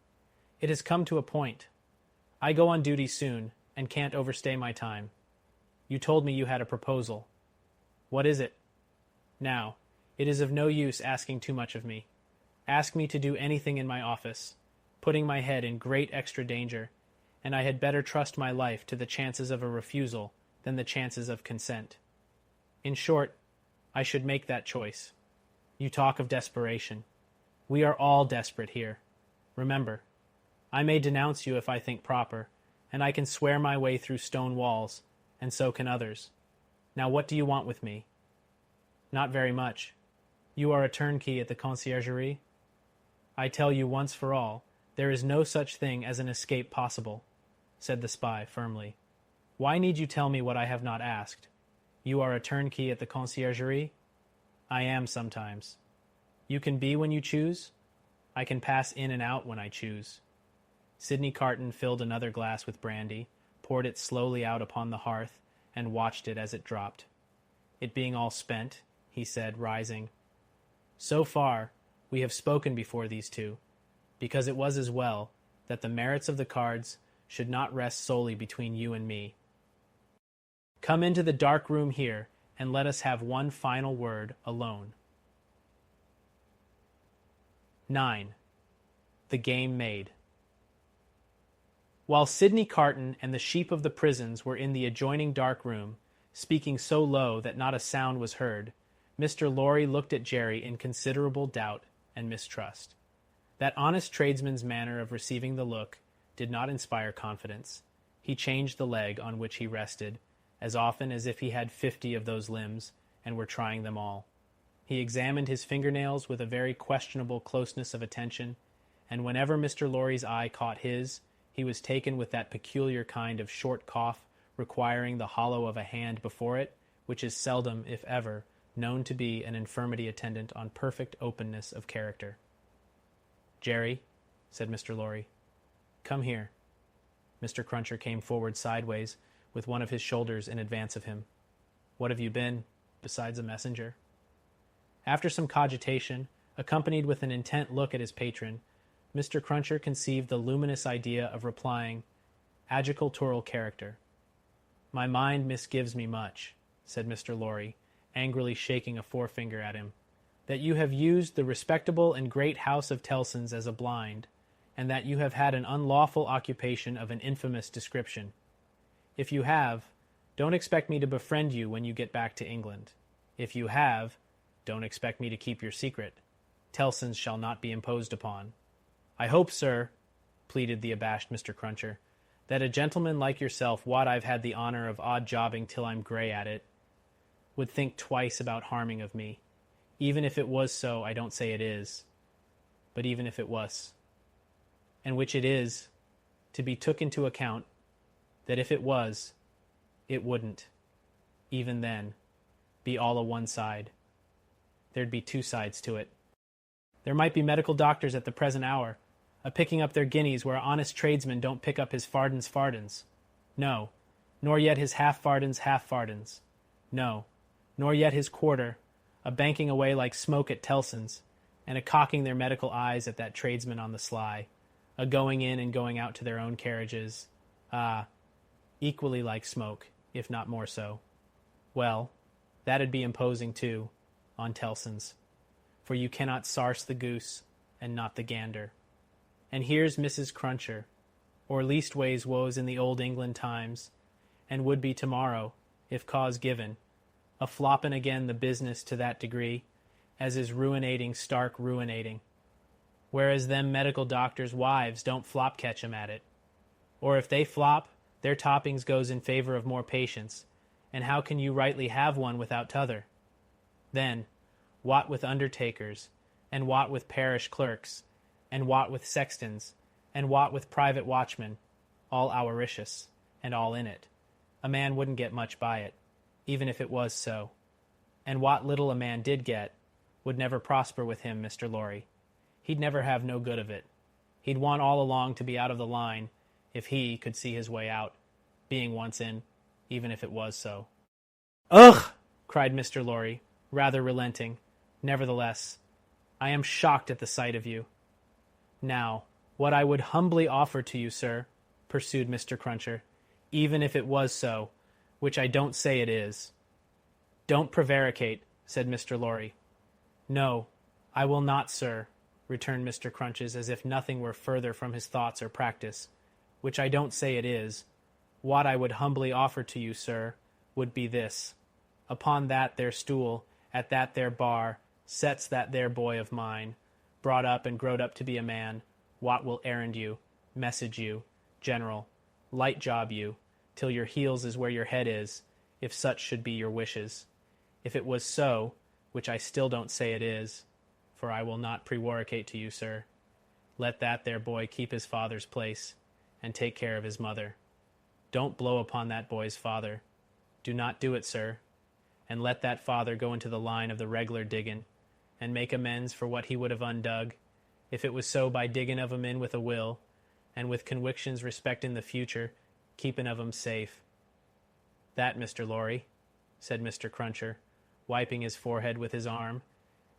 "It has come to a point. I go on duty soon, and can't overstay my time. You told me you had a proposal. What is it? Now, it is of no use asking too much of me. Ask me to do anything in my office, putting my head in great extra danger, and I had better trust my life to the chances of a refusal than the chances of consent. In short, I should make that choice. You talk of desperation. We are all desperate here. Remember, I may denounce you if I think proper, and I can swear my way through stone walls, and so can others. Now what do you want with me?" "Not very much. You are a turnkey at the conciergerie?" "I tell you once for all, there is no such thing as an escape possible," said the spy firmly. "Why need you tell me what I have not asked? You are a turnkey at the conciergerie?" "I am sometimes." "You can be when you choose?" "I can pass in and out when I choose." Sydney Carton filled another glass with brandy, poured it slowly out upon the hearth, and watched it as it dropped. It being all spent, he said, rising, "So far, we have spoken before these two, because it was as well that the merits of the cards should not rest solely between you and me. Come into the dark room here, and let us have one final word alone." 9. The Game Made. While Sydney Carton and the sheep of the prisons were in the adjoining dark room, Speaking so low that not a sound was heard, Mr. Lorry looked at Jerry in considerable doubt and mistrust. That honest tradesman's manner of receiving the look did not inspire confidence. He changed the leg on which he rested, as often as if he had 50 of those limbs and were trying them all. He examined his fingernails with a very questionable closeness of attention, and whenever Mr. Lorry's eye caught his, he was taken with that peculiar kind of short cough requiring the hollow of a hand before it, which is seldom, if ever, known to be an infirmity attendant on perfect openness of character. "Jerry," said Mr. Lorry, "come here." Mr. Cruncher came forward sideways, with one of his shoulders in advance of him. "What have you been, besides a messenger?" After some cogitation, accompanied with an intent look at his patron, Mr. Cruncher conceived the luminous idea of replying, "Agricultural character." "My mind misgives me much," said Mr. Lorry, angrily shaking a forefinger at him, "that you have used the respectable and great house of Tellson's as a blind, and that you have had an unlawful occupation of an infamous description. If you have, don't expect me to befriend you when you get back to England. If you have, don't expect me to keep your secret. Tellson's shall not be imposed upon. I hope, sir," pleaded the abashed Mr. Cruncher, "that a gentleman like yourself, what I've had the honor of odd jobbing till I'm grey at it, would think twice about harming of me. Even if it was so, I don't say it is, but even if it was, and which it is, to be took into account, that if it was, it wouldn't, even then, be all a one side. There'd be two sides to it. There might be medical doctors at the present hour, a-picking up their guineas where honest tradesmen don't pick up his fardens. No, nor yet his half-fardens. No, nor yet his quarter, a-banking away like smoke at Tellson's, and a-cocking their medical eyes at that tradesman on the sly, a-going in and going out to their own carriages, equally like smoke, if not more so. Well, that'd be imposing, too, on Tellson's, for you cannot sarse the goose and not the gander. And here's Mrs. Cruncher, or leastways woes in the old England times, and would be tomorrow, if cause given, a-floppin' again the business to that degree, as is ruinating stark ruinating, whereas them medical doctors' wives don't flop-catch 'em at it. Or if they flop, their toppings goes in favor of more patients, and how can you rightly have one without t'other? Then, what with undertakers, and what with parish clerks, and what with sextons, and what with private watchmen, all avaricious, and all in it, a man wouldn't get much by it, even if it was so. And what little a man did get, would never prosper with him, Mr. Lorry. He'd never have no good of it. He'd want all along to be out of the line, if he could see his way out, being once in, even if it was so. "Ugh!" cried Mr. Lorry, rather relenting. "Nevertheless, I am shocked at the sight of you. Now, what I would humbly offer to you, sir," pursued Mr. Cruncher, "even if it was so, which I don't say it is." "Don't prevaricate," said Mr. Lorry. "No, I will not, sir," returned Mr. Crunches, as if nothing were further from his thoughts or practice, "which I don't say it is. What I would humbly offer to you, sir, would be this. Upon that there stool, at that there bar, sets that there boy of mine, brought up and growed up to be a man, what will errand you, message you, general, light job you, till your heels is where your head is, if such should be your wishes. If it was so, which I still don't say it is, for I will not prewaricate to you, sir, let that there boy keep his father's place, and take care of his mother. Don't blow upon that boy's father. Do not do it, sir, and let that father go into the line of the reg'lar diggin', and make amends for what he would have undug, if it was so by diggin' of 'em in with a will, and with conwictions respectin' the future, keepin' of 'em safe. That, Mr. Lorry," said Mr. Cruncher, wiping his forehead with his arm,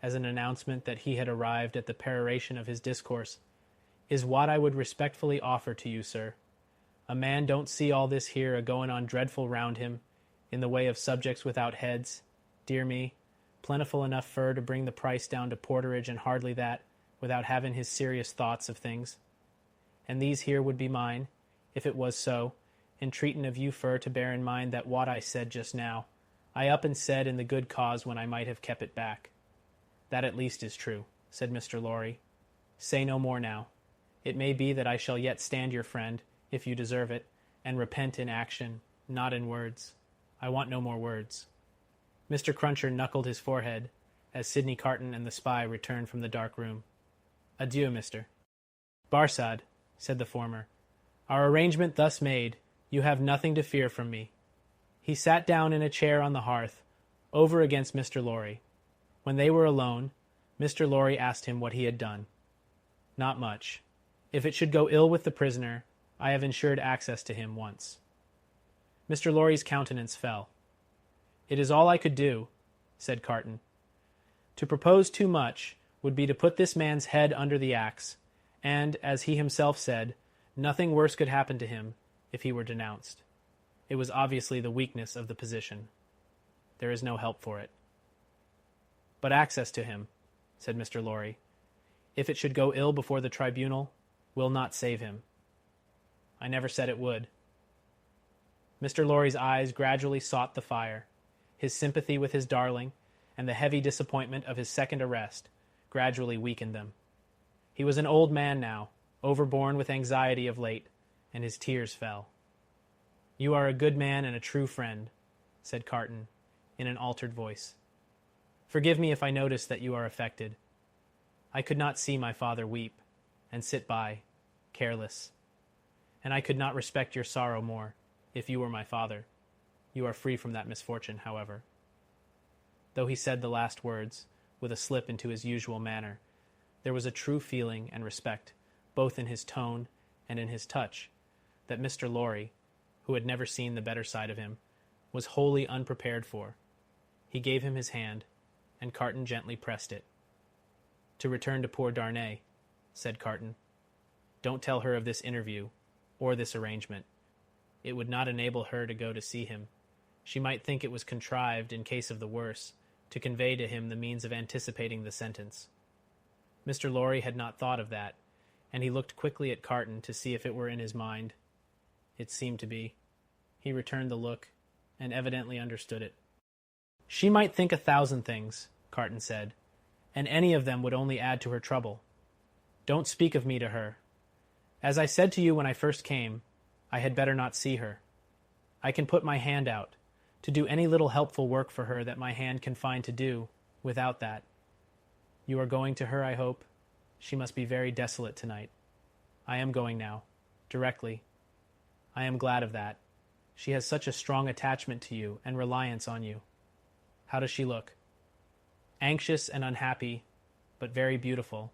as an announcement that he had arrived at the peroration of his discourse, "is what I would respectfully offer to you, sir. A man don't see all this here a-going on dreadful round him, in the way of subjects without heads, dear me, plentiful enough fur to bring the price down to porterage and hardly that, without having his serious thoughts of things. And these here would be mine, if it was so, entreatin' of you fur to bear in mind that what I said just now, I up and said in the good cause when I might have kept it back. That at least is true, said Mr. Lorry. Say no more now. It may be that I shall yet stand your friend, if you deserve it, and repent in action, not in words. I want no more words. Mr. Cruncher knuckled his forehead, as Sydney Carton and the spy returned from the dark room. Adieu, mister. Barsad, said the former, our arrangement thus made, you have nothing to fear from me. He sat down in a chair on the hearth, over against Mr. Lorry. When they were alone, Mr. Lorry asked him what he had done. Not much. If it should go ill with the prisoner, I have ensured access to him once. Mr. Lorry's countenance fell. It is all I could do, said Carton. To propose too much would be to put this man's head under the axe, and, as he himself said, nothing worse could happen to him if he were denounced. It was obviously the weakness of the position. There is no help for it. But access to him, said Mr. Lorry, if it should go ill before the tribunal, will not save him. I never said it would. Mr. Lorry's eyes gradually sought the fire. His sympathy with his darling, and the heavy disappointment of his second arrest, gradually weakened them. He was an old man now, overborne with anxiety of late, and his tears fell. You are a good man and a true friend, said Carton, in an altered voice. Forgive me if I notice that you are affected. I could not see my father weep, and sit by, careless. And I could not respect your sorrow more, if you were my father. You are free from that misfortune, however. Though he said the last words, with a slip into his usual manner, there was a true feeling and respect, both in his tone and in his touch, that Mr. Lorry, who had never seen the better side of him, was wholly unprepared for. He gave him his hand, and Carton gently pressed it. To return to poor Darnay, said Carton. Don't tell her of this interview, or this arrangement. It would not enable her to go to see him. She might think it was contrived, in case of the worse, to convey to him the means of anticipating the sentence. Mr. Lorry had not thought of that, and he looked quickly at Carton to see if it were in his mind. It seemed to be. He returned the look, and evidently understood it. She might think 1,000 things, Carton said, and any of them would only add to her trouble. Don't speak of me to her. As I said to you when I first came, I had better not see her. I can put my hand out, to do any little helpful work for her that my hand can find to do, without that. You are going to her, I hope? She must be very desolate tonight. I am going now, directly. I am glad of that. She has such a strong attachment to you and reliance on you. How does she look? Anxious and unhappy, but very beautiful.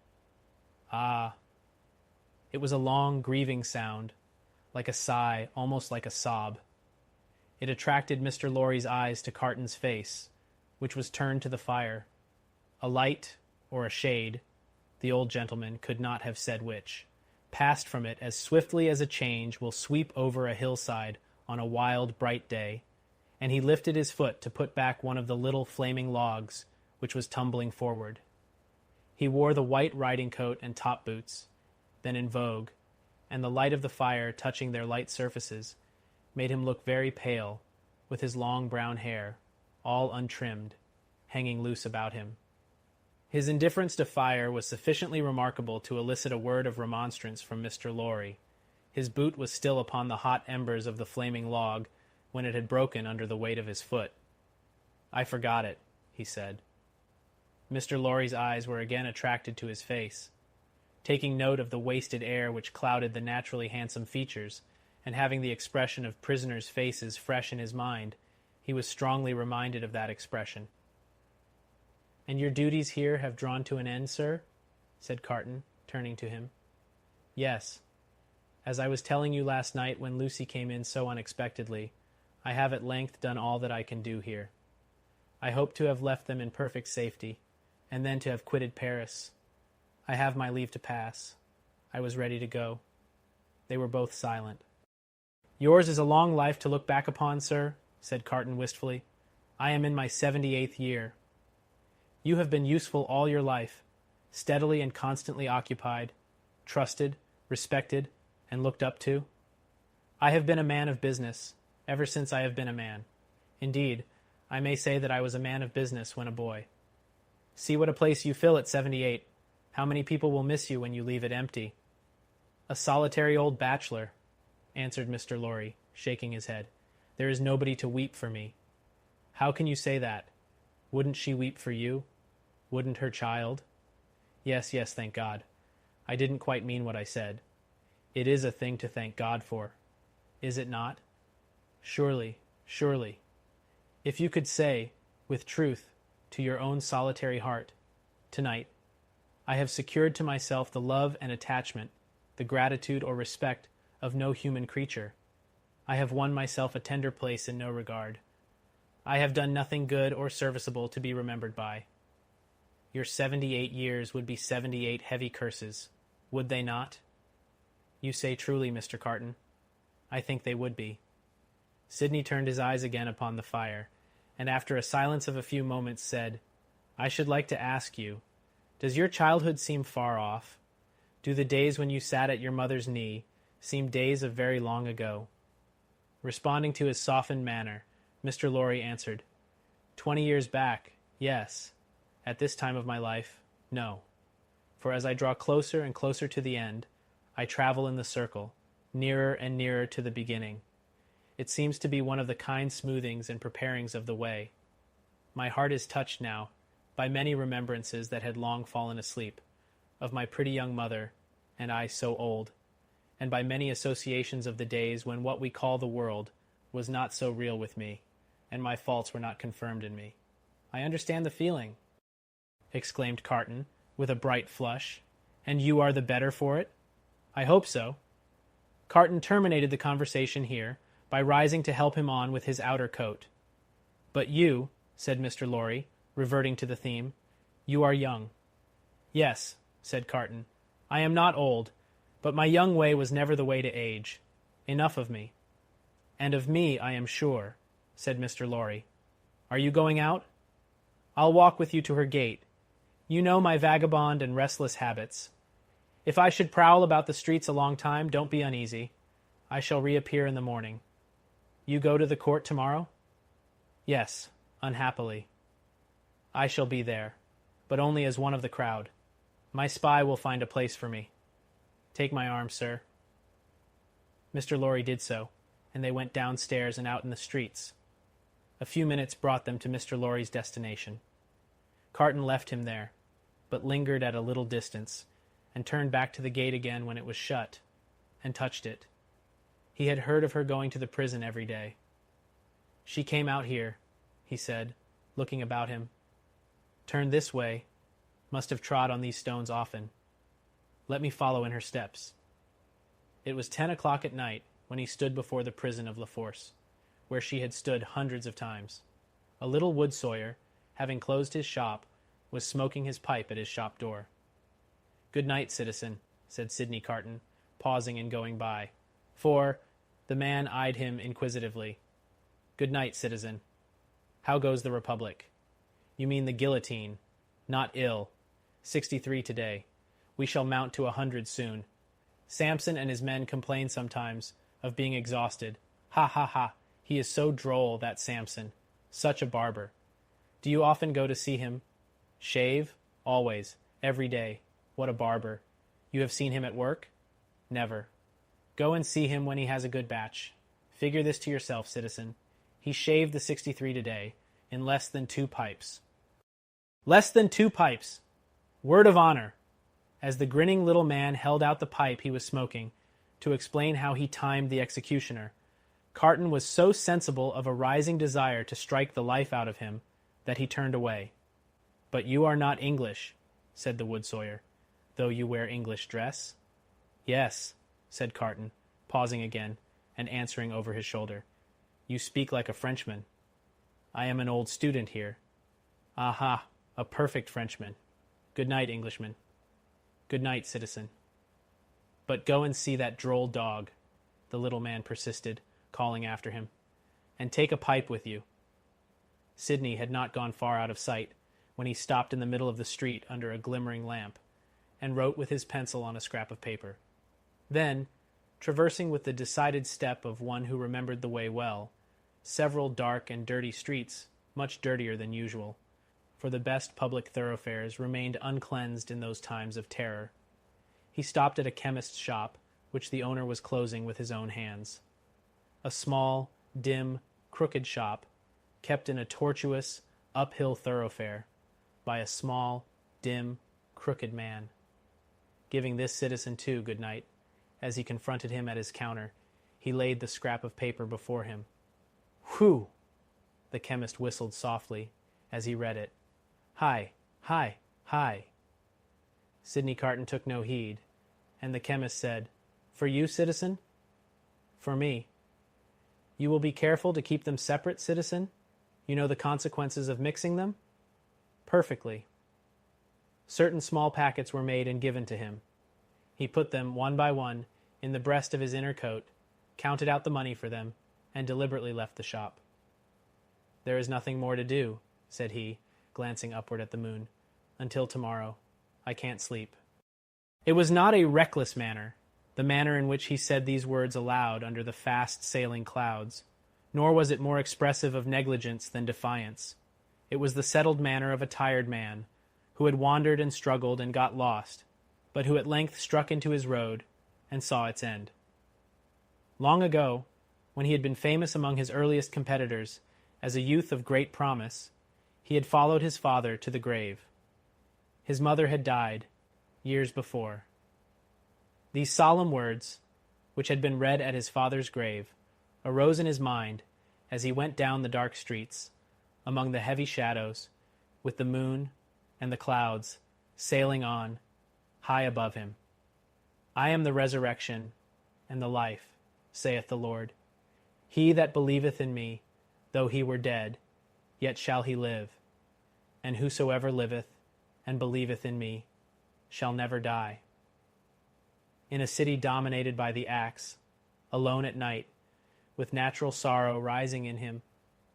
Ah. It was a long, grieving sound, like a sigh, almost like a sob. It attracted Mr. Lorry's eyes to Carton's face, which was turned to the fire. A light, or a shade, the old gentleman could not have said which, passed from it as swiftly as a change will sweep over a hillside on a wild, bright day, and he lifted his foot to put back one of the little flaming logs which was tumbling forward. He wore the white riding-coat and top-boots, then in vogue, and the light of the fire touching their light surfaces made him look very pale, with his long brown hair, all untrimmed, hanging loose about him. His indifference to fire was sufficiently remarkable to elicit a word of remonstrance from Mr. Lorry. His boot was still upon the hot embers of the flaming log when it had broken under the weight of his foot. I forgot it, he said. Mr. Lorry's eyes were again attracted to his face. Taking note of the wasted air which clouded the naturally handsome features, and having the expression of prisoners' faces fresh in his mind, he was strongly reminded of that expression. And your duties here have drawn to an end, sir? Said Carton, turning to him. Yes. As I was telling you last night when Lucy came in so unexpectedly, I have at length done all that I can do here. I hope to have left them in perfect safety, and then to have quitted Paris. I have my leave to pass. I was ready to go. They were both silent. Yours is a long life to look back upon, sir, said Carton wistfully. I am in my 78th year. You have been useful all your life, steadily and constantly occupied, trusted, respected, and looked up to. I have been a man of business ever since I have been a man. Indeed, I may say that I was a man of business when a boy. See what a place you fill at 78. How many people will miss you when you leave it empty? A solitary old bachelor, answered Mr. Lorry, shaking his head. There is nobody to weep for me. How can you say that? Wouldn't she weep for you? Wouldn't her child? Yes, thank God. I didn't quite mean what I said. It is a thing to thank God for. Is it not? Surely. If you could say, with truth, to your own solitary heart, tonight, I have secured to myself the love and attachment, the gratitude or respect of no human creature. I have won myself a tender place in no regard. I have done nothing good or serviceable to be remembered by. Your 78 years would be 78 heavy curses, would they not? You say truly, Mr. Carton. I think they would be. Sydney turned his eyes again upon the fire, and after a silence of a few moments said, I should like to ask you, does your childhood seem far off? Do the days when you sat at your mother's knee seem days of very long ago? Responding to his softened manner, Mr. Lorry answered, 20 years back, yes. At this time of my life, no. For as I draw closer and closer to the end, I travel in the circle, nearer and nearer to the beginning. It seems to be one of the kind smoothings and preparings of the way. My heart is touched now by many remembrances that had long fallen asleep, of my pretty young mother, and I so old, and by many associations of the days when what we call the world was not so real with me, and my faults were not confirmed in me. I understand the feeling, exclaimed Carton, with a bright flush. And you are the better for it? I hope so. Carton terminated the conversation here by rising to help him on with his outer coat. But you, said Mr. Lorry, reverting to the theme, you are young. Yes, said Carton, I am not old, but my young way was never the way to age. Enough of me. And of me, I am sure, said Mr. Lorry. Are you going out? I'll walk with you to her gate. You know my vagabond and restless habits. If I should prowl about the streets a long time, don't be uneasy. I shall reappear in the morning. You go to the court tomorrow? Yes, unhappily. I shall be there, but only as one of the crowd. My spy will find a place for me. Take my arm, sir. Mr. Lorry did so, and they went downstairs and out in the streets. A few minutes brought them to Mr. Lorry's destination. Carton left him there, but lingered at a little distance, and turned back to the gate again when it was shut, and touched it. He had heard of her going to the prison every day. She came out here, he said, looking about him. Turned this way, must have trod on these stones often. Let me follow in her steps. It was 10 o'clock at night when he stood before the prison of La Force, where she had stood hundreds of times. A little Wood-Sawyer, having closed his shop, was smoking his pipe at his shop door. Good night, citizen, said Sydney Carton, pausing and going by, for the man eyed him inquisitively. Good night, citizen. How goes the Republic? You mean the guillotine. Not ill. 63 today. We shall mount to 100 soon. Samson and his men complain sometimes of being exhausted. Ha, ha, ha. He is so droll, that Samson. Such a barber. Do you often go to see him? Shave? Always. Every day. What a barber. You have seen him at work? Never. Go and see him when he has a good batch. Figure this to yourself, citizen. He shaved the 63 today, in less than 2 pipes. Less than 2 pipes! Word of honor! As the grinning little man held out the pipe he was smoking to explain how he timed the executioner, Carton was so sensible of a rising desire to strike the life out of him that he turned away. But you are not English, said the Wood-Sawyer, though you wear English dress. Yes, said Carton, pausing again, and answering over his shoulder. You speak like a Frenchman. I am an old student here. Aha, a perfect Frenchman. Good night, Englishman. Good night, citizen. But go and see that droll dog, the little man persisted, calling after him, and take a pipe with you. Sydney had not gone far out of sight when he stopped in the middle of the street under a glimmering lamp, and wrote with his pencil on a scrap of paper. Then, traversing with the decided step of one who remembered the way well, several dark and dirty streets, much dirtier than usual, for the best public thoroughfares remained uncleansed in those times of terror. He stopped at a chemist's shop, which the owner was closing with his own hands. A small, dim, crooked shop, kept in a tortuous, uphill thoroughfare, by a small, dim, crooked man. Giving this citizen, too, good night, as he confronted him at his counter, he laid the scrap of paper before him. "Whew!" the chemist whistled softly as he read it. "Hi, hi, hi." Sydney Carton took no heed, and the chemist said, "For you, citizen?" "For me." "You will be careful to keep them separate, citizen? You know the consequences of mixing them?" "Perfectly." Certain small packets were made and given to him. He put them, one by one, in the breast of his inner coat, counted out the money for them, and deliberately left the shop. "There is nothing more to do," said he, glancing upward at the moon. "Until tomorrow. I can't sleep." It was not a reckless manner, the manner in which he said these words aloud under the fast-sailing clouds, nor was it more expressive of negligence than defiance. It was the settled manner of a tired man, who had wandered and struggled and got lost, but who at length struck into his road and saw its end. Long ago, when he had been famous among his earliest competitors as a youth of great promise, he had followed his father to the grave. His mother had died years before. These solemn words, which had been read at his father's grave, arose in his mind as he went down the dark streets, among the heavy shadows, with the moon and the clouds sailing on, high above him. "I am the resurrection and the life, saith the Lord. He that believeth in me, though he were dead, yet shall he live. And whosoever liveth and believeth in me shall never die." In a city dominated by the axe, alone at night, with natural sorrow rising in him,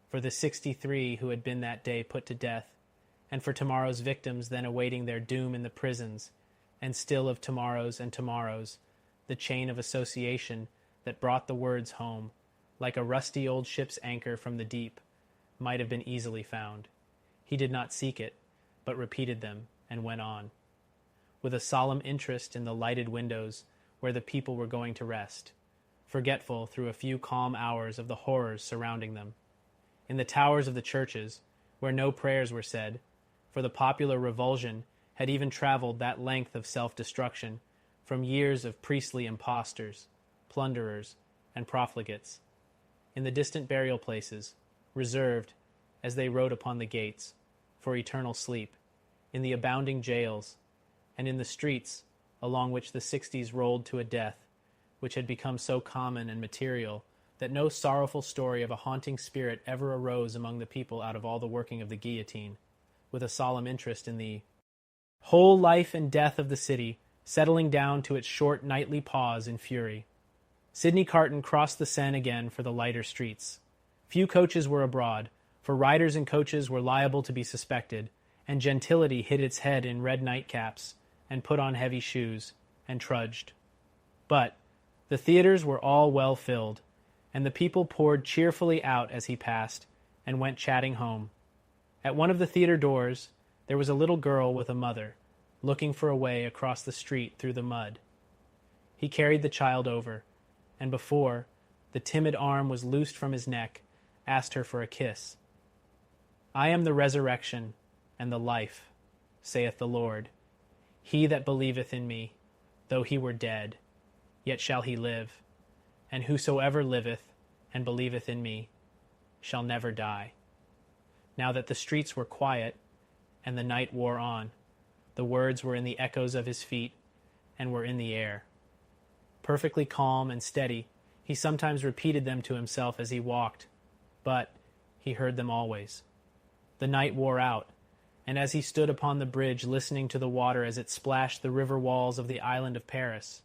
for the 63 who had been that day put to death, and for tomorrow's victims then awaiting their doom in the prisons, and still of tomorrows and tomorrows, the chain of association that brought the words home, like a rusty old ship's anchor from the deep, might have been easily found. He did not seek it, but repeated them and went on, with a solemn interest in the lighted windows where the people were going to rest, forgetful through a few calm hours of the horrors surrounding them. In the towers of the churches, where no prayers were said, for the popular revulsion had even traveled that length of self-destruction from years of priestly impostors, plunderers, and profligates. In the distant burial places, reserved, as they wrote upon the gates, for eternal sleep, in the abounding jails, and in the streets along which the 60s rolled to a death, which had become so common and material that no sorrowful story of a haunting spirit ever arose among the people out of all the working of the guillotine, with a solemn interest in the whole life and death of the city, settling down to its short nightly pause in fury. Sydney Carton crossed the Seine again for the lighter streets. Few coaches were abroad, for riders and coaches were liable to be suspected, and gentility hid its head in red nightcaps, and put on heavy shoes, and trudged. But the theatres were all well filled, and the people poured cheerfully out as he passed, and went chatting home. At one of the theatre doors there was a little girl with a mother, looking for a way across the street through the mud. He carried the child over, and before the timid arm was loosed from his neck, asked her for a kiss. "I am the resurrection and the life, saith the Lord. He that believeth in me, though he were dead, yet shall he live. And whosoever liveth and believeth in me shall never die." Now that the streets were quiet and the night wore on, the words were in the echoes of his feet and were in the air. Perfectly calm and steady, he sometimes repeated them to himself as he walked, but he heard them always. The night wore out, and as he stood upon the bridge listening to the water as it splashed the river walls of the island of Paris,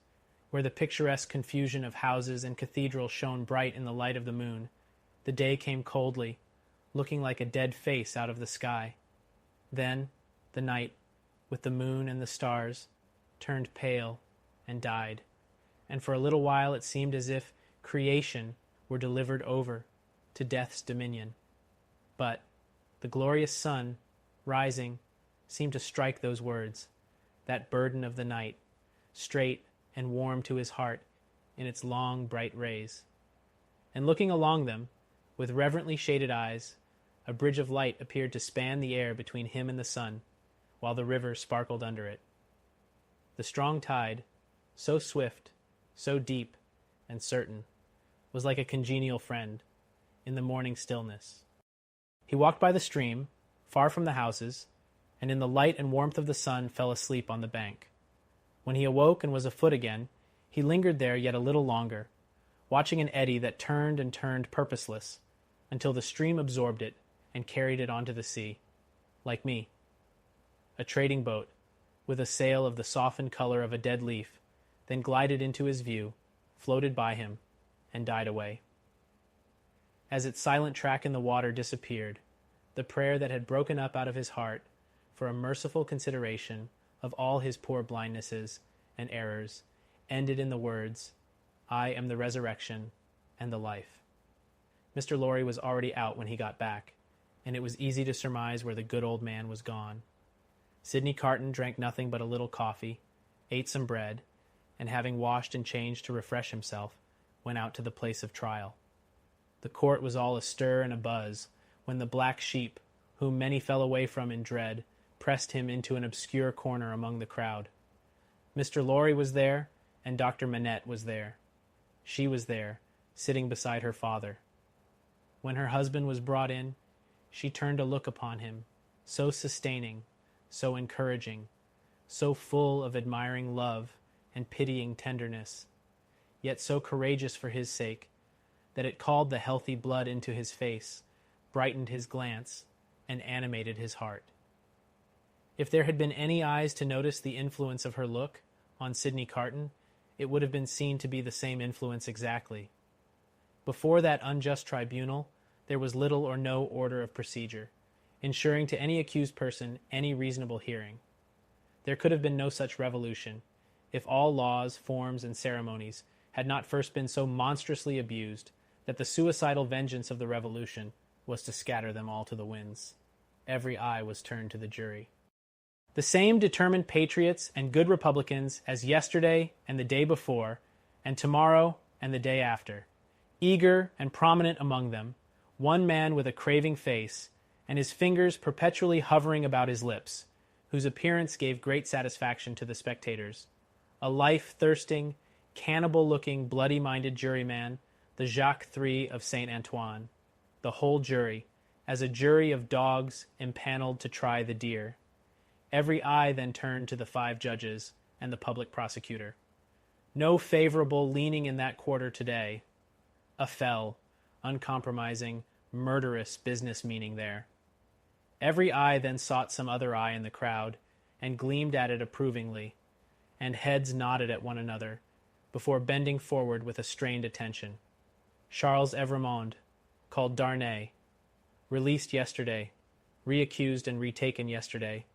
where the picturesque confusion of houses and cathedrals shone bright in the light of the moon, the day came coldly, looking like a dead face out of the sky. Then the night, with the moon and the stars, turned pale and died, and for a little while it seemed as if creation were delivered over to death's dominion. But the glorious sun, rising, seemed to strike those words, that burden of the night, straight and warm to his heart in its long, bright rays. And looking along them, with reverently shaded eyes, a bridge of light appeared to span the air between him and the sun, while the river sparkled under it. The strong tide, so swift, so deep, and certain, was like a congenial friend in the morning stillness. He walked by the stream, far from the houses, and in the light and warmth of the sun fell asleep on the bank. When he awoke and was afoot again, he lingered there yet a little longer, watching an eddy that turned and turned purposeless, until the stream absorbed it and carried it onto the sea, like me. A trading boat, with a sail of the softened color of a dead leaf, then glided into his view, floated by him, and died away. As its silent track in the water disappeared, the prayer that had broken up out of his heart for a merciful consideration of all his poor blindnesses and errors ended in the words, "I am the resurrection and the life." Mr. Lorry was already out when he got back, and it was easy to surmise where the good old man was gone. Sydney Carton drank nothing but a little coffee, ate some bread, and having washed and changed to refresh himself, went out to the place of trial. The court was all astir and abuzz when the black sheep, whom many fell away from in dread, pressed him into an obscure corner among the crowd. Mr. Lorry was there, and Dr. Manette was there. She was there, sitting beside her father. When her husband was brought in, she turned to look upon him, so sustaining, so encouraging, so full of admiring love and pitying tenderness, yet so courageous for his sake, that it called the healthy blood into his face, brightened his glance, and animated his heart. If there had been any eyes to notice the influence of her look on Sydney Carton, it would have been seen to be the same influence exactly. Before that unjust tribunal, there was little or no order of procedure, ensuring to any accused person any reasonable hearing. There could have been no such revolution, if all laws, forms, and ceremonies had not first been so monstrously abused that the suicidal vengeance of the revolution was to scatter them all to the winds. Every eye was turned to the jury. The same determined patriots and good Republicans as yesterday and the day before, and tomorrow and the day after, eager and prominent among them, one man with a craving face, and his fingers perpetually hovering about his lips, whose appearance gave great satisfaction to the spectators, a life-thirsting, cannibal-looking, bloody-minded juryman, the Jacques III of St. Antoine, the whole jury, as a jury of dogs impaneled to try the deer. Every eye then turned to the 5 judges and the public prosecutor. No favorable leaning in that quarter today. A fell, uncompromising, murderous business meaning there. Every eye then sought some other eye in the crowd and gleamed at it approvingly, and heads nodded at one another before bending forward with a strained attention. Charles Evremond, called Darnay, released yesterday, reaccused and retaken yesterday,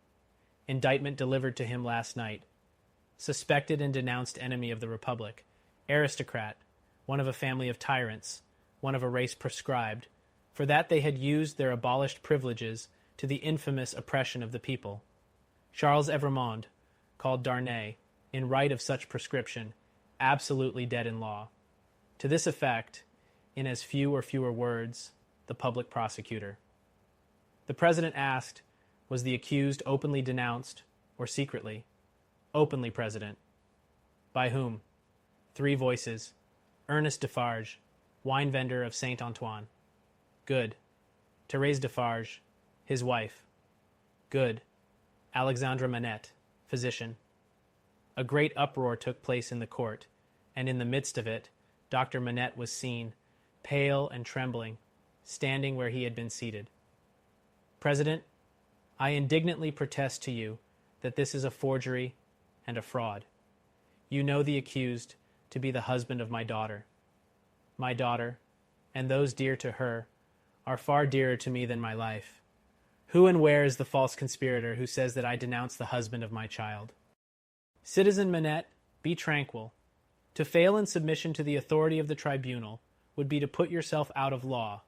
indictment delivered to him last night, suspected and denounced enemy of the Republic, aristocrat, one of a family of tyrants, one of a race proscribed, for that they had used their abolished privileges to the infamous oppression of the people. Charles Evremond, called Darnay, in right of such prescription, absolutely dead in law. To this effect, in as few or fewer words, the public prosecutor. The president asked, was the accused openly denounced or secretly? Openly, President. By whom? 3 voices. Ernest Defarge, wine vendor of Saint Antoine. Good. Thérèse Defarge, his wife. Good. Alexandra Manette, physician. A great uproar took place in the court, and in the midst of it, Dr. Manette was seen, pale and trembling, standing where he had been seated. President, I indignantly protest to you that this is a forgery and a fraud. You know the accused to be the husband of my daughter. My daughter, and those dear to her, are far dearer to me than my life. Who and where is the false conspirator who says that I denounce the husband of my child? Citizen Manette, be tranquil. To fail in submission to the authority of the tribunal would be to put yourself out of law.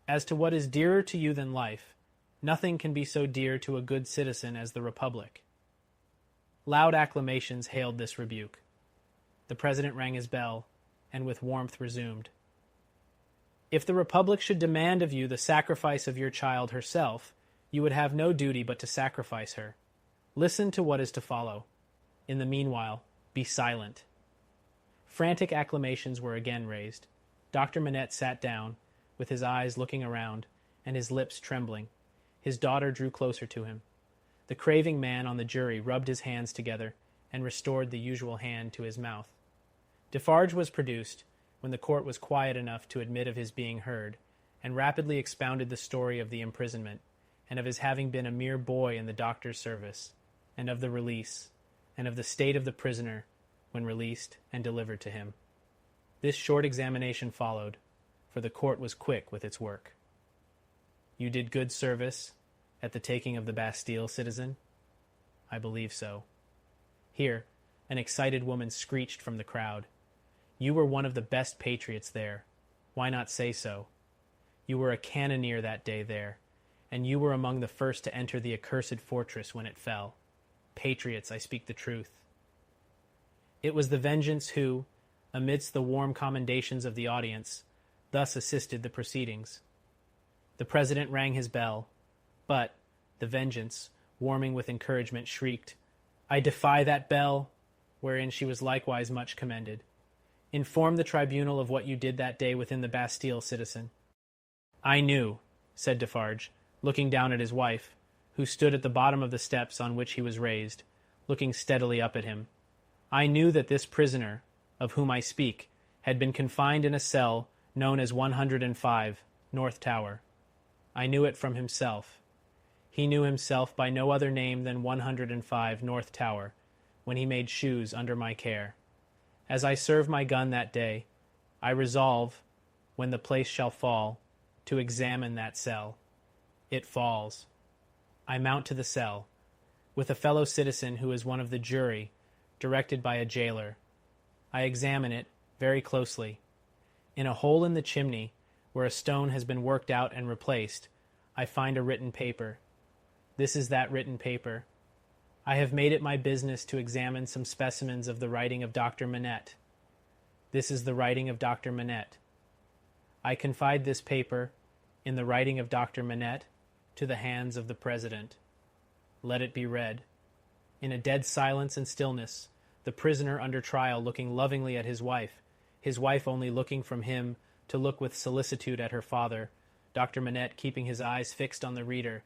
As to what is dearer to you than life, nothing can be so dear to a good citizen as the Republic. Loud acclamations hailed this rebuke. The president rang his bell, and with warmth resumed. If the Republic should demand of you the sacrifice of your child herself, you would have no duty but to sacrifice her. Listen to what is to follow. In the meanwhile, be silent. Frantic acclamations were again raised. Dr. Manette sat down, with his eyes looking around, and his lips trembling. His daughter drew closer to him. The craving man on the jury rubbed his hands together and restored the usual hand to his mouth. Defarge was produced, when the court was quiet enough to admit of his being heard, and rapidly expounded the story of the imprisonment, and of his having been a mere boy in the doctor's service, and of the release, and of the state of the prisoner when released and delivered to him. This short examination followed, for the court was quick with its work. You did good service at the taking of the Bastille, citizen? I believe so. Here, an excited woman screeched from the crowd. You were one of the best patriots there. Why not say so? You were a cannoneer that day there, and you were among the first to enter the accursed fortress when it fell. Patriots, I speak the truth. It was the Vengeance who, amidst the warm commendations of the audience, thus assisted the proceedings. The president rang his bell, but the Vengeance, warming with encouragement, shrieked, I defy that bell, wherein she was likewise much commended. Inform the tribunal of what you did that day within the Bastille, citizen. I knew, said Defarge, looking down at his wife, who stood at the bottom of the steps on which he was raised, looking steadily up at him. I knew that this prisoner, of whom I speak, had been confined in a cell known as 105, North Tower. I knew it from himself. He knew himself by no other name than 105, North Tower, when he made shoes under my care. As I serve my gun that day, I resolve, when the place shall fall, to examine that cell. It falls. I mount to the cell, with a fellow citizen who is one of the jury, directed by a jailer. I examine it very closely. In a hole in the chimney, where a stone has been worked out and replaced, I find a written paper. This is that written paper. I have made it my business to examine some specimens of the writing of Dr. Manette. This is the writing of Dr. Manette. I confide this paper, in the writing of Dr. Manette, to the hands of the President. Let it be read. In a dead silence and stillness, the prisoner under trial looking lovingly at his wife only looking from him to look with solicitude at her father, Dr. Manette keeping his eyes fixed on the reader,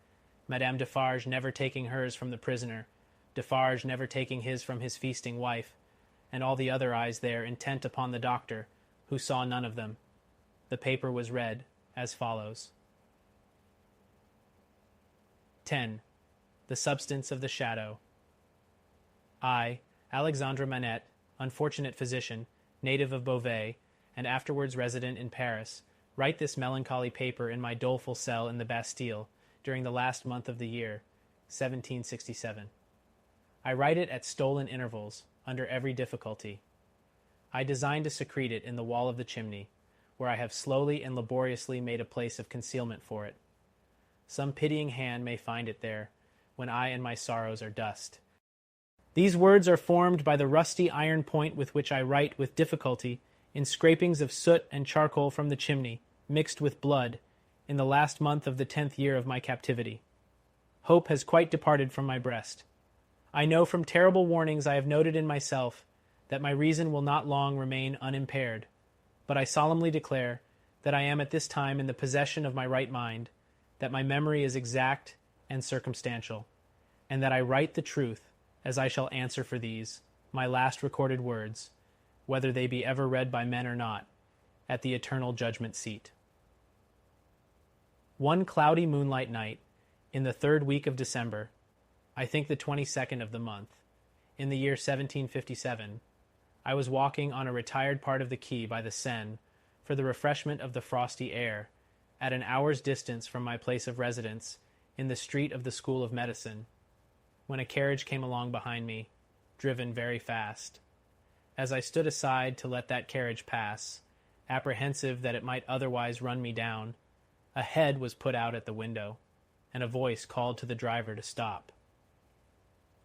Madame Defarge never taking hers from the prisoner, Defarge never taking his from his feasting wife, and all the other eyes there intent upon the doctor, who saw none of them. The paper was read as follows. 10. The substance of the shadow. I, Alexandre Manette, unfortunate physician, native of Beauvais, and afterwards resident in Paris, write this melancholy paper in my doleful cell in the Bastille during the last month of the year, 1767. I write it at stolen intervals, under every difficulty. I design to secrete it in the wall of the chimney, where I have slowly and laboriously made a place of concealment for it. Some pitying hand may find it there, when I and my sorrows are dust. These words are formed by the rusty iron point with which I write with difficulty in scrapings of soot and charcoal from the chimney, mixed with blood, in the last month of the 10th year of my captivity. Hope has quite departed from my breast. I know from terrible warnings I have noted in myself that my reason will not long remain unimpaired, but I solemnly declare that I am at this time in the possession of my right mind, that my memory is exact and circumstantial, and that I write the truth, as I shall answer for these, my last recorded words, whether they be ever read by men or not, at the eternal judgment seat. One cloudy moonlight night, in the 3rd week of December, I think the 22nd of the month, in the year 1757, I was walking on a retired part of the quay by the Seine for the refreshment of the frosty air, at an hour's distance from my place of residence, in the street of the School of Medicine, when a carriage came along behind me, driven very fast. As I stood aside to let that carriage pass, apprehensive that it might otherwise run me down, a head was put out at the window, and a voice called to the driver to stop.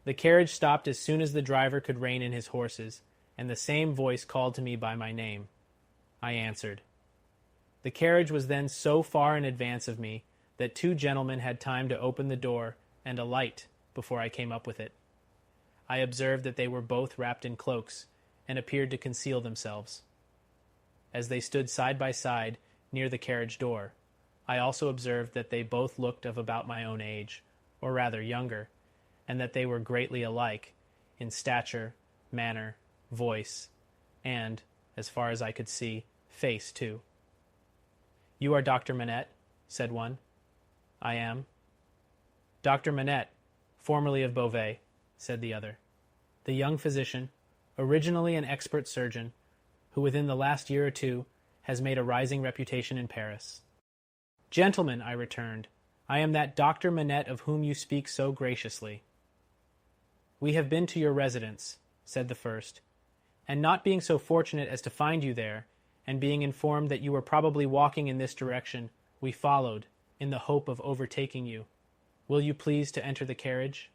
The carriage stopped as soon as the driver could rein in his horses, and the same voice called to me by my name. I answered. The carriage was then so far in advance of me that two gentlemen had time to open the door and alight before I came up with it. I observed that they were both wrapped in cloaks, and appeared to conceal themselves. As they stood side by side near the carriage door, I also observed that they both looked of about my own age, or rather younger, and that they were greatly alike in stature, manner, voice, and, as far as I could see, face too. "You are Dr. Manette?" said one. "I am." "Dr. Manette, formerly of Beauvais," said the other. The young physician, originally an expert surgeon, who within the last year or two has made a rising reputation in Paris. "Gentlemen," I returned, "I am that Dr. Manette of whom you speak so graciously." "We have been to your residence," said the first, "and not being so fortunate as to find you there, and being informed that you were probably walking in this direction, we followed, in the hope of overtaking you. Will you please to enter the carriage?"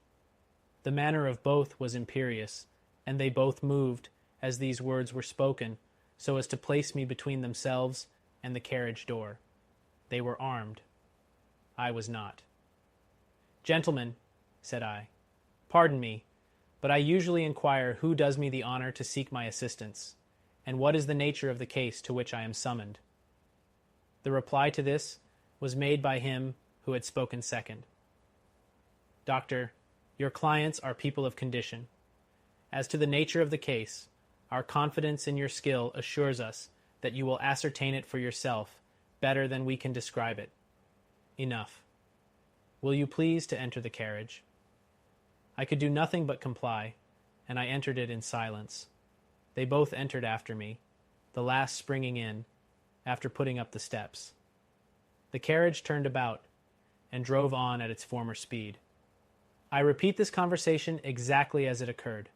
The manner of both was imperious, and they both moved, as these words were spoken, so as to place me between themselves and the carriage door. They were armed. I was not. "Gentlemen," said I, "pardon me, but I usually inquire who does me the honor to seek my assistance, and what is the nature of the case to which I am summoned?" The reply to this was made by him who had spoken second. "Doctor, your clients are people of condition. As to the nature of the case, our confidence in your skill assures us that you will ascertain it for yourself better than we can describe it. Enough. Will you please to enter the carriage?" I could do nothing but comply, and I entered it in silence. They both entered after me, the last springing in, after putting up the steps. The carriage turned about, and drove on at its former speed. I repeat this conversation exactly as it occurred.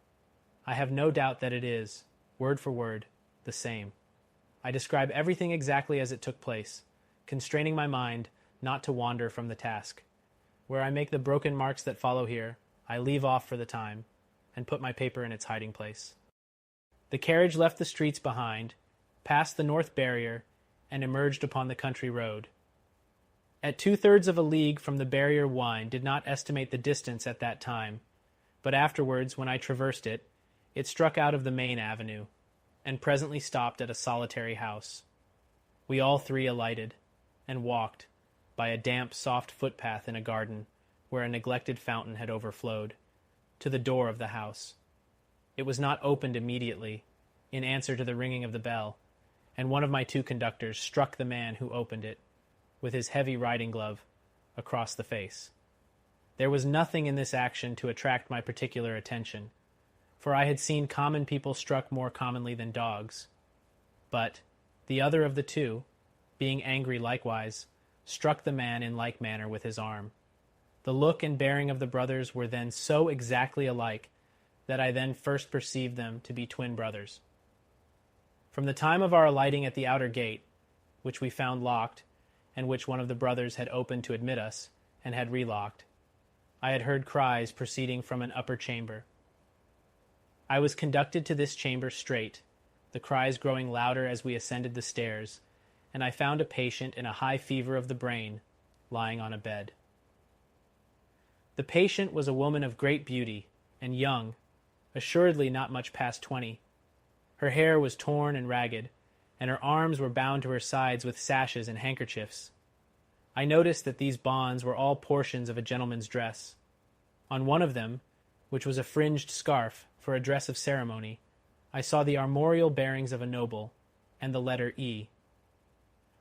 I have no doubt that it is, word for word, the same. I describe everything exactly as it took place, constraining my mind not to wander from the task. Where I make the broken marks that follow here, I leave off for the time, and put my paper in its hiding place. The carriage left the streets behind, passed the north barrier, and emerged upon the country road. At 2/3 of a league from the barrier wine did not estimate the distance at that time, but afterwards, when I traversed it, it struck out of the main avenue, and presently stopped at a solitary house. We all three alighted, and walked, by a damp, soft footpath in a garden, where a neglected fountain had overflowed, to the door of the house. It was not opened immediately, in answer to the ringing of the bell, and one of my two conductors struck the man who opened it, with his heavy riding glove, across the face. There was nothing in this action to attract my particular attention, for I had seen common people struck more commonly than dogs. But the other of the two, being angry likewise, struck the man in like manner with his arm. The look and bearing of the brothers were then so exactly alike that I then first perceived them to be twin brothers. From the time of our alighting at the outer gate, which we found locked, and which one of the brothers had opened to admit us, and had relocked, I had heard cries proceeding from an upper chamber. I was conducted to this chamber straight, the cries growing louder as we ascended the stairs, and I found a patient in a high fever of the brain, lying on a bed. The patient was a woman of great beauty, and young, assuredly not much past 20. Her hair was torn and ragged, and her arms were bound to her sides with sashes and handkerchiefs. I noticed that these bonds were all portions of a gentleman's dress. On one of them, which was a fringed scarf for a dress of ceremony, I saw the armorial bearings of a noble, and the letter E.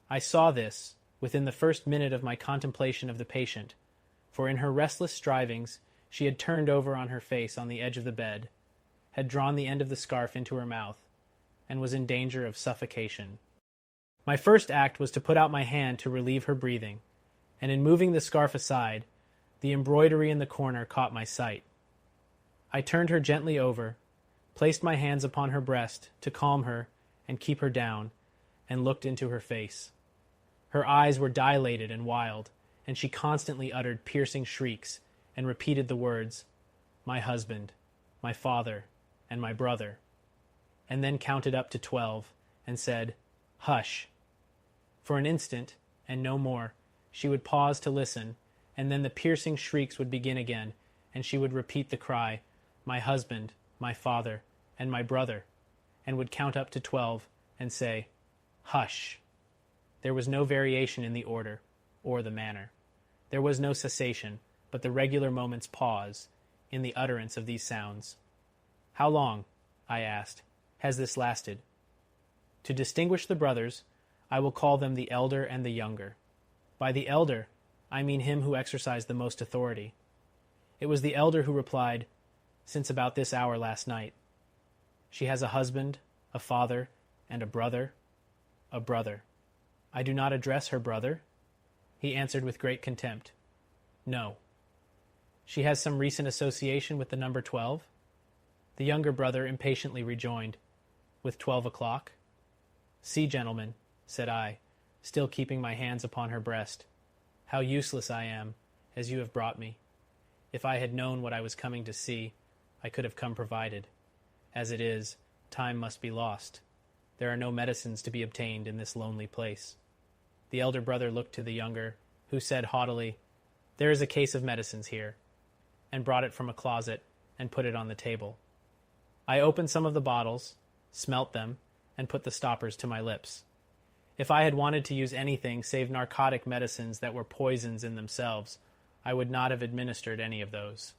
I saw this within the first minute of my contemplation of the patient, for in her restless strivings she had turned over on her face on the edge of the bed, had drawn the end of the scarf into her mouth, and was in danger of suffocation. My first act was to put out my hand to relieve her breathing, and in moving the scarf aside, the embroidery in the corner caught my sight. I turned her gently over, placed my hands upon her breast to calm her and keep her down, and looked into her face. Her eyes were dilated and wild, and she constantly uttered piercing shrieks and repeated the words, "My husband, my father, and my brother," and then counted up to 12 and said, "Hush." For an instant, and no more, she would pause to listen, and then the piercing shrieks would begin again, and she would repeat the cry, "My husband, my father, and my brother," and would count up to 12 and say, "Hush." There was no variation in the order or the manner. There was no cessation, but the regular moment's pause in the utterance of these sounds. "How long," I asked, "has this lasted?" To distinguish the brothers, I will call them the elder and the younger. By the elder, I mean him who exercised the most authority. It was the elder who replied, "Since about this hour last night. She has a husband, a father, and a brother." "A brother." "I do not address her brother?" He answered with great contempt, "No." "She has some recent association with the number 12? The younger brother impatiently rejoined, "With 12 o'clock?" "See, gentlemen," said I, still keeping my hands upon her breast, "how useless I am, as you have brought me. If I had known what I was coming to see, I could have come provided. As it is, time must be lost. There are no medicines to be obtained in this lonely place." The elder brother looked to the younger, who said haughtily, "There is a case of medicines here," and brought it from a closet and put it on the table. I opened some of the bottles, smelt them, and put the stoppers to my lips. If I had wanted to use anything save narcotic medicines that were poisons in themselves, I would not have administered any of those.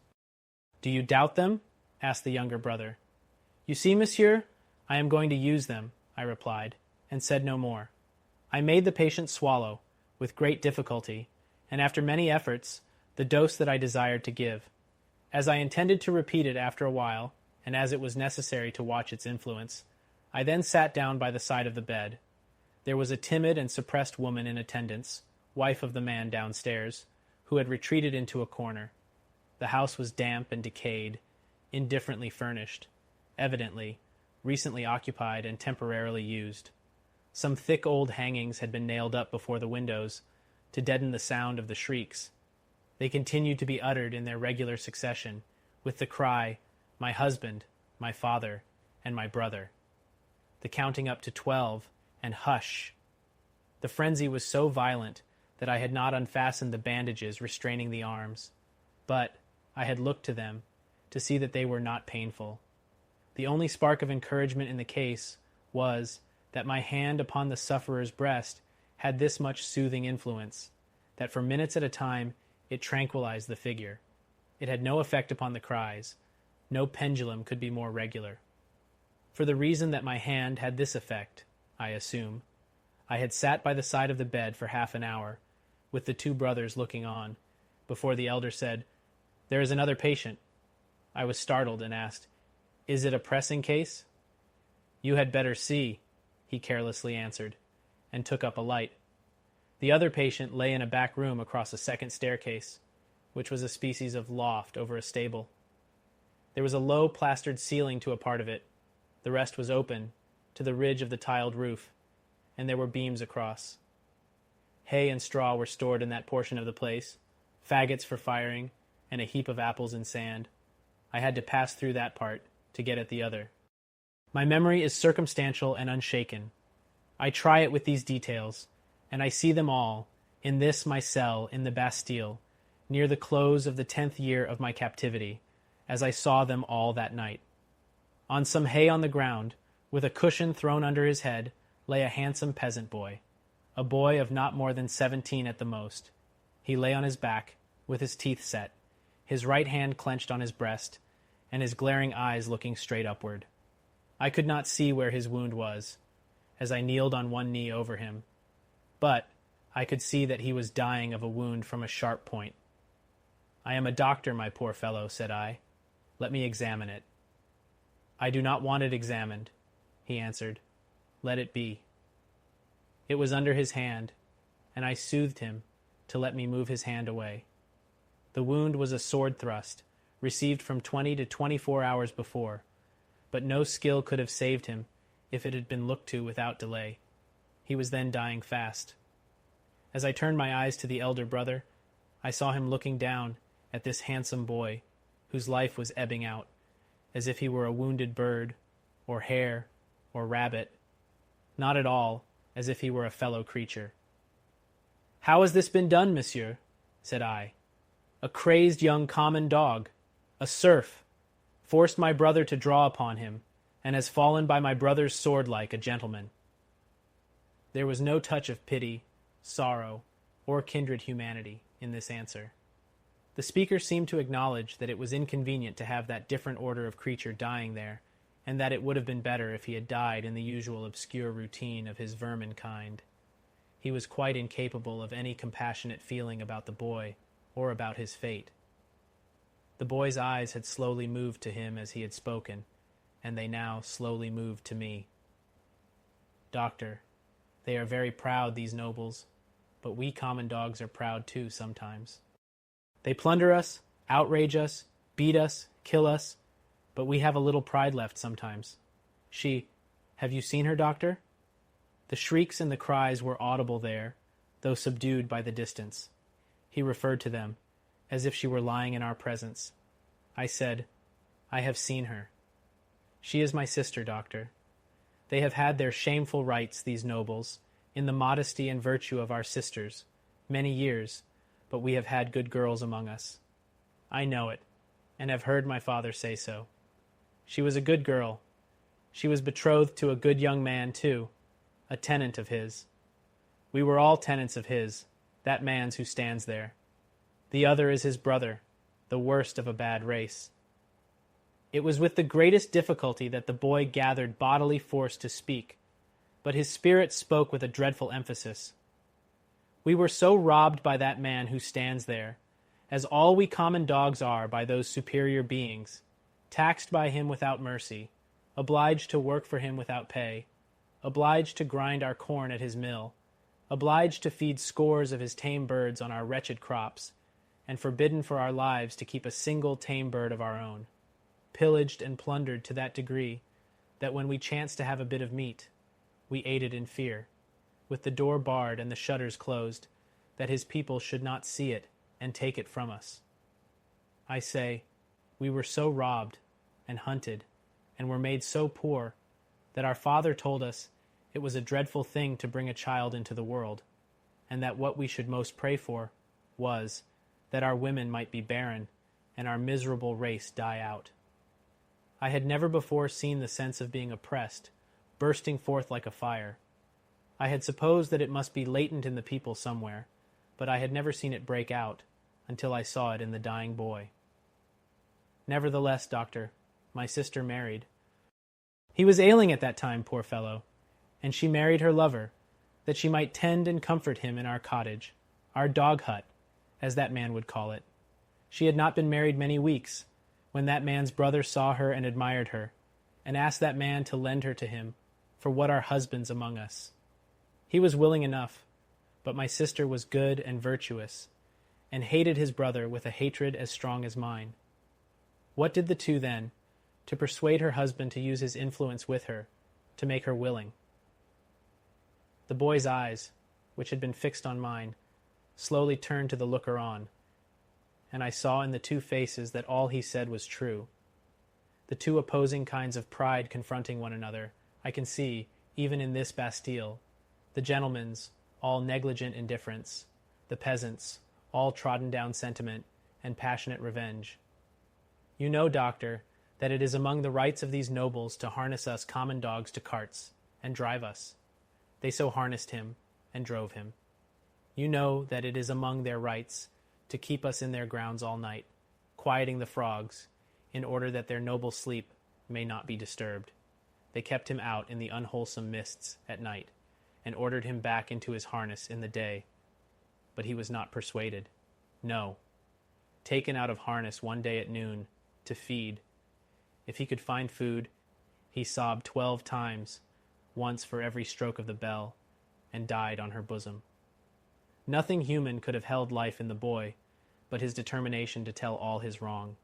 "Do you doubt them?" asked the younger brother. "You see, monsieur, I am going to use them," I replied, and said no more. I made the patient swallow, with great difficulty, and after many efforts, the dose that I desired to give. As I intended to repeat it after a while, and as it was necessary to watch its influence, I then sat down by the side of the bed. There was a timid and suppressed woman in attendance, wife of the man downstairs, who had retreated into a corner. The house was damp and decayed, indifferently furnished, evidently recently occupied and temporarily used. Some thick old hangings had been nailed up before the windows to deaden the sound of the shrieks. They continued to be uttered in their regular succession, with the cry, "My husband, my father, and my brother," the counting up to 12, and "Hush." The frenzy was so violent that I had not unfastened the bandages restraining the arms, but I had looked to them to see that they were not painful. The only spark of encouragement in the case was that my hand upon the sufferer's breast had this much soothing influence, that for minutes at a time it tranquilized the figure. It had no effect upon the cries. No pendulum could be more regular. For the reason that my hand had this effect, I assume, I had sat by the side of the bed for half an hour, with the two brothers looking on, before the elder said, "There is another patient." I was startled and asked, "Is it a pressing case?" "You had better see," he carelessly answered, and took up a light. The other patient lay in a back room across a second staircase, which was a species of loft over a stable. There was a low plastered ceiling to a part of it. The rest was open, to the ridge of the tiled roof, and there were beams across. Hay and straw were stored in that portion of the place, faggots for firing, and a heap of apples and sand. I had to pass through that part to get at the other. My memory is circumstantial and unshaken. I try it with these details, and I see them all, in this my cell in the Bastille, near the close of the 10th year of my captivity, as I saw them all that night. On some hay on the ground, with a cushion thrown under his head, lay a handsome peasant boy, a boy of not more than 17 at the most. He lay on his back, with his teeth set, his right hand clenched on his breast, and his glaring eyes looking straight upward. I could not see where his wound was, as I kneeled on one knee over him, but I could see that he was dying of a wound from a sharp point. "I am a doctor, my poor fellow," said I. "Let me examine it." "I do not want it examined," he answered. "Let it be." It was under his hand, and I soothed him to let me move his hand away. The wound was a sword thrust, received from 20 to 24 hours before, but no skill could have saved him if it had been looked to without delay. He was then dying fast. As I turned my eyes to the elder brother, I saw him looking down at this handsome boy, whose life was ebbing out, as if he were a wounded bird, or hare, or rabbit, not at all as if he were a fellow creature. "How has this been done, monsieur?" said I. "A crazed young common dog, a serf, forced my brother to draw upon him, and has fallen by my brother's sword like a gentleman." There was no touch of pity, sorrow, or kindred humanity in this answer. The speaker seemed to acknowledge that it was inconvenient to have that different order of creature dying there, and that it would have been better if he had died in the usual obscure routine of his vermin kind. He was quite incapable of any compassionate feeling about the boy or about his fate. The boy's eyes had slowly moved to him as he had spoken, and they now slowly moved to me. "Doctor, they are very proud, these nobles, but we common dogs are proud too sometimes. They plunder us, outrage us, beat us, kill us, but we have a little pride left sometimes. Have you seen her, doctor?" The shrieks and the cries were audible there, though subdued by the distance. He referred to them, as if she were lying in our presence. I said, "I have seen her. She is my sister, doctor. They have had their shameful rights, these nobles, in the modesty and virtue of our sisters, many years, but we have had good girls among us. I know it, and have heard my father say so. She was a good girl. She was betrothed to a good young man, too, a tenant of his. We were all tenants of his, that man's who stands there. The other is his brother, the worst of a bad race." It was with the greatest difficulty that the boy gathered bodily force to speak, but his spirit spoke with a dreadful emphasis. "We were so robbed by that man who stands there, as all we common dogs are by those superior beings, taxed by him without mercy, obliged to work for him without pay, obliged to grind our corn at his mill, obliged to feed scores of his tame birds on our wretched crops, and forbidden for our lives to keep a single tame bird of our own, pillaged and plundered to that degree that when we chanced to have a bit of meat, we ate it in fear, with the door barred and the shutters closed, that his people should not see it and take it from us. I say, we were so robbed and hunted and were made so poor that our father told us it was a dreadful thing to bring a child into the world, and that what we should most pray for was that our women might be barren and our miserable race die out. I had never before seen the sense of being oppressed bursting forth like a fire. I had supposed that it must be latent in the people somewhere, but I had never seen it break out until I saw it in the dying boy. Nevertheless, doctor, my sister married. He was ailing at that time, poor fellow, and she married her lover, that she might tend and comfort him in our cottage, our dog hut, as that man would call it. She had not been married many weeks, when that man's brother saw her and admired her, and asked that man to lend her to him, for what are husbands among us? He was willing enough, but my sister was good and virtuous, and hated his brother with a hatred as strong as mine. What did the two then, to persuade her husband to use his influence with her, to make her willing? The boy's eyes, which had been fixed on mine, slowly turned to the looker-on, and I saw in the two faces that all he said was true. The two opposing kinds of pride confronting one another, I can see, even in this Bastille, the gentleman's all negligent indifference, the peasant's all trodden-down sentiment and passionate revenge. You know, doctor, that it is among the rights of these nobles to harness us common dogs to carts, and drive us. They so harnessed him, and drove him. You know that it is among their rights to keep us in their grounds all night, quieting the frogs, in order that their noble sleep may not be disturbed. They kept him out in the unwholesome mists at night, and ordered him back into his harness in the day. But he was not persuaded. No. Taken out of harness one day at noon, to feed. If he could find food, he sobbed 12 times, once for every stroke of the bell, and died on her bosom. Nothing human could have held life in the boy, but his determination to tell all his wrong.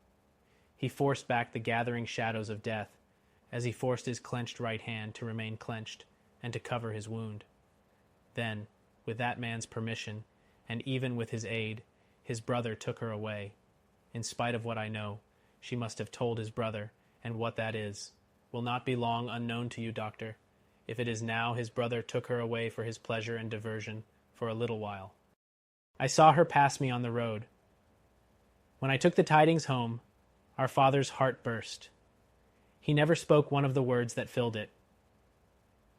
He forced back the gathering shadows of death, as he forced his clenched right hand to remain clenched and to cover his wound. Then, with that man's permission, and even with his aid, his brother took her away. In spite of what I know, she must have told his brother, and what that is will not be long unknown to you, doctor. If it is now, his brother took her away for his pleasure and diversion for a little while. I saw her pass me on the road. When I took the tidings home, our father's heart burst. He never spoke one of the words that filled it.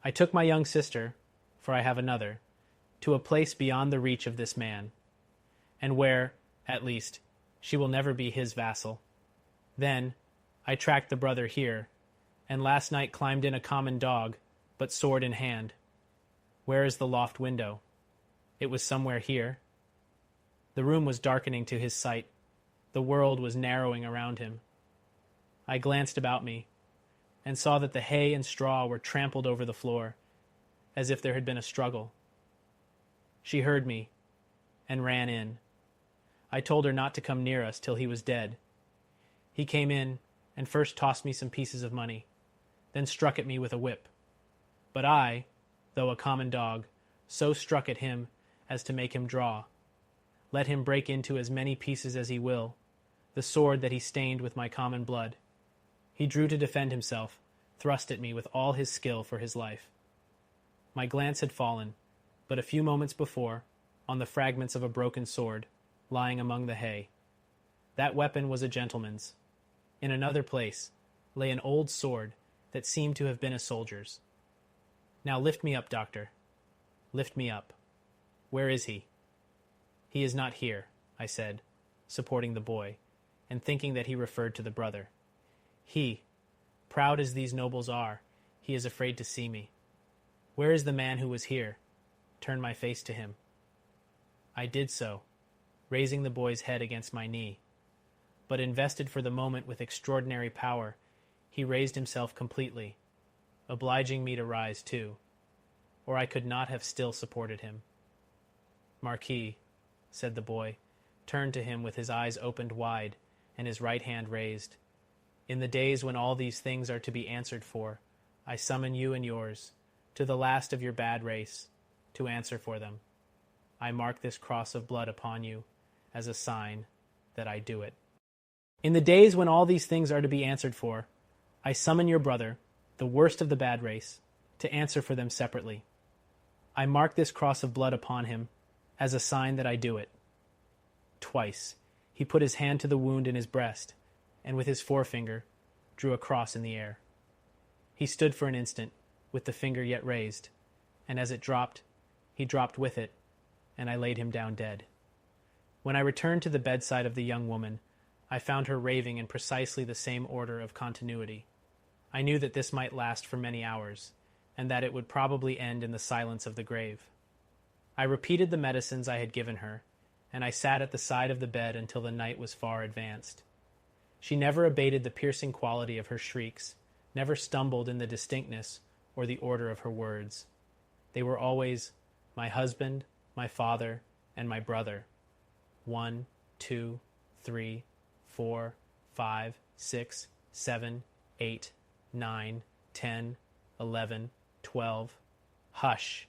I took my young sister, for I have another, to a place beyond the reach of this man, and where, at least, she will never be his vassal. Then I tracked the brother here, and last night climbed in a common dog, but sword in hand. Where is the loft window? It was somewhere here. The room was darkening to his sight. The world was narrowing around him. I glanced about me, and saw that the hay and straw were trampled over the floor, as if there had been a struggle. She heard me, and ran in. I told her not to come near us till he was dead. He came in, and first tossed me some pieces of money, then struck at me with a whip. But I, though a common dog, so struck at him as to make him draw. Let him break into as many pieces as he will, the sword that he stained with my common blood. He drew to defend himself, thrust at me with all his skill for his life. My glance had fallen, but a few moments before, on the fragments of a broken sword, lying among the hay. That weapon was a gentleman's. In another place lay an old sword that seemed to have been a soldier's. Now lift me up, doctor. Lift me up. Where is he? He is not here, I said, supporting the boy, and thinking that he referred to the brother. He, proud as these nobles are, he is afraid to see me. Where is the man who was here? Turn my face to him. I did so, raising the boy's head against my knee. But invested for the moment with extraordinary power, he raised himself completely, obliging me to rise too, or I could not have still supported him. Marquis, said the boy, turned to him with his eyes opened wide and his right hand raised. In the days when all these things are to be answered for, I summon you and yours, to the last of your bad race, to answer for them. I mark this cross of blood upon you as a sign that I do it. In the days when all these things are to be answered for, I summon your brother, the worst of the bad race, to answer for them separately. I mark this cross of blood upon him as a sign that I do it. Twice he put his hand to the wound in his breast, and with his forefinger drew a cross in the air. He stood for an instant, with the finger yet raised, and as it dropped, he dropped with it, and I laid him down dead. When I returned to the bedside of the young woman, I found her raving in precisely the same order of continuity. I knew that this might last for many hours, and that it would probably end in the silence of the grave. I repeated the medicines I had given her, and I sat at the side of the bed until the night was far advanced. She never abated the piercing quality of her shrieks, never stumbled in the distinctness or the order of her words. They were always, my husband, my father, and my brother. 1, 2, 3, 4, 5, 6, 7, 8, 9, 10, 11, 12. Hush!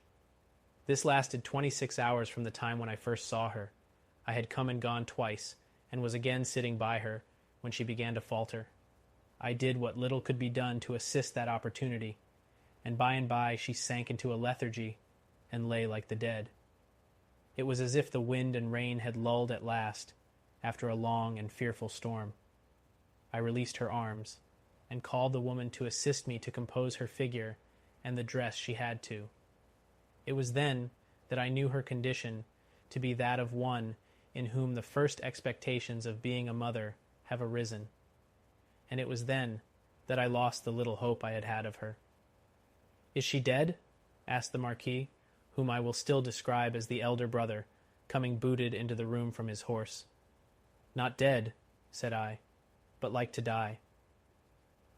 This lasted 26 hours from the time when I first saw her. I had come and gone twice, and was again sitting by her when she began to falter. I did what little could be done to assist that opportunity, and by she sank into a lethargy and lay like the dead. It was as if the wind and rain had lulled at last, after a long and fearful storm. I released her arms, and called the woman to assist me to compose her figure and the dress she had to. It was then that I knew her condition to be that of one in whom the first expectations of being a mother have arisen, and it was then that I lost the little hope I had had of her. "Is she dead?" asked the Marquis, whom I will still describe as the elder brother, coming booted into the room from his horse. "Not dead," said I, "but like to die."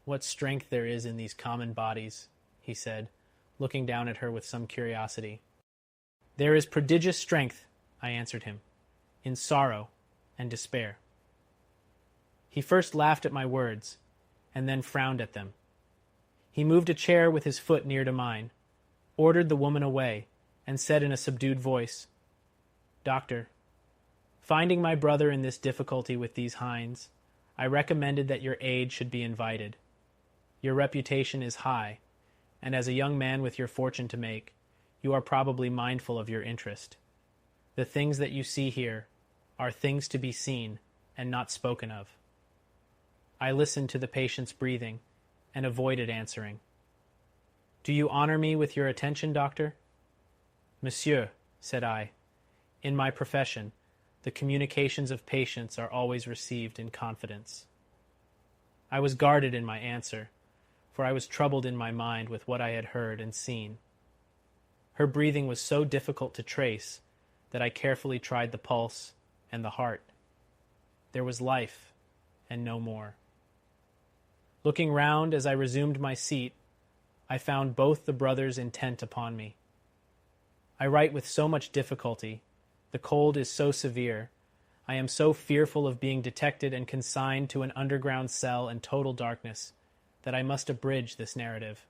"What strength there is in these common bodies," he said, looking down at her with some curiosity. "There is prodigious strength," I answered him, "in sorrow and despair." He first laughed at my words, and then frowned at them. He moved a chair with his foot near to mine, ordered the woman away, and said in a subdued voice, "Doctor, finding my brother in this difficulty with these hinds, I recommended that your aid should be invited. Your reputation is high, and as a young man with your fortune to make, you are probably mindful of your interest. The things that you see here are things to be seen and not spoken of." I listened to the patient's breathing and avoided answering. "Do you honor me with your attention, doctor?" "Monsieur," said I, "in my profession, the communications of patients are always received in confidence." I was guarded in my answer, for I was troubled in my mind with what I had heard and seen. Her breathing was so difficult to trace that I carefully tried the pulse and the heart. There was life, and no more. Looking round as I resumed my seat, I found both the brothers intent upon me. I write with so much difficulty, the cold is so severe, I am so fearful of being detected and consigned to an underground cell in total darkness, that I must abridge this narrative.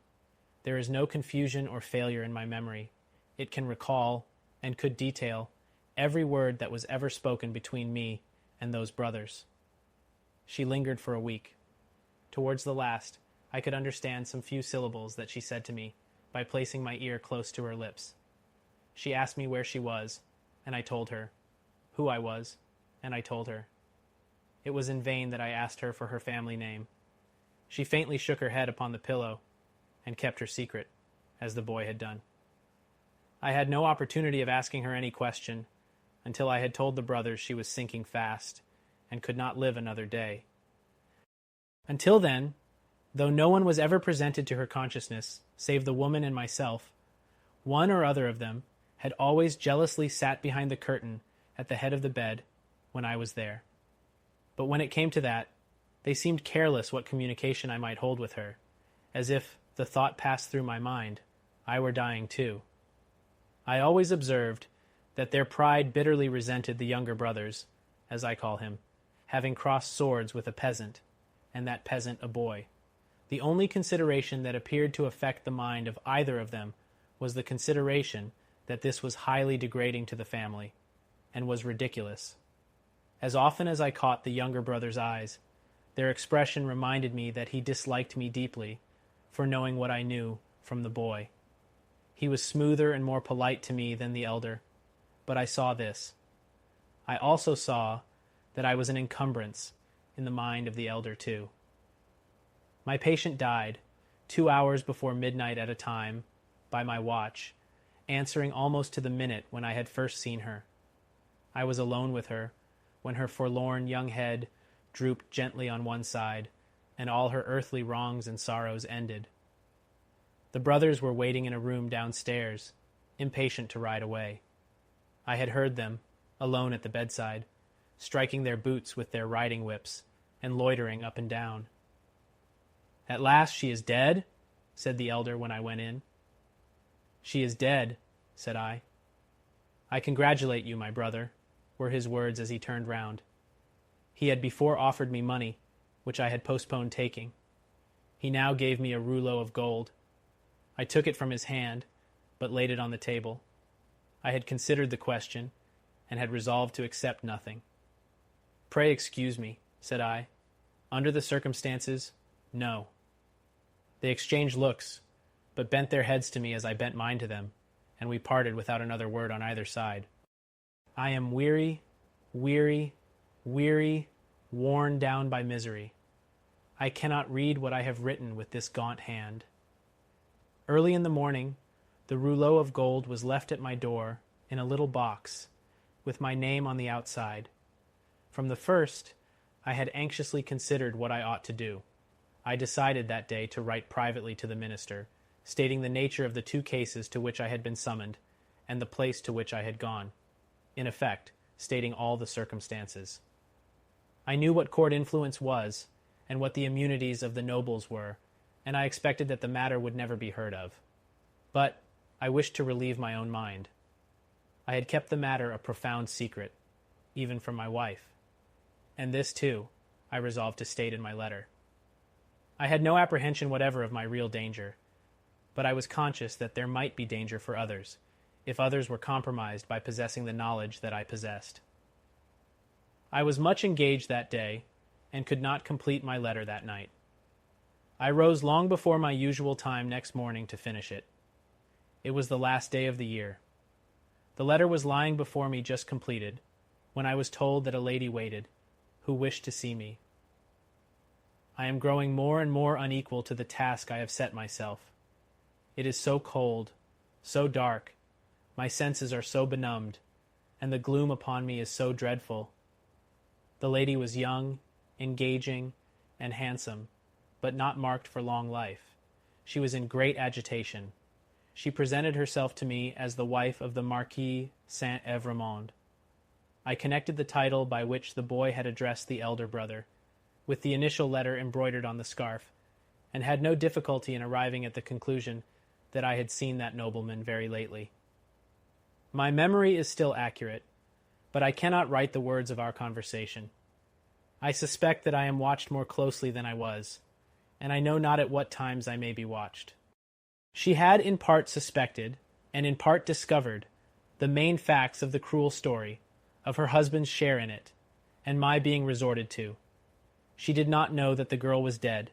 There is no confusion or failure in my memory. It can recall, and could detail, every word that was ever spoken between me and those brothers. She lingered for a week. Towards the last, I could understand some few syllables that she said to me by placing my ear close to her lips. She asked me where she was, and I told her. Who I was, and I told her. It was in vain that I asked her for her family name. She faintly shook her head upon the pillow and kept her secret, as the boy had done. I had no opportunity of asking her any question until I had told the brothers she was sinking fast and could not live another day. Until then, though no one was ever presented to her consciousness, save the woman and myself, one or other of them had always jealously sat behind the curtain at the head of the bed when I was there. But when it came to that, they seemed careless what communication I might hold with her, as if the thought passed through my mind, I were dying too. I always observed that their pride bitterly resented the younger brothers, as I call him, having crossed swords with a peasant, and that peasant a boy. The only consideration that appeared to affect the mind of either of them was the consideration that this was highly degrading to the family, and was ridiculous. As often as I caught the younger brother's eyes, their expression reminded me that he disliked me deeply for knowing what I knew from the boy. He was smoother and more polite to me than the elder, but I saw this. I also saw that I was an encumbrance in the mind of the elder too. My patient died 2 hours before midnight at a time, by my watch, answering almost to the minute when I had first seen her. I was alone with her, when her forlorn young head drooped gently on one side, and all her earthly wrongs and sorrows ended. The brothers were waiting in a room downstairs, impatient to ride away. I had heard them, alone at the bedside, striking their boots with their riding whips, and loitering up and down. "At last she is dead?" said the elder when I went in. "She is dead," said I. "I congratulate you, my brother," were his words as he turned round. He had before offered me money, which I had postponed taking. He now gave me a rouleau of gold. I took it from his hand, but laid it on the table. I had considered the question, and had resolved to accept nothing. "Pray excuse me," said I. "Under the circumstances, no." They exchanged looks, but bent their heads to me as I bent mine to them, and we parted without another word on either side. I am weary, weary, weary, worn down by misery. I cannot read what I have written with this gaunt hand. Early in the morning, the rouleau of gold was left at my door in a little box, with my name on the outside. From the first, I had anxiously considered what I ought to do. I decided that day to write privately to the minister, stating the nature of the 2 cases to which I had been summoned, and the place to which I had gone. In effect, stating all the circumstances. I knew what court influence was, and what the immunities of the nobles were, and I expected that the matter would never be heard of. But I wished to relieve my own mind. I had kept the matter a profound secret, even from my wife. And this, too, I resolved to state in my letter. I had no apprehension whatever of my real danger, but I was conscious that there might be danger for others, if others were compromised by possessing the knowledge that I possessed. I was much engaged that day, and could not complete my letter that night. I rose long before my usual time next morning to finish it. It was the last day of the year. The letter was lying before me just completed, when I was told that a lady waited, who wished to see me. I am growing more and more unequal to the task I have set myself. It is so cold, so dark, my senses are so benumbed, and the gloom upon me is so dreadful. The lady was young, engaging, and handsome, but not marked for long life. She was in great agitation. She presented herself to me as the wife of the Marquis Saint-Evremond. I connected the title by which the boy had addressed the elder brother, with the initial letter embroidered on the scarf, and had no difficulty in arriving at the conclusion that I had seen that nobleman very lately. My memory is still accurate, but I cannot write the words of our conversation. I suspect that I am watched more closely than I was, and I know not at what times I may be watched. She had in part suspected, and in part discovered, the main facts of the cruel story, of her husband's share in it, and my being resorted to. She did not know that the girl was dead.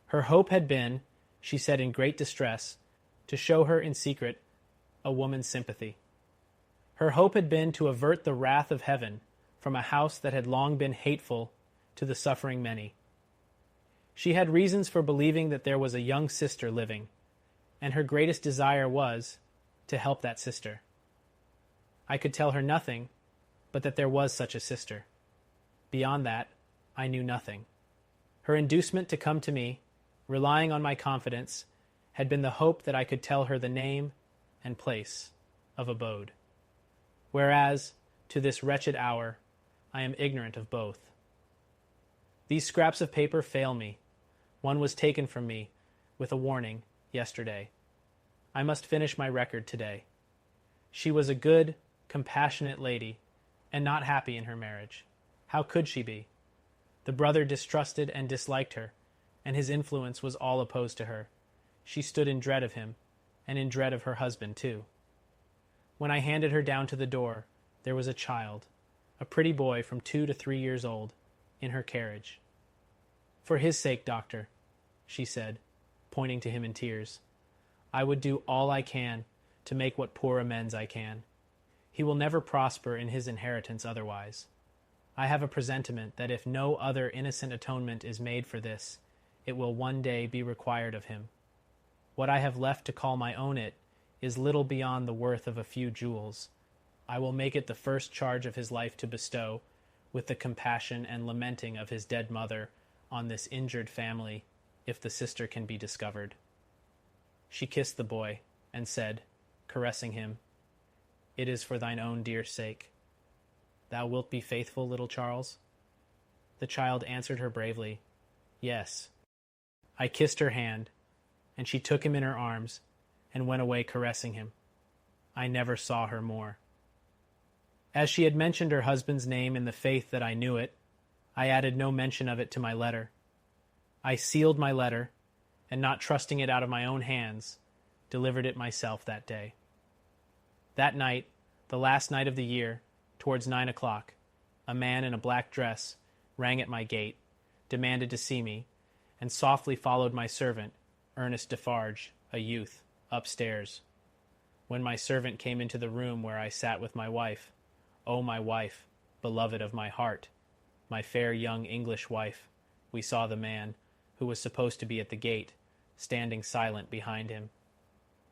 Her hope had been, she said in great distress, to show her in secret a woman's sympathy. Her hope had been to avert the wrath of heaven from a house that had long been hateful to the suffering many. She had reasons for believing that there was a young sister living, and her greatest desire was to help that sister. I could tell her nothing, but that there was such a sister. Beyond that, I knew nothing. Her inducement to come to me, relying on my confidence, had been the hope that I could tell her the name and place of abode. Whereas, to this wretched hour, I am ignorant of both. These scraps of paper fail me. One was taken from me, with a warning, yesterday. I must finish my record today. She was a good, compassionate lady, and not happy in her marriage. How could she be? The brother distrusted and disliked her, and his influence was all opposed to her. She stood in dread of him, and in dread of her husband too. When I handed her down to the door, there was a child, a pretty boy from 2 to 3 years old, in her carriage. "For his sake, doctor," she said, pointing to him in tears, "I would do all I can to make what poor amends I can. He will never prosper in his inheritance otherwise. I have a presentiment that if no other innocent atonement is made for this, it will one day be required of him. What I have left to call my own it is little beyond the worth of a few jewels. I will make it the first charge of his life to bestow, with the compassion and lamenting of his dead mother, on this injured family, if the sister can be discovered." She kissed the boy, and said, caressing him, "It is for thine own dear sake. Thou wilt be faithful, little Charles?" The child answered her bravely, "Yes." I kissed her hand, and she took him in her arms, and went away caressing him. I never saw her more. As she had mentioned her husband's name in the faith that I knew it, I added no mention of it to my letter. I sealed my letter, and not trusting it out of my own hands, delivered it myself that day. That night, the last night of the year, towards 9 o'clock, a man in a black dress rang at my gate, demanded to see me, and softly followed my servant, Ernest Defarge, a youth, upstairs. When my servant came into the room where I sat with my wife, oh, my wife, beloved of my heart, my fair young English wife, we saw the man, who was supposed to be at the gate, standing silent behind him.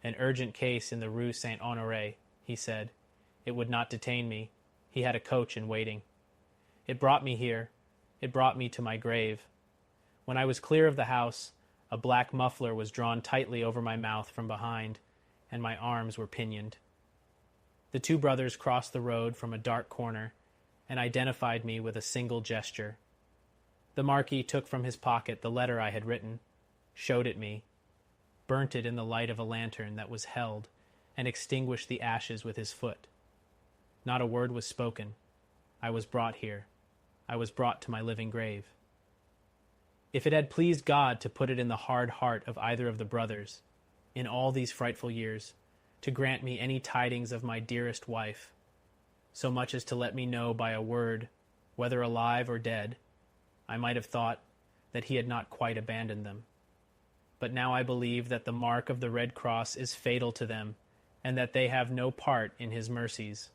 "An urgent case in the Rue Saint-Honoré," he said. "It would not detain me. He had a coach in waiting. It brought me here. It brought me to my grave. When I was clear of the house, a black muffler was drawn tightly over my mouth from behind, and my arms were pinioned. The two brothers crossed the road from a dark corner, and identified me with a single gesture. The Marquis took from his pocket the letter I had written, showed it me, burnt it in the light of a lantern that was held, and extinguished the ashes with his foot. Not a word was spoken. I was brought here. I was brought to my living grave. If it had pleased God to put it in the hard heart of either of the brothers, in all these frightful years, to grant me any tidings of my dearest wife, so much as to let me know by a word, whether alive or dead, I might have thought that he had not quite abandoned them. But now I believe that the mark of the Red Cross is fatal to them, and that they have no part in his mercies.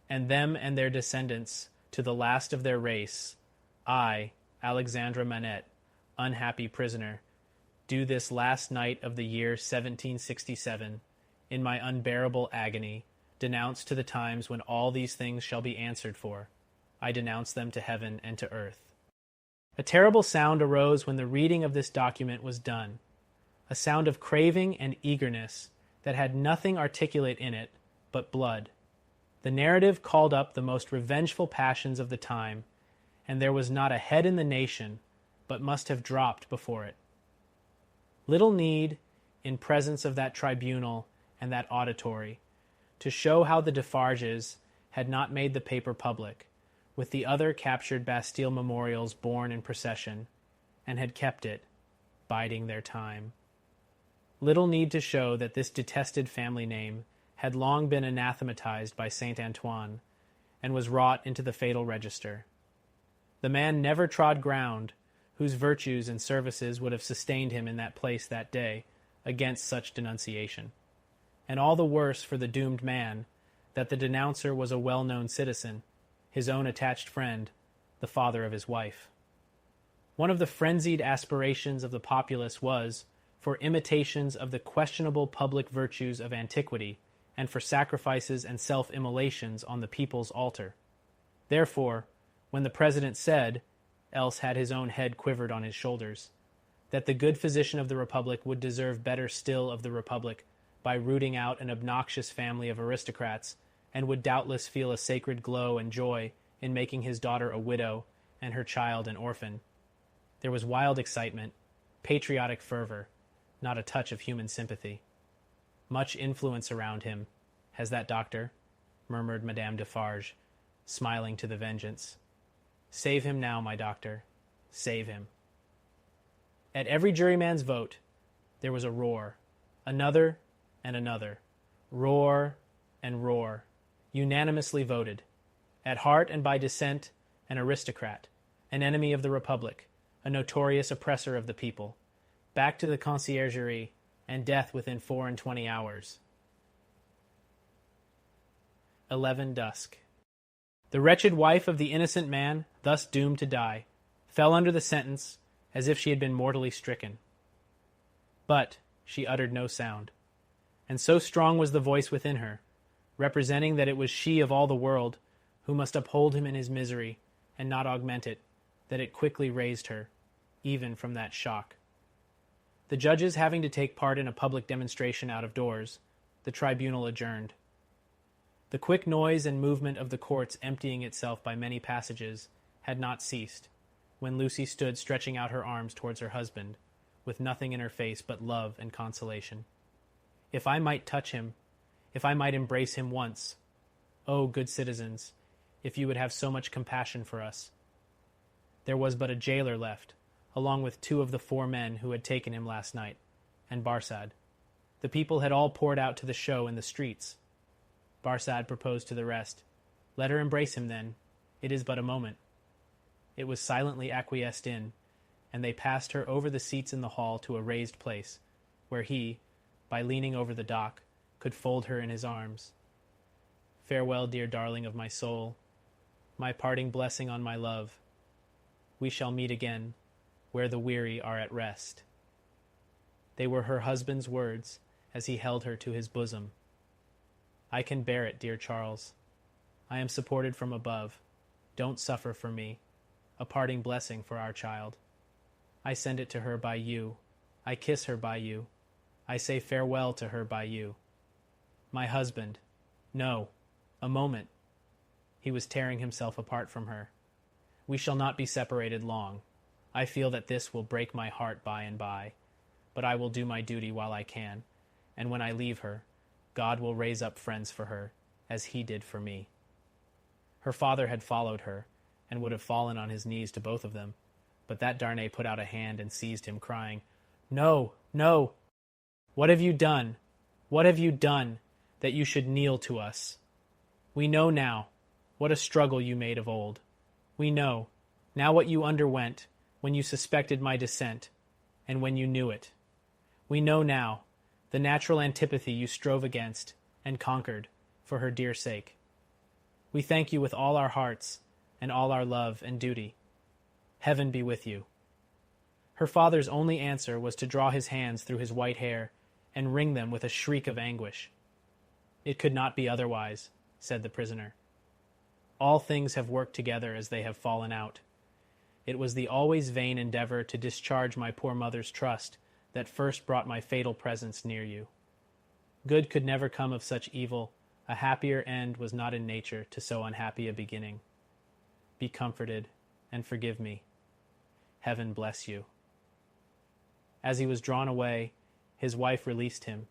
And them and their descendants, to the last of their race, I, Alexandra Manette, unhappy prisoner, do this last night of the year 1767, in my unbearable agony, denounce to the times when all these things shall be answered for. I denounce them to heaven and to earth. A terrible sound arose when the reading of this document was done, a sound of craving and eagerness that had nothing articulate in it but blood. The narrative called up the most revengeful passions of the time, and there was not a head in the nation but must have dropped before it. Little need, in presence of that tribunal and that auditory, to show how the Defarges had not made the paper public, with the other captured Bastille memorials borne in procession, and had kept it, biding their time. Little need to show that this detested family name had long been anathematized by Saint Antoine, and was wrought into the fatal register. The man never trod ground whose virtues and services would have sustained him in that place that day against such denunciation. And all the worse for the doomed man that the denouncer was a well-known citizen, his own attached friend, the father of his wife. One of the frenzied aspirations of the populace was for imitations of the questionable public virtues of antiquity, and for sacrifices and self-immolations on the people's altar. Therefore, when the president said, else had his own head quivered on his shoulders, that the good physician of the Republic would deserve better still of the Republic by rooting out an obnoxious family of aristocrats, and would doubtless feel a sacred glow and joy in making his daughter a widow and her child an orphan. There was wild excitement, patriotic fervor, not a touch of human sympathy. Much influence around him, has that doctor, murmured Madame Defarge, smiling to the vengeance. Save him now, my doctor. Save him. At every juryman's vote, there was a roar, another and another, roar and roar, unanimously voted. At heart and by descent, an aristocrat, an enemy of the Republic, a notorious oppressor of the people, back to the conciergerie, and death within 24 hours. 11 Dusk. The wretched wife of the innocent man, thus doomed to die, fell under the sentence as if she had been mortally stricken. But she uttered no sound, and so strong was the voice within her, representing that it was she of all the world who must uphold him in his misery and not augment it, that it quickly raised her, even from that shock. The judges having to take part in a public demonstration out of doors, the tribunal adjourned. The quick noise and movement of the courts emptying itself by many passages had not ceased, when Lucy stood stretching out her arms towards her husband, with nothing in her face but love and consolation. If I might touch him, if I might embrace him once, oh, good citizens, if you would have so much compassion for us. There was but a jailer left, along with 2 of the 4 men who had taken him last night, and Barsad. The people had all poured out to the show in the streets. Barsad proposed to the rest, "Let her embrace him then. It is but a moment." It was silently acquiesced in, and they passed her over the seats in the hall to a raised place, where he, by leaning over the dock, could fold her in his arms. Farewell, dear darling of my soul, my parting blessing on my love. We shall meet again, where the weary are at rest. They were her husband's words as he held her to his bosom. I can bear it, dear Charles. I am supported from above. Don't suffer for me. A parting blessing for our child. I send it to her by you. I kiss her by you. I say farewell to her by you. My husband. No, a moment. He was tearing himself apart from her. We shall not be separated long. I feel that this will break my heart by and by, but I will do my duty while I can, and when I leave her, God will raise up friends for her, as he did for me. Her father had followed her, and would have fallen on his knees to both of them, But that Darnay put out a hand and seized him, crying, "No, no! What have you done? What have you done, that you should kneel to us? We know now what a struggle you made of old. We know now what you underwent when you suspected my descent, and when you knew it. We know now the natural antipathy you strove against and conquered for her dear sake. We thank you with all our hearts and all our love and duty. Heaven be with you." Her father's only answer was to draw his hands through his white hair and wring them with a shriek of anguish. "It could not be otherwise," said the prisoner. "All things have worked together as they have fallen out. It was the always vain endeavor to discharge my poor mother's trust that first brought my fatal presence near you. Good could never come of such evil. A happier end was not in nature to so unhappy a beginning. Be comforted, and forgive me. Heaven bless you." As he was drawn away, his wife released him,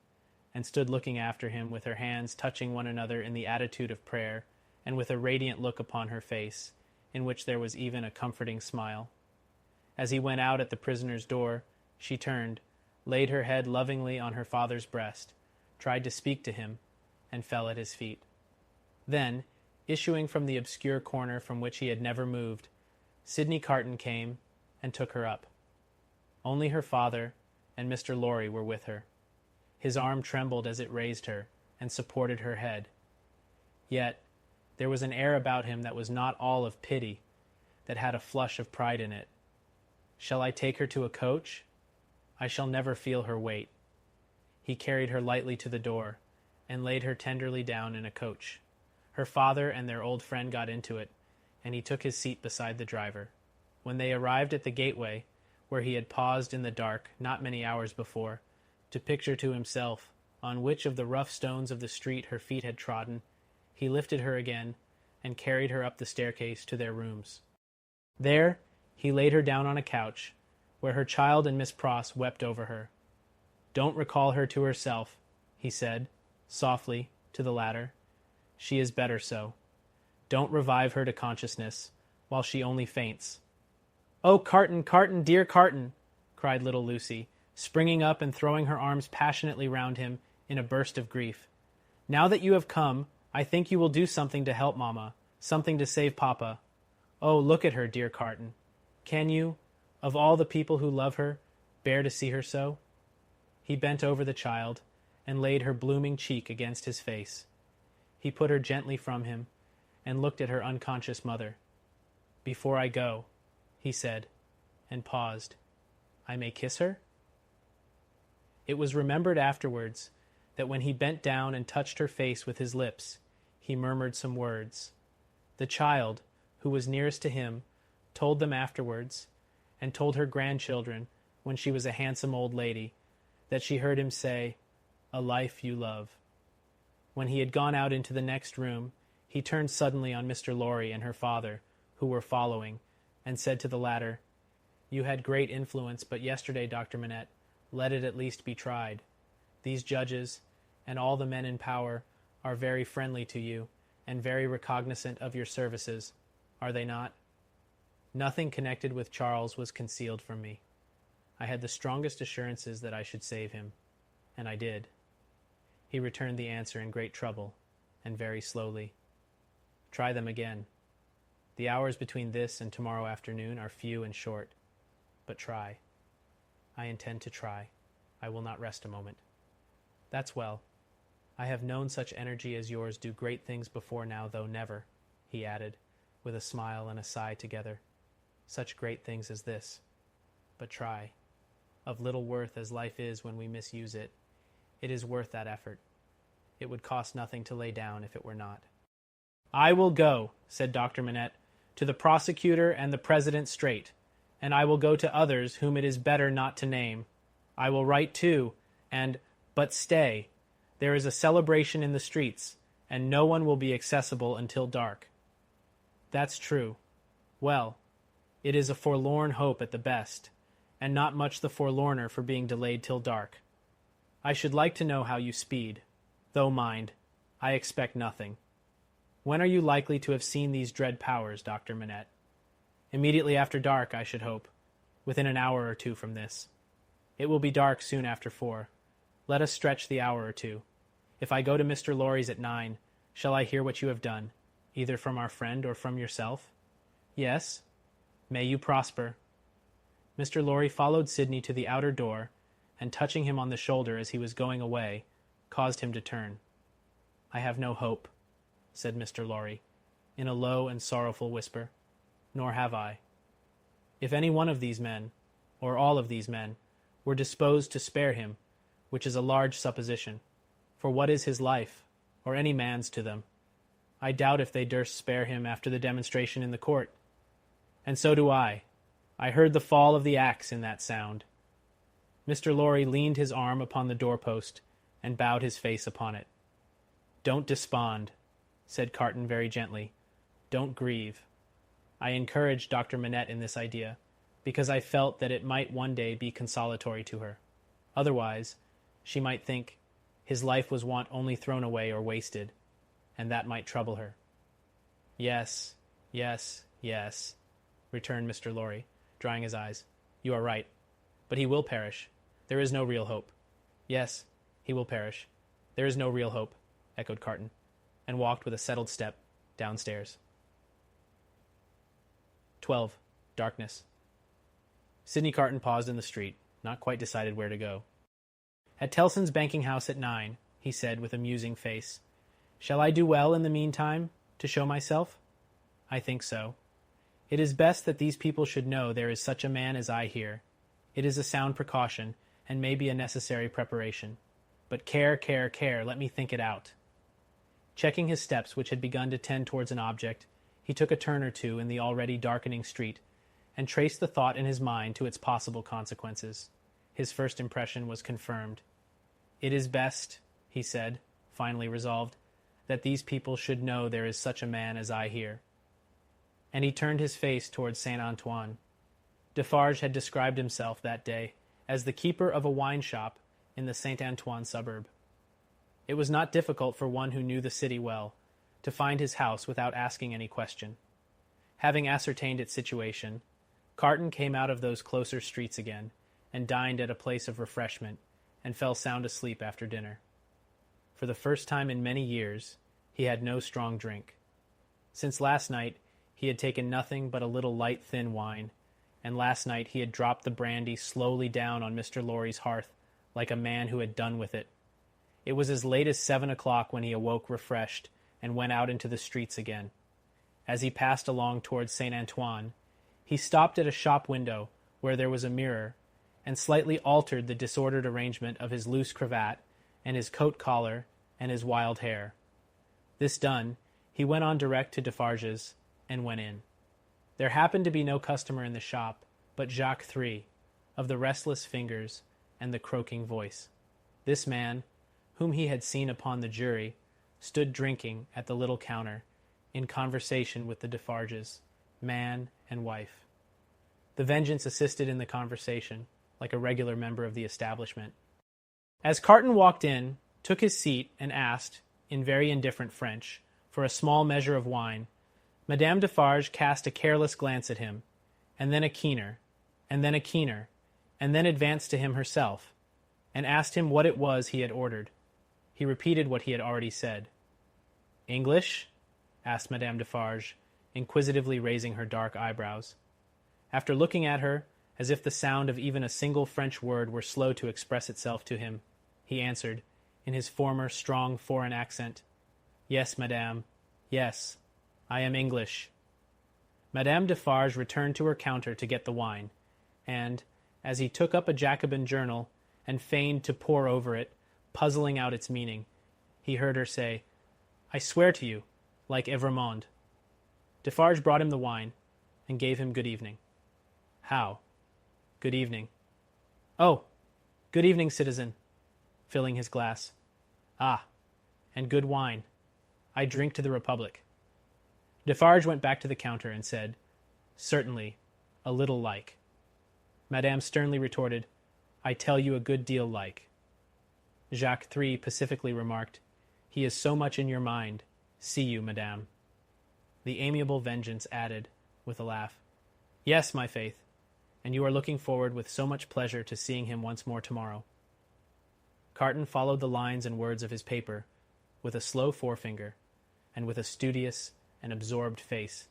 and stood looking after him with her hands touching one another in the attitude of prayer, and with a radiant look upon her face, in which there was even a comforting smile. As he went out at the prisoner's door, she turned, laid her head lovingly on her father's breast, tried to speak to him, and fell at his feet. Then, issuing from the obscure corner from which he had never moved, Sydney Carton came and took her up. Only her father and Mr. Lorry were with her. His arm trembled as it raised her and supported her head. Yet there was an air about him that was not all of pity, that had a flush of pride in it. "Shall I take her to a coach? I shall never feel her weight." He carried her lightly to the door, and laid her tenderly down in a coach. Her father and their old friend got into it, and he took his seat beside the driver. When they arrived at the gateway, where he had paused in the dark not many hours before, to picture to himself on which of the rough stones of the street her feet had trodden, he lifted her again, and carried her up the staircase to their rooms. There he laid her down on a couch, where her child and Miss Pross wept over her. "Don't recall her to herself," he said, softly, to the latter. "She is better so. Don't revive her to consciousness, while she only faints." "Oh, Carton, Carton, dear Carton!" cried little Lucy, springing up and throwing her arms passionately round him in a burst of grief. "Now that you have come, I think you will do something to help Mamma, something to save Papa. Oh, look at her, dear Carton. Can you, of all the people who love her, bear to see her so?" He bent over the child, and laid her blooming cheek against his face. He put her gently from him, and looked at her unconscious mother. "Before I go," he said, and paused, "I may kiss her?" It was remembered afterwards that when he bent down and touched her face with his lips, he murmured some words. The child, who was nearest to him, told them afterwards, and told her grandchildren, when she was a handsome old lady, that she heard him say, "A life you love." When he had gone out into the next room, he turned suddenly on Mr. Lorry and her father, who were following, and said to the latter, "You had great influence but yesterday, Dr. Manette. Let it at least be tried. These judges, and all the men in power, are very friendly to you, and very recognizant of your services, are they not? Nothing connected with Charles was concealed from me. I had the strongest assurances that I should save him, and I did." He returned the answer in great trouble, and very slowly. "Try them again. The hours between this and tomorrow afternoon are few and short, but try." "I intend to try. I will not rest a moment." "That's well. I have known such energy as yours do great things before now, though never," he added, with a smile and a sigh together, "such great things as this. But try. Of little worth as life is when we misuse it, it is worth that effort. It would cost nothing to lay down if it were not." "I will go," said Dr. Manette, "to the prosecutor and the president straight, and I will go to others whom it is better not to name. I will write too, but stay. There is a celebration in the streets, and no one will be accessible until dark." "That's true. Well, it is a forlorn hope at the best, and not much the forlorner for being delayed till dark. I should like to know how you speed, though mind, I expect nothing. When are you likely to have seen these dread powers, Dr. Manette?" "Immediately after dark, I should hope. within an hour or two from this. It will be dark soon after 4. Let us stretch the hour or two. If I go to Mr. Lorry's at 9, shall I hear what you have done, either from our friend or from yourself? Yes. May you prosper. Mr. Lorry followed Sydney to the outer door, and touching him on the shoulder as he was going away, caused him to turn. I have no hope, said Mr. Lorry, in a low and sorrowful whisper. Nor have I. If any one of these men, or all of these men, were disposed to spare him, which is a large supposition, for what is his life, or any man's to them? I doubt if they durst spare him after the demonstration in the court. And so do I. I heard the fall of the axe in that sound. Mr. Lorry leaned his arm upon the doorpost and bowed his face upon it. Don't despond, said Carton very gently. Don't grieve. I encouraged Dr. Manette in this idea, because I felt that it might one day be consolatory to her. Otherwise, she might think his life was want only thrown away or wasted, and that might trouble her. Yes, yes, yes, returned Mr. Lorry, drying his eyes. You are right. But he will perish. There is no real hope. Yes, he will perish. There is no real hope, echoed Carton, and walked with a settled step downstairs. 12. Darkness. Sydney Carton paused in the street, not quite decided where to go. At Tellson's banking house at 9, he said with a musing face. Shall I do well in the meantime to show myself? I think so. It is best that these people should know there is such a man as I here. It is a sound precaution, and may be a necessary preparation. But care, care, care, let me think it out. Checking his steps, which had begun to tend towards an object, he took a turn or two in the already darkening street, and traced the thought in his mind to its possible consequences. His first impression was confirmed. It is best, he said, finally resolved, that these people should know there is such a man as I here. And he turned his face towards Saint Antoine. Defarge had described himself that day as the keeper of a wine shop in the Saint Antoine suburb. It was not difficult for one who knew the city well to find his house without asking any question. Having ascertained its situation, Carton came out of those closer streets again, and dined at a place of refreshment, and fell sound asleep after dinner. For the first time in many years, he had no strong drink. Since last night, he had taken nothing but a little light thin wine, and last night he had dropped the brandy slowly down on Mr. Lorry's hearth like a man who had done with it. It was as late as 7 o'clock when he awoke refreshed and went out into the streets again. As he passed along towards Saint Antoine, he stopped at a shop window where there was a mirror, and slightly altered the disordered arrangement of his loose cravat and his coat collar and his wild hair. This done, he went on direct to Defarge's, and went in. There happened to be no customer in the shop but Jacques III, of the restless fingers and the croaking voice. This man, whom he had seen upon the jury, stood drinking at the little counter, in conversation with the Defarges, man and wife. The Vengeance assisted in the conversation, like a regular member of the establishment. As Carton walked in, took his seat, and asked, in very indifferent French, for a small measure of wine, Madame Defarge cast a careless glance at him, and then a keener, and then a keener, and then advanced to him herself, and asked him what it was he had ordered. He repeated what he had already said. "English?" asked Madame Defarge, inquisitively raising her dark eyebrows. After looking at her, as if the sound of even a single French word were slow to express itself to him, he answered, in his former strong foreign accent, "Yes, madame, yes, I am English." Madame Defarge returned to her counter to get the wine, and, as he took up a Jacobin journal and feigned to pore over it, puzzling out its meaning, he heard her say, "I swear to you, like Evrémonde." Defarge brought him the wine, and gave him good evening. "How? Good evening." "Oh, good evening, citizen," filling his glass. "Ah, and good wine. I drink to the Republic." Defarge went back to the counter and said, "Certainly, a little like." Madame sternly retorted, "I tell you a good deal like." Jacques III pacifically remarked, "He is so much in your mind. See you, madame." The amiable Vengeance added, with a laugh, "Yes, my faith. and you are looking forward with so much pleasure to seeing him once more tomorrow." Carton followed the lines and words of his paper with a slow forefinger and with a studious and absorbed face.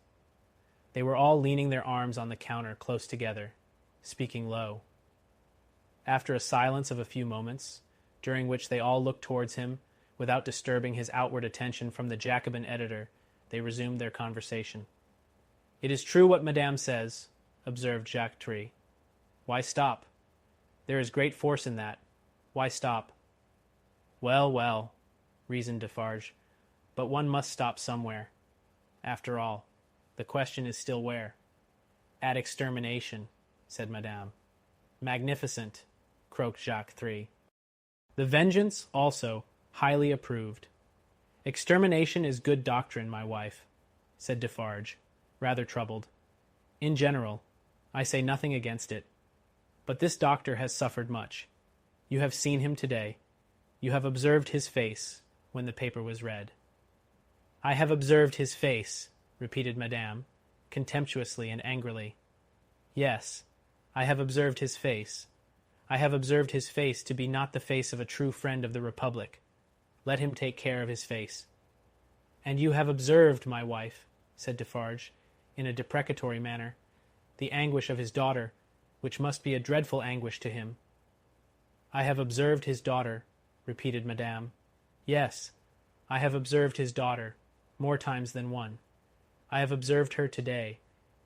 They were all leaning their arms on the counter close together, speaking low. After a silence of a few moments, during which they all looked towards him without disturbing his outward attention from the Jacobin editor, they resumed their conversation. "It is true what Madame says," observed Jacques Three. "Why stop? There is great force in that. Why stop?" "Well, well," reasoned Defarge, "but one must stop somewhere. After all, the question is still where." "At extermination," said Madame. "Magnificent," croaked Jacques Three. The Vengeance, also, highly approved. "Extermination is good doctrine, my wife," said Defarge, rather troubled. "In general, I say nothing against it. But this doctor has suffered much. You have seen him today. You have observed his face when the paper was read." "I have observed his face," repeated Madame, contemptuously and angrily. "Yes, I have observed his face. I have observed his face to be not the face of a true friend of the Republic. Let him take care of his face." "And you have observed, my wife," said Defarge, in a deprecatory manner, "the anguish of his daughter, which must be a dreadful anguish to him." "I have observed his daughter," repeated Madame. "Yes, I have observed his daughter, more times than one. I have observed her today,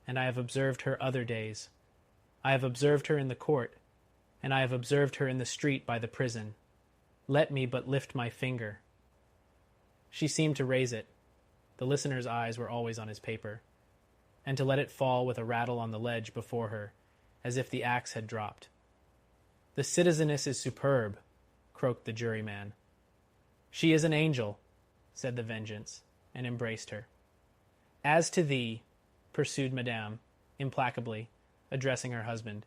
and I have observed her other days. I have observed her in the court, and I have observed her in the street by the prison. Let me but lift my finger." She seemed to raise it, the listener's eyes were always on his paper, and to let it fall with a rattle on the ledge before her, as if the axe had dropped. "The citizeness is superb," croaked the juryman. "She is an angel," said the Vengeance, and embraced her. "As to thee," pursued Madame, implacably, addressing her husband,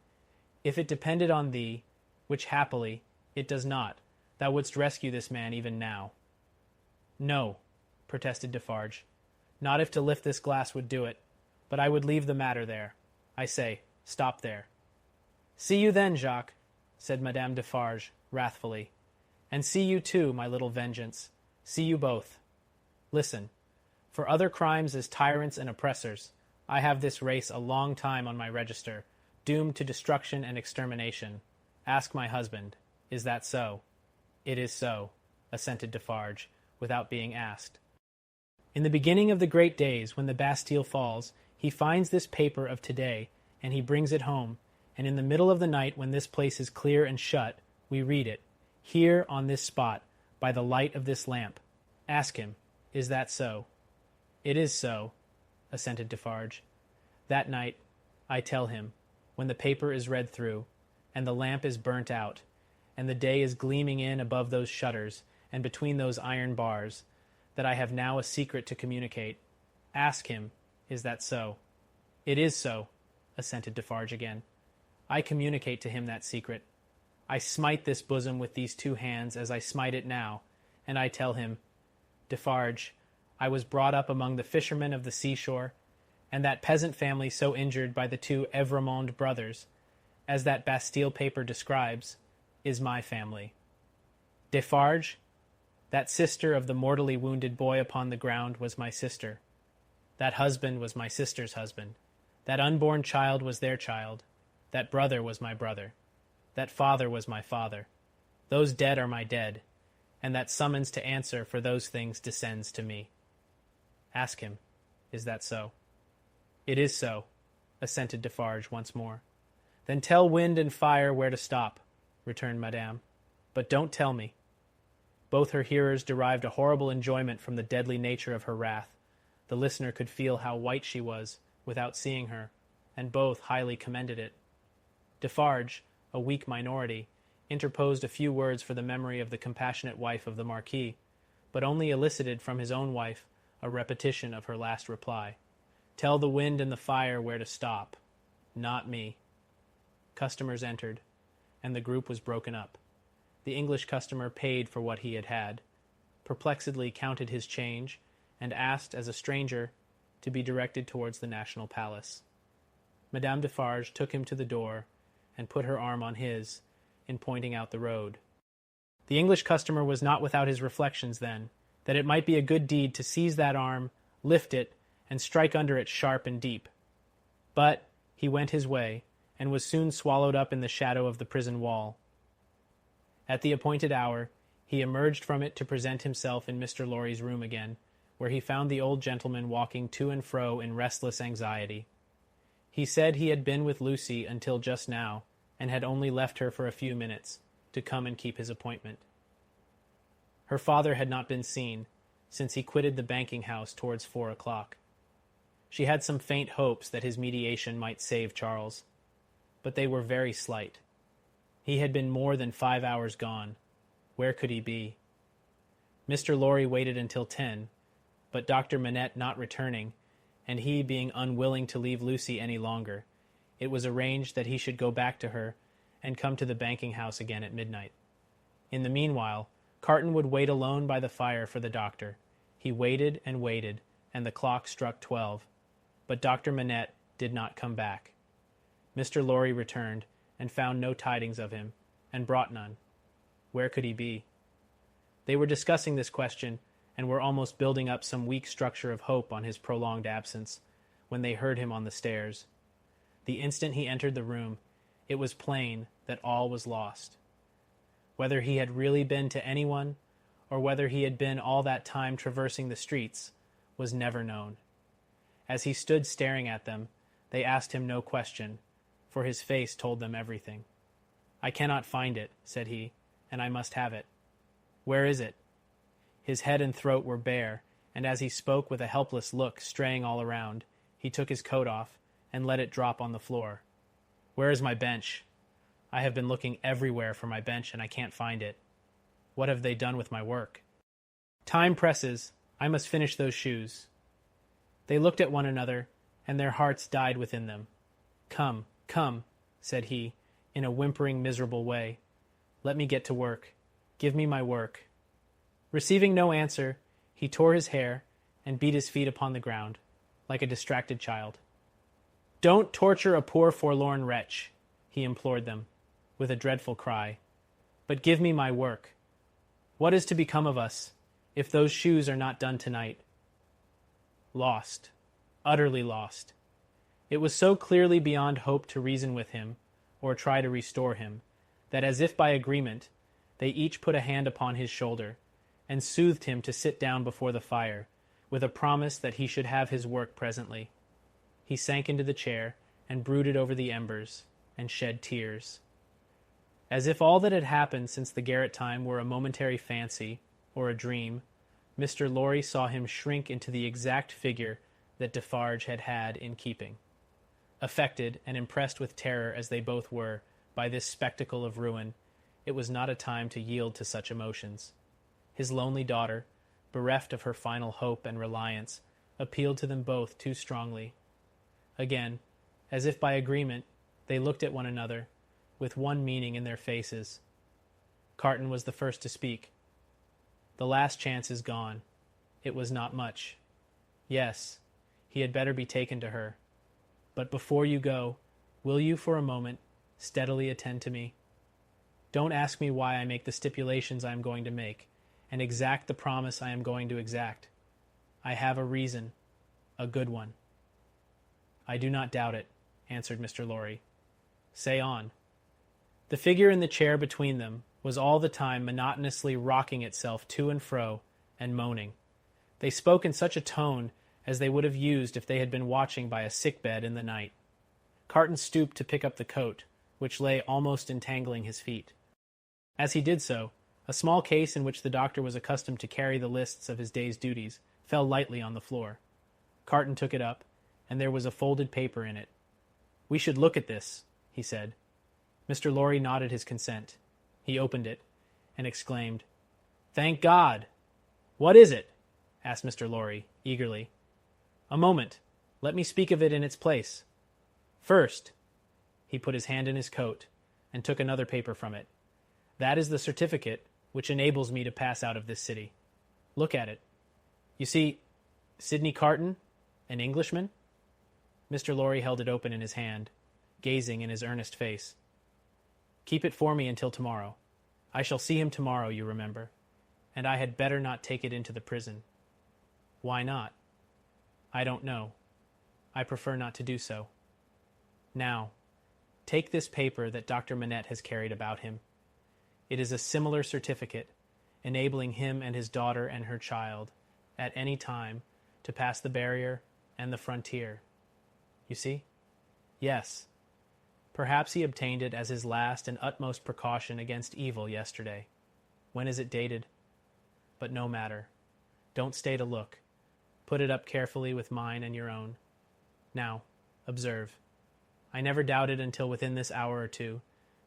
"if it depended on thee, which happily it does not, thou wouldst rescue this man even now." "No," protested Defarge, "not if to lift this glass would do it, but I would leave the matter there. I say, stop there." "See you then, Jacques," said Madame Defarge, wrathfully, "and see you too, my little Vengeance. See you both. Listen. For other crimes as tyrants and oppressors, I have this race a long time on my register, doomed to destruction and extermination. Ask my husband. Is that so?" "It is so," assented Defarge, without being asked. "In the beginning of the great days, when the Bastille falls, he finds this paper of today, and he brings it home, and in the middle of the night, when this place is clear and shut, we read it, here on this spot, by the light of this lamp. Ask him, is that so?" "It is so," assented Defarge. "That night, I tell him, when the paper is read through, and the lamp is burnt out, and the day is gleaming in above those shutters and between those iron bars, that I have now a secret to communicate. Ask him, is that so?" "It is so," assented Defarge again. "I communicate to him that secret. I smite this bosom with these two hands as I smite it now, and I tell him, Defarge, I was brought up among the fishermen of the seashore, and that peasant family so injured by the two Evrémonde brothers, as that Bastille paper describes, is my family. Defarge, that sister of the mortally wounded boy upon the ground was my sister. That husband was my sister's husband. That unborn child was their child. That brother was my brother. That father was my father. Those dead are my dead, and that summons to answer for those things descends to me. Ask him, is that so?" "It is so," assented Defarge once more. "Then tell wind and fire where to stop," returned Madame. "But don't tell me." Both her hearers derived a horrible enjoyment from the deadly nature of her wrath. The listener could feel how white she was, without seeing her, and both highly commended it. Defarge, a weak minority, interposed a few words for the memory of the compassionate wife of the Marquis, but only elicited from his own wife a repetition of her last reply. "Tell the wind and the fire where to stop. Not me." Customers entered, and the group was broken up. The English customer paid for what he had had, perplexedly counted his change, and asked, as a stranger, to be directed towards the National Palace. Madame Defarge took him to the door, and put her arm on his, in pointing out the road. The English customer was not without his reflections then, that it might be a good deed to seize that arm, lift it, and strike under it sharp and deep. But he went his way, and was soon swallowed up in the shadow of the prison wall. At the appointed hour, he emerged from it to present himself in Mr. Lorry's room again, where he found the old gentleman walking to and fro in restless anxiety. He said he had been with Lucy until just now, and had only left her for a few minutes, to come and keep his appointment. Her father had not been seen, since he quitted the banking-house towards 4 o'clock. She had some faint hopes that his mediation might save Charles, but they were very slight. He had been more than 5 hours gone. Where could he be? Mr. Lorry waited until 10, but Dr. Manette not returning, and he being unwilling to leave Lucy any longer, it was arranged that he should go back to her and come to the banking-house again at midnight. In the meanwhile, Carton would wait alone by the fire for the doctor. He waited, and the clock struck 12, but Dr. Manette did not come back. Mr. Lorry returned, and found no tidings of him, and brought none. Where could he be? They were discussing this question, and were almost building up some weak structure of hope on his prolonged absence, when they heard him on the stairs. The instant he entered the room, it was plain that all was lost. Whether he had really been to anyone, or whether he had been all that time traversing the streets, was never known. As he stood staring at them, they asked him no question, for his face told them everything. "I cannot find it," said he, "and I must have it." "Where is it?" His head and throat were bare, and as he spoke with a helpless look straying all around, he took his coat off and let it drop on the floor. "Where is my bench? I have been looking everywhere for my bench, and I can't find it. What have they done with my work? Time presses. I must finish those shoes." They looked at one another, and their hearts died within them. "Come, come," said he, in a whimpering, miserable way. "Let me get to work. Give me my work." Receiving no answer, he tore his hair and beat his feet upon the ground, like a distracted child. "Don't torture a poor forlorn wretch," he implored them, with a dreadful cry, "but give me my work. What is to become of us, if those shoes are not done tonight?" Lost, utterly lost. It was so clearly beyond hope to reason with him, or try to restore him, that as if by agreement, they each put a hand upon his shoulder, and soothed him to sit down before the fire, with a promise that he should have his work presently. He sank into the chair, and brooded over the embers, and shed tears. As if all that had happened since the garret time were a momentary fancy, or a dream, Mr. Lorry saw him shrink into the exact figure that Defarge had had in keeping. Affected and impressed with terror as they both were by this spectacle of ruin, it was not a time to yield to such emotions. His lonely daughter, bereft of her final hope and reliance, appealed to them both too strongly. Again, as if by agreement, they looked at one another, with one meaning in their faces. Carton was the first to speak. "The last chance is gone. It was not much. Yes, he had better be taken to her. But before you go, will you for a moment steadily attend to me? Don't ask me why I make the stipulations I am going to make, and exact the promise I am going to exact. I have a reason, a good one." "I do not doubt it," answered Mr. Lorry. "Say on." The figure in the chair between them was all the time monotonously rocking itself to and fro, and moaning. They spoke in such a tone as they would have used if they had been watching by a sick-bed in the night. Carton stooped to pick up the coat, which lay almost entangling his feet. As he did so, a small case in which the doctor was accustomed to carry the lists of his day's duties fell lightly on the floor. Carton took it up, and there was a folded paper in it. "We should look at this," he said. Mr. Lorry nodded his consent. He opened it, and exclaimed, "Thank God!" "What is it?" asked Mr. Lorry, eagerly. "A moment. Let me speak of it in its place. First," he put his hand in his coat, and took another paper from it. "That is the certificate which enables me to pass out of this city. Look at it. You see, Sydney Carton, an Englishman." Mr. Lorry held it open in his hand, gazing in his earnest face. "Keep it for me until tomorrow. I shall see him tomorrow, you remember, and I had better not take it into the prison." "Why not?" "I don't know. I prefer not to do so. Now, take this paper that Dr. Manette has carried about him. It is a similar certificate, enabling him and his daughter and her child, at any time, to pass the barrier and the frontier. You see? Yes. Perhaps he obtained it as his last and utmost precaution against evil yesterday. When is it dated? But no matter. Don't stay to look. Put it up carefully with mine and your own. Now, observe. I never doubted until within this hour or two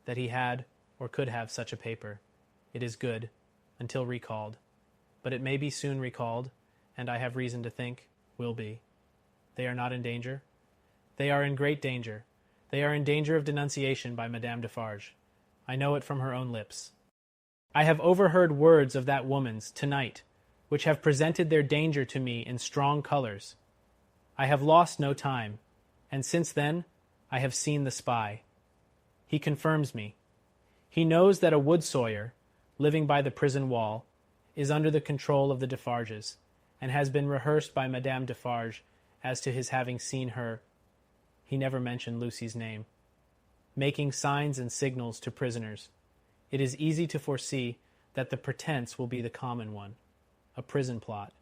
that he had or could have such a paper. It is good, until recalled. But it may be soon recalled, and I have reason to think will be. They are not in danger? They are in great danger. They are in danger of denunciation by Madame Defarge. I know it from her own lips. I have overheard words of that woman's, tonight, which have presented their danger to me in strong colors. I have lost no time, and since then I have seen the spy. He confirms me. He knows that a Wood-Sawyer, living by the prison wall, is under the control of the Defarges, and has been rehearsed by Madame Defarge as to his having seen her, he never mentioned Lucy's name, making signs and signals to prisoners. It is easy to foresee that the pretense will be the common one, a prison plot,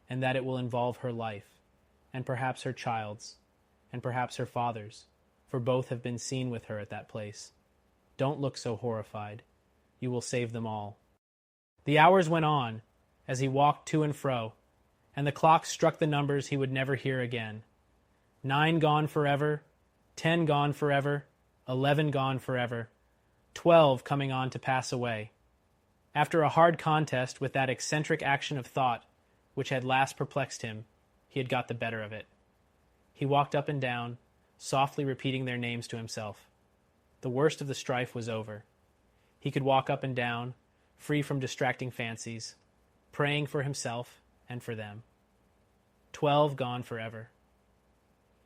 and that it will involve her life, and perhaps her child's, and perhaps her father's, for both have been seen with her at that place. Don't look so horrified. You will save them all. The hours went on, as he walked to and fro, and the clock struck the numbers he would never hear again. 9 gone forever, 10 gone forever, 11 gone forever, 12 coming on to pass away. After a hard contest with that eccentric action of thought which had last perplexed him, he had got the better of it. He walked up and down, softly repeating their names to himself. The worst of the strife was over. He could walk up and down, free from distracting fancies, praying for himself and for them. 12 gone forever.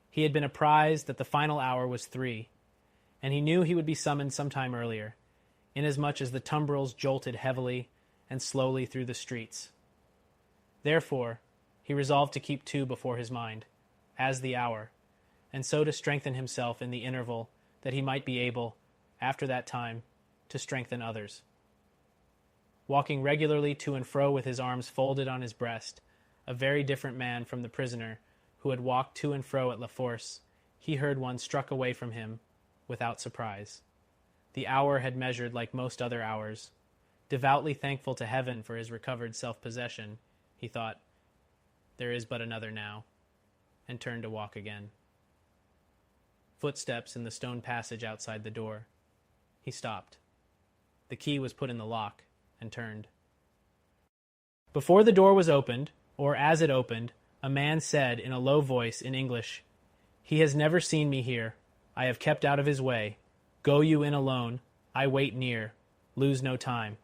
He had been apprised that the final hour was 3, and he knew he would be summoned some time earlier, inasmuch as the tumbrils jolted heavily and slowly through the streets. Therefore, he resolved to keep 2 before his mind, as the hour, and so to strengthen himself in the interval that he might be able, after that time, to strengthen others. Walking regularly to and fro with his arms folded on his breast, a very different man from the prisoner who had walked to and fro at La Force, he heard one struck away from him without surprise. The hour had measured like most other hours. Devoutly thankful to heaven for his recovered self-possession, he thought, "There is but another now," and turned to walk again. Footsteps in the stone passage outside the door. He stopped. The key was put in the lock, and turned. Before the door was opened, or as it opened, a man said in a low voice in English, "He has never seen me here. I have kept out of his way. Go you in alone. I wait near. Lose no time."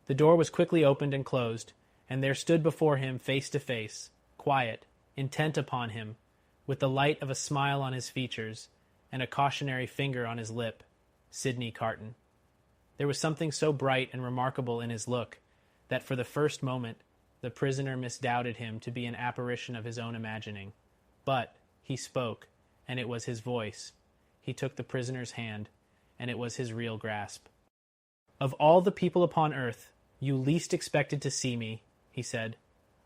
The door was quickly opened and closed, and there stood before him face to face, quiet, intent upon him, with the light of a smile on his features and a cautionary finger on his lip, Sydney Carton. There was something so bright and remarkable in his look that for the first moment the prisoner misdoubted him to be an apparition of his own imagining. But he spoke, and it was his voice. He took the prisoner's hand, and it was his real grasp. "Of all the people upon earth, you least expected to see me," he said.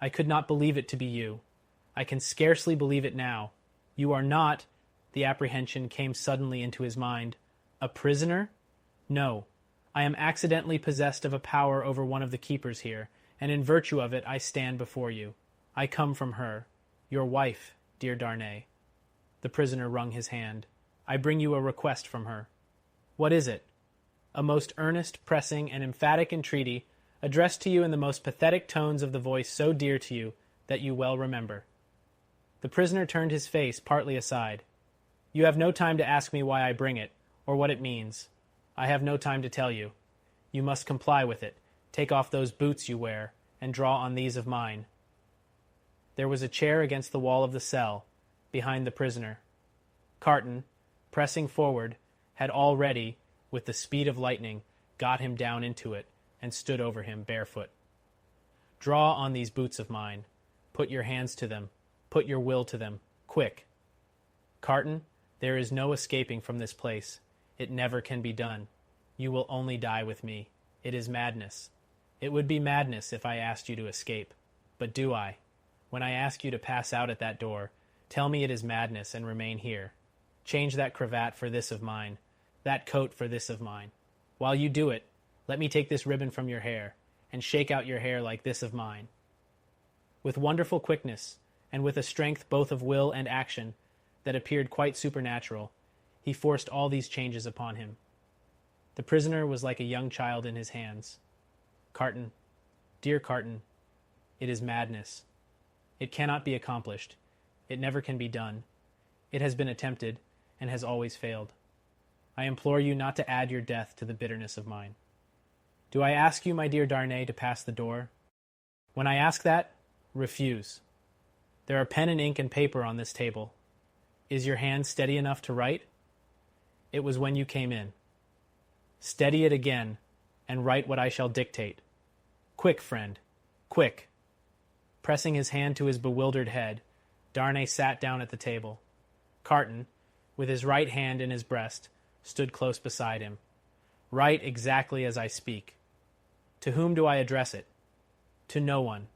"I could not believe it to be you. I can scarcely believe it now. You are not," the apprehension came suddenly into his mind, "a prisoner? No. I am accidentally possessed of a power over one of the keepers here, and in virtue of it I stand before you. I come from her, your wife, dear Darnay." The prisoner wrung his hand. "I bring you a request from her." "What is it?" "A most earnest, pressing, and emphatic entreaty, addressed to you in the most pathetic tones of the voice so dear to you that you well remember." The prisoner turned his face partly aside. "You have no time to ask me why I bring it, or what it means. I have no time to tell you. You must comply with it. Take off those boots you wear, and draw on these of mine." There was a chair against the wall of the cell, behind the prisoner, Carton, pressing forward, had already, with the speed of lightning, got him down into it and stood over him barefoot. "Draw on these boots of mine. Put your hands to them. Put your will to them. Quick. Carton, there is no escaping from this place. It never can be done. You will only die with me. It is madness. It would be madness if I asked you to escape. But do I? When I ask you to pass out at that door, tell me it is madness and remain here. Change that cravat for this of mine, that coat for this of mine. While you do it, let me take this ribbon from your hair and shake out your hair like this of mine." With wonderful quickness, and with a strength both of will and action that appeared quite supernatural, he forced all these changes upon him. The prisoner was like a young child in his hands. "Carton, dear Carton, it is madness. It cannot be accomplished. It never can be done. It has been attempted, and has always failed. I implore you not to add your death to the bitterness of mine. Do I ask you, my dear Darnay, to pass the door? When I ask that, refuse. There are pen and ink and paper on this table. Is your hand steady enough to write? It was when you came in. Steady it again, and write what I shall dictate. Quick, friend, quick." Pressing his hand to his bewildered head, Darnay sat down at the table. Carton, with his right hand in his breast, stood close beside him. "Write exactly as I speak. To whom do I address it?" "To no one."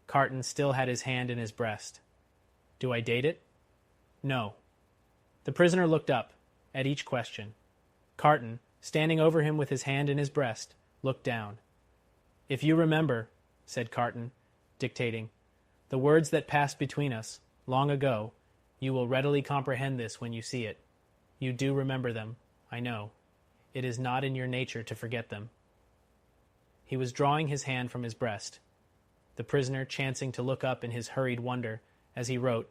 Carton still had his hand in his breast. "Do I date it?" "No." The prisoner looked up, at each question. Carton, standing over him with his hand in his breast, looked down. "If you remember," said Carton, dictating, "the words that passed between us, long ago, you will readily comprehend this when you see it. You do remember them, I know. It is not in your nature to forget them." He was drawing his hand from his breast. The prisoner, chancing to look up in his hurried wonder as he wrote,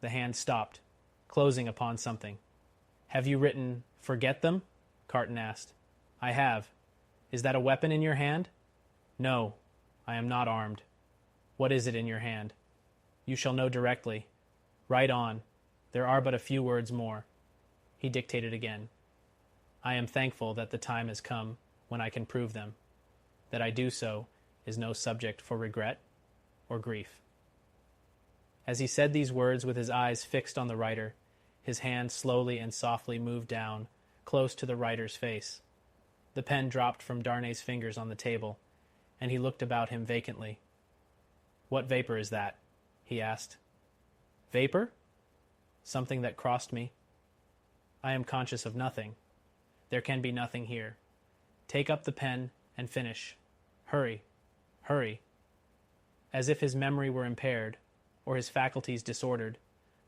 the hand stopped, closing upon something. "Have you written, 'Forget them'?" Carton asked. "I have. Is that a weapon in your hand?" "No, I am not armed." "What is it in your hand?" "You shall know directly. Write on. There are but a few words more." He dictated again. "I am thankful that the time has come when I can prove them. That I do so is no subject for regret or grief." As he said these words with his eyes fixed on the writer, his hand slowly and softly moved down, close to the writer's face. The pen dropped from Darnay's fingers on the table, and he looked about him vacantly. "What vapor is that?" he asked. "Vapor? Something that crossed me. I am conscious of nothing. There can be nothing here. Take up the pen and finish. Hurry, hurry." As if his memory were impaired, or his faculties disordered,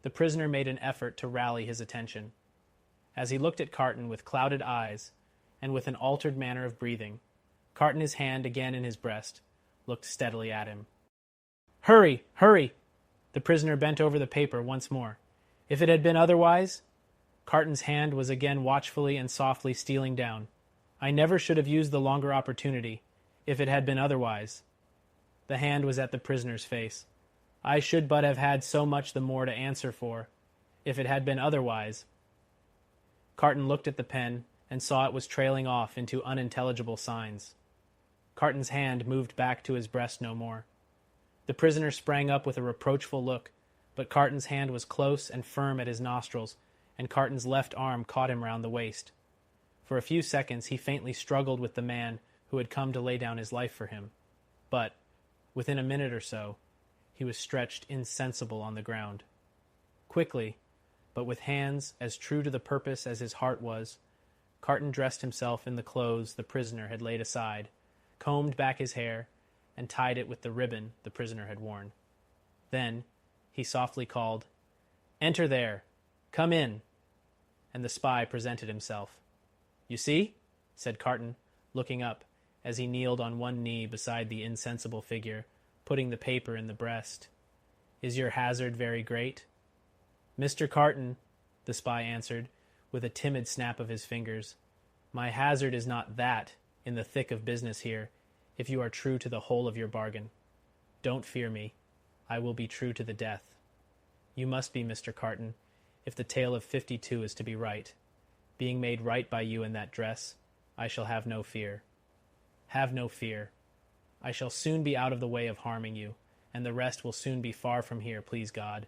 the prisoner made an effort to rally his attention. As he looked at Carton with clouded eyes, and with an altered manner of breathing, Carton, his hand again in his breast, looked steadily at him. "Hurry, hurry!" The prisoner bent over the paper once more. "If it had been otherwise—" Carton's hand was again watchfully and softly stealing down. "I never should have used the longer opportunity, if it had been otherwise." The hand was at the prisoner's face. "I should but have had so much the more to answer for, if it had been otherwise." Carton looked at the pen and saw it was trailing off into unintelligible signs. Carton's hand moved back to his breast no more. The prisoner sprang up with a reproachful look, but Carton's hand was close and firm at his nostrils, and Carton's left arm caught him round the waist. For a few seconds he faintly struggled with the man who had come to lay down his life for him, but, within a minute or so, he was stretched insensible on the ground. Quickly, but with hands as true to the purpose as his heart was, Carton dressed himself in the clothes the prisoner had laid aside, combed back his hair, and tied it with the ribbon the prisoner had worn. Then he softly called, "Enter there! Come in!" And the spy presented himself. "You see?" said Carton, looking up, as he kneeled on one knee beside the insensible figure, putting the paper in the breast. "Is your hazard very great?" "Mr. Carton," the spy answered, with a timid snap of his fingers, "my hazard is not that, in the thick of business here, if you are true to the whole of your bargain. Don't fear me. I will be true to the death. You must be, Mr. Carton, if the tale of 52 is to be right. Being made right by you in that dress, I shall have no fear. Have no fear. I shall soon be out of the way of harming you, and the rest will soon be far from here, please God.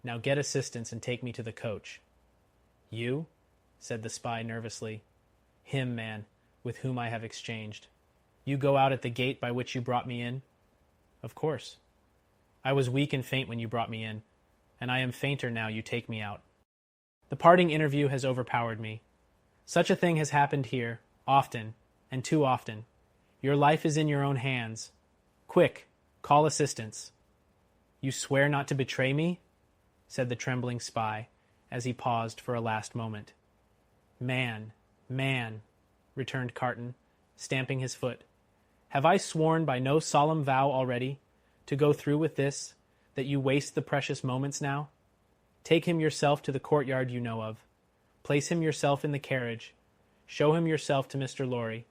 Now get assistance and take me to the coach. You? Said the spy nervously. Him, man, with whom I have exchanged. You go out at the gate by which you brought me in? Of course. I was weak and faint when you brought me in, and I am fainter now you take me out. The parting interview has overpowered me. Such a thing has happened here, often, and too often. Your life is in your own hands. Quick, call assistance. You swear not to betray me? Said the trembling spy, as he paused for a last moment. Man, returned Carton, stamping his foot. Have I sworn by no solemn vow already to go through with this, that you waste the precious moments now? Take him yourself to the courtyard you know of. Place him yourself in the carriage. Show him yourself to Mr. Lorry.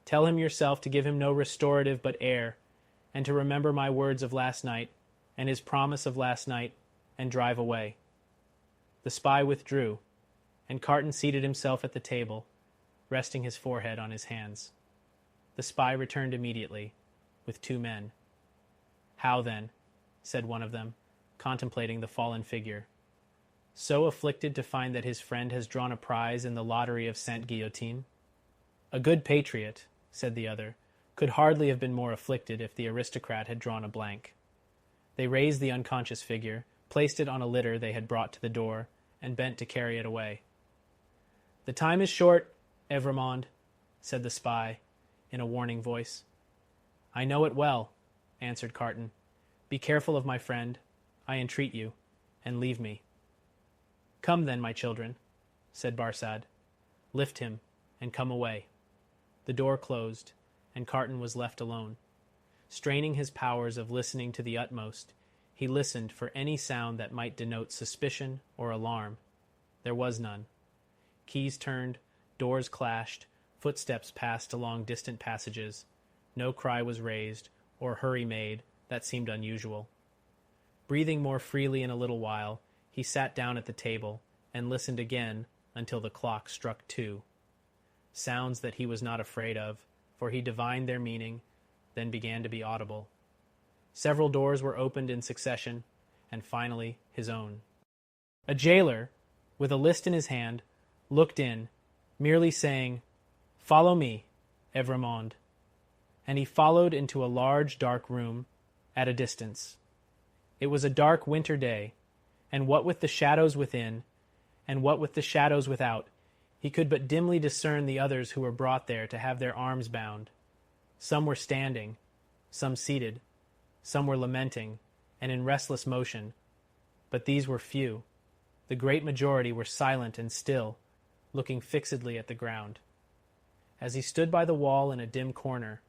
Tell him yourself to give him no restorative but air, and to remember my words of last night, and his promise of last night, and drive away. The spy withdrew, and Carton seated himself at the table, resting his forehead on his hands. The spy returned immediately, with 2 men. How then? Said one of them, contemplating the fallen figure. So afflicted to find that his friend has drawn a prize in the lottery of Sainte-Guillotine? A good patriot, said the other, could hardly have been more afflicted if the aristocrat had drawn a blank. They raised the unconscious figure, placed it on a litter they had brought to the door, and bent to carry it away. The time is short, Evrémonde, said the spy, in a warning voice. I know it well, answered Carton. Be careful of my friend, I entreat you, and leave me. Come then, my children, said Barsad. Lift him, and come away. The door closed, and Carton was left alone. Straining his powers of listening to the utmost, he listened for any sound that might denote suspicion or alarm. There was none. Keys turned, doors clashed, footsteps passed along distant passages. No cry was raised, or hurry made, that seemed unusual. Breathing more freely in a little while, he sat down at the table, and listened again until the clock struck 2. Sounds that he was not afraid of, for he divined their meaning, then began to be audible. Several doors were opened in succession, and finally his own. A jailer, with a list in his hand, looked in, merely saying, Follow me, Evrémonde. And he followed into a large dark room, at a distance. It was a dark winter day, and what with the shadows within, and what with the shadows without, he could but dimly discern the others who were brought there to have their arms bound. Some were standing, some seated, some were lamenting, and in restless motion, but these were few. The great majority were silent and still, looking fixedly at the ground. As he stood by the wall in a dim corner,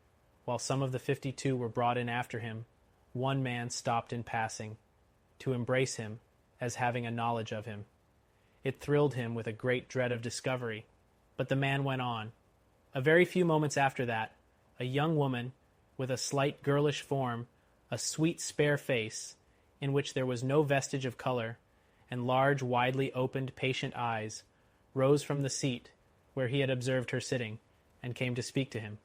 while some of the 52 were brought in after him, one man stopped in passing, to embrace him as having a knowledge of him. It thrilled him with a great dread of discovery, but the man went on. A very few moments after that, a young woman, with a slight girlish form, a sweet spare face, in which there was no vestige of color, and large widely opened patient eyes, rose from the seat where he had observed her sitting, and came to speak to him.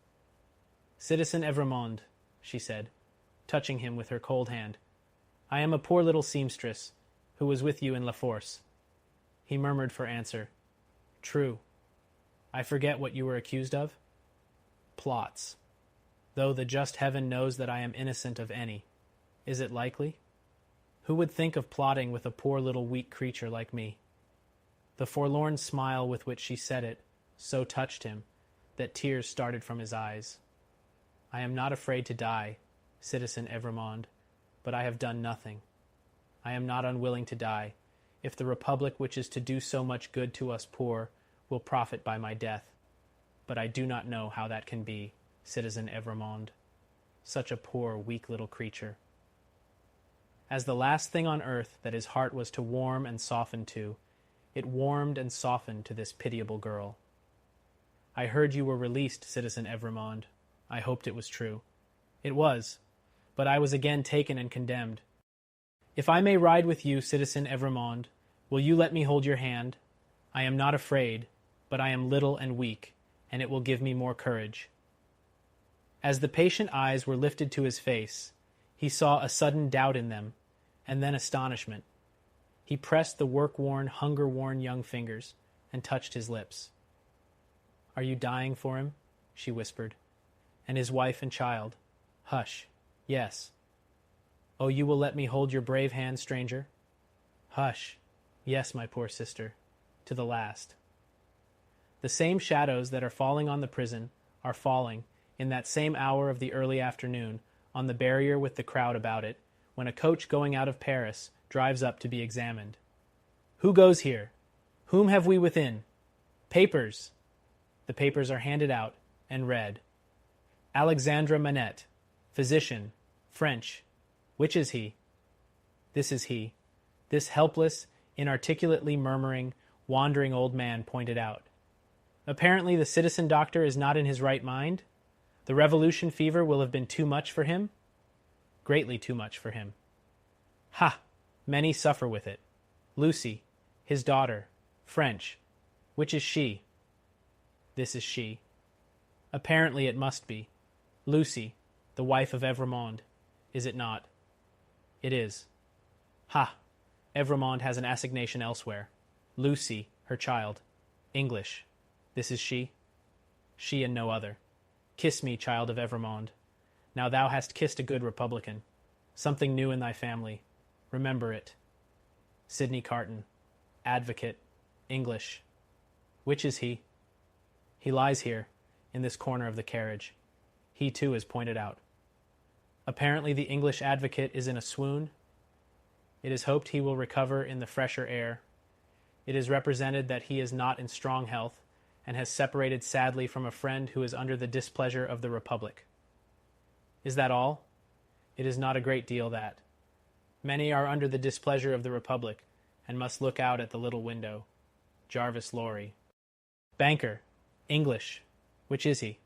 Citizen Evrémonde, she said, touching him with her cold hand, I am a poor little seamstress, who was with you in La Force. He murmured for answer, True. I forget what you were accused of? Plots. Though the just heaven knows that I am innocent of any. Is it likely? Who would think of plotting with a poor little weak creature like me? The forlorn smile with which she said it so touched him that tears started from his eyes. I am not afraid to die, Citizen Evrémonde, but I have done nothing. I am not unwilling to die, if the Republic which is to do so much good to us poor will profit by my death. But I do not know how that can be, Citizen Evrémonde. Such a poor, weak little creature. As the last thing on earth that his heart was to warm and soften to, it warmed and softened to this pitiable girl. I heard you were released, Citizen Evrémonde. I hoped it was true. It was, but I was again taken and condemned. If I may ride with you, Citizen Evrémonde, Will you let me hold your hand? I am not afraid, but I am little and weak, and it will give me more courage." As the patient eyes were lifted to his face, he saw a sudden doubt in them, and then astonishment. He pressed the work-worn, hunger-worn young fingers and touched his lips. "Are you dying for him?" she whispered. "And his wife and child?" "Hush. Yes." "Oh, you will let me hold your brave hand, stranger?" "Hush. Yes, my poor sister. To the last." The same shadows that are falling on the prison are falling, in that same hour of the early afternoon, on the barrier with the crowd about it, when a coach going out of Paris drives up to be examined. "Who goes here? Whom have we within? Papers!" The papers are handed out and read. "Alexandre Manette, physician, French. Which is he?" This is he. This helpless, inarticulately murmuring, wandering old man pointed out. Apparently the citizen doctor is not in his right mind. The revolution fever will have been too much for him. Greatly too much for him. Ha! Many suffer with it. Lucy, his daughter, French. Which is she? This is she. Apparently it must be. Lucy, the wife of Evrémonde. Is it not? It is. Ha! Evrémonde has an assignation elsewhere. Lucy, her child. English. This is she? She and no other. Kiss me, child of Evrémonde. Now thou hast kissed a good Republican. Something new in thy family. Remember it. Sydney Carton. Advocate. English. Which is he? He lies here, in this corner of the carriage. He too is pointed out. Apparently the English advocate is in a swoon. It is hoped he will recover in the fresher air. It is represented that he is not in strong health, and has separated sadly from a friend who is under the displeasure of the Republic. Is that all? It is not a great deal, that. Many are under the displeasure of the Republic, and must look out at the little window. Jarvis Lorry. Banker. English. Which is he?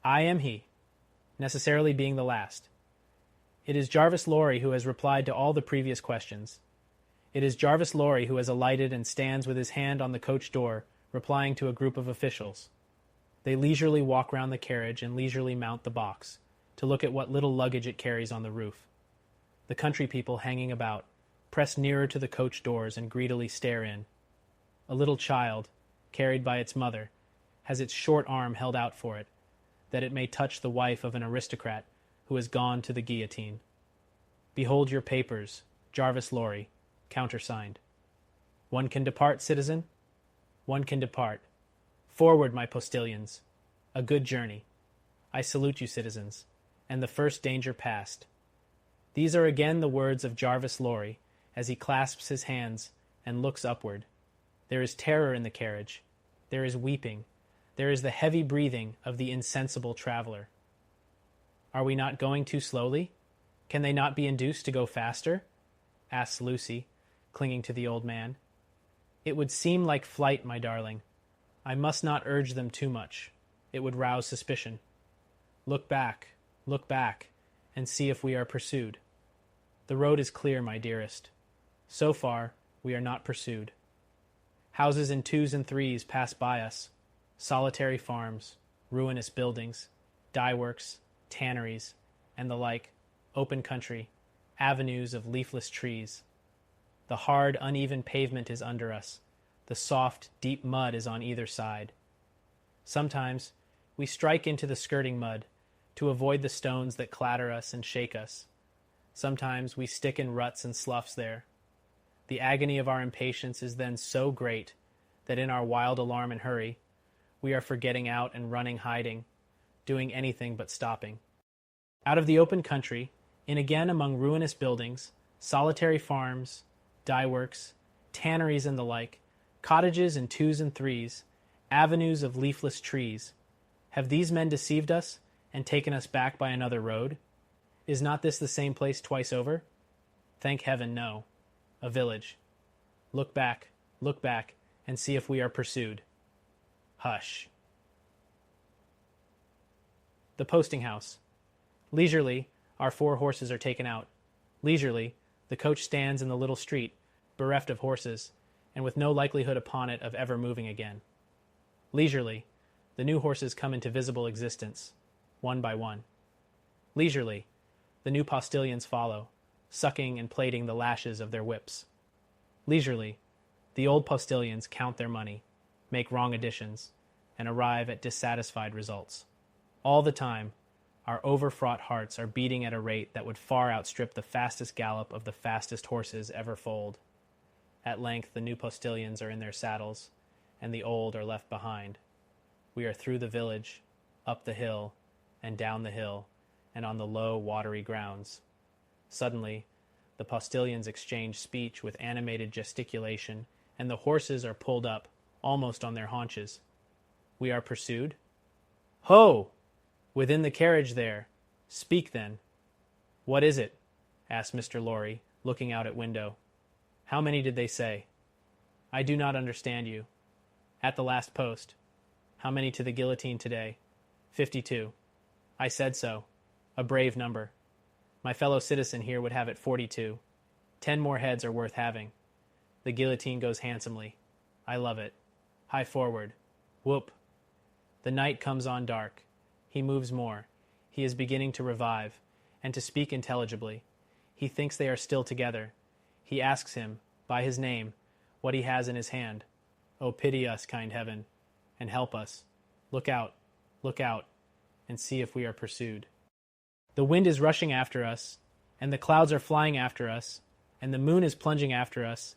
I am he. Necessarily being the last. It is Jarvis Lorry who has replied to all the previous questions. It is Jarvis Lorry who has alighted and stands with his hand on the coach door, replying to a group of officials. They leisurely walk round the carriage and leisurely mount the box, to look at what little luggage it carries on the roof. The country people hanging about, press nearer to the coach doors and greedily stare in. A little child, carried by its mother, has its short arm held out for it, that it may touch the wife of an aristocrat who has gone to the guillotine. Behold your papers, Jarvis Lorry, countersigned. One can depart, citizen? One can depart. Forward, my postilions. A good journey. I salute you, citizens, and the first danger past. These are again the words of Jarvis Lorry, as he clasps his hands and looks upward. There is terror in the carriage. There is weeping. There is the heavy breathing of the insensible traveler. Are we not going too slowly? Can they not be induced to go faster? Asks Lucy, clinging to the old man. It would seem like flight, my darling. I must not urge them too much. It would rouse suspicion. Look back, and see if we are pursued. The road is clear, my dearest. So far, we are not pursued. Houses in twos and threes pass by us. Solitary farms, ruinous buildings, dye-works, tanneries, and the like, open country, avenues of leafless trees. The hard, uneven pavement is under us. The soft, deep mud is on either side. Sometimes we strike into the skirting mud to avoid the stones that clatter us and shake us. Sometimes we stick in ruts and sloughs there. The agony of our impatience is then so great that in our wild alarm and hurry, we are for getting out and running, hiding, doing anything but stopping. Out of the open country, in again among ruinous buildings, solitary farms, dye-works, tanneries and the like, cottages in twos and threes, avenues of leafless trees. Have these men deceived us and taken us back by another road? Is not this the same place twice over? Thank heaven, no. A village. Look back, and see if we are pursued. Hush. The posting house. Leisurely, our 4 horses are taken out. Leisurely, the coach stands in the little street, bereft of horses, and with no likelihood upon it of ever moving again. Leisurely, the new horses come into visible existence, one by one. Leisurely, the new postilions follow, sucking and plaiting the lashes of their whips. Leisurely, the old postilions count their money, make wrong additions, and arrive at dissatisfied results. All the time, our overfraught hearts are beating at a rate that would far outstrip the fastest gallop of the fastest horses ever foaled. At length, the new postilions are in their saddles, and the old are left behind. We are through the village, up the hill, and down the hill, and on the low, watery grounds. Suddenly, the postilions exchange speech with animated gesticulation, and the horses are pulled up, almost on their haunches. We are pursued? Ho! Within the carriage there. Speak, then. What is it? Asked Mr. Lorry, looking out at window. How many did they say? I do not understand you. At the last post. How many to the guillotine today? 52. I said so. A brave number. My fellow citizen here would have it 42. 10 more heads are worth having. The guillotine goes handsomely. I love it. High forward. Whoop. The night comes on dark. He moves more. He is beginning to revive, and to speak intelligibly. He thinks they are still together. He asks him, by his name, what he has in his hand. Oh, pity us, kind heaven, and help us. Look out, and see if we are pursued. The wind is rushing after us, and the clouds are flying after us, and the moon is plunging after us,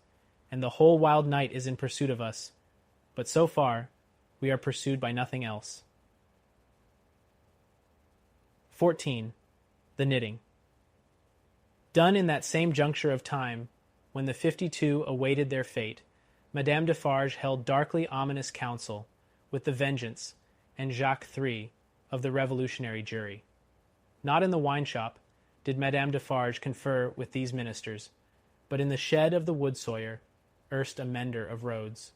and the whole wild night is in pursuit of us. But so far, we are pursued by nothing else. 14. The knitting. Done in that same juncture of time, when the 52 awaited their fate, Madame Defarge held darkly ominous counsel with the Vengeance and Jacques III of the Revolutionary jury. Not in the wine-shop did Madame Defarge confer with these ministers, but in the shed of the Wood-Sawyer, erst a mender of roads.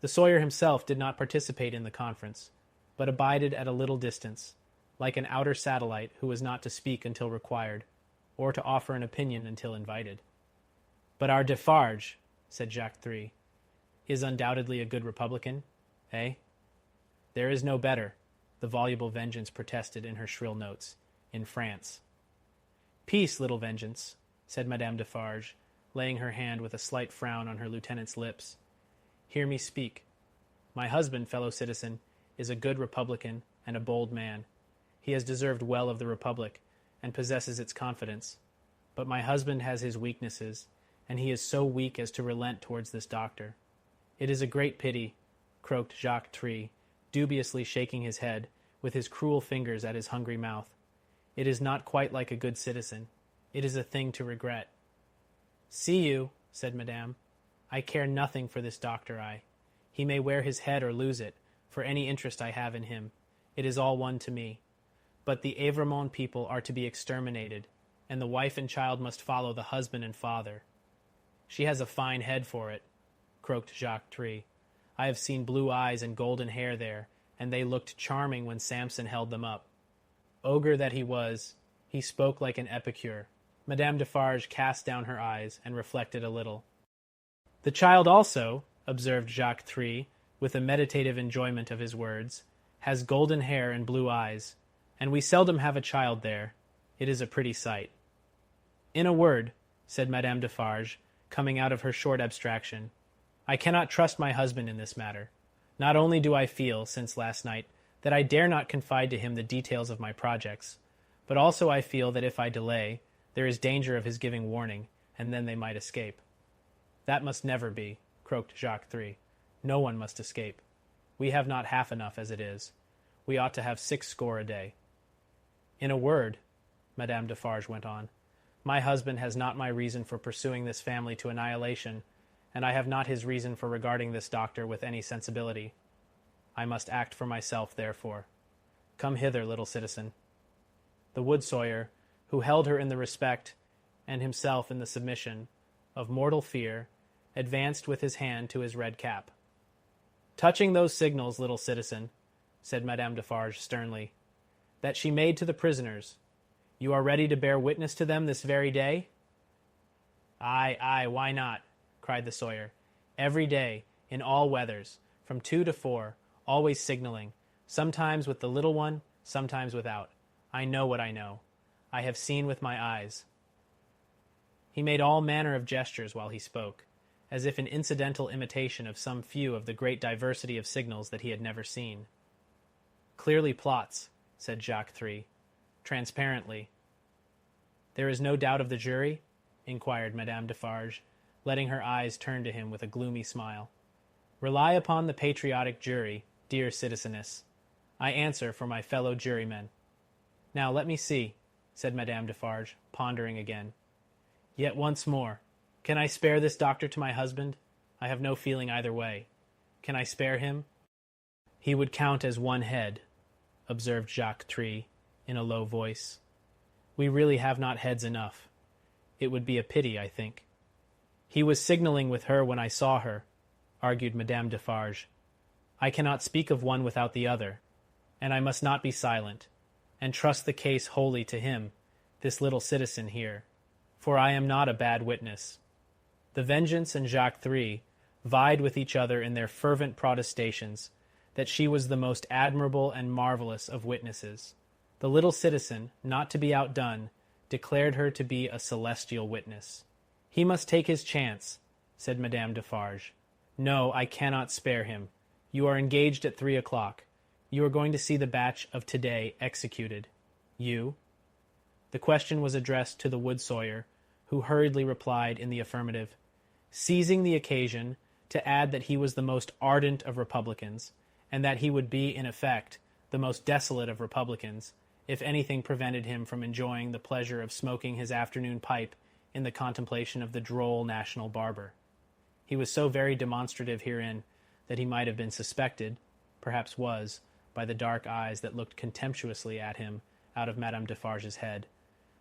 The Sawyer himself did not participate in the conference, but abided at a little distance, like an outer satellite who was not to speak until required, or to offer an opinion until invited. But our Defarge, said Jacques III, is undoubtedly a good Republican, eh? There is no better, the voluble Vengeance protested in her shrill notes, in France. Peace, little Vengeance, said Madame Defarge, laying her hand with a slight frown on her lieutenant's lips. Hear me speak. My husband, fellow citizen, is a good Republican and a bold man. He has deserved well of the Republic, and possesses its confidence. But my husband has his weaknesses, and he is so weak as to relent towards this doctor. It is a great pity, croaked Jacques III, dubiously shaking his head, with his cruel fingers at his hungry mouth. It is not quite like a good citizen. It is a thing to regret. See you, said Madame. I care nothing for this doctor, I. He may wear his head or lose it, for any interest I have in him. It is all one to me. But the Evremont people are to be exterminated, and the wife and child must follow the husband and father. She has a fine head for it, croaked Jacques III. I have seen blue eyes and golden hair there, and they looked charming when Samson held them up. Ogre that he was, he spoke like an epicure. Madame Defarge cast down her eyes and reflected a little. The child also, observed Jacques III, with a meditative enjoyment of his words, has golden hair and blue eyes, and we seldom have a child there. It is a pretty sight. In a word, said Madame Defarge, coming out of her short abstraction, I cannot trust my husband in this matter. Not only do I feel, since last night, that I dare not confide to him the details of my projects, but also I feel that if I delay, there is danger of his giving warning, and then they might escape. That must never be, croaked Jacques III. No one must escape. We have not half enough as it is. We ought to have 60 a day. In a word, Madame Defarge went on, my husband has not my reason for pursuing this family to annihilation, and I have not his reason for regarding this doctor with any sensibility. I must act for myself, therefore. Come hither, little citizen. The Wood-Sawyer, who held her in the respect, and himself in the submission, of mortal fear, advanced with his hand to his red cap. Touching those signals, little citizen, said Madame Defarge sternly, that she made to the prisoners, you are ready to bear witness to them this very day? Aye, why not? Cried the Sawyer. Every day, in all weathers, from 2 to 4, always signaling, sometimes with the little one, sometimes without. I know what I know. I have seen with my eyes. He made all manner of gestures while he spoke, as if in incidental imitation of some few of the great diversity of signals that he had never seen. Clearly plots, said Jacques III, transparently. There is no doubt of the jury? Inquired Madame Defarge, letting her eyes turn to him with a gloomy smile. Rely upon the patriotic jury, dear citizeness. I answer for my fellow jurymen. Now let me see, said Madame Defarge, pondering again. Yet once more, can I spare this doctor to my husband? I have no feeling either way. Can I spare him? He would count as one head, observed Jacques III, in a low voice. We really have not heads enough. It would be a pity, I think. He was signaling with her when I saw her, argued Madame Defarge. I cannot speak of one without the other, and I must not be silent, and trust the case wholly to him, this little citizen here, for I am not a bad witness. The Vengeance and Jacques III vied with each other in their fervent protestations that she was the most admirable and marvelous of witnesses. The little citizen, not to be outdone, declared her to be a celestial witness. He must take his chance, said Madame Defarge. No, I cannot spare him. You are engaged at 3 o'clock. You are going to see the batch of today executed. You? The question was addressed to the Wood-Sawyer, who hurriedly replied in the affirmative, seizing the occasion to add that he was the most ardent of Republicans, and that he would be, in effect, the most desolate of Republicans, if anything prevented him from enjoying the pleasure of smoking his afternoon pipe in the contemplation of the droll national barber. He was so very demonstrative herein that he might have been suspected, perhaps was, by the dark eyes that looked contemptuously at him out of Madame Defarge's head,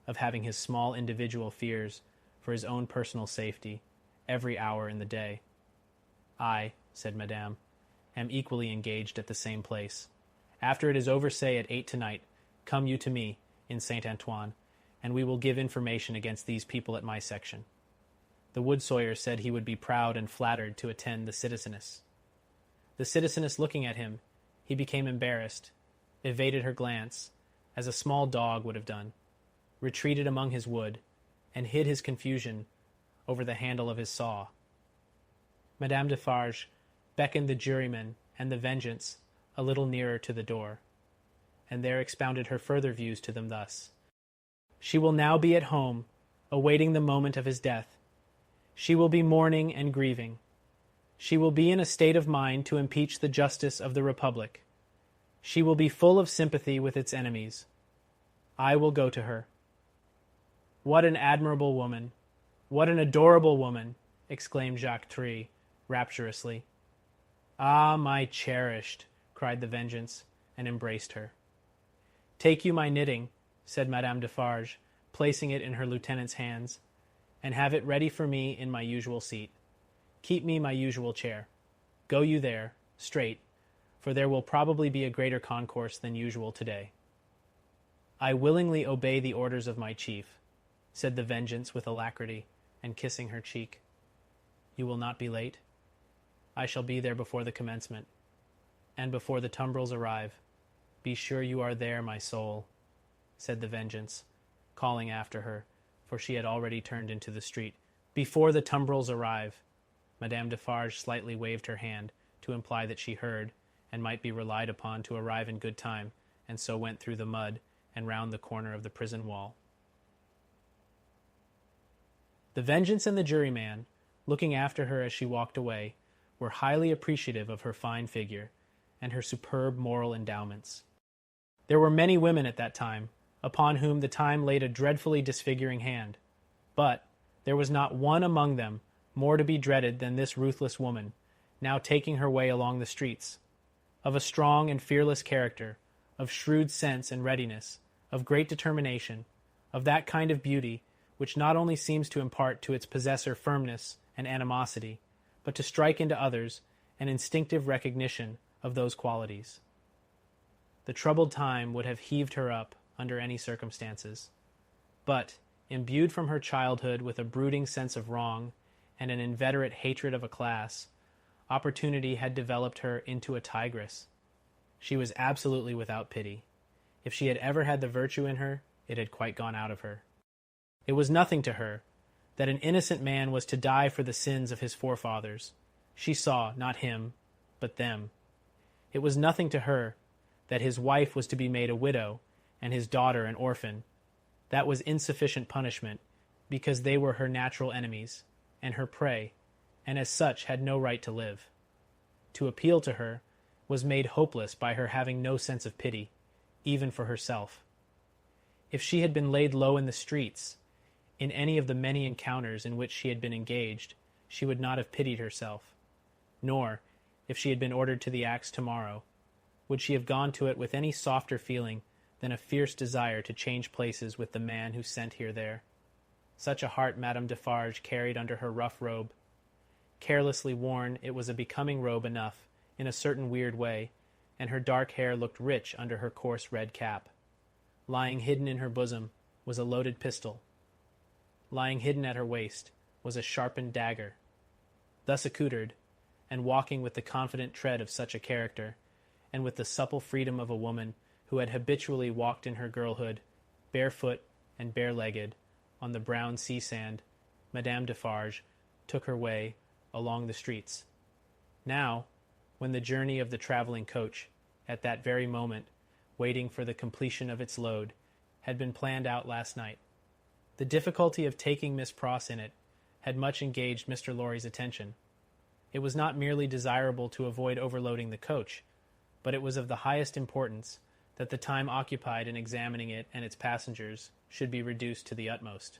of having his small individual fears for his own personal safety every hour in the day. I, said Madame, am equally engaged at the same place. After it is over, say at 8 tonight, come you to me in Saint Antoine, and we will give information against these people at my section. The Wood-Sawyer said he would be proud and flattered to attend the citizeness. The citizeness looking at him, he became embarrassed, evaded her glance, as a small dog would have done, retreated among his wood, and hid his confusion over the handle of his saw. Madame Defarge beckoned the jurymen and the Vengeance a little nearer to the door, and there expounded her further views to them thus. She will now be at home, awaiting the moment of his death. She will be mourning and grieving. She will be in a state of mind to impeach the justice of the Republic. She will be full of sympathy with its enemies. I will go to her. What an admirable woman! What an adorable woman! Exclaimed Jacques III, rapturously. Ah, my cherished! Cried the Vengeance, and embraced her. Take you my knitting, said Madame Defarge, placing it in her lieutenant's hands, and have it ready for me in my usual seat. Keep me my usual chair. Go you there, straight, for there will probably be a greater concourse than usual today. I willingly obey the orders of my chief, said the Vengeance with alacrity, and kissing her cheek. You will not be late? I shall be there before the commencement, and before the tumbrils arrive. Be sure you are there, my soul, said the Vengeance, calling after her, for she had already turned into the street. Before the tumbrils arrive. Madame Defarge slightly waved her hand to imply that she heard, and might be relied upon to arrive in good time, and so went through the mud and round the corner of the prison wall. The Vengeance and the juryman, looking after her as she walked away, were highly appreciative of her fine figure and her superb moral endowments. There were many women at that time, upon whom the time laid a dreadfully disfiguring hand, but there was not one among them more to be dreaded than this ruthless woman, now taking her way along the streets, of a strong and fearless character, of shrewd sense and readiness, of great determination, of that kind of beauty which not only seems to impart to its possessor firmness and animosity, but to strike into others an instinctive recognition of those qualities. The troubled time would have heaved her up under any circumstances, but, imbued from her childhood with a brooding sense of wrong, and an inveterate hatred of a class, opportunity had developed her into a tigress. She was absolutely without pity. If she had ever had the virtue in her, it had quite gone out of her. It was nothing to her that an innocent man was to die for the sins of his forefathers. She saw not him, but them. It was nothing to her that his wife was to be made a widow and his daughter an orphan. That was insufficient punishment, because they were her natural enemies and her prey, and as such had no right to live. To appeal to her was made hopeless by her having no sense of pity, even for herself. If she had been laid low in the streets, in any of the many encounters in which she had been engaged, she would not have pitied herself. Nor, if she had been ordered to the axe tomorrow, would she have gone to it with any softer feeling than a fierce desire to change places with the man who sent her there. Such a heart Madame Defarge carried under her rough robe. Carelessly worn, it was a becoming robe enough, in a certain weird way, and her dark hair looked rich under her coarse red cap. Lying hidden in her bosom was a loaded pistol. Lying hidden at her waist was a sharpened dagger. Thus accoutred, and walking with the confident tread of such a character, and with the supple freedom of a woman who had habitually walked in her girlhood, barefoot and bare-legged, on the brown sea sand, Madame Defarge took her way along the streets. Now, when the journey of the travelling coach, at that very moment, waiting for the completion of its load, had been planned out last night, the difficulty of taking Miss Pross in it had much engaged Mr. Lorry's attention. It was not merely desirable to avoid overloading the coach, but it was of the highest importance that the time occupied in examining it and its passengers should be reduced to the utmost,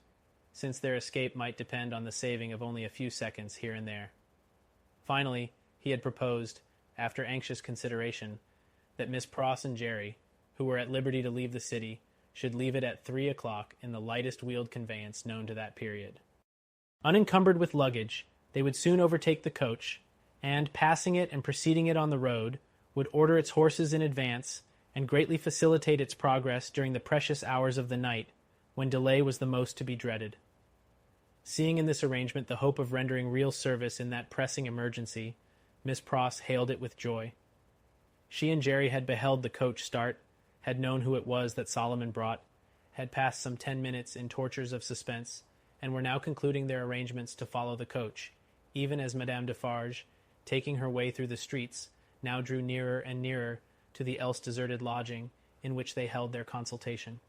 since their escape might depend on the saving of only a few seconds here and there. Finally, he had proposed, after anxious consideration, that Miss Pross and Jerry, who were at liberty to leave the city, should leave it at 3 o'clock in the lightest wheeled conveyance known to that period. Unencumbered with luggage, they would soon overtake the coach, and, passing it and preceding it on the road, would order its horses in advance, and greatly facilitate its progress during the precious hours of the night, when delay was the most to be dreaded. Seeing in this arrangement the hope of rendering real service in that pressing emergency, Miss Pross hailed it with joy. She and Jerry had beheld the coach start, had known who it was that Solomon brought, had passed some 10 minutes in tortures of suspense, and were now concluding their arrangements to follow the coach, even as Madame Defarge, taking her way through the streets, now drew nearer and nearer to the else deserted lodging in which they held their consultation.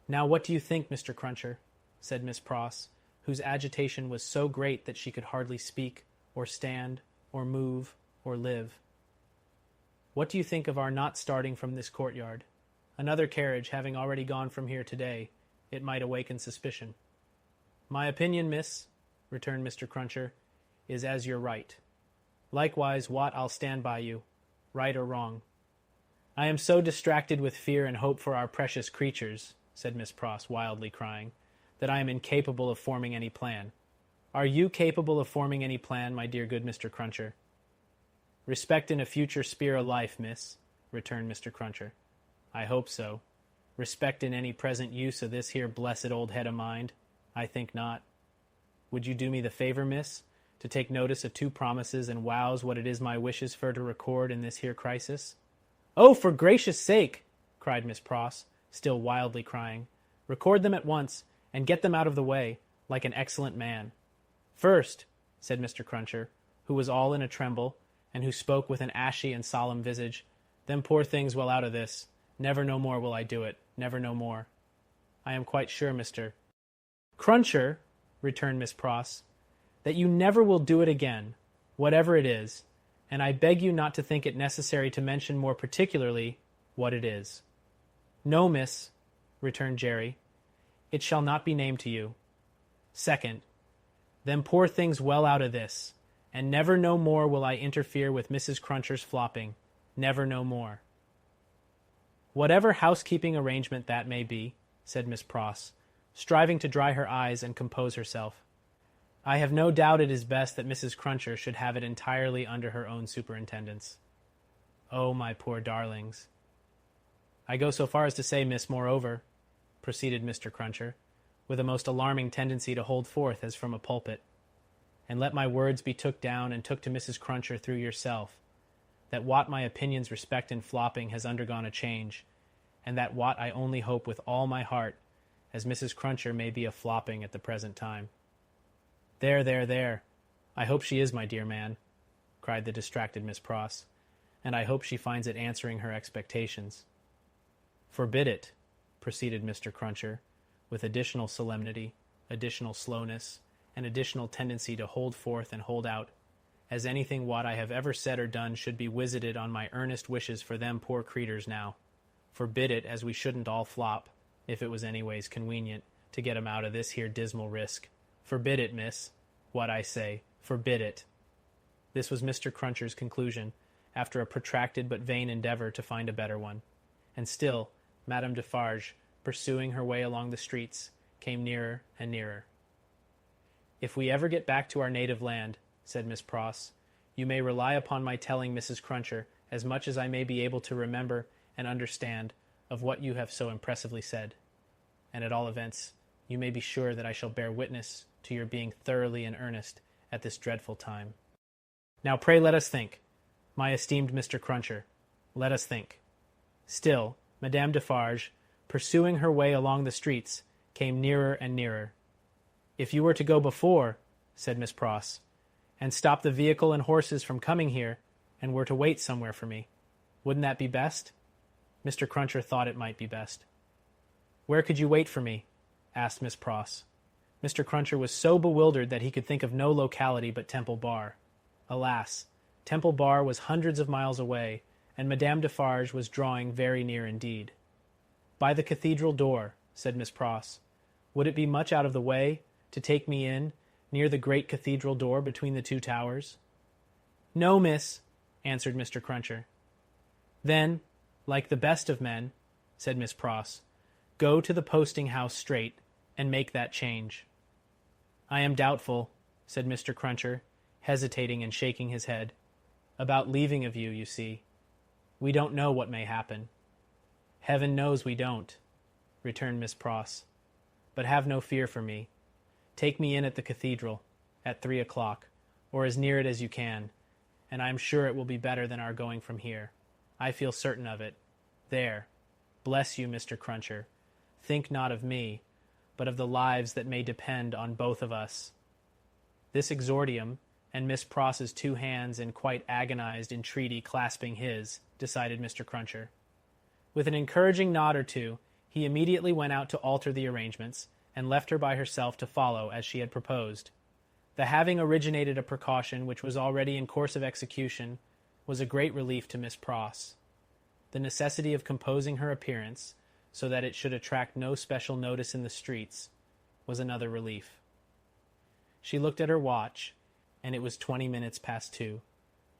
"Now what do you think, Mr. Cruncher?" said Miss Pross, whose agitation was so great that she could hardly speak, or stand, or move, or live. "What do you think of our not starting from this courtyard? Another carriage having already gone from here today, it might awaken suspicion." "My opinion, miss," returned Mr. Cruncher, "is as you're right. Likewise, Wat, I'll stand by you, right or wrong." "I am so distracted with fear and hope for our precious creatures," said Miss Pross, wildly crying, "that I am incapable of forming any plan. Are you capable of forming any plan, my dear good Mr. Cruncher?" "Respectin' a future spear o' life, miss," returned Mr. Cruncher. "I hope so. Respectin' any present use of this here blessed old head o' mine, I think not. Would you do me the favour, miss, to take notice of 2 promises and wows what it is my wishes for to record in this here crisis?" "Oh, for gracious sake!" cried Miss Pross, still wildly crying. "Record them at once, and get them out of the way, like an excellent man." "First," said Mr. Cruncher, who was all in a tremble, and who spoke with an ashy and solemn visage, "them poor things well out of this. Never no more will I do it. Never no more. I am quite sure, Mr. "Cruncher," returned Miss Pross, "that you never will do it again, whatever it is, and I beg you not to think it necessary to mention more particularly what it is." "No, miss," returned Jerry, "it shall not be named to you. Second, them poor things well out of this, and never no more will I interfere with Mrs. Cruncher's flopping. Never no more." "Whatever housekeeping arrangement that may be," said Miss Pross, striving to dry her eyes and compose herself, "I have no doubt it is best that Mrs. Cruncher should have it entirely under her own superintendence. Oh, my poor darlings! I go so far as to say, miss, moreover," proceeded Mr. Cruncher, with a most alarming tendency to hold forth as from a pulpit, and let my words be took down and took to Mrs. Cruncher through yourself, that what my opinions respect in flopping has undergone a change, and that what I only hope with all my heart, as Mrs. Cruncher may be a flopping at the present time. There, there, there. I hope she is, my dear man, cried the distracted Miss Pross, and I hope she finds it answering her expectations. Forbid it, proceeded Mr. Cruncher, with additional solemnity, additional slowness, and additional tendency to hold forth and hold out, as anything what I have ever said or done should be wisited on my earnest wishes for them poor creeturs now. Forbid it, as we shouldn't all flop, if it was anyways convenient, to get 'em out of this here dismal risk. Forbid it, miss. What I say, forbid it. This was Mr. Cruncher's conclusion, after a protracted but vain endeavour to find a better one. And still, Madame Defarge, pursuing her way along the streets, came nearer and nearer. If we ever get back to our native land, said Miss Pross, you may rely upon my telling Mrs. Cruncher as much as I may be able to remember and understand of what you have so impressively said. And at all events, you may be sure that I shall bear witness to your being thoroughly in earnest at this dreadful time. Now pray let us think, my esteemed Mr. Cruncher, let us think. Still, Madame Defarge, pursuing her way along the streets, came nearer and nearer. If you were to go before, said Miss Pross, and stop the vehicle and horses from coming here, and were to wait somewhere for me, wouldn't that be best? Mr. Cruncher thought it might be best. Where could you wait for me? Asked Miss Pross. Mr. Cruncher was so bewildered that he could think of no locality but Temple Bar. Alas, Temple Bar was hundreds of miles away, and Madame Defarge was drawing very near indeed. By the cathedral door, said Miss Pross. Would it be much out of the way to take me in, near the great cathedral door between the two towers? No, miss, answered Mr. Cruncher. Then, like the best of men, said Miss Pross, go to the posting-house straight, and make that change. I am doubtful, said Mr. Cruncher, hesitating and shaking his head, about leaving of you, you see. We don't know what may happen. Heaven knows we don't, returned Miss Pross. But have no fear for me. Take me in at the cathedral, at 3 o'clock, or as near it as you can, and I am sure it will be better than our going from here. I feel certain of it. There. Bless you, Mr. Cruncher. Think not of me, but of the lives that may depend on both of us. This exordium, and Miss Pross's two hands in quite agonized entreaty clasping his, decided Mr. Cruncher. With an encouraging nod or two, he immediately went out to alter the arrangements, and left her by herself to follow as she had proposed. The having originated a precaution which was already in course of execution was a great relief to Miss Pross. The necessity of composing her appearance, so that it should attract no special notice in the streets, was another relief. She looked at her watch, and it was 20 minutes past 2.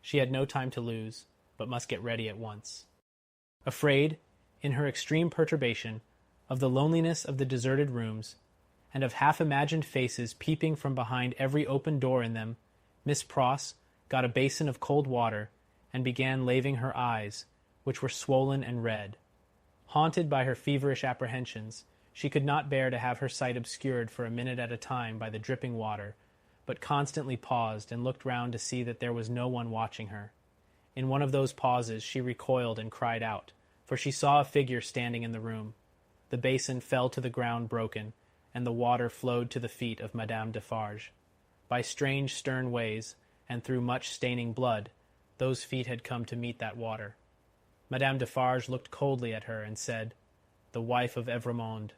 She had no time to lose, but must get ready at once. Afraid, in her extreme perturbation, of the loneliness of the deserted rooms, and of half-imagined faces peeping from behind every open door in them, Miss Pross got a basin of cold water, and began laving her eyes, which were swollen and red. Haunted by her feverish apprehensions, she could not bear to have her sight obscured for a minute at a time by the dripping water, but constantly paused and looked round to see that there was no one watching her. In one of those pauses she recoiled and cried out, for she saw a figure standing in the room. The basin fell to the ground broken, and the water flowed to the feet of Madame Defarge. By strange stern ways, and through much staining blood, those feet had come to meet that water. Madame Defarge looked coldly at her and said, "The wife of Evrémonde.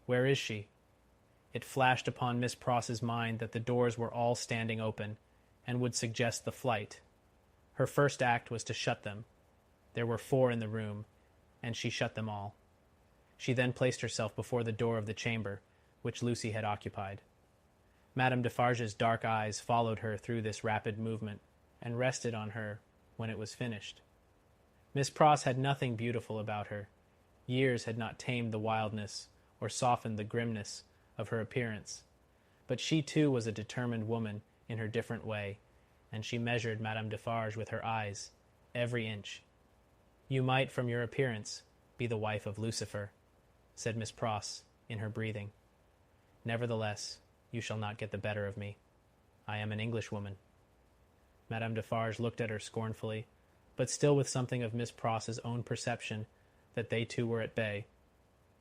Where is she?" It flashed upon Miss Pross's mind that the doors were all standing open, and would suggest the flight. Her first act was to shut them. There were 4 in the room, and she shut them all. She then placed herself before the door of the chamber, which Lucy had occupied. Madame Defarge's dark eyes followed her through this rapid movement, and rested on her when it was finished. Miss Pross had nothing beautiful about her. Years had not tamed the wildness, or softened the grimness, of her appearance. But she too was a determined woman in her different way, and she measured Madame Defarge with her eyes, every inch. "You might, from your appearance, be the wife of Lucifer," said Miss Pross, in her breathing. "Nevertheless, you shall not get the better of me. I am an Englishwoman. Madame Defarge looked at her scornfully, but still with something of Miss Pross's own perception that they two were at bay.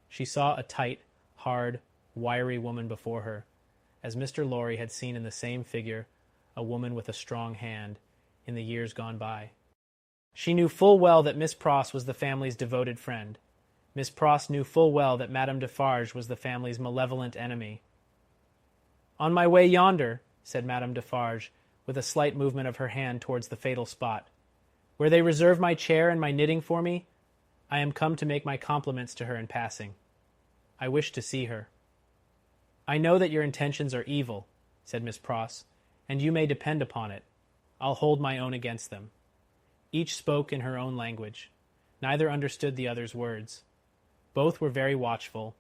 She saw a tight, hard, wiry woman before her, as Mr. Lorry had seen in the same figure a woman with a strong hand in the years gone by. She knew full well that Miss Pross was the family's devoted friend. Miss Pross knew full well that Madame Defarge was the family's malevolent enemy. "On my way yonder," said Madame Defarge, with a slight movement of her hand towards the fatal spot, "where they reserve my chair and my knitting for me, I am come to make my compliments to her in passing. I wish to see her." "I know that your intentions are evil," said Miss Pross, "and you may depend upon it. I'll hold my own against them." Each spoke in her own language. Neither understood the other's words. Both were very watchful,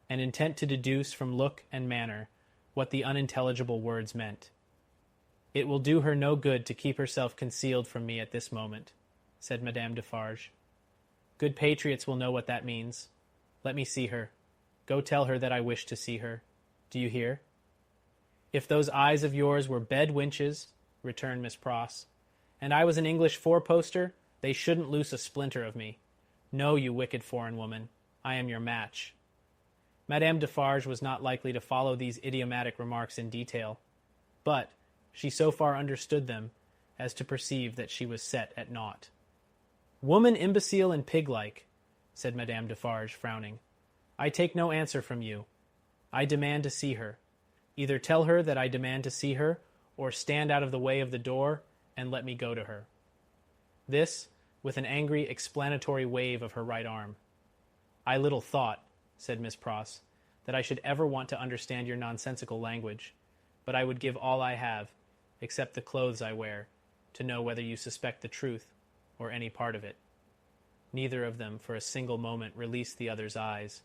and intent to deduce from look and manner what the unintelligible words meant. "It will do her no good to keep herself concealed from me at this moment," said Madame Defarge. "Good patriots will know what that means. Let me see her. Go tell her that I wish to see her. Do you hear?" "If those eyes of yours were bed winches," returned Miss Pross, "and I was an English four-poster, they shouldn't loose a splinter of me. No, you wicked foreign woman, I am your match." Madame Defarge was not likely to follow these idiomatic remarks in detail, but she so far understood them as to perceive that she was set at naught. "Woman imbecile and pig-like," said Madame Defarge, frowning, "I take no answer from you. I demand to see her. Either tell her that I demand to see her, or stand out of the way of the door and let me go to her." This, with an angry explanatory wave of her right arm. "I little thought," said Miss Pross, "that I should ever want to understand your nonsensical language, but I would give all I have, except the clothes I wear, to know whether you suspect the truth or any part of it." Neither of them for a single moment released the other's eyes.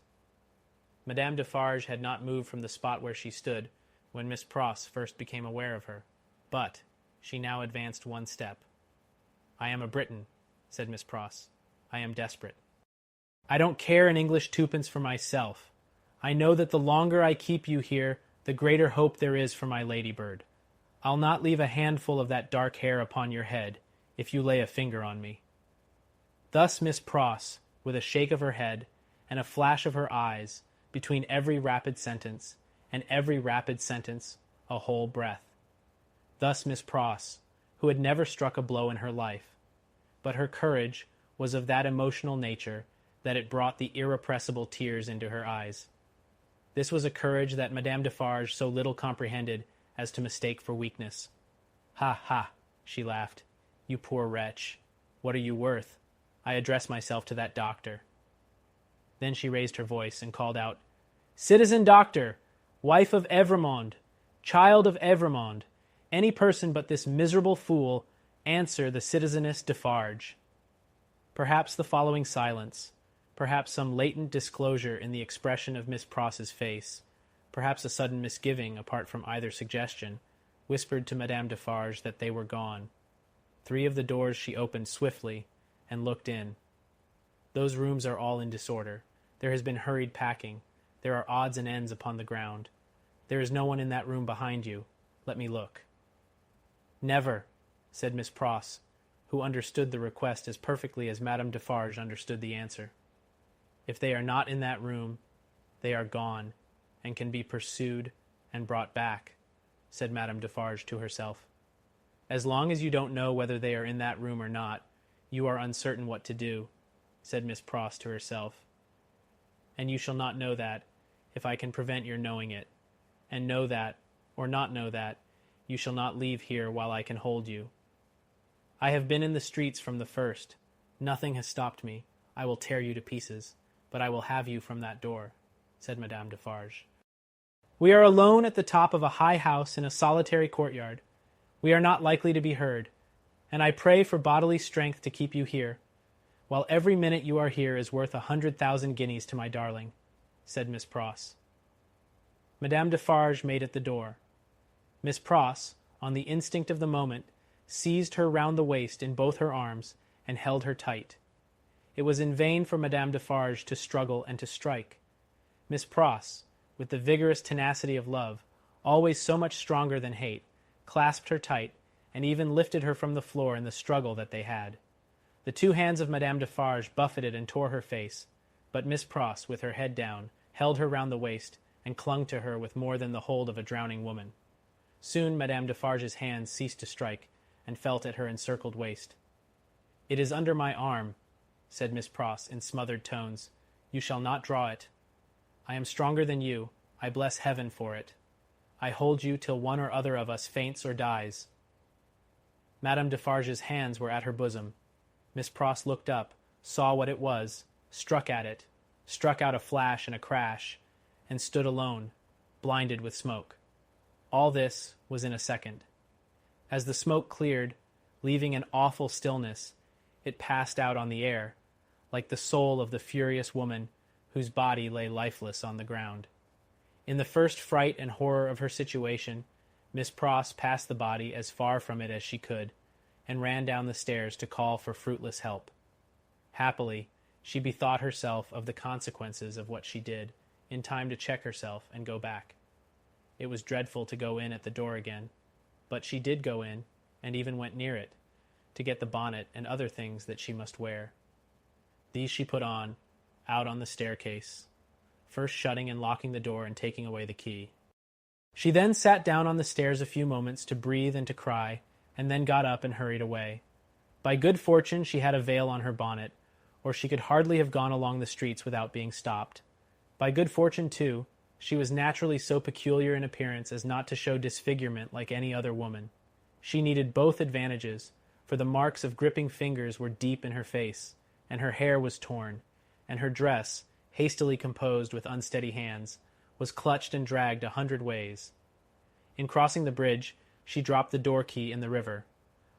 Madame Defarge had not moved from the spot where she stood when Miss Pross first became aware of her, but she now advanced one step. "I am a Briton," said Miss Pross. "I am desperate. I don't care an English twopence for myself. I know that the longer I keep you here, the greater hope there is for my ladybird. I'll not leave a handful of that dark hair upon your head, if you lay a finger on me." Thus Miss Pross, with a shake of her head, and a flash of her eyes, between every rapid sentence, and every rapid sentence a whole breath. Thus Miss Pross, who had never struck a blow in her life, but her courage was of that emotional nature that it brought the irrepressible tears into her eyes. This was a courage that Madame Defarge so little comprehended as to mistake for weakness. "Ha, ha," she laughed. "You poor wretch. What are you worth? I address myself to that doctor." Then she raised her voice and called out, "Citizen Doctor, wife of Evrémonde, child of Evrémonde, any person but this miserable fool, answer the citizeness Defarge." Perhaps the following silence, perhaps some latent disclosure in the expression of Miss Pross's face, perhaps a sudden misgiving apart from either suggestion, whispered to Madame Defarge that they were gone. 3 of the doors she opened swiftly and looked in. "Those rooms are all in disorder. There has been hurried packing. There are odds and ends upon the ground. There is no one in that room behind you. Let me look." "Never," said Miss Pross, who understood the request as perfectly as Madame Defarge understood the answer. "If they are not in that room, they are gone, and can be pursued and brought back," said Madame Defarge to herself. "As long as you don't know whether they are in that room or not, you are uncertain what to do," said Miss Pross to herself. "And you shall not know that, if I can prevent your knowing it, and know that, or not know that, you shall not leave here while I can hold you. I have been in the streets from the first. Nothing has stopped me. I will tear you to pieces, but I will have you from that door," said Madame Defarge. "We are alone at the top of a high house in a solitary courtyard. We are not likely to be heard, and I pray for bodily strength to keep you here, while every minute you are here is worth 100,000 guineas to my darling," said Miss Pross. Madame Defarge made at the door. Miss Pross, on the instinct of the moment, seized her round the waist in both her arms and held her tight. It was in vain for Madame Defarge to struggle and to strike. Miss Pross, with the vigorous tenacity of love, always so much stronger than hate, clasped her tight, and even lifted her from the floor in the struggle that they had. The two hands of Madame Defarge buffeted and tore her face, but Miss Pross, with her head down, held her round the waist, and clung to her with more than the hold of a drowning woman. Soon Madame Defarge's hands ceased to strike, and felt at her encircled waist. "It is under my arm," said Miss Pross in smothered tones. "You shall not draw it. I am stronger than you. I bless heaven for it. I hold you till one or other of us faints or dies." Madame Defarge's hands were at her bosom. Miss Pross looked up, saw what it was, struck at it, struck out a flash and a crash, and stood alone, blinded with smoke. All this was in a second. As the smoke cleared, leaving an awful stillness, it passed out on the air, like the soul of the furious woman whose body lay lifeless on the ground. In the first fright and horror of her situation, Miss Pross passed the body as far from it as she could, and ran down the stairs to call for fruitless help. Happily, she bethought herself of the consequences of what she did, in time to check herself and go back. It was dreadful to go in at the door again, but she did go in, and even went near it, to get the bonnet and other things that she must wear. These she put on, out on the staircase, first shutting and locking the door and taking away the key. She then sat down on the stairs a few moments to breathe and to cry, and then got up and hurried away. By good fortune she had a veil on her bonnet, or she could hardly have gone along the streets without being stopped. By good fortune, too, she was naturally so peculiar in appearance as not to show disfigurement like any other woman. She needed both advantages, for the marks of gripping fingers were deep in her face, and her hair was torn, and her dress, hastily composed with unsteady hands, was clutched and dragged 100 ways. In crossing the bridge, she dropped the door-key in the river.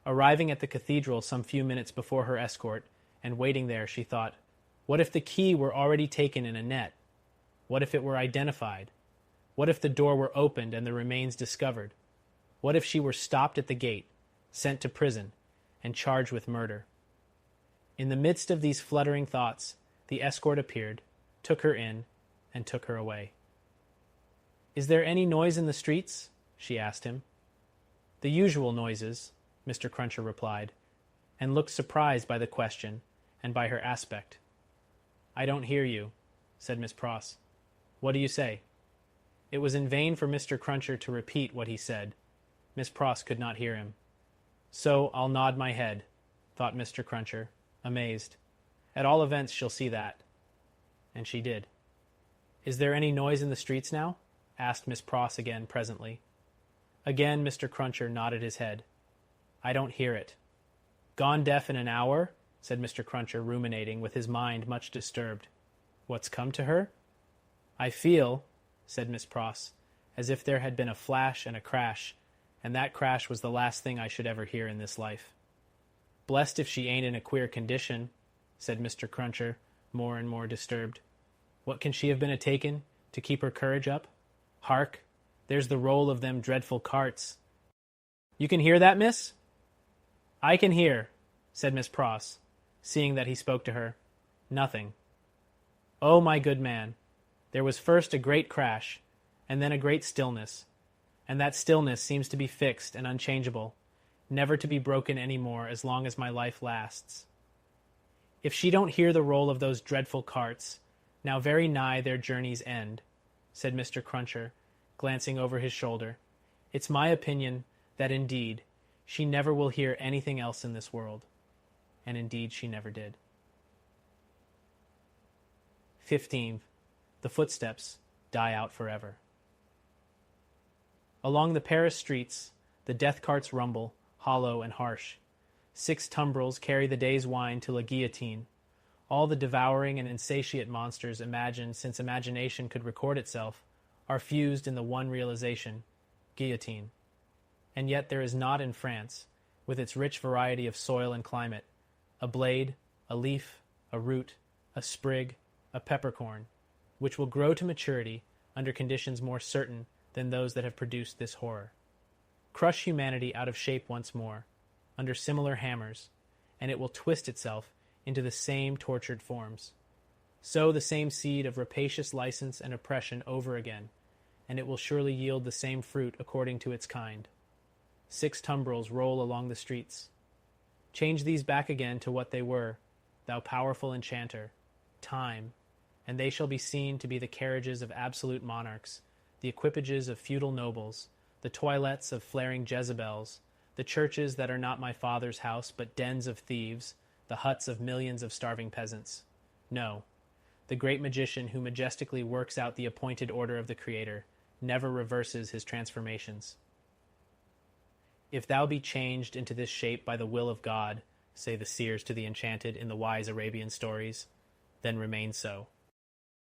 Arriving at the cathedral some few minutes before her escort, and waiting there, she thought, what if the key were already taken in a net? What if it were identified? What if the door were opened and the remains discovered? What if she were stopped at the gate, sent to prison, and charged with murder? In the midst of these fluttering thoughts, the escort appeared, took her in, and took her away. "Is there any noise in the streets?" she asked him. "The usual noises," Mr. Cruncher replied, and looked surprised by the question and by her aspect. "I don't hear you," said Miss Pross. "What do you say?" It was in vain for Mr. Cruncher to repeat what he said. Miss Pross could not hear him. "So I'll nod my head," thought Mr. Cruncher, amazed. "At all events she'll see that." And she did. "Is there any noise in the streets now?" asked Miss Pross again presently. Again Mr. Cruncher nodded his head. "I don't hear it." "Gone deaf in an hour?" said Mr. Cruncher, ruminating, with his mind much disturbed. "What's come to her?" "I feel," said Miss Pross, "as if there had been a flash and a crash, and that crash was the last thing I should ever hear in this life." "Blest if she ain't in a queer condition," said Mr. Cruncher, more and more disturbed. "What can she have been a-taken, to keep her courage up? Hark! There's the roll of them dreadful carts." "You can hear that, miss?" "I can hear," said Miss Pross, seeing that he spoke to her, "nothing." "Oh, my good man, there was first a great crash, and then a great stillness, and that stillness seems to be fixed and unchangeable, never to be broken any more as long as my life lasts. If she don't hear the roll of those dreadful carts, now very nigh their journey's end," said Mr. Cruncher, glancing over his shoulder, "it's my opinion that, indeed, she never will hear anything else in this world." And indeed she never did. 15. The footsteps die out forever. Along the Paris streets, the death carts rumble, hollow and harsh. 6 tumbrils carry the day's wine to la guillotine. All the devouring and insatiate monsters imagined since imagination could record itself are fused in the one realization, guillotine. And yet there is not in France, with its rich variety of soil and climate, a blade, a leaf, a root, a sprig, a peppercorn, which will grow to maturity under conditions more certain than those that have produced this horror. Crush humanity out of shape once more, under similar hammers, and it will twist itself into the same tortured forms. Sow the same seed of rapacious license and oppression over again, and it will surely yield the same fruit according to its kind. 6 tumbrils roll along the streets. Change these back again to what they were, thou powerful enchanter, time, and they shall be seen to be the carriages of absolute monarchs, the equipages of feudal nobles, the toilettes of flaring Jezebels, the churches that are not my father's house but dens of thieves, the huts of millions of starving peasants. No, the great magician who majestically works out the appointed order of the Creator never reverses his transformations. If thou be changed into this shape by the will of God, say the seers to the enchanted in the wise Arabian stories, then remain so.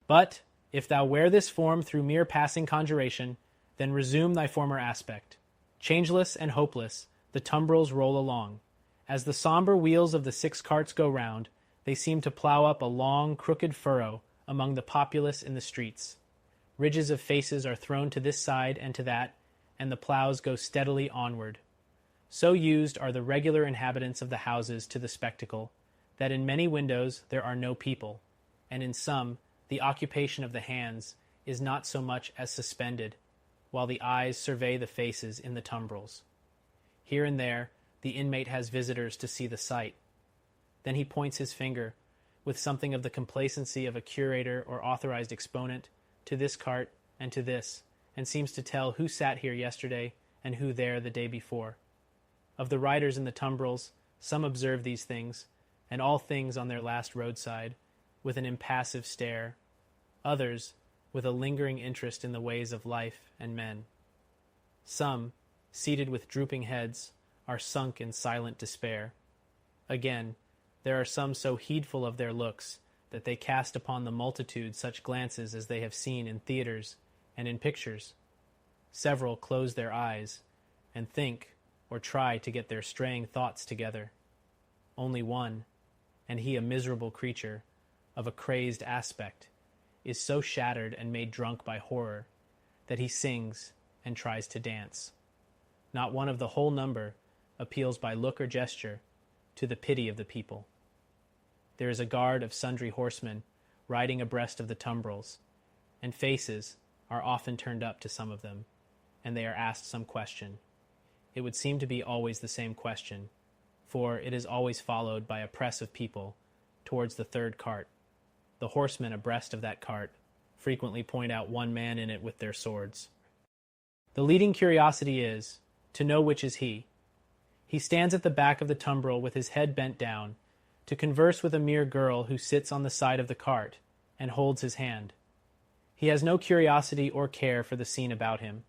But if thou wear this form through mere passing conjuration, then resume thy former aspect. Changeless and hopeless, the tumbrils roll along. As the somber wheels of the 6 carts go round, they seem to plough up a long, crooked furrow among the populace in the streets. Ridges of faces are thrown to this side and to that, and the ploughs go steadily onward. So used are the regular inhabitants of the houses to the spectacle, that in many windows there are no people, and in some the occupation of the hands is not so much as suspended, while the eyes survey the faces in the tumbrils. Here and there the inmate has visitors to see the sight. Then he points his finger, with something of the complacency of a curator or authorized exponent, to this cart and to this, and seems to tell who sat here yesterday and who there the day before. Of the riders in the tumbrils, some observe these things, and all things on their last roadside, with an impassive stare, others with a lingering interest in the ways of life and men. Some, seated with drooping heads, are sunk in silent despair. Again, there are some so heedful of their looks that they cast upon the multitude such glances as they have seen in theaters and in pictures. Several close their eyes and think or try to get their straying thoughts together. Only one, and he a miserable creature, of a crazed aspect, is so shattered and made drunk by horror that he sings and tries to dance. Not one of the whole number appeals by look or gesture to the pity of the people. There is a guard of sundry horsemen riding abreast of the tumbrils, and faces are often turned up to some of them, and they are asked some question. It would seem to be always the same question, for it is always followed by a press of people towards the 3rd cart. The horsemen abreast of that cart frequently point out one man in it with their swords. The leading curiosity is to know which is he. He stands at the back of the tumbril with his head bent down, to converse with a mere girl who sits on the side of the cart and holds his hand. He has no curiosity or care for the scene about him,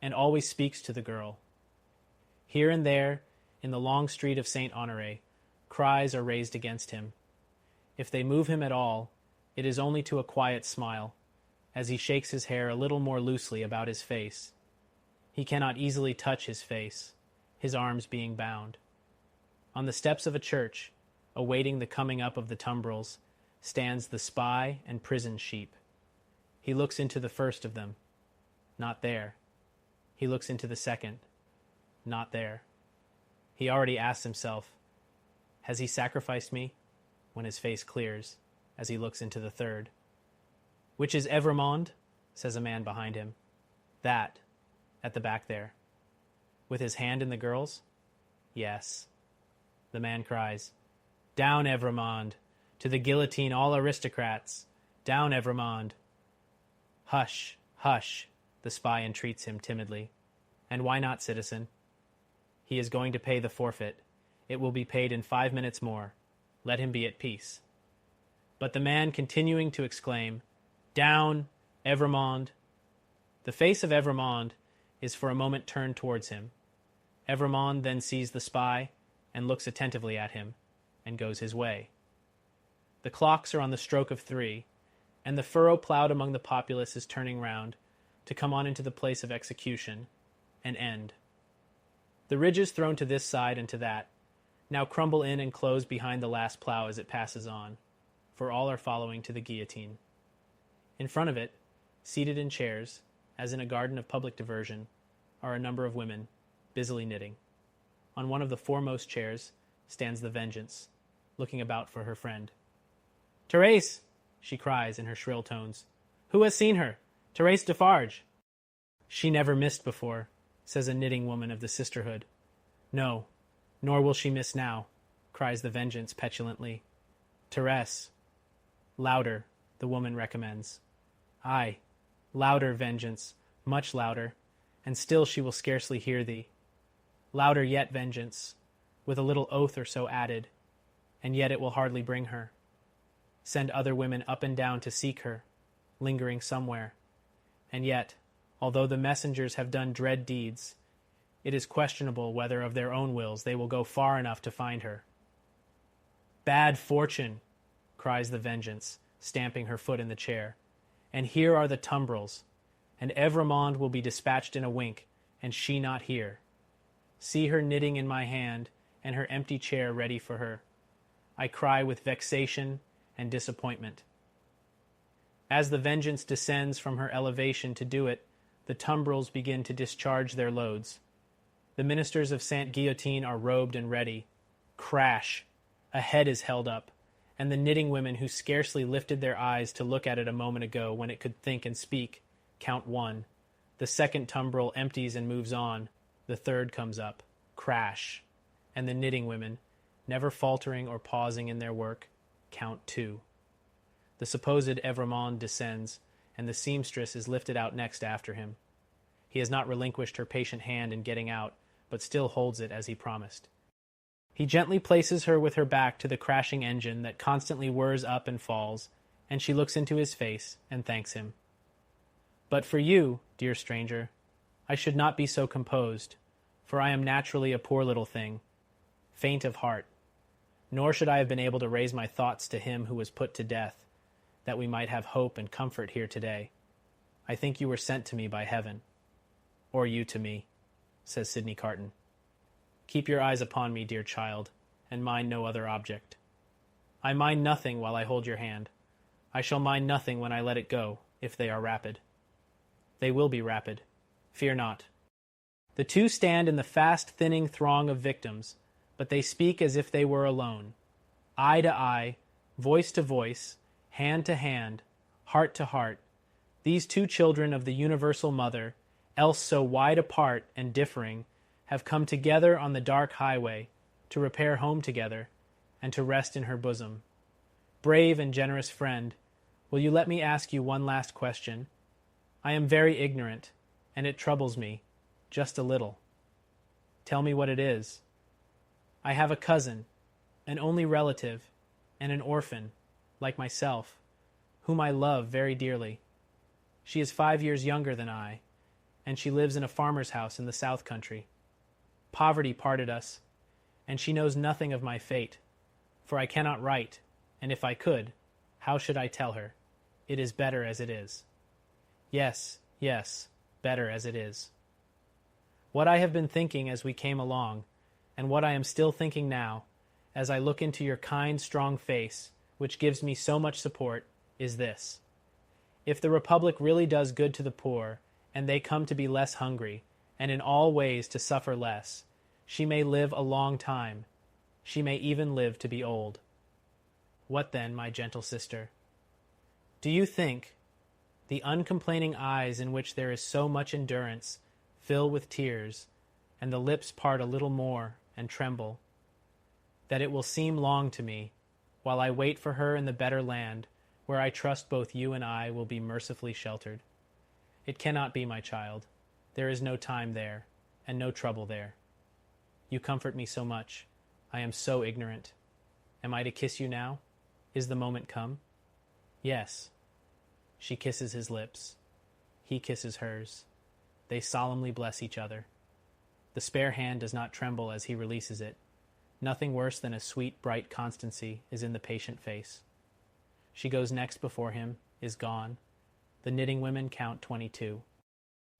and always speaks to the girl. Here and there, in the long street of Saint Honoré, cries are raised against him. If they move him at all, it is only to a quiet smile, as he shakes his hair a little more loosely about his face. He cannot easily touch his face, his arms being bound. On the steps of a church, awaiting the coming up of the tumbrils, stands the spy and prison sheep. He looks into the first of them. Not there. He looks into the second. Not there. He already asks himself, has he sacrificed me? When his face clears, as he looks into the third. Which is Evrémonde? Says a man behind him. That, at the back there. With his hand in the girl's? Yes. The man cries, down, Evrémonde! To the guillotine all aristocrats! Down, Evrémonde! Hush, hush, the spy entreats him timidly. And why not, citizen? He is going to pay the forfeit. It will be paid in 5 minutes more. Let him be at peace. But the man continuing to exclaim, down, Evrémonde! The face of Evrémonde is for a moment turned towards him. Evrémonde then sees the spy and looks attentively at him, and goes his way. The clocks are on the stroke of 3, and the furrow ploughed among the populace is turning round, to come on into the place of execution, and end. The ridges thrown to this side and to that, now crumble in and close behind the last plough as it passes on, for all are following to the guillotine. In front of it, seated in chairs, as in a garden of public diversion, are a number of women, busily knitting. On one of the foremost chairs stands the Vengeance, looking about for her friend. Thérèse! She cries in her shrill tones. Who has seen her? Thérèse Defarge! She never missed before. says a knitting woman of the sisterhood. No, nor will she miss now, cries the Vengeance petulantly. Therese. Louder, the woman recommends. Aye, louder, Vengeance, much louder, and still she will scarcely hear thee. Louder yet, Vengeance, with a little oath or so added, and yet it will hardly bring her. Send other women up and down to seek her, lingering somewhere. And yet, although the messengers have done dread deeds, it is questionable whether of their own wills they will go far enough to find her. Bad fortune, cries the Vengeance, stamping her foot in the chair. And here are the tumbrils, and Evrémonde will be dispatched in a wink, and she not here. See her knitting in my hand, and her empty chair ready for her. I cry with vexation and disappointment. As the Vengeance descends from her elevation to do it, the tumbrils begin to discharge their loads. The ministers of Sainte Guillotine are robed and ready. Crash! A head is held up, and the knitting women who scarcely lifted their eyes to look at it a moment ago when it could think and speak, count one. The second tumbril empties and moves on. The third comes up. Crash! And the knitting women, never faltering or pausing in their work, count two. The supposed Evrémonde descends, and the seamstress is lifted out next after him. He has not relinquished her patient hand in getting out, but still holds it as he promised. He gently places her with her back to the crashing engine that constantly whirs up and falls, and she looks into his face and thanks him. But for you, dear stranger, I should not be so composed, for I am naturally a poor little thing, faint of heart, nor should I have been able to raise my thoughts to him who was put to death, that we might have hope and comfort here today. I think you were sent to me by heaven, or you to me, says Sydney Carton. Keep your eyes upon me, dear child, and mind no other object. I mind nothing while I hold your hand. I shall mind nothing when I let it go, if they are rapid. They will be rapid. Fear not. The two stand in the fast thinning throng of victims, but they speak as if they were alone. Eye to eye, voice to voice, hand to hand, heart to heart, these two children of the universal mother, else so wide apart and differing, have come together on the dark highway, to repair home together, and to rest in her bosom. Brave and generous friend, will you let me ask you one last question? I am very ignorant, and it troubles me, just a little. Tell me what it is. I have a cousin, an only relative, and an orphan, like myself, whom I love very dearly. She is 5 years younger than I, and she lives in a farmer's house in the south country. Poverty parted us, and she knows nothing of my fate, for I cannot write, and if I could, how should I tell her? It is better as it is. Yes, yes, better as it is. What I have been thinking as we came along, and what I am still thinking now, as I look into your kind, strong face, which gives me so much support, is this. If the Republic really does good to the poor, and they come to be less hungry, and in all ways to suffer less, she may live a long time. She may even live to be old. What then, my gentle sister? Do you think the uncomplaining eyes in which there is so much endurance fill with tears, and the lips part a little more and tremble, that it will seem long to me, while I wait for her in the better land, where I trust both you and I will be mercifully sheltered? It cannot be, my child. There is no time there, and no trouble there. You comfort me so much. I am so ignorant. Am I to kiss you now? Is the moment come? Yes. She kisses his lips. He kisses hers. They solemnly bless each other. The spare hand does not tremble as he releases it. Nothing worse than a sweet, bright constancy is in the patient face. She goes next before him, is gone. The knitting women count 22.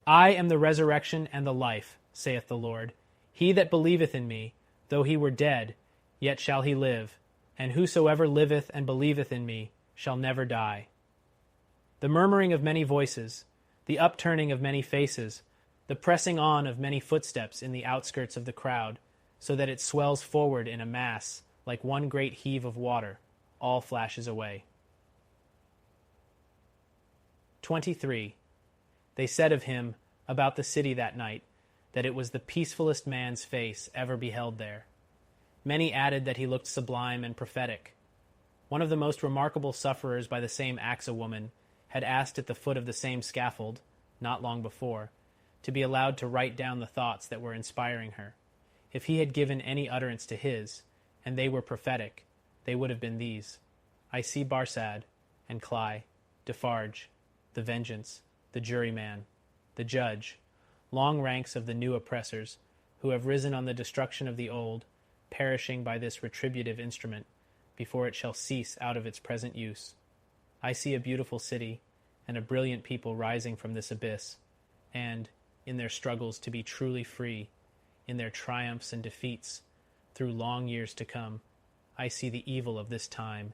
I am the resurrection and the life, saith the Lord. He that believeth in me, though he were dead, yet shall he live, and whosoever liveth and believeth in me shall never die. The murmuring of many voices, the upturning of many faces, the pressing on of many footsteps in the outskirts of the crowd, so that it swells forward in a mass like one great heave of water, all flashes away. 23. They said of him, about the city that night, that it was the peacefullest man's face ever beheld there. Many added that he looked sublime and prophetic. One of the most remarkable sufferers by the same axe-woman had asked at the foot of the same scaffold, not long before, to be allowed to write down the thoughts that were inspiring her. If he had given any utterance to his, and they were prophetic, they would have been these: I see Barsad, and Clive, Defarge, the Vengeance, the Juryman, the Judge, long ranks of the new oppressors, who have risen on the destruction of the old, perishing by this retributive instrument, before it shall cease out of its present use. I see a beautiful city, and a brilliant people rising from this abyss, and, in their struggles to be truly free, in their triumphs and defeats, through long years to come, I see the evil of this time,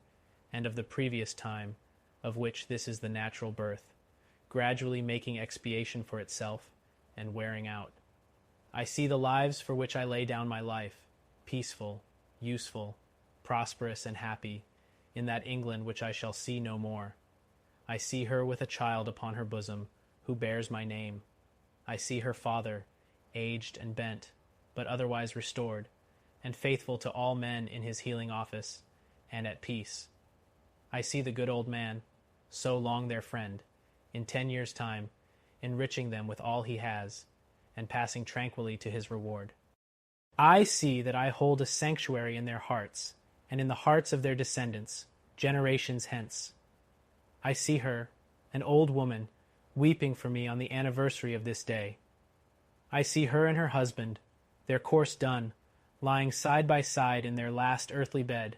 and of the previous time, of which this is the natural birth, gradually making expiation for itself, and wearing out. I see the lives for which I lay down my life, peaceful, useful, prosperous, and happy, in that England which I shall see no more. I see her with a child upon her bosom, who bears my name. I see her father, aged and bent, but otherwise restored, and faithful to all men in his healing office, and at peace. I see the good old man, so long their friend, in 10 years' time, enriching them with all he has, and passing tranquilly to his reward. I see that I hold a sanctuary in their hearts, and in the hearts of their descendants, generations hence. I see her, an old woman, weeping for me on the anniversary of this day. I see her and her husband, their course done, lying side by side in their last earthly bed,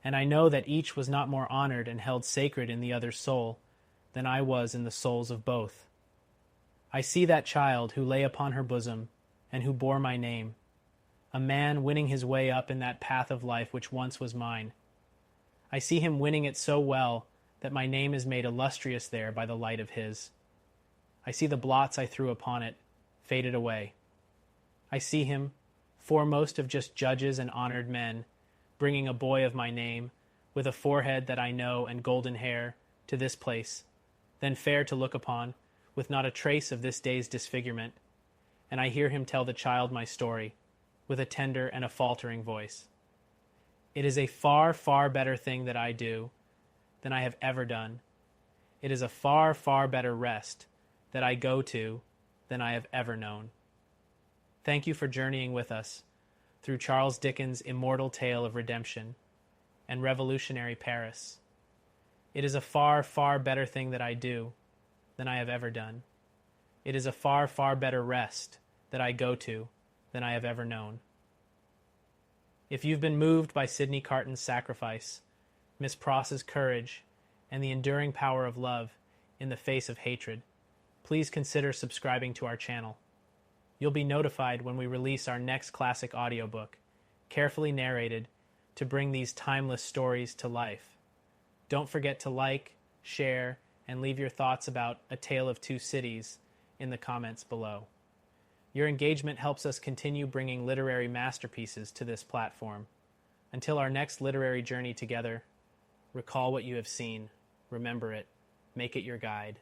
and I know that each was not more honored and held sacred in the other's soul than I was in the souls of both. I see that child who lay upon her bosom, and who bore my name, a man winning his way up in that path of life which once was mine. I see him winning it so well that my name is made illustrious there by the light of his. I see the blots I threw upon it faded away. I see him, foremost of just judges and honored men, bringing a boy of my name, with a forehead that I know and golden hair, to this place, then fair to look upon, with not a trace of this day's disfigurement, and I hear him tell the child my story, with a tender and a faltering voice. It is a far, far better thing that I do than I have ever done. It is a far, far better rest that I go to than I have ever known. Thank you for journeying with us through Charles Dickens' immortal tale of redemption and revolutionary Paris. It is a far, far better thing that I do than I have ever done. It is a far, far better rest that I go to than I have ever known. If you've been moved by Sydney Carton's sacrifice, Miss Pross's courage, and the enduring power of love in the face of hatred, please consider subscribing to our channel. You'll be notified when we release our next classic audiobook, carefully narrated to bring these timeless stories to life. Don't forget to like, share, and leave your thoughts about A Tale of Two Cities in the comments below. Your engagement helps us continue bringing literary masterpieces to this platform. Until our next literary journey together, recall what you have seen, remember it, make it your guide.